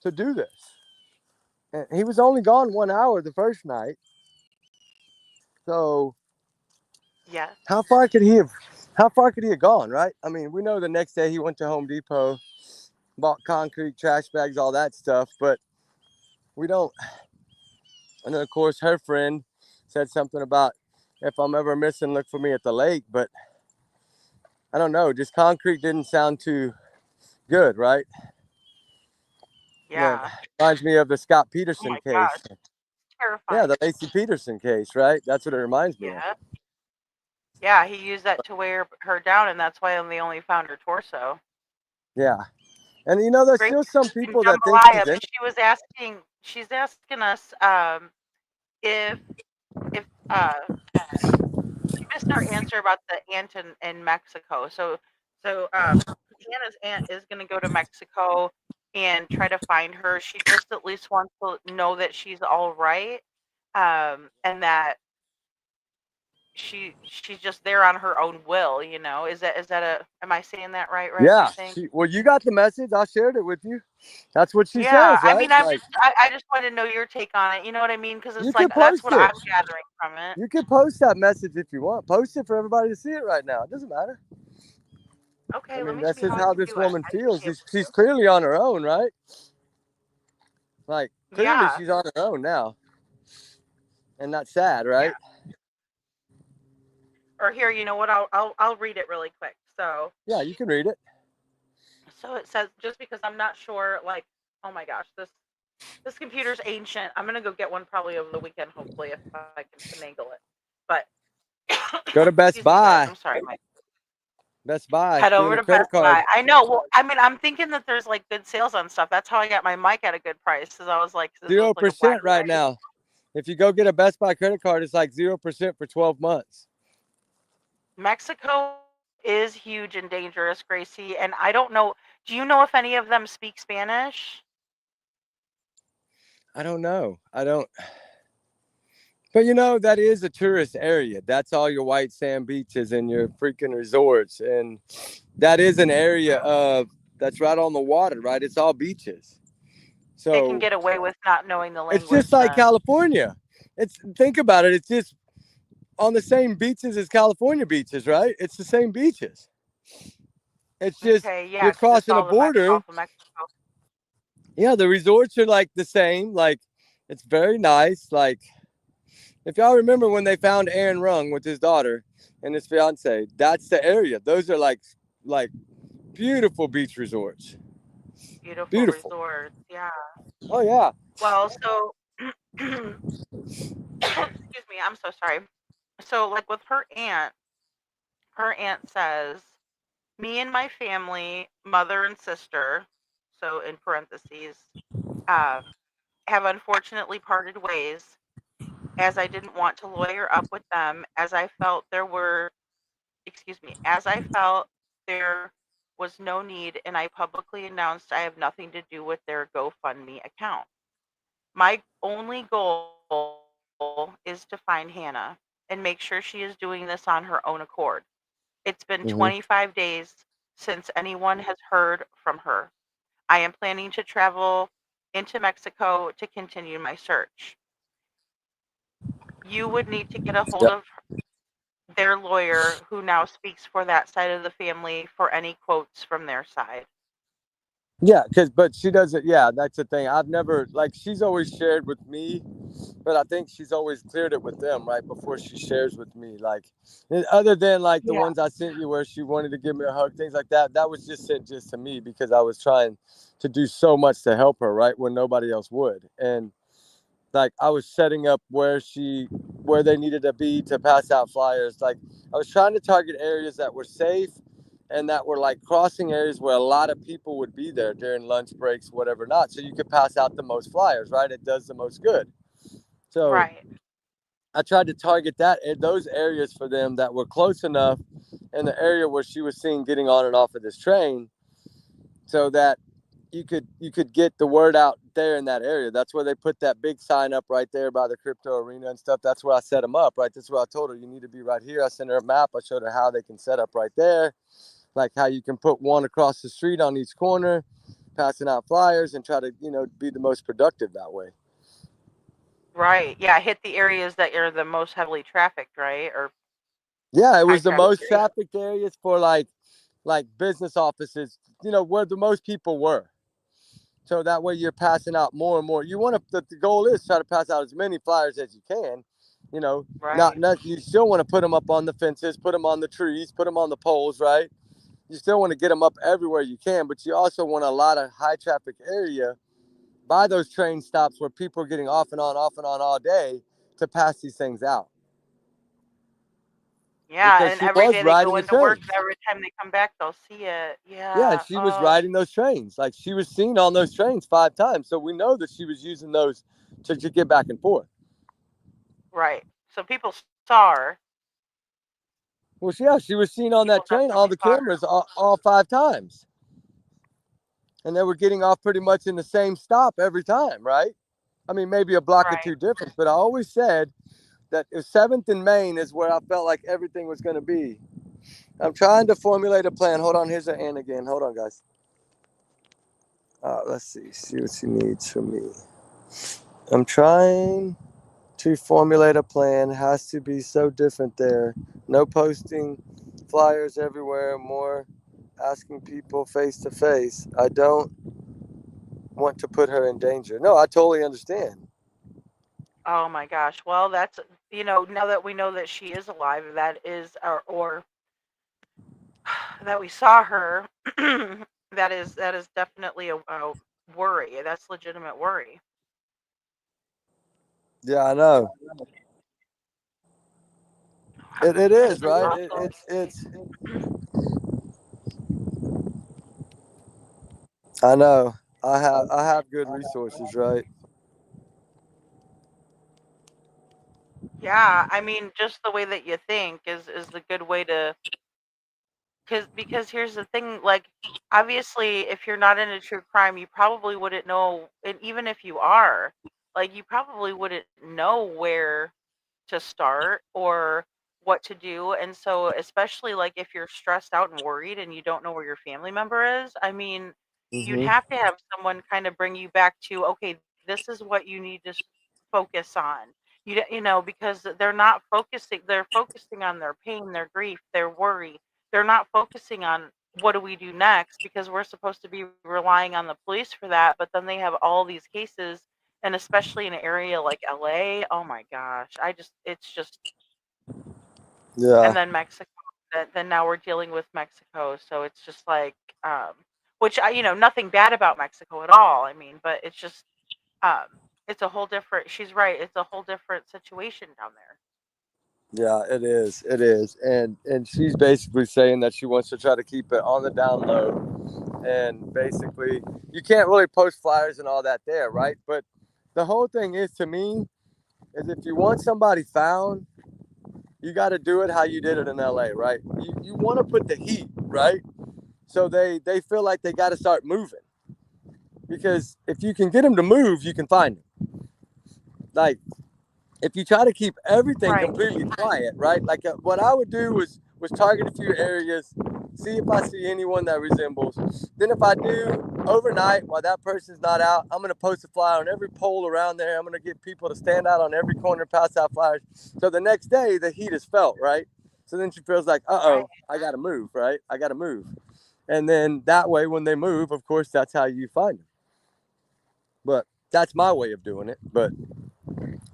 to do this. And he was only gone 1 hour the first night. So Yeah. how far could he have gone, right? I mean, we know the next day he went to Home Depot, bought concrete, trash bags, all that stuff, but we don't. And then, of course, her friend said something about, if I'm ever missing, look for me at the lake. But I don't know, just concrete didn't sound too good, right? Yeah. Reminds me of the Scott Oh Peterson my case. gosh. Terrifying. Yeah, the Lacey Peterson case, right? That's what it reminds me of. Yeah. Yeah, he used that to wear her down, and that's why they only found her torso. Yeah. And you know, there's Great still some in people that think jambalaya, she's in. but she's asking us if she missed our answer about the aunt in Mexico. So Anna's aunt is going to go to Mexico and try to find her. She just at least wants to know that she's all right, and that she's just there on her own will. You know, is that am I saying that right? Right? Yeah. You think? Well, you got the message. I shared it with you. That's what she Yeah, says, right? I mean, I just wanted to know your take on it. You know what I mean? Because You it's can like that's post what it. I'm gathering from it. You can post that message if you want. Post it for everybody to see it right now. It doesn't matter. Okay, I let mean, me that's see just how I how can this do it. woman I should feels. be able She's to. clearly on her own, right? Like, clearly Yeah. she's on her own now. And that's sad, right? Or here, you know what? I'll read it really quick. So Yeah, you can read it. it says, just because I'm not sure, like, oh my gosh, this computer's ancient. I'm gonna go get one probably over the weekend, hopefully, if I can finagle it. But Go to Best excuse me, guys, Buy. I'm sorry. Best Buy. Head Doing over a to credit Best card. Buy. I know. Well, I mean, I'm thinking that there's like good sales on stuff. That's how I got my mic at a good price. Because I was like, this looks like a 0% Black right Friday. now. If you go get a Best Buy credit card, it's like 0% for 12 months. Mexico is huge and dangerous, Gracie. And I don't know. Do you know if any of them speak Spanish? I don't know. I don't. But you know, that is a tourist area. That's all your white sand beaches and your freaking resorts. And that is an area that's right on the water, right? It's all beaches. So they can get away with not knowing the language. it's just like then. California. Think about it. It's just on the same beaches as California beaches, right? It's the same beaches. It's just Okay, yeah, you're 'cause it's crossing a all the border. Gulf of Mexico. Yeah, the resorts are like the same. Like it's very nice. Like if y'all remember when they found Aaron Rung with his daughter and his fiance, that's the area. Those are like beautiful beach resorts. Beautiful resorts. Yeah. Oh yeah. Well, so excuse me, I'm so sorry. So like with her aunt says, me and my family, mother and sister, so in parentheses, have unfortunately parted ways, as I didn't want to lawyer up with them, as I felt there was no need, and I publicly announced I have nothing to do with their GoFundMe account. My only goal is to find Hannah and make sure she is doing this on her own accord. It's been 25 days since anyone has heard from her. I am planning to travel into Mexico to continue my search. You would need to get a hold of their lawyer, who now speaks for that side of the family, for any quotes from their side. Yeah, but she doesn't. Yeah, that's the thing. I've never she's always shared with me, but I think she's always cleared it with them right before she shares with me. Like, other than the ones I sent you where she wanted to give me a hug, things like that. That was just sent just to me because I was trying to do so much to help her, right, when nobody else would. And I was setting up where they needed to be to pass out flyers. Like I was trying to target areas that were safe and that were crossing areas where a lot of people would be there during lunch breaks, whatever not. So you could pass out the most flyers, right? It does the most good. So right. I tried to target those areas for them that were close enough in the area where she was seen getting on and off of this train, so that you could get the word out there in that area. That's where they put that big sign up right there by the crypto arena and stuff. That's where I set them up, right? That's where I told her you need to be right here. I sent her a map. I showed her how they can set up right there, like how you can put one across the street on each corner, passing out flyers and try to, be the most productive that way. Right. Yeah, hit the areas that are the most heavily trafficked, right? Or yeah, it was the traffic most areas. trafficked areas for like business offices, where the most people were. So that way you're passing out more and more. You want to, the goal is try to pass out as many flyers as you can, Right. not you still want to put them up on the fences, put them on the trees, put them on the poles, right? You still want to get them up everywhere you can, but you also want a lot of high traffic area by those train stops where people are getting off and on all day to pass these things out. Yeah, Because and she every was day they riding go the into work, trains. and every time they come back, they'll see it. Yeah, Yeah. she was riding those trains. Like she was seen on those trains 5 times. So we know that she was using those to get back and forth. Right. So people saw her. Well, she was seen on that train, all the cameras, all 5 times. And they were getting off pretty much in the same stop every time, right? I mean, maybe a block or two difference, but I always said that if 7th and Main is where I felt like everything was going to be. I'm trying to formulate a plan. Hold on, here's an Ann again. Hold on, guys. Let's see what she needs from me. I'm trying to formulate a plan. It has to be so different there. No posting flyers everywhere, more asking people face to face. I don't want to put her in danger. No, I totally understand. Oh my gosh. Well, that's, now that we know that she is alive, that is, or that we saw her, that is definitely a worry. That's legitimate worry. Yeah, I know. It is, right? It's I know. I have good resources, right? Yeah, I mean, just the way that you think is the good way to, because here's the thing, like, obviously, if you're not into true crime, you probably wouldn't know, and even if you are, like, you probably wouldn't know where to start or what to do. And so, especially like if you're stressed out and worried and you don't know where your family member is, I mean, You'd Mhm. have to have someone kind of bring you back to, okay, this is what you need to focus on. You know, because they're not focusing. They're focusing on their pain, their grief, their worry. They're not focusing on what do we do next, because we're supposed to be relying on the police for that. But then they have all these cases, and especially in an area like LA. Oh my gosh, it's just. Yeah. And then Mexico. Then now we're dealing with Mexico, so it's just like, which nothing bad about Mexico at all. I mean, but it's just, it's a whole different. She's right. It's a whole different situation down there. Yeah, it is. It is. And she's basically saying that she wants to try to keep it on the down low. And basically, you can't really post flyers and all that there, right? But the whole thing is, to me, is if you want somebody found, you got to do it how you did it in LA, right? You want to put the heat, right? So they feel like they got to start moving. Because if you can get them to move, you can find them. Like, if you try to keep everything completely quiet, right? Like what I would do was target a few areas, see if I see anyone that resembles. Then if I do, overnight, while that person's not out, I'm going to post a flyer on every pole around there. I'm going to get people to stand out on every corner, pass out flyers. So the next day, the heat is felt, right? So then she feels like, uh-oh, I got to move, right? I got to move. And then that way, when they move, of course, that's how you find them. But that's my way of doing it. But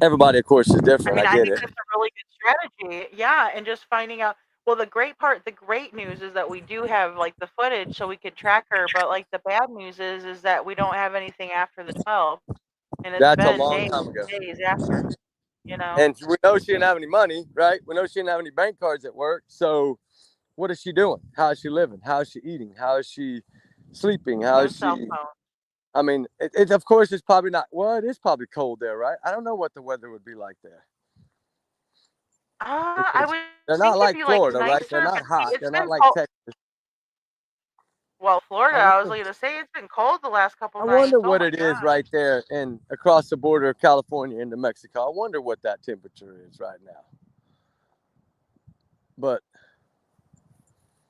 everybody, of course, is different. I think get it. that's a really good strategy. Yeah, and just finding out. Well, the great news is that we do have like the footage, so we could track her. But like the bad news is that we don't have anything after the 12th, and it's That's a been long time ago. days after. You know. And we know she didn't have any money, right? We know she didn't have any bank cards at work. So what is she doing? How is she living? How is she eating? How is she sleeping? How is cell she? phone. I mean, it of course, it's probably not. Well, it is probably cold there, right? I don't know what the weather would be like there. I would. They're think not like it'd be Florida, like right? nicer, They're not but hot. it's They're been not like cold. Texas. Well, Florida, I I was going to say it's been cold the last couple I nights. wonder Oh what my it is God. right there and across the border of California into Mexico. I wonder what that temperature is right now. But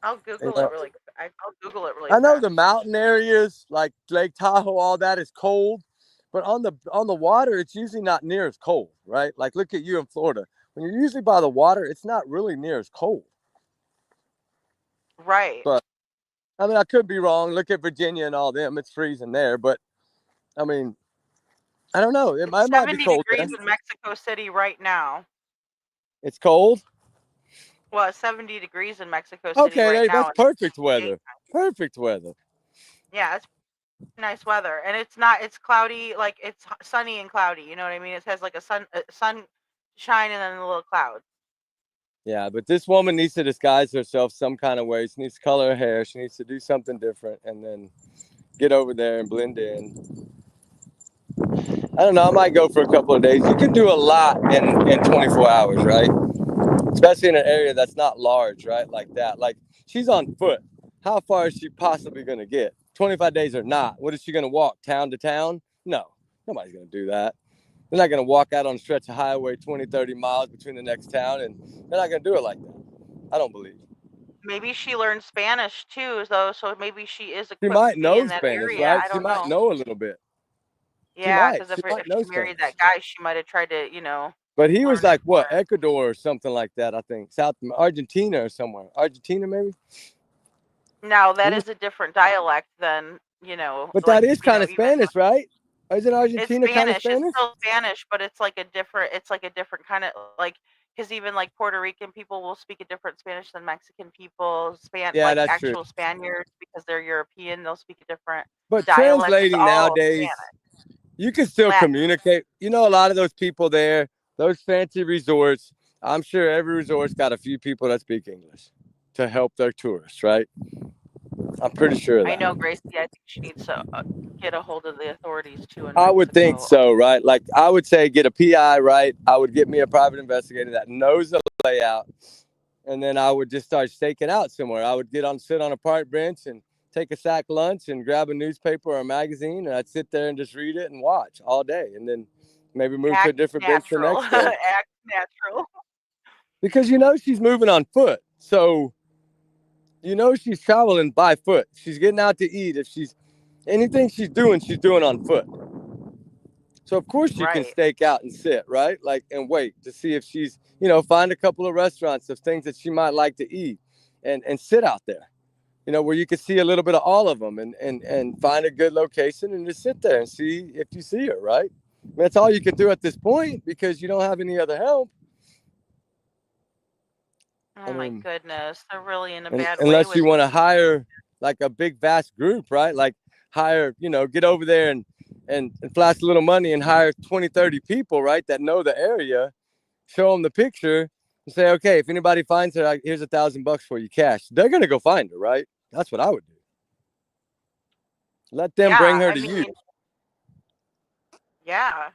I'll Google you know, it really. I'll Google it really. I know fast. the mountain areas like Lake Tahoe, all that is cold, but on the water, it's usually not near as cold, right? Like look at you in Florida. When you're usually by the water, it's not really near as cold. Right. But I mean, I could be wrong. Look at Virginia and all them; it's freezing there. But I mean, I don't know. It might be 70 cold there. degrees in Mexico City right now. It's cold. Well, it's 70 degrees in Mexico City Okay, right now. that's perfect weather. Perfect weather. Yeah, it's nice weather, and it's not. It's cloudy, like it's sunny and cloudy. You know what I mean? It has like a sunshine and then a little cloud. Yeah, but this woman needs to disguise herself some kind of way. She needs to color her hair. She needs to do something different and then get over there and blend in. I don't know. I might go for a couple of days. You can do a lot in 24 hours, right? Especially in an area that's not large, right? Like that. Like she's on foot. How far is she possibly going to get? 25 days or not. What is she going to walk town to town? No, nobody's going to do that. They're not going to walk out on a stretch of highway 20, 30 miles between the next town, and they're not going to do it like that. I don't believe. Maybe she learned Spanish too, though, so maybe she is equipped She might to be know in that Spanish, area. right? I She don't might know. know a little bit. Yeah, might. because if She might know she married Spanish. that guy, she might have tried to, But he was like, what, Ecuador or something like that, I think. Argentina or somewhere. Argentina, maybe? Now, that is a different dialect than, But like, that is kind of even Spanish, right? Isn't it's Argentina kind of Spanish. Spanish? It's still Spanish, but it's like a different kind of like, because even like Puerto Rican people will speak a different Spanish than Mexican people. Yeah, Like that's true. actual Spaniards, because they're European, they'll speak a different But dialect. It's translating all nowadays, Spanish. you can still Latin. communicate. You know, a lot of those people there, those fancy resorts, I'm sure every resort's got a few people that speak English to help their tourists, right? I'm pretty sure of that. I know, Gracie. I think she needs to get a hold of the authorities too. I would think so, right? Like I would say get a PI, right? I would get me a private investigator that knows the layout. And then I would just start staking out somewhere. I would sit on a park bench and take a sack lunch and grab a newspaper or a magazine. And I'd sit there and just read it and watch all day. And then maybe move to a different bench the next day. Act natural. Because she's moving on foot. So she's traveling by foot. She's getting out to eat. If she's Anything she's doing on foot. So of course you can Right. stake out and sit, right? Like, and wait to see if she's, find a couple of restaurants of things that she might like to eat and sit out there, where you can see a little bit of all of them and find a good location and just sit there and see if you see her, right? I mean, that's all you can do at this point because you don't have any other help. Oh my goodness, they're really in a bad way Unless with you want to me. hire like a big vast group, right? Like hire, get over there and flash a little money and hire 20, 30 people, right? That know the area, show them the picture and say, okay, if anybody finds her, like, here's $1,000 for you cash. They're going to go find her, right? That's what I would do. Let them bring her to you. Yeah.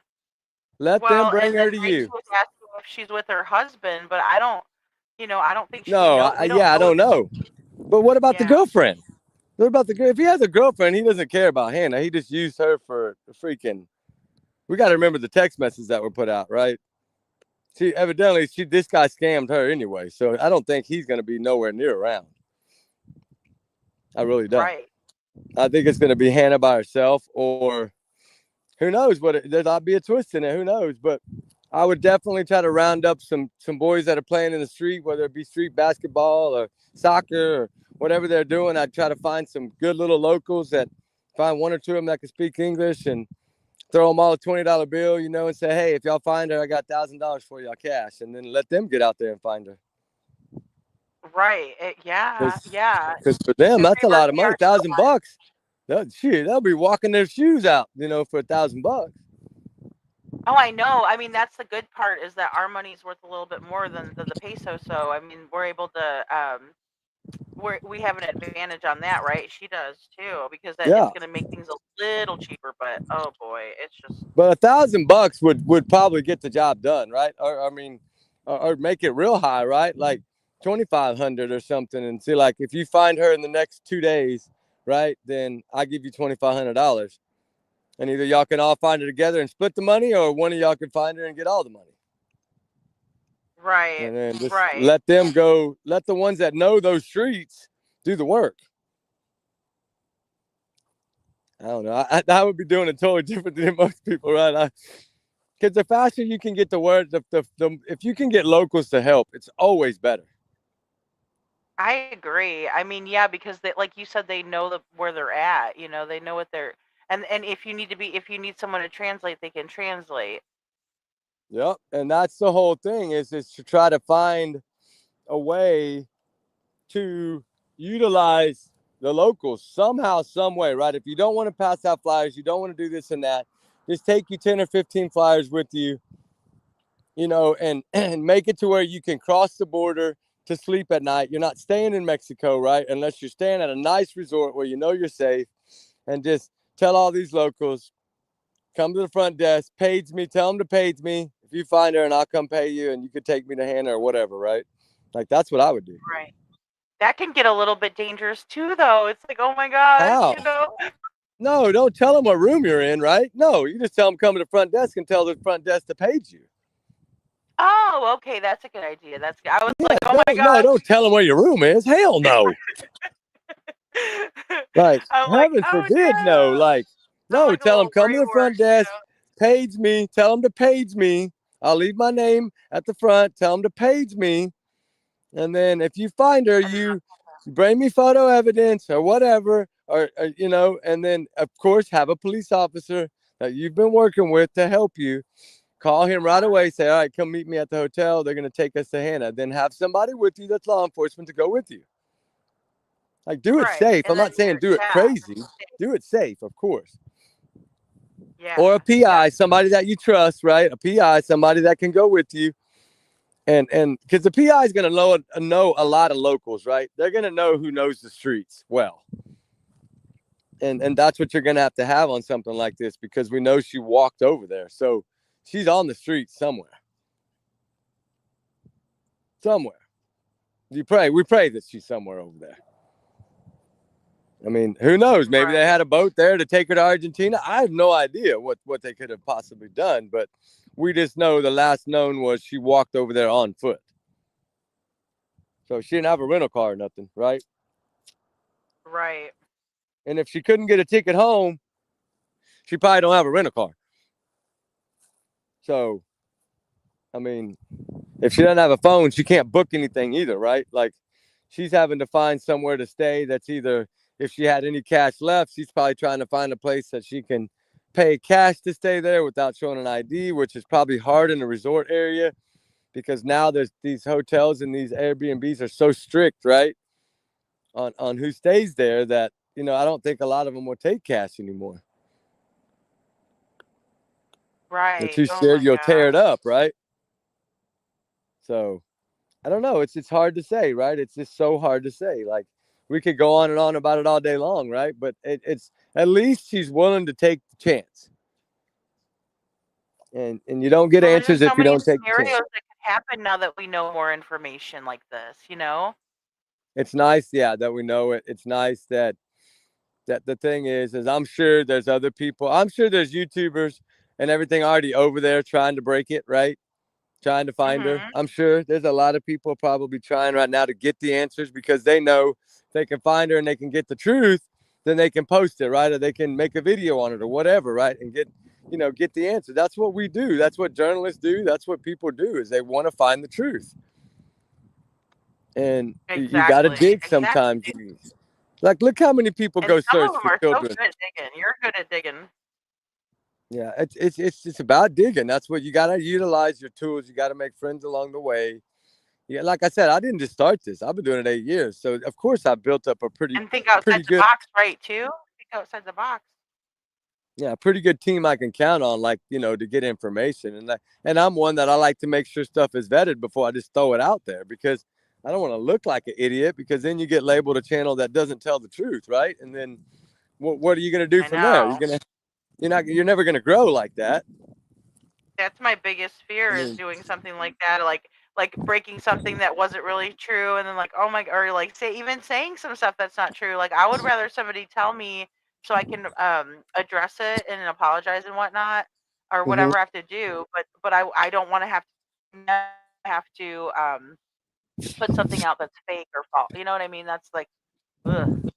Let them bring her to Rachel you. was asking if she's with her husband, but I don't think she No, knows. I don't know. But what about the girlfriend? What about the girl? If he has a girlfriend, he doesn't care about Hannah. He just used her for freaking. We got to remember the text messages that were put out, right? This guy scammed her anyway, so I don't think he's going to be nowhere near around. I really don't. Right. I think it's going to be Hannah by herself, or who knows there might be a twist in it. Who knows? But I would definitely try to round up some boys that are playing in the street, whether it be street basketball or soccer or whatever they're doing. I'd try to find some good little locals find one or two of them that can speak English and throw them all a $20 bill, and say, hey, if y'all find her, I got $1,000 for y'all cash, and then let them get out there and find her. Right. Yeah. Because for them, that's a lot of money. $1,000. They'll be walking their shoes out, for $1,000. Oh, I know. I mean, that's the good part is that our money's worth a little bit more than the peso. So, I mean, we're able to, we have an advantage on that, right? She does too, because it's going to make things a little cheaper. But oh boy, it's just. But $1,000 would probably get the job done, right? Or make it real high, right? Like 2,500 or something, and see, like, if you find her in the next 2 days, right? Then I give you $2,500. And either y'all can all find her together and split the money, or one of y'all can find her and get all the money. Right. And then just right. let them go. Let the ones that know those streets do the work. I don't know. I would be doing it totally different than most people, right? Because the faster you can get the word, if you can get locals to help, it's always better. I agree. I mean, yeah, because they, like you said, they know where they're at. They know what they're. And if you need someone to translate, they can translate. Yep, and that's the whole thing is to try to find a way to utilize the locals somehow, some way, right? If you don't want to pass out flyers, you don't want to do this and that, just take you 10 or 15 flyers with you, and make it to where you can cross the border to sleep at night. You're not staying in Mexico, right? Unless you're staying at a nice resort where you're safe, and just tell all these locals, come to the front desk, page me, tell them to page me if you find her, and I'll come pay you, and you could take me to Hannah or whatever, right? Like, that's what I would do. Right. That can get a little bit dangerous too, though. It's like, oh my God, How? No, don't tell them what room you're in, right? No, you just tell them come to the front desk and tell the front desk to page you. Oh, okay, that's a good idea. That's good. I was like, oh my God. No, don't tell them where your room is. Hell no. Like, heaven forbid, no. Like, no, tell them come to the front desk, page me, tell them to page me. I'll leave my name at the front, tell them to page me. And then if you find her, you bring me photo evidence or whatever, or and then, of course, have a police officer that you've been working with to help you. Call him right away. Say, all right, come meet me at the hotel. They're going to take us to Hannah. Then have somebody with you that's law enforcement to go with you. Like, do it safe. I'm not saying do it crazy. Do it safe, of course. Yeah. Or a PI, somebody that you trust, right? A PI, somebody that can go with you. And because the PI is going to know a lot of locals, right? They're going to know who knows the streets well. And that's what you're going to have on something like this, because we know she walked over there. So she's on the street somewhere. We pray that she's somewhere over there. I mean, who knows? Maybe they had a boat there to take her to Argentina. I have no idea what they could have possibly done, but we just know the last known was she walked over there on foot. So she didn't have a rental car or nothing, right? Right. And if she couldn't get a ticket home, she probably don't have a rental car. So, I mean, if she doesn't have a phone, she can't book anything either, right? Like, she's having to find somewhere to stay that's either, if she had any cash left, she's probably trying to find a place that she can pay cash to stay there without showing an ID, which is probably hard in a resort area because now there's these hotels and these Airbnbs are so strict, right? On who stays there that, you know, I don't think a lot of them will take cash anymore. Right. They're too Oh scared my you'll tear it gosh. up, right? So I don't know. It's hard to say, right? It's just so hard to say. Like, we could go on and on about it all day long, right? But it's at least she's willing to take the chance. And you don't get Well, there's answers just if so you many don't take the scenarios chance. that could happen now that we know more information like this, you know? It's nice, yeah, that we know it. It's nice that the thing is I'm sure there's other people. I'm sure there's YouTubers and everything already over there trying to break it, right? Trying to find her. I'm sure there's a lot of people probably trying right now to get the answers because they know they can find her and they can get the truth, then they can post it, right? Or they can make a video on it or whatever, right? And get the answer. That's what we do. That's what journalists do. That's what people do is they want to find the truth. And you got to dig sometimes. Like, look how many people And go some of search them for are so children. good at digging. You're good at digging. Yeah, it's about digging. That's what you got to utilize your tools. You got to make friends along the way. Yeah, like I said, I didn't just start this. I've been doing it 8 years. So of course I built up a pretty And think outside the good, box, right, too? Think outside the box. yeah, pretty good team I can count on, like, to get information. And I'm one that I like to make sure stuff is vetted before I just throw it out there because I don't want to look like an idiot because then you get labeled a channel that doesn't tell the truth, right? And then what are you going to do from there? You're never going to grow like that. That's my biggest fear is doing something like that, like breaking something that wasn't really true, and then like, oh my, or like even saying some stuff that's not true. Like, I would rather somebody tell me so I can address it and apologize and whatnot, or whatever I have to do. But I don't want to have to put something out that's fake or false. You know what I mean? That's like, ugh.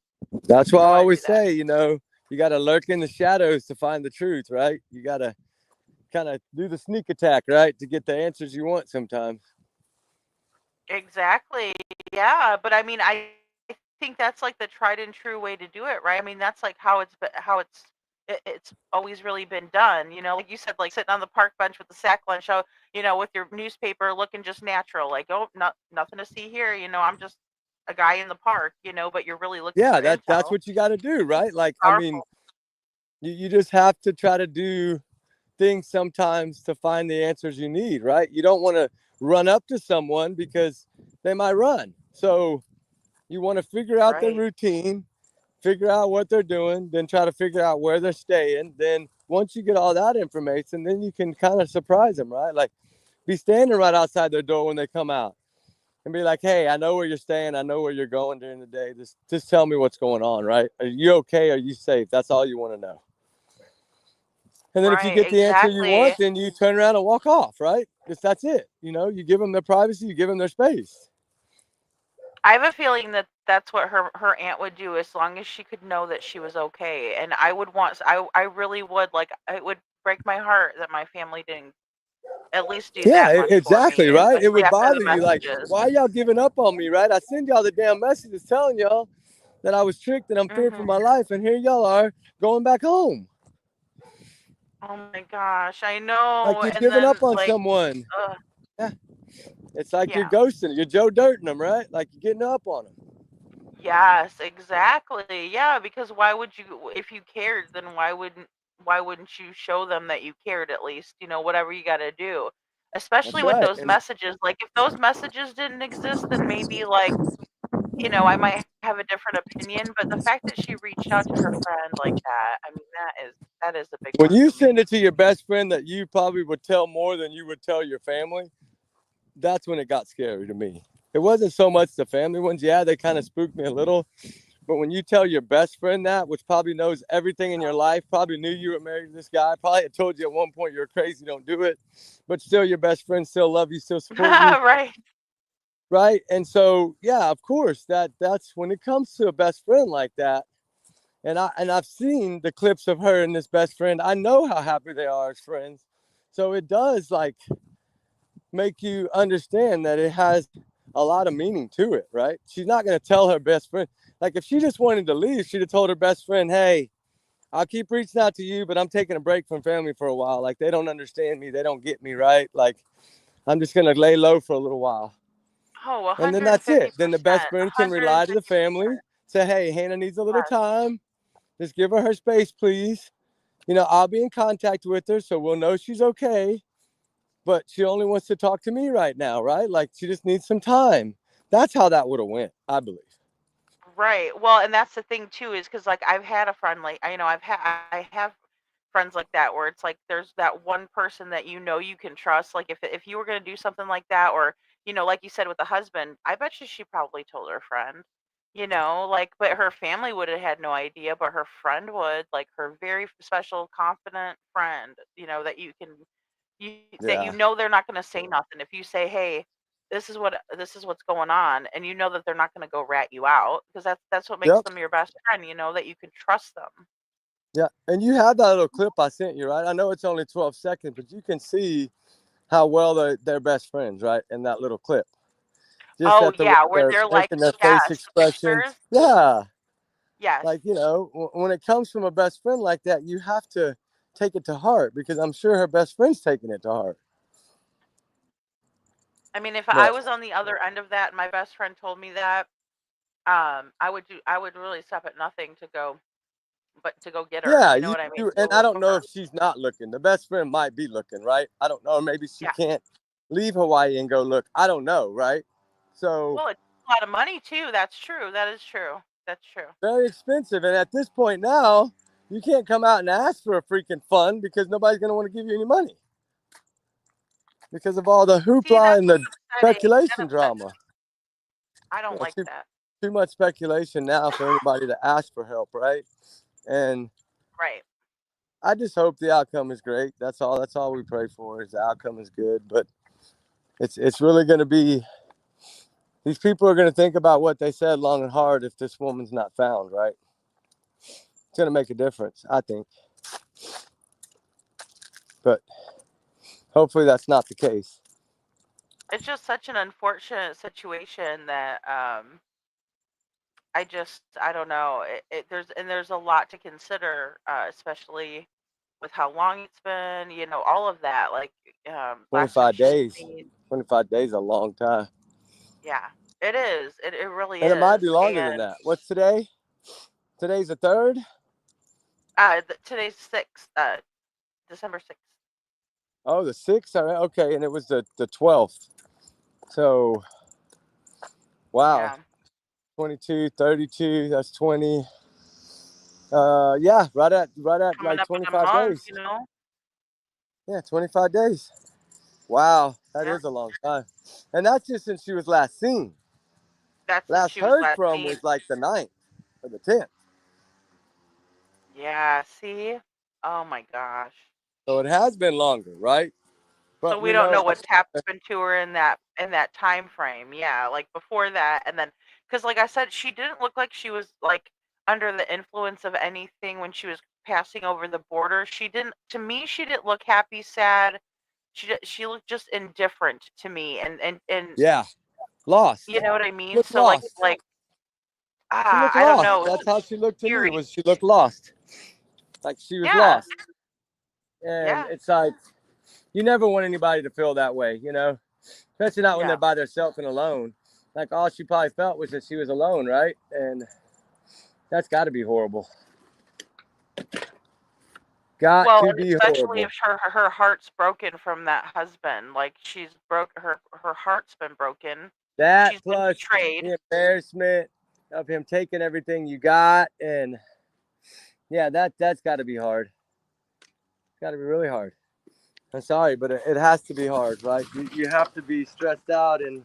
That's why I always say, you got to lurk in the shadows to find the truth, right? You got to kind of do the sneak attack, right? To get the answers you want sometimes. Exactly. Yeah, but I mean, I think that's like the tried and true way to do it, right? I mean, that's like how it's always really been done. You know, like you said, like sitting on the park bench with the sack lunch, with your newspaper, looking just natural. Like, oh, nothing to see here. I'm just a guy in the park. But you're really looking. Yeah, for that's what you got to do, right? Like, I mean, you just have to try to do things sometimes to find the answers you need, right? You don't want to run up to someone because they might run. So you want to figure out their routine, figure out what they're doing, then try to figure out where they're staying. Then once you get all that information, then you can kind of surprise them, right? Like, be standing right outside their door when they come out and be like, hey, I know where you're staying. I know where you're going during the day. Just tell me what's going on, right? Are you okay? Are you safe? That's all you want to know. And then if you get the answer you want, then you turn around and walk off, right? Because that's it. You give them their privacy, you give them their space. I have a feeling that that's what her aunt would do as long as she could know that she was okay. And I really would, like, it would break my heart that my family didn't at least do that. Yeah, exactly, right? It would bother you. Like, messages. why y'all giving up on me, right? I send y'all the damn messages telling y'all that I was tricked and I'm feared for my life. And here y'all are going back home. Oh my gosh, I know. Like, you're giving up on someone. Yeah. It's like you're ghosting. You're Joe Dirting them, right? Like, you're getting up on them. Yes, exactly. Yeah, because why would you, if you cared, then why wouldn't you show them that you cared at least, whatever you got to do, especially That's with right. those And messages. Like, if those messages didn't exist, then maybe, like, I might have a different opinion, but the fact that she reached out to her friend like that, I mean, that is a big when one you for me. send it to your best friend that you probably would tell more than you would tell your family, that's when it got scary to me. It wasn't so much the family ones. Yeah, they kind of spooked me a little. But when you tell your best friend that, which probably knows everything in your life, probably knew you were married to this guy, probably had told you at one point you're crazy, don't do it, but still your best friend still love you, still support you. Right. Right. And so, yeah, of course, that's when it comes to a best friend like that, And I've seen the clips of her and this best friend. I know how happy they are as friends. So it does like make you understand that it has a lot of meaning to it, right? She's not going to tell her best friend. Like if she just wanted to leave, she'd have told her best friend, hey, I'll keep reaching out to you, but I'm taking a break from family for a while. Like they don't understand me. They don't get me, right? Like I'm just going to lay low for a little while. Oh, And then that's it. 150%. Then the best friend can rely to the family, say, hey, Hannah needs a little time. Just give her space, please. You know, I'll be in contact with her, so we'll know she's okay. But she only wants to talk to me right now, right? Like she just needs some time. That's how that would have went, I believe. Right. Well, and that's the thing too, is because like I've had a friend like I have friends like that where it's like there's that one person that you know you can trust. Like if you were gonna do something like that, or like you said with the husband, I bet you she probably told her friend. Like, but her family would have had no idea, but her friend would, like her very special, confident friend. That you can that Yeah. they're not gonna say nothing if you say, hey, this is what's going on, and that they're not going to go rat you out, because that's what makes Yep. them your best friend, that you can trust them. Yeah. And you have that little clip I sent you, right? I know it's only 12 seconds, but you can see how well they're best friends, right? In that little clip. Just Oh at the way yeah, where they're they're like, making their yeah, face expressions. sisters. Yeah. Yes. Like, when it comes from a best friend like that, you have to take it to heart, because I'm sure her best friend's taking it to heart. I mean, if But I was on the other end of that and my best friend told me that, I would really stop at nothing to go get her. yeah, You know what I mean? and Go I look don't for know her. if she's not looking. The best friend might be looking, right? I don't know. Maybe she Yeah. can't leave Hawaii and go look. I don't know, right? So Well, it's a lot of money too. That's true. That is true. That's true. very expensive. And at this point now, you can't come out and ask for a freaking fund, because nobody's going to want to give you any money because of all the See, hoopla that's and the upsetting. speculation That upsets drama. me. I don't like that. Too much speculation now for anybody to ask for help, right? And Right. I just hope the outcome is great. That's all we pray for, is the outcome is good. But it's really going to be, these people are going to think about what they said long and hard if this woman's not found, right? It's going to make a difference, I think. But hopefully that's not the case. It's just such an unfortunate situation that I don't know. There's a lot to consider, especially with how long it's been. All of that. Like last time 25 she was days. seen. 25 days is a long time. Yeah, it is. It really And it might is. be longer than And that. What's today? Today's the 3rd? today's 6th, December 6th. Oh, the 6th? All right. Okay, and it was the 12th. So, wow. Yeah. 22, 32, that's 20. Yeah, right at Coming like up in a 25 month, days. Yeah, 25 days. Wow, that Yeah. is a long time. And that's just since she was last seen. That's Last she was heard last from seen. was like the 9th or the 10th. Yeah. See. Oh my gosh. So it has been longer, right? So But we don't know what's happened to her in that time frame. Yeah, like before that, and then because like I said, she didn't look like she was like under the influence of anything when she was passing over the border. She didn't. To me, she didn't look happy, sad. She looked just indifferent to me, and yeah, lost. you know what I mean. Looked So lost. She looked I don't lost. know. That's how she looked to me. Eerie. Was she looked lost, like she was Yeah. lost. And Yeah. it's like, you never want anybody to feel that way, especially not when No. they're by themselves and alone. Like all she probably felt was that she was alone, right? And that's got to be horrible. Well, and be especially horrible. if her heart's broken from that husband. Like she's her heart's been broken. That She's been plus betrayed. the embarrassment of him taking everything you got, and yeah, that's got to be hard. It's got to be really hard. I'm sorry, but it has to be hard, right? You have to be stressed out and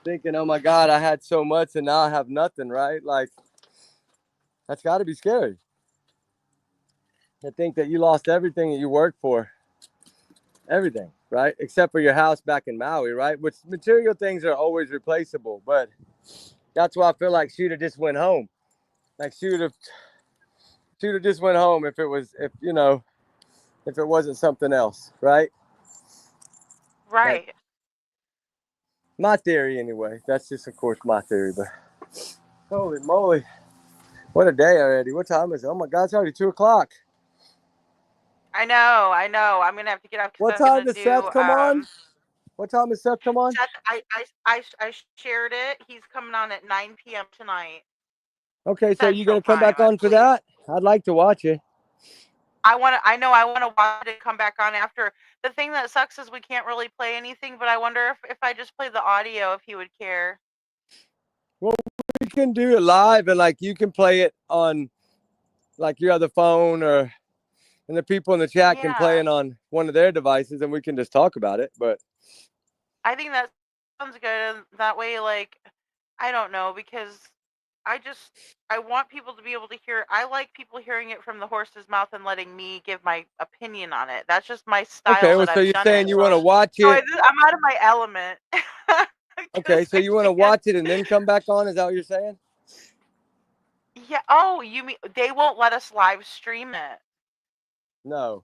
thinking, oh my God, I had so much and now I have nothing, right? Like, that's got to be scary. To think that you lost everything that you worked for. Everything, right? Except for your house back in Maui, right? Which material things are always replaceable, but that's why I feel like she would have just went home. Like she would have she'd have just went home if it wasn't something else, right? Right. My theory, anyway. That's just, of course, my theory. But holy moly, what a day already! What time is it? Oh my God, it's already 2:00. I know. I'm gonna have to get up What because I'm time gonna does Seth do. come on? What time does Seth come on? Seth, I shared it. He's coming on at 9 p.m. tonight. Okay, so you gonna come Central back Time, I on for believe. that? I'd like to watch it. I want to watch it come back on after. The thing that sucks is we can't really play anything, but I wonder if I just play the audio, if he would care. Well, we can do it live, and like you can play it on like your other phone, and the people in the chat can play it on one of their devices, and we can just talk about it. But I think that sounds good. And that way, like, I don't know, because I want people to be able to hear. I like people hearing it from the horse's mouth and letting me give my opinion on it. That's just my style okay, well, that so I've you're done saying it. you want to watch So it? I'm out of my element. Okay, so you want to watch it and then come back on? Is that what you're saying? Yeah. Oh, you mean they won't let us live stream it? No,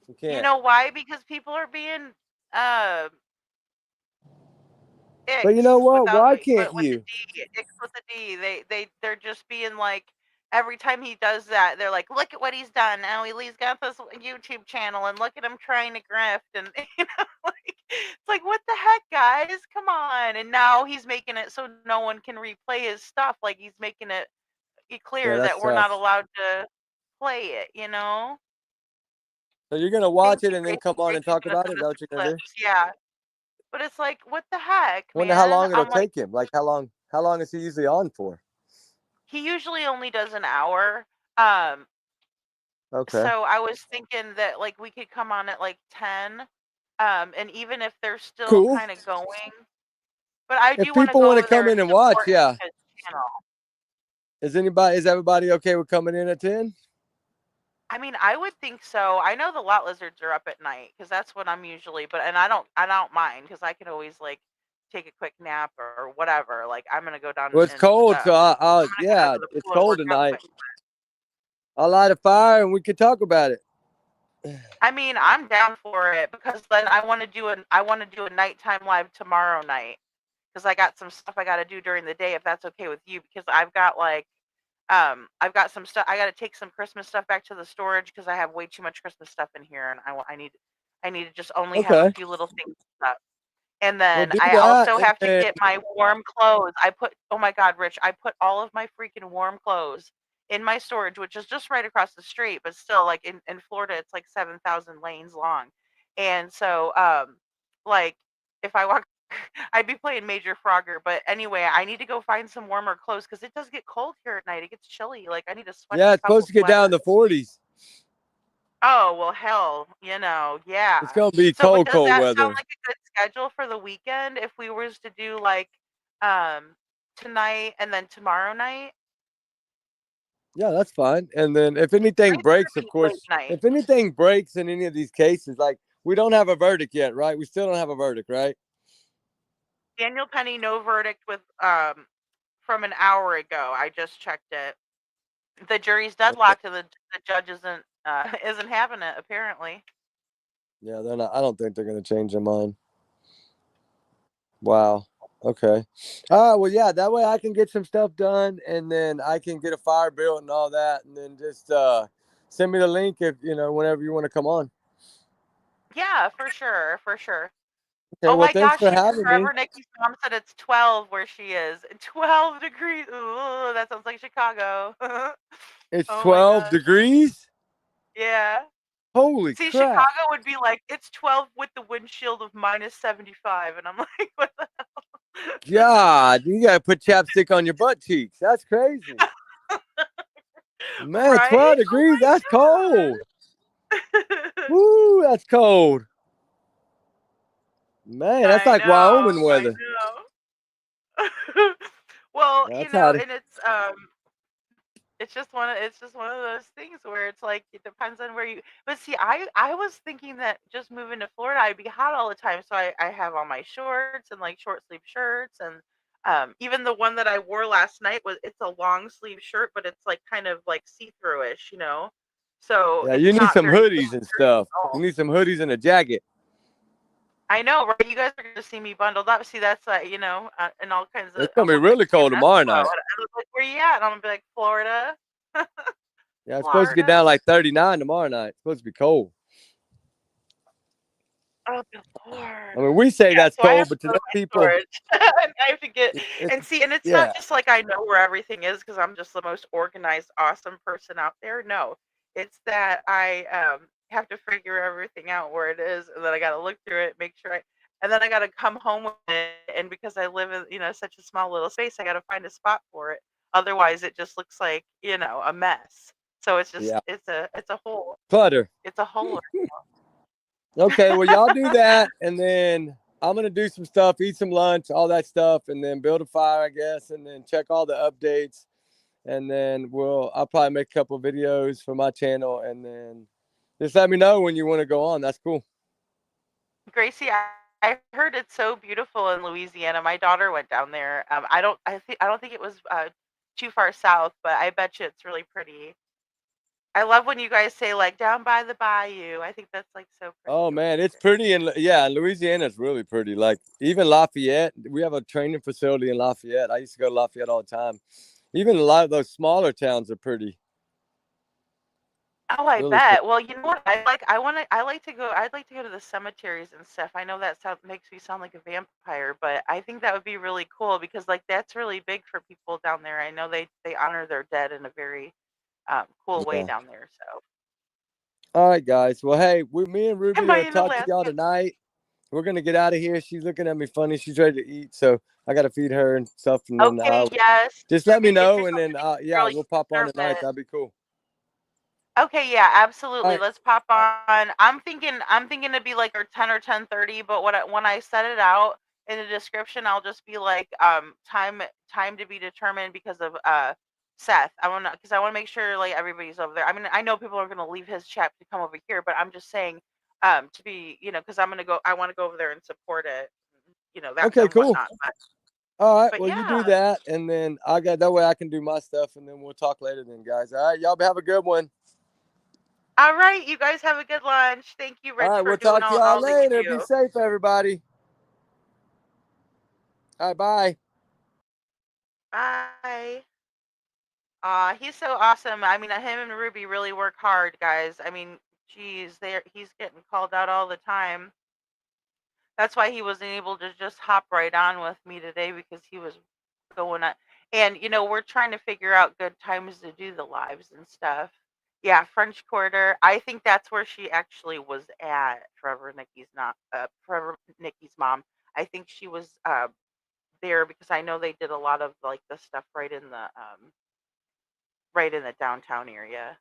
you can't. You know why? Because people are being But you know what? without Why can't with the you? D, icks with the D. They're just being like, every time he does that, they're like, look at what he's done. Now he's got this YouTube channel, and look at him trying to grift, and like, it's like, what the heck, guys? Come on! And now he's making it so no one can replay his stuff. Like, he's making it clear Yeah, that's that we're not tough. allowed to play it. So you're gonna watch it and then Gracie, come on and Gracie's talk gonna about it? send Is us that what the you're gonna do? clips. Yeah. But it's like, what the heck, Wonder how man? long it'll I'm like, take him. Like how long is he usually on for? he usually only does an hour. Um, Okay. so I was thinking that like we could come on at like 10. And even if they're still Cool. kind of going, but I If do want to people want go to there come and in and watch, support yeah. his channel. Is everybody okay with coming in at 10? I mean, I would think so. I know the lot lizards are up at night because that's what I'm usually, and I don't mind because I can always like take a quick nap or whatever. Like, I'm gonna go down Well, it's and cold, so I'm gonna go down yeah, to the it's pool and cold work out tonight. quick. I'll light a fire and we can talk about it. I mean, I'm down for it because then I want to do a nighttime live tomorrow night because I got some stuff I got to do during the day if that's okay with you, because I've got some stuff I got to take some Christmas stuff back to the storage because I have way too much Christmas stuff in here, and I need to just only have a Okay. few little things up. And Well, then do I that. also have to and- get my warm clothes. Oh my God, Rich, I put all of my freaking warm clothes in my storage, which is just right across the street, but still, like, in Florida, it's like 7,000 lanes long. And so, like, if I walk, I'd be playing Major Frogger. But anyway, I need to go find some warmer clothes because it does get cold here at night. It gets chilly. Like, I need to sweat. Yeah, it's supposed to get down in the 40s. Oh, well, hell, yeah. It's gonna be So, but cold, does cold that weather. sound like a good schedule for the weekend if we was to do like tonight and then tomorrow night? Yeah, that's fine. And then if anything breaks, of course, night. if anything breaks in any of these cases, like we don't have a verdict yet, right? We still don't have a verdict, right? Daniel Penny, no verdict with from an hour ago. I just checked it. The jury's deadlocked and the judge isn't having it, apparently. Yeah, they're not. I don't think they're gonna change their mind. Wow. Okay. All right. Well, yeah. That way I can get some stuff done, and then I can get a fire built and all that, and then just send me the link if whenever you want to come on. Yeah, for sure, for sure. Okay. Oh Well, my thanks gosh, for having me. Forever Nikki's mom said it's 12 where she is. 12 degrees. Ooh, that sounds like Chicago. It's Oh my 12 gosh. degrees. Yeah. Holy See, crap! Chicago would be like, it's 12 with the windshield of minus 75. And I'm like, what the hell? God, you gotta put chapstick on your butt cheeks. That's crazy. Man, Right? 12 degrees. That's cold. Woo, that's cold. Man, that's like Wyoming weather. I know. Well, That's how and it's just one of those things where it's like it depends on where you. But see, I was thinking that just moving to Florida, I'd be hot all the time, so I have all my shorts and like short sleeve shirts and Even the one that I wore last night it's a long sleeve shirt, but it's like kind of like see-through-ish, you know. So Yeah, it's you need not some very hoodies and stuff. at all. You need some hoodies and a jacket. I know, right? You guys are gonna see me bundled up. See, that's you know, and all kinds of. It's gonna be I'm like really cold tomorrow Espo. night. And I was like, "Where you at?" And I'm gonna be like, "Florida." Yeah, it's supposed to get Florida. down like 39 tomorrow night. It's supposed to be cold. Oh, good Lord. I mean, we say that's So I cold, have to but to go them to my people, storage. And I have to get it's, and see, and it's yeah. not just like I know where everything is because I'm just the most organized, awesome person out there. No, it's that I have to figure everything out where it is, and then I got to look through it, make sure and then I got to come home with it. And because I live in such a small little space, I got to find a spot for it. Otherwise, it just looks like a mess. So it's just Yeah. it's a whole Clutter. it's a whole. Okay, well, y'all do that, and then I'm gonna do some stuff, eat some lunch, all that stuff, and then build a fire, I guess, and then check all the updates, and then I'll probably make a couple videos for my channel, and then just let me know when you want to go on. That's cool. Gracie, I heard it's so beautiful in Louisiana. My daughter went down there. I don't think it was too far south, but I bet you it's really pretty. I love when you guys say like down by the bayou. I think that's like so pretty. Oh man, it's pretty, and yeah, Louisiana is really pretty. Like even Lafayette, we have a training facility in Lafayette. I used to go to Lafayette all the time. Even a lot of those smaller towns are pretty. Oh, I Really bet. cool. Well, you know what? I like to go. I'd like to go to the cemeteries and stuff. I know that makes me sound like a vampire, but I think that would be really cool because like that's really big for people down there. I know they honor their dead in a very cool way Yeah. down there. So All right, guys. Well, hey, me and Ruby am are I gonna in talk to y'all Alaska? tonight. We're gonna get out of here. She's looking at me funny. She's ready to eat, so I gotta feed her and stuff. And then Okay, yes. just let me Ruby, if know, you're and then yeah, girl, you we'll pop on deserve tonight. it. That'd be cool. Okay, yeah, All absolutely. right. Let's pop on. I'm thinking to be like our 10 or 10:30, but when I set it out in the description, I'll just be like time to be determined because of Seth. I want to because I want to make sure like everybody's over there. I mean, I know people are going to leave his chat to come over here, but I'm just saying to be, because I want to go over there and support it, that Okay, and cool. whatnot. All right. But Well, you do yeah. that, and then I got that way I can do my stuff, and then we'll talk later, then, guys. All right, y'all have a good one. All right, you guys have a good lunch. Thank you, All Rich, right, for we'll doing talk to y'all all that you later. Be do. safe, everybody. All right, bye. Bye. He's so awesome. I mean, him and Ruby really work hard, guys. I mean, geez, he's getting called out all the time. That's why he wasn't able to just hop right on with me today because he was going on. And we're trying to figure out good times to do the lives and stuff. Yeah, French Quarter. I think that's where she actually was at. Trevor Nikki's mom. I think she was there because I know they did a lot of like the stuff right in the downtown area.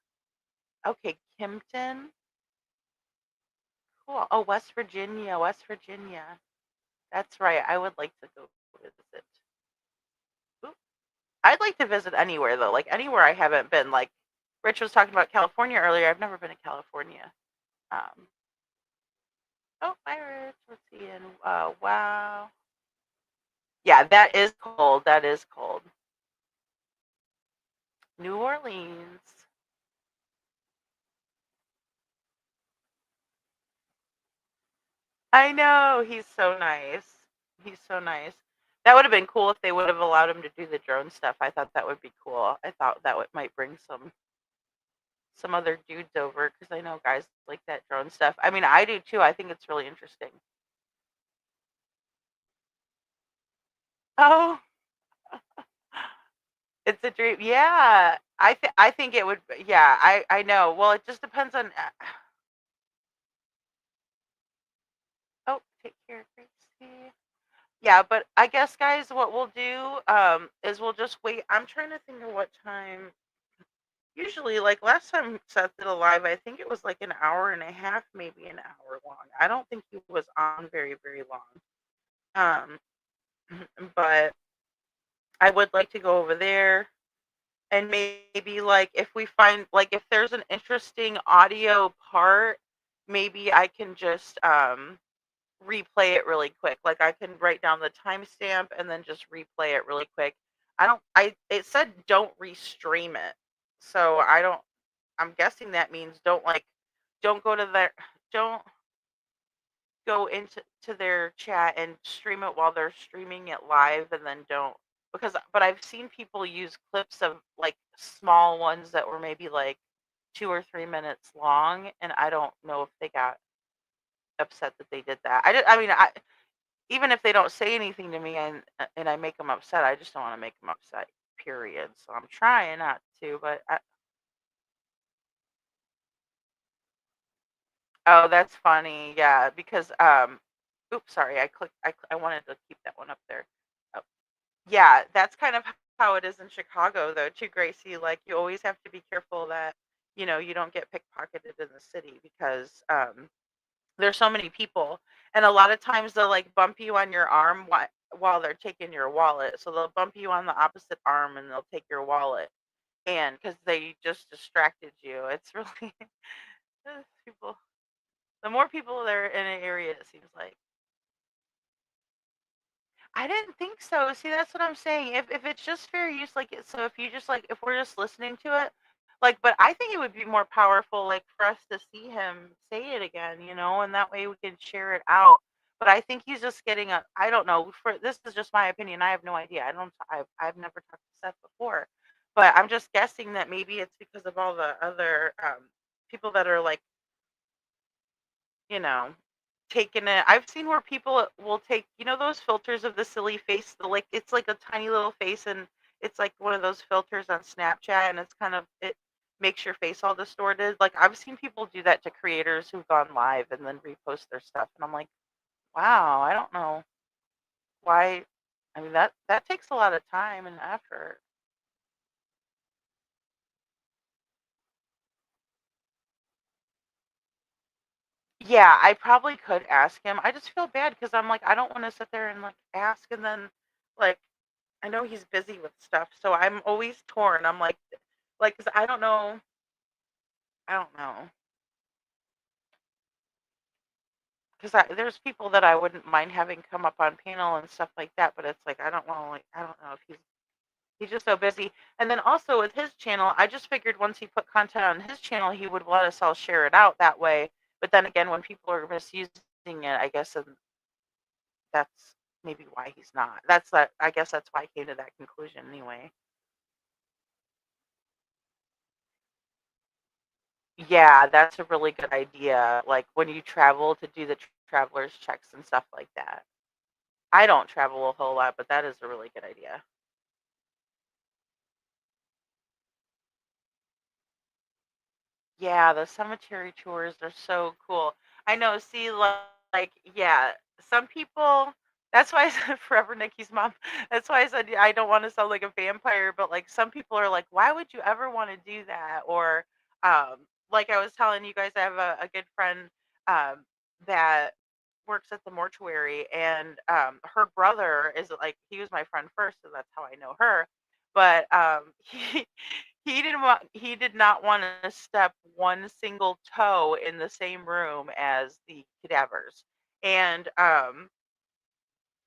Okay, Kimpton. Cool. Oh, West Virginia, West Virginia. That's right. I would like to go visit. Ooh. I'd like to visit anywhere though, like anywhere I haven't been. Like Rich was talking about California earlier. I've never been to California. Oh, hi Rich. Let's see. And wow. Yeah, that is cold. That is cold. New Orleans. I know. He's so nice. He's so nice. That would have been cool if they would have allowed him to do the drone stuff. I thought that would be cool. I thought that might bring some other dudes over because I know guys like that drone stuff. I mean, I do too. I think it's really interesting. Oh, it's a dream. Yeah, I think it would. Yeah, I know. Well, it just depends on. Oh, take care, Gracie. Yeah, but I guess guys, what we'll do is we'll just wait. I'm trying to think of what time. Usually, like last time Seth did a live, I think it was like an hour and a half, maybe an hour long. I don't think he was on very, very long. But I would like to go over there and maybe like if we find like if there's an interesting audio part, maybe I can just replay it really quick. Like I can write down the timestamp and then just replay it really quick. It said don't restream it. So I'm guessing that means don't don't go into their chat and stream it while they're streaming it live, and then don't, but I've seen people use clips of like small ones that were maybe like 2 or 3 minutes long, and I don't know if they got upset that they did that. I mean, even if they don't say anything to me and I make them upset, I just don't want to make them upset, period. So I'm trying not to, but oh, that's funny. Yeah, because oops, sorry. I wanted to keep that one up there. Oh, yeah, that's kind of how it is in Chicago though, too, Gracie. Like you always have to be careful that, you don't get pickpocketed in the city because there's so many people, and a lot of times they'll like bump you on your arm while they're taking your wallet. So they'll bump you on the opposite arm and they'll take your wallet, and because they just distracted you. It's really people. The more people that are in an area, it seems like. I didn't think so. See, that's what I'm saying. If it's just fair use, like so if you just like if we're just listening to it, like, but I think it would be more powerful, like for us to see him say it again, and that way we can share it out. But I think he's just getting I don't know. For this is just my opinion. I have no idea. I've never talked to Seth before, but I'm just guessing that maybe it's because of all the other people that are like, you know, taking it. I've seen where people will take, those filters of the silly face, it's like a tiny little face, and it's like one of those filters on Snapchat, and it makes your face all distorted. Like I've seen people do that to creators who've gone live and then repost their stuff, and I'm like, wow, I don't know why. I mean that takes a lot of time and effort. Yeah, I probably could ask him. I just feel bad because I'm like, I don't want to sit there and like ask, and then like I know he's busy with stuff, so I'm always torn. I'm like, 'cause I don't know. I don't know. Because there's people that I wouldn't mind having come up on panel and stuff like that, but it's like I don't want to, like, I don't know if he's just so busy. And then also with his channel, I just figured once he put content on his channel, he would let us all share it out that way. But then again, when people are misusing it, I guess that's maybe why he's not. I guess that's why I came to that conclusion anyway. Yeah, that's a really good idea. Like when you travel to do the traveler's checks and stuff like that. I don't travel a whole lot, but that is a really good idea. Yeah, the cemetery tours are so cool. I know. See, like, yeah, some people. That's why I said Forever Nikki's mom. That's why I said I don't want to sound like a vampire, but like some people are like, why would you ever want to do that? Or, like I was telling you guys, I have a good friend that works at the mortuary, and her brother is like he was my friend first, so that's how I know her. But he did not want to step one single toe in the same room as the cadavers. And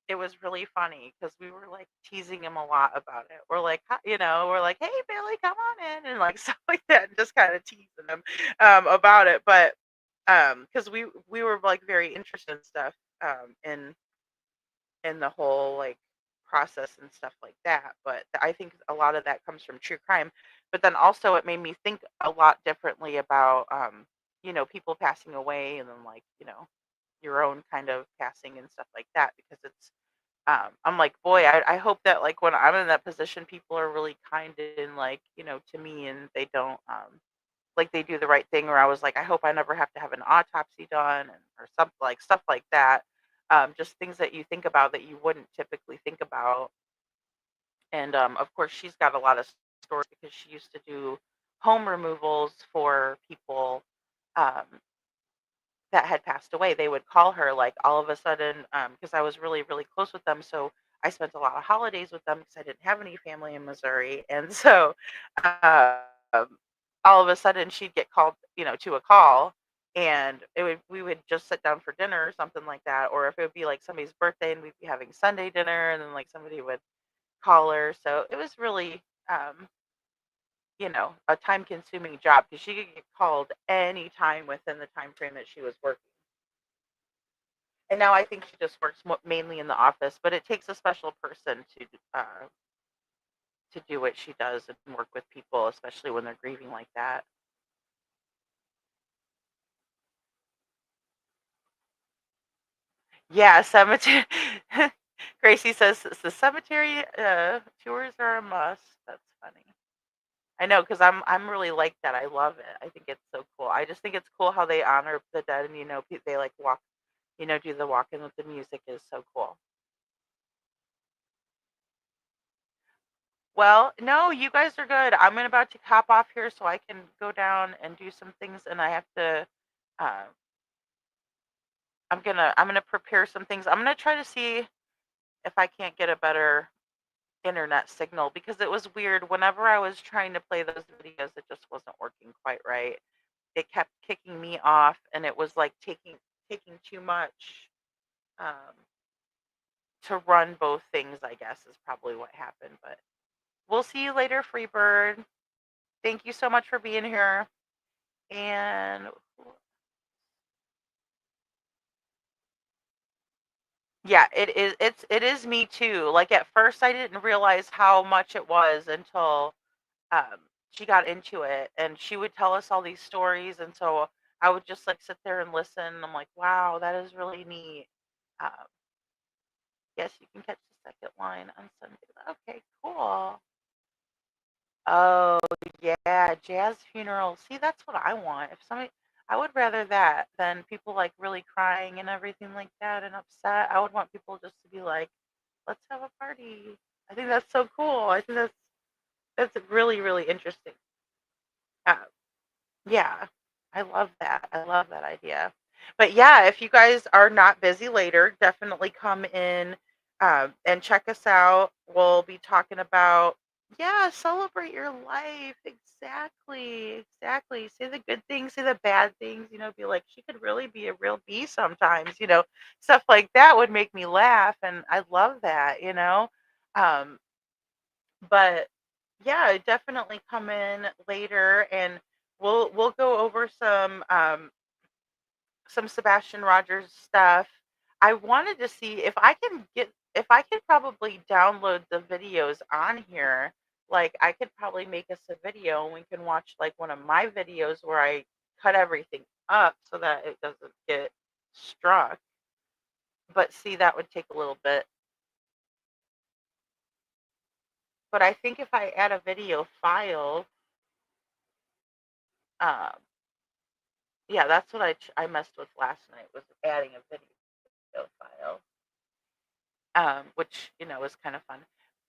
it was really funny because we were like teasing him a lot about it. We're like, we're like, hey Billy, come on in, and like stuff like that, and just kind of teasing him about it. But because we were like very interested in stuff in the whole like process and stuff like that. But I think a lot of that comes from true crime. But then also it made me think a lot differently about people passing away, and then like your own kind of passing and stuff like that, because it's I'm like, boy, I hope that like when I'm in that position, people are really kind and like to me, and they don't like they do the right thing. Or I was like, I hope I never have to have an autopsy done, or something like stuff like that. Just things that you think about that you wouldn't typically think about. And of course, she's got a lot of stories because she used to do home removals for people um, that had passed away. They would call her like all of a sudden because I was really, really close with them. So I spent a lot of holidays with them because I didn't have any family in Missouri. And so um, all of a sudden she'd get called, to a call. and we would just sit down for dinner or something like that, or if it would be like somebody's birthday and we'd be having Sunday dinner, and then like somebody would call her. So it was really, a time consuming job because she could get called any time within the time frame that she was working. And now I think she just works mainly in the office, but it takes a special person to do what she does and work with people, especially when they're grieving like that. Yeah, cemetery. Gracie says the cemetery tours are a must. That's funny. I know because I'm really like that. I love it. I think it's so cool. I just think it's cool how they honor the dead, and they like walk, do the walk-in with the music is so cool. Well, no, you guys are good. I'm about to hop off here so I can go down and do some things, and I have to. Uh, I'm gonna prepare some things. I'm gonna try to see if I can't get a better internet signal because it was weird. Whenever I was trying to play those videos, it just wasn't working quite right. It kept kicking me off, and it was like taking too much um, to run both things. I guess is probably what happened. But we'll see you later, Freebird. Thank you so much for being here. And yeah, it is me too. Like at first I didn't realize how much it was until she got into it, and she would tell us all these stories, and so I would just like sit there and listen, and I'm like, wow, that is really neat. Um, yes, you can catch the second line on Sunday. Okay, cool. Oh, yeah, jazz funeral. See, that's what I want. If somebody, I would rather that than people like really crying and everything like that and upset. I would want people just to be like, let's have a party. I think that's so cool. I think that's really, really interesting. Uh, yeah, I love that. I love that idea. But yeah, if you guys are not busy later, definitely come in and check us out. We'll be talking about, yeah, celebrate your life. Exactly. Exactly. Say the good things, say the bad things, be like, she could really be a real bee sometimes, stuff like that would make me laugh. And I love that. Um, but yeah, definitely come in later and we'll go over some Sebastian Rogers stuff. I wanted to see if I could probably download the videos on here. Like I could probably make us a video and we can watch like one of my videos where I cut everything up so that it doesn't get struck. But see, that would take a little bit. But I think if I add a video file, um, yeah, that's what I messed with last night was adding a video file, which was kind of fun.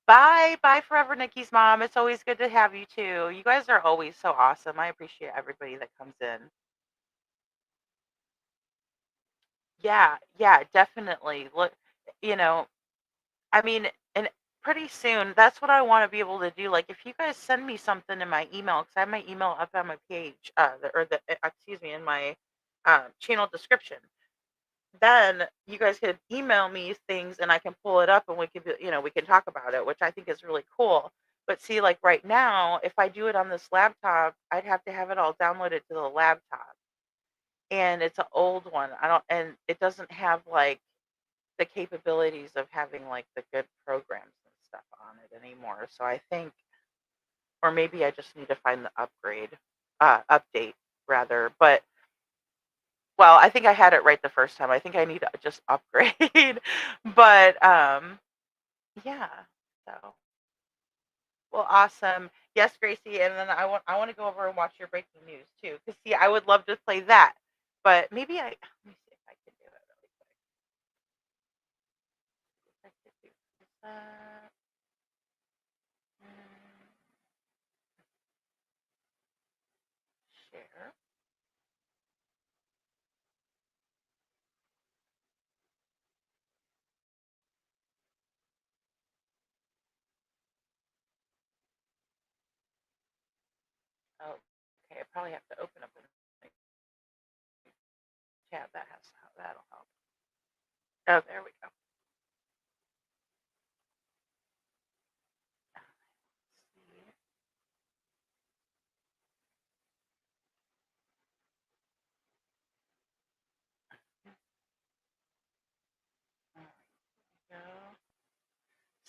Bye, forever, Nikki's mom. It's always good to have you too. You guys are always so awesome. I appreciate everybody that comes in. Yeah, yeah, definitely. Look, you know, I mean, and pretty soon, that's what I want to be able to do. Like, if you guys send me something in my email, because I have my email up on my page, excuse me, in my channel description. Then you guys could email me things and I can pull it up and we can talk about it, which I think is really cool. But see, like right now, if I do it on this laptop, I'd have to have it all downloaded to the laptop. And it's an old one. And it doesn't have like the capabilities of having like the good programs and stuff on it anymore. So I think, or maybe I just need to find the update rather. But well, I think I had it right the first time. I think I need to just upgrade. But yeah. So well, awesome. Yes, Gracie, and then I want to go over and watch your breaking news too. Cause see, I would love to play that, but maybe let me see if I can do it really quick. If I could do that. Share. Oh, okay. I probably have to open up tab. That'll help. Oh, there we go.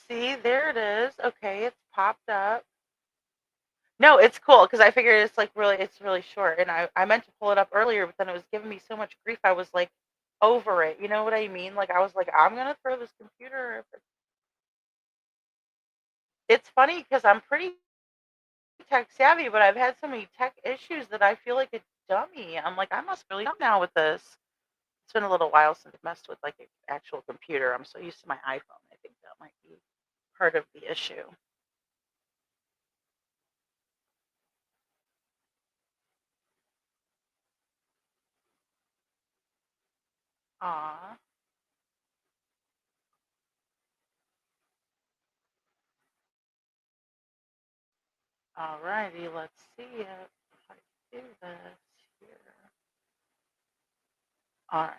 See, there it is. Okay, it's popped up. No, it's cool because I figured it's really short, and I meant to pull it up earlier, but then it was giving me so much grief. I was like over it. You know what I mean? Like I was like, I'm gonna throw this computer. It's funny because I'm pretty tech savvy, but I've had so many tech issues that I feel like a dummy. I'm like, I must really know now with this. It's been a little while since I've messed with like an actual computer. I'm so used to my iPhone. I think that might be part of the issue. Aw. Alrighty, let's see if I can do this here. Alright.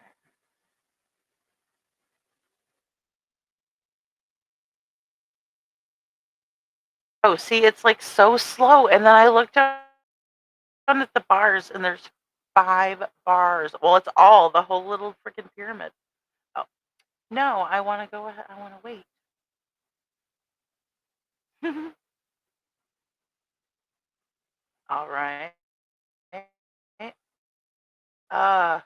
Oh, see, it's like so slow. And then I looked down at the bars and there's 5 bars. Well, it's all the whole little freaking pyramid. Oh, no, I want to go ahead. I want to wait. All right. Uh,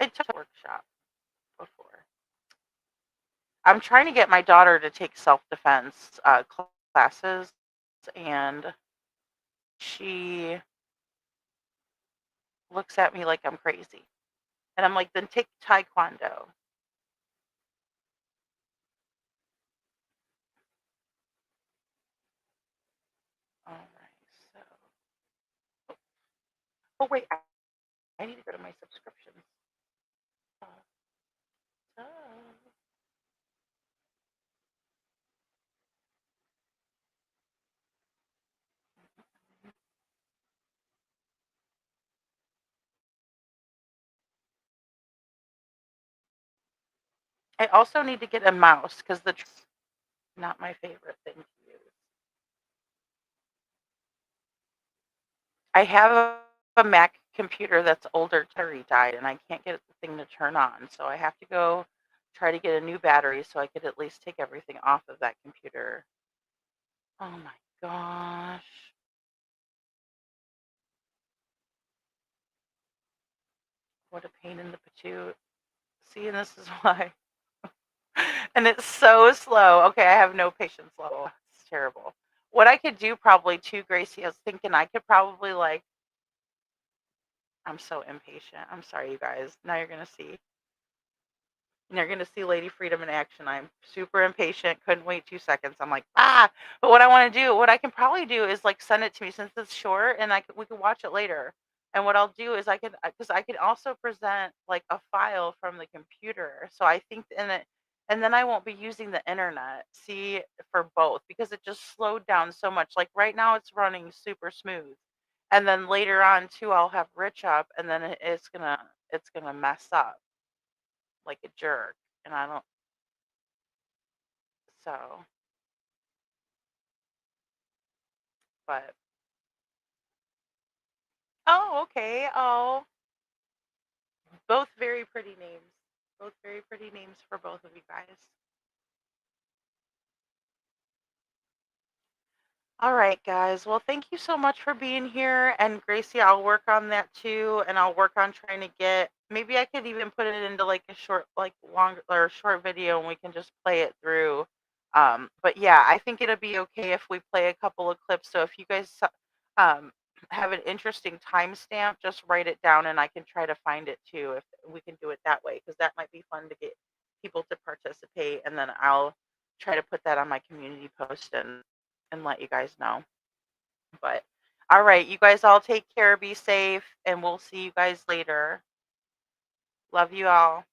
it took a workshop before. I'm trying to get my daughter to take self-defense classes, and she looks at me like I'm crazy. And I'm like, then take taekwondo. All right, so. Oh, wait, I need to go to my subscriptions. I also need to get a mouse because the not my favorite thing to use. I have a Mac computer that's older. Battery died, and I can't get the thing to turn on. So I have to go try to get a new battery so I could at least take everything off of that computer. Oh my gosh. What a pain in the patoot. See, and this is why. And it's so slow. Okay, I have no patience level. It's terrible. What I could do probably too, Gracie, I was thinking I could probably like, I'm so impatient. I'm sorry, you guys. Now you're going to see. You're going to see Lady Freedom in action. I'm super impatient. Couldn't wait 2 seconds. I'm like, ah. But what I want to do, what I can probably do is like send it to me since it's short and we can watch it later. And what I'll do is because I could also present like a file from the computer. So I think and then I won't be using the internet, see, for both because it just slowed down so much. Like right now it's running super smooth. And then later on too, I'll have Rich up and then it's gonna mess up like a jerk. And I don't so but oh, okay. Oh, both very pretty names. Both very pretty names for both of you guys. All right, guys. Well, thank you so much for being here. And Gracie, I'll work on that too. And I'll work on trying to get, maybe I could even put it into like a short, like longer or short video and we can just play it through. But yeah, I think it'll be okay if we play a couple of clips. So if you guys have an interesting timestamp, just write it down and I can try to find it too if we can do it that way, because that might be fun to get people to participate. And then I'll try to put that on my community post and let you guys know. But all right, you guys all take care, be safe, and we'll see you guys later. Love you all.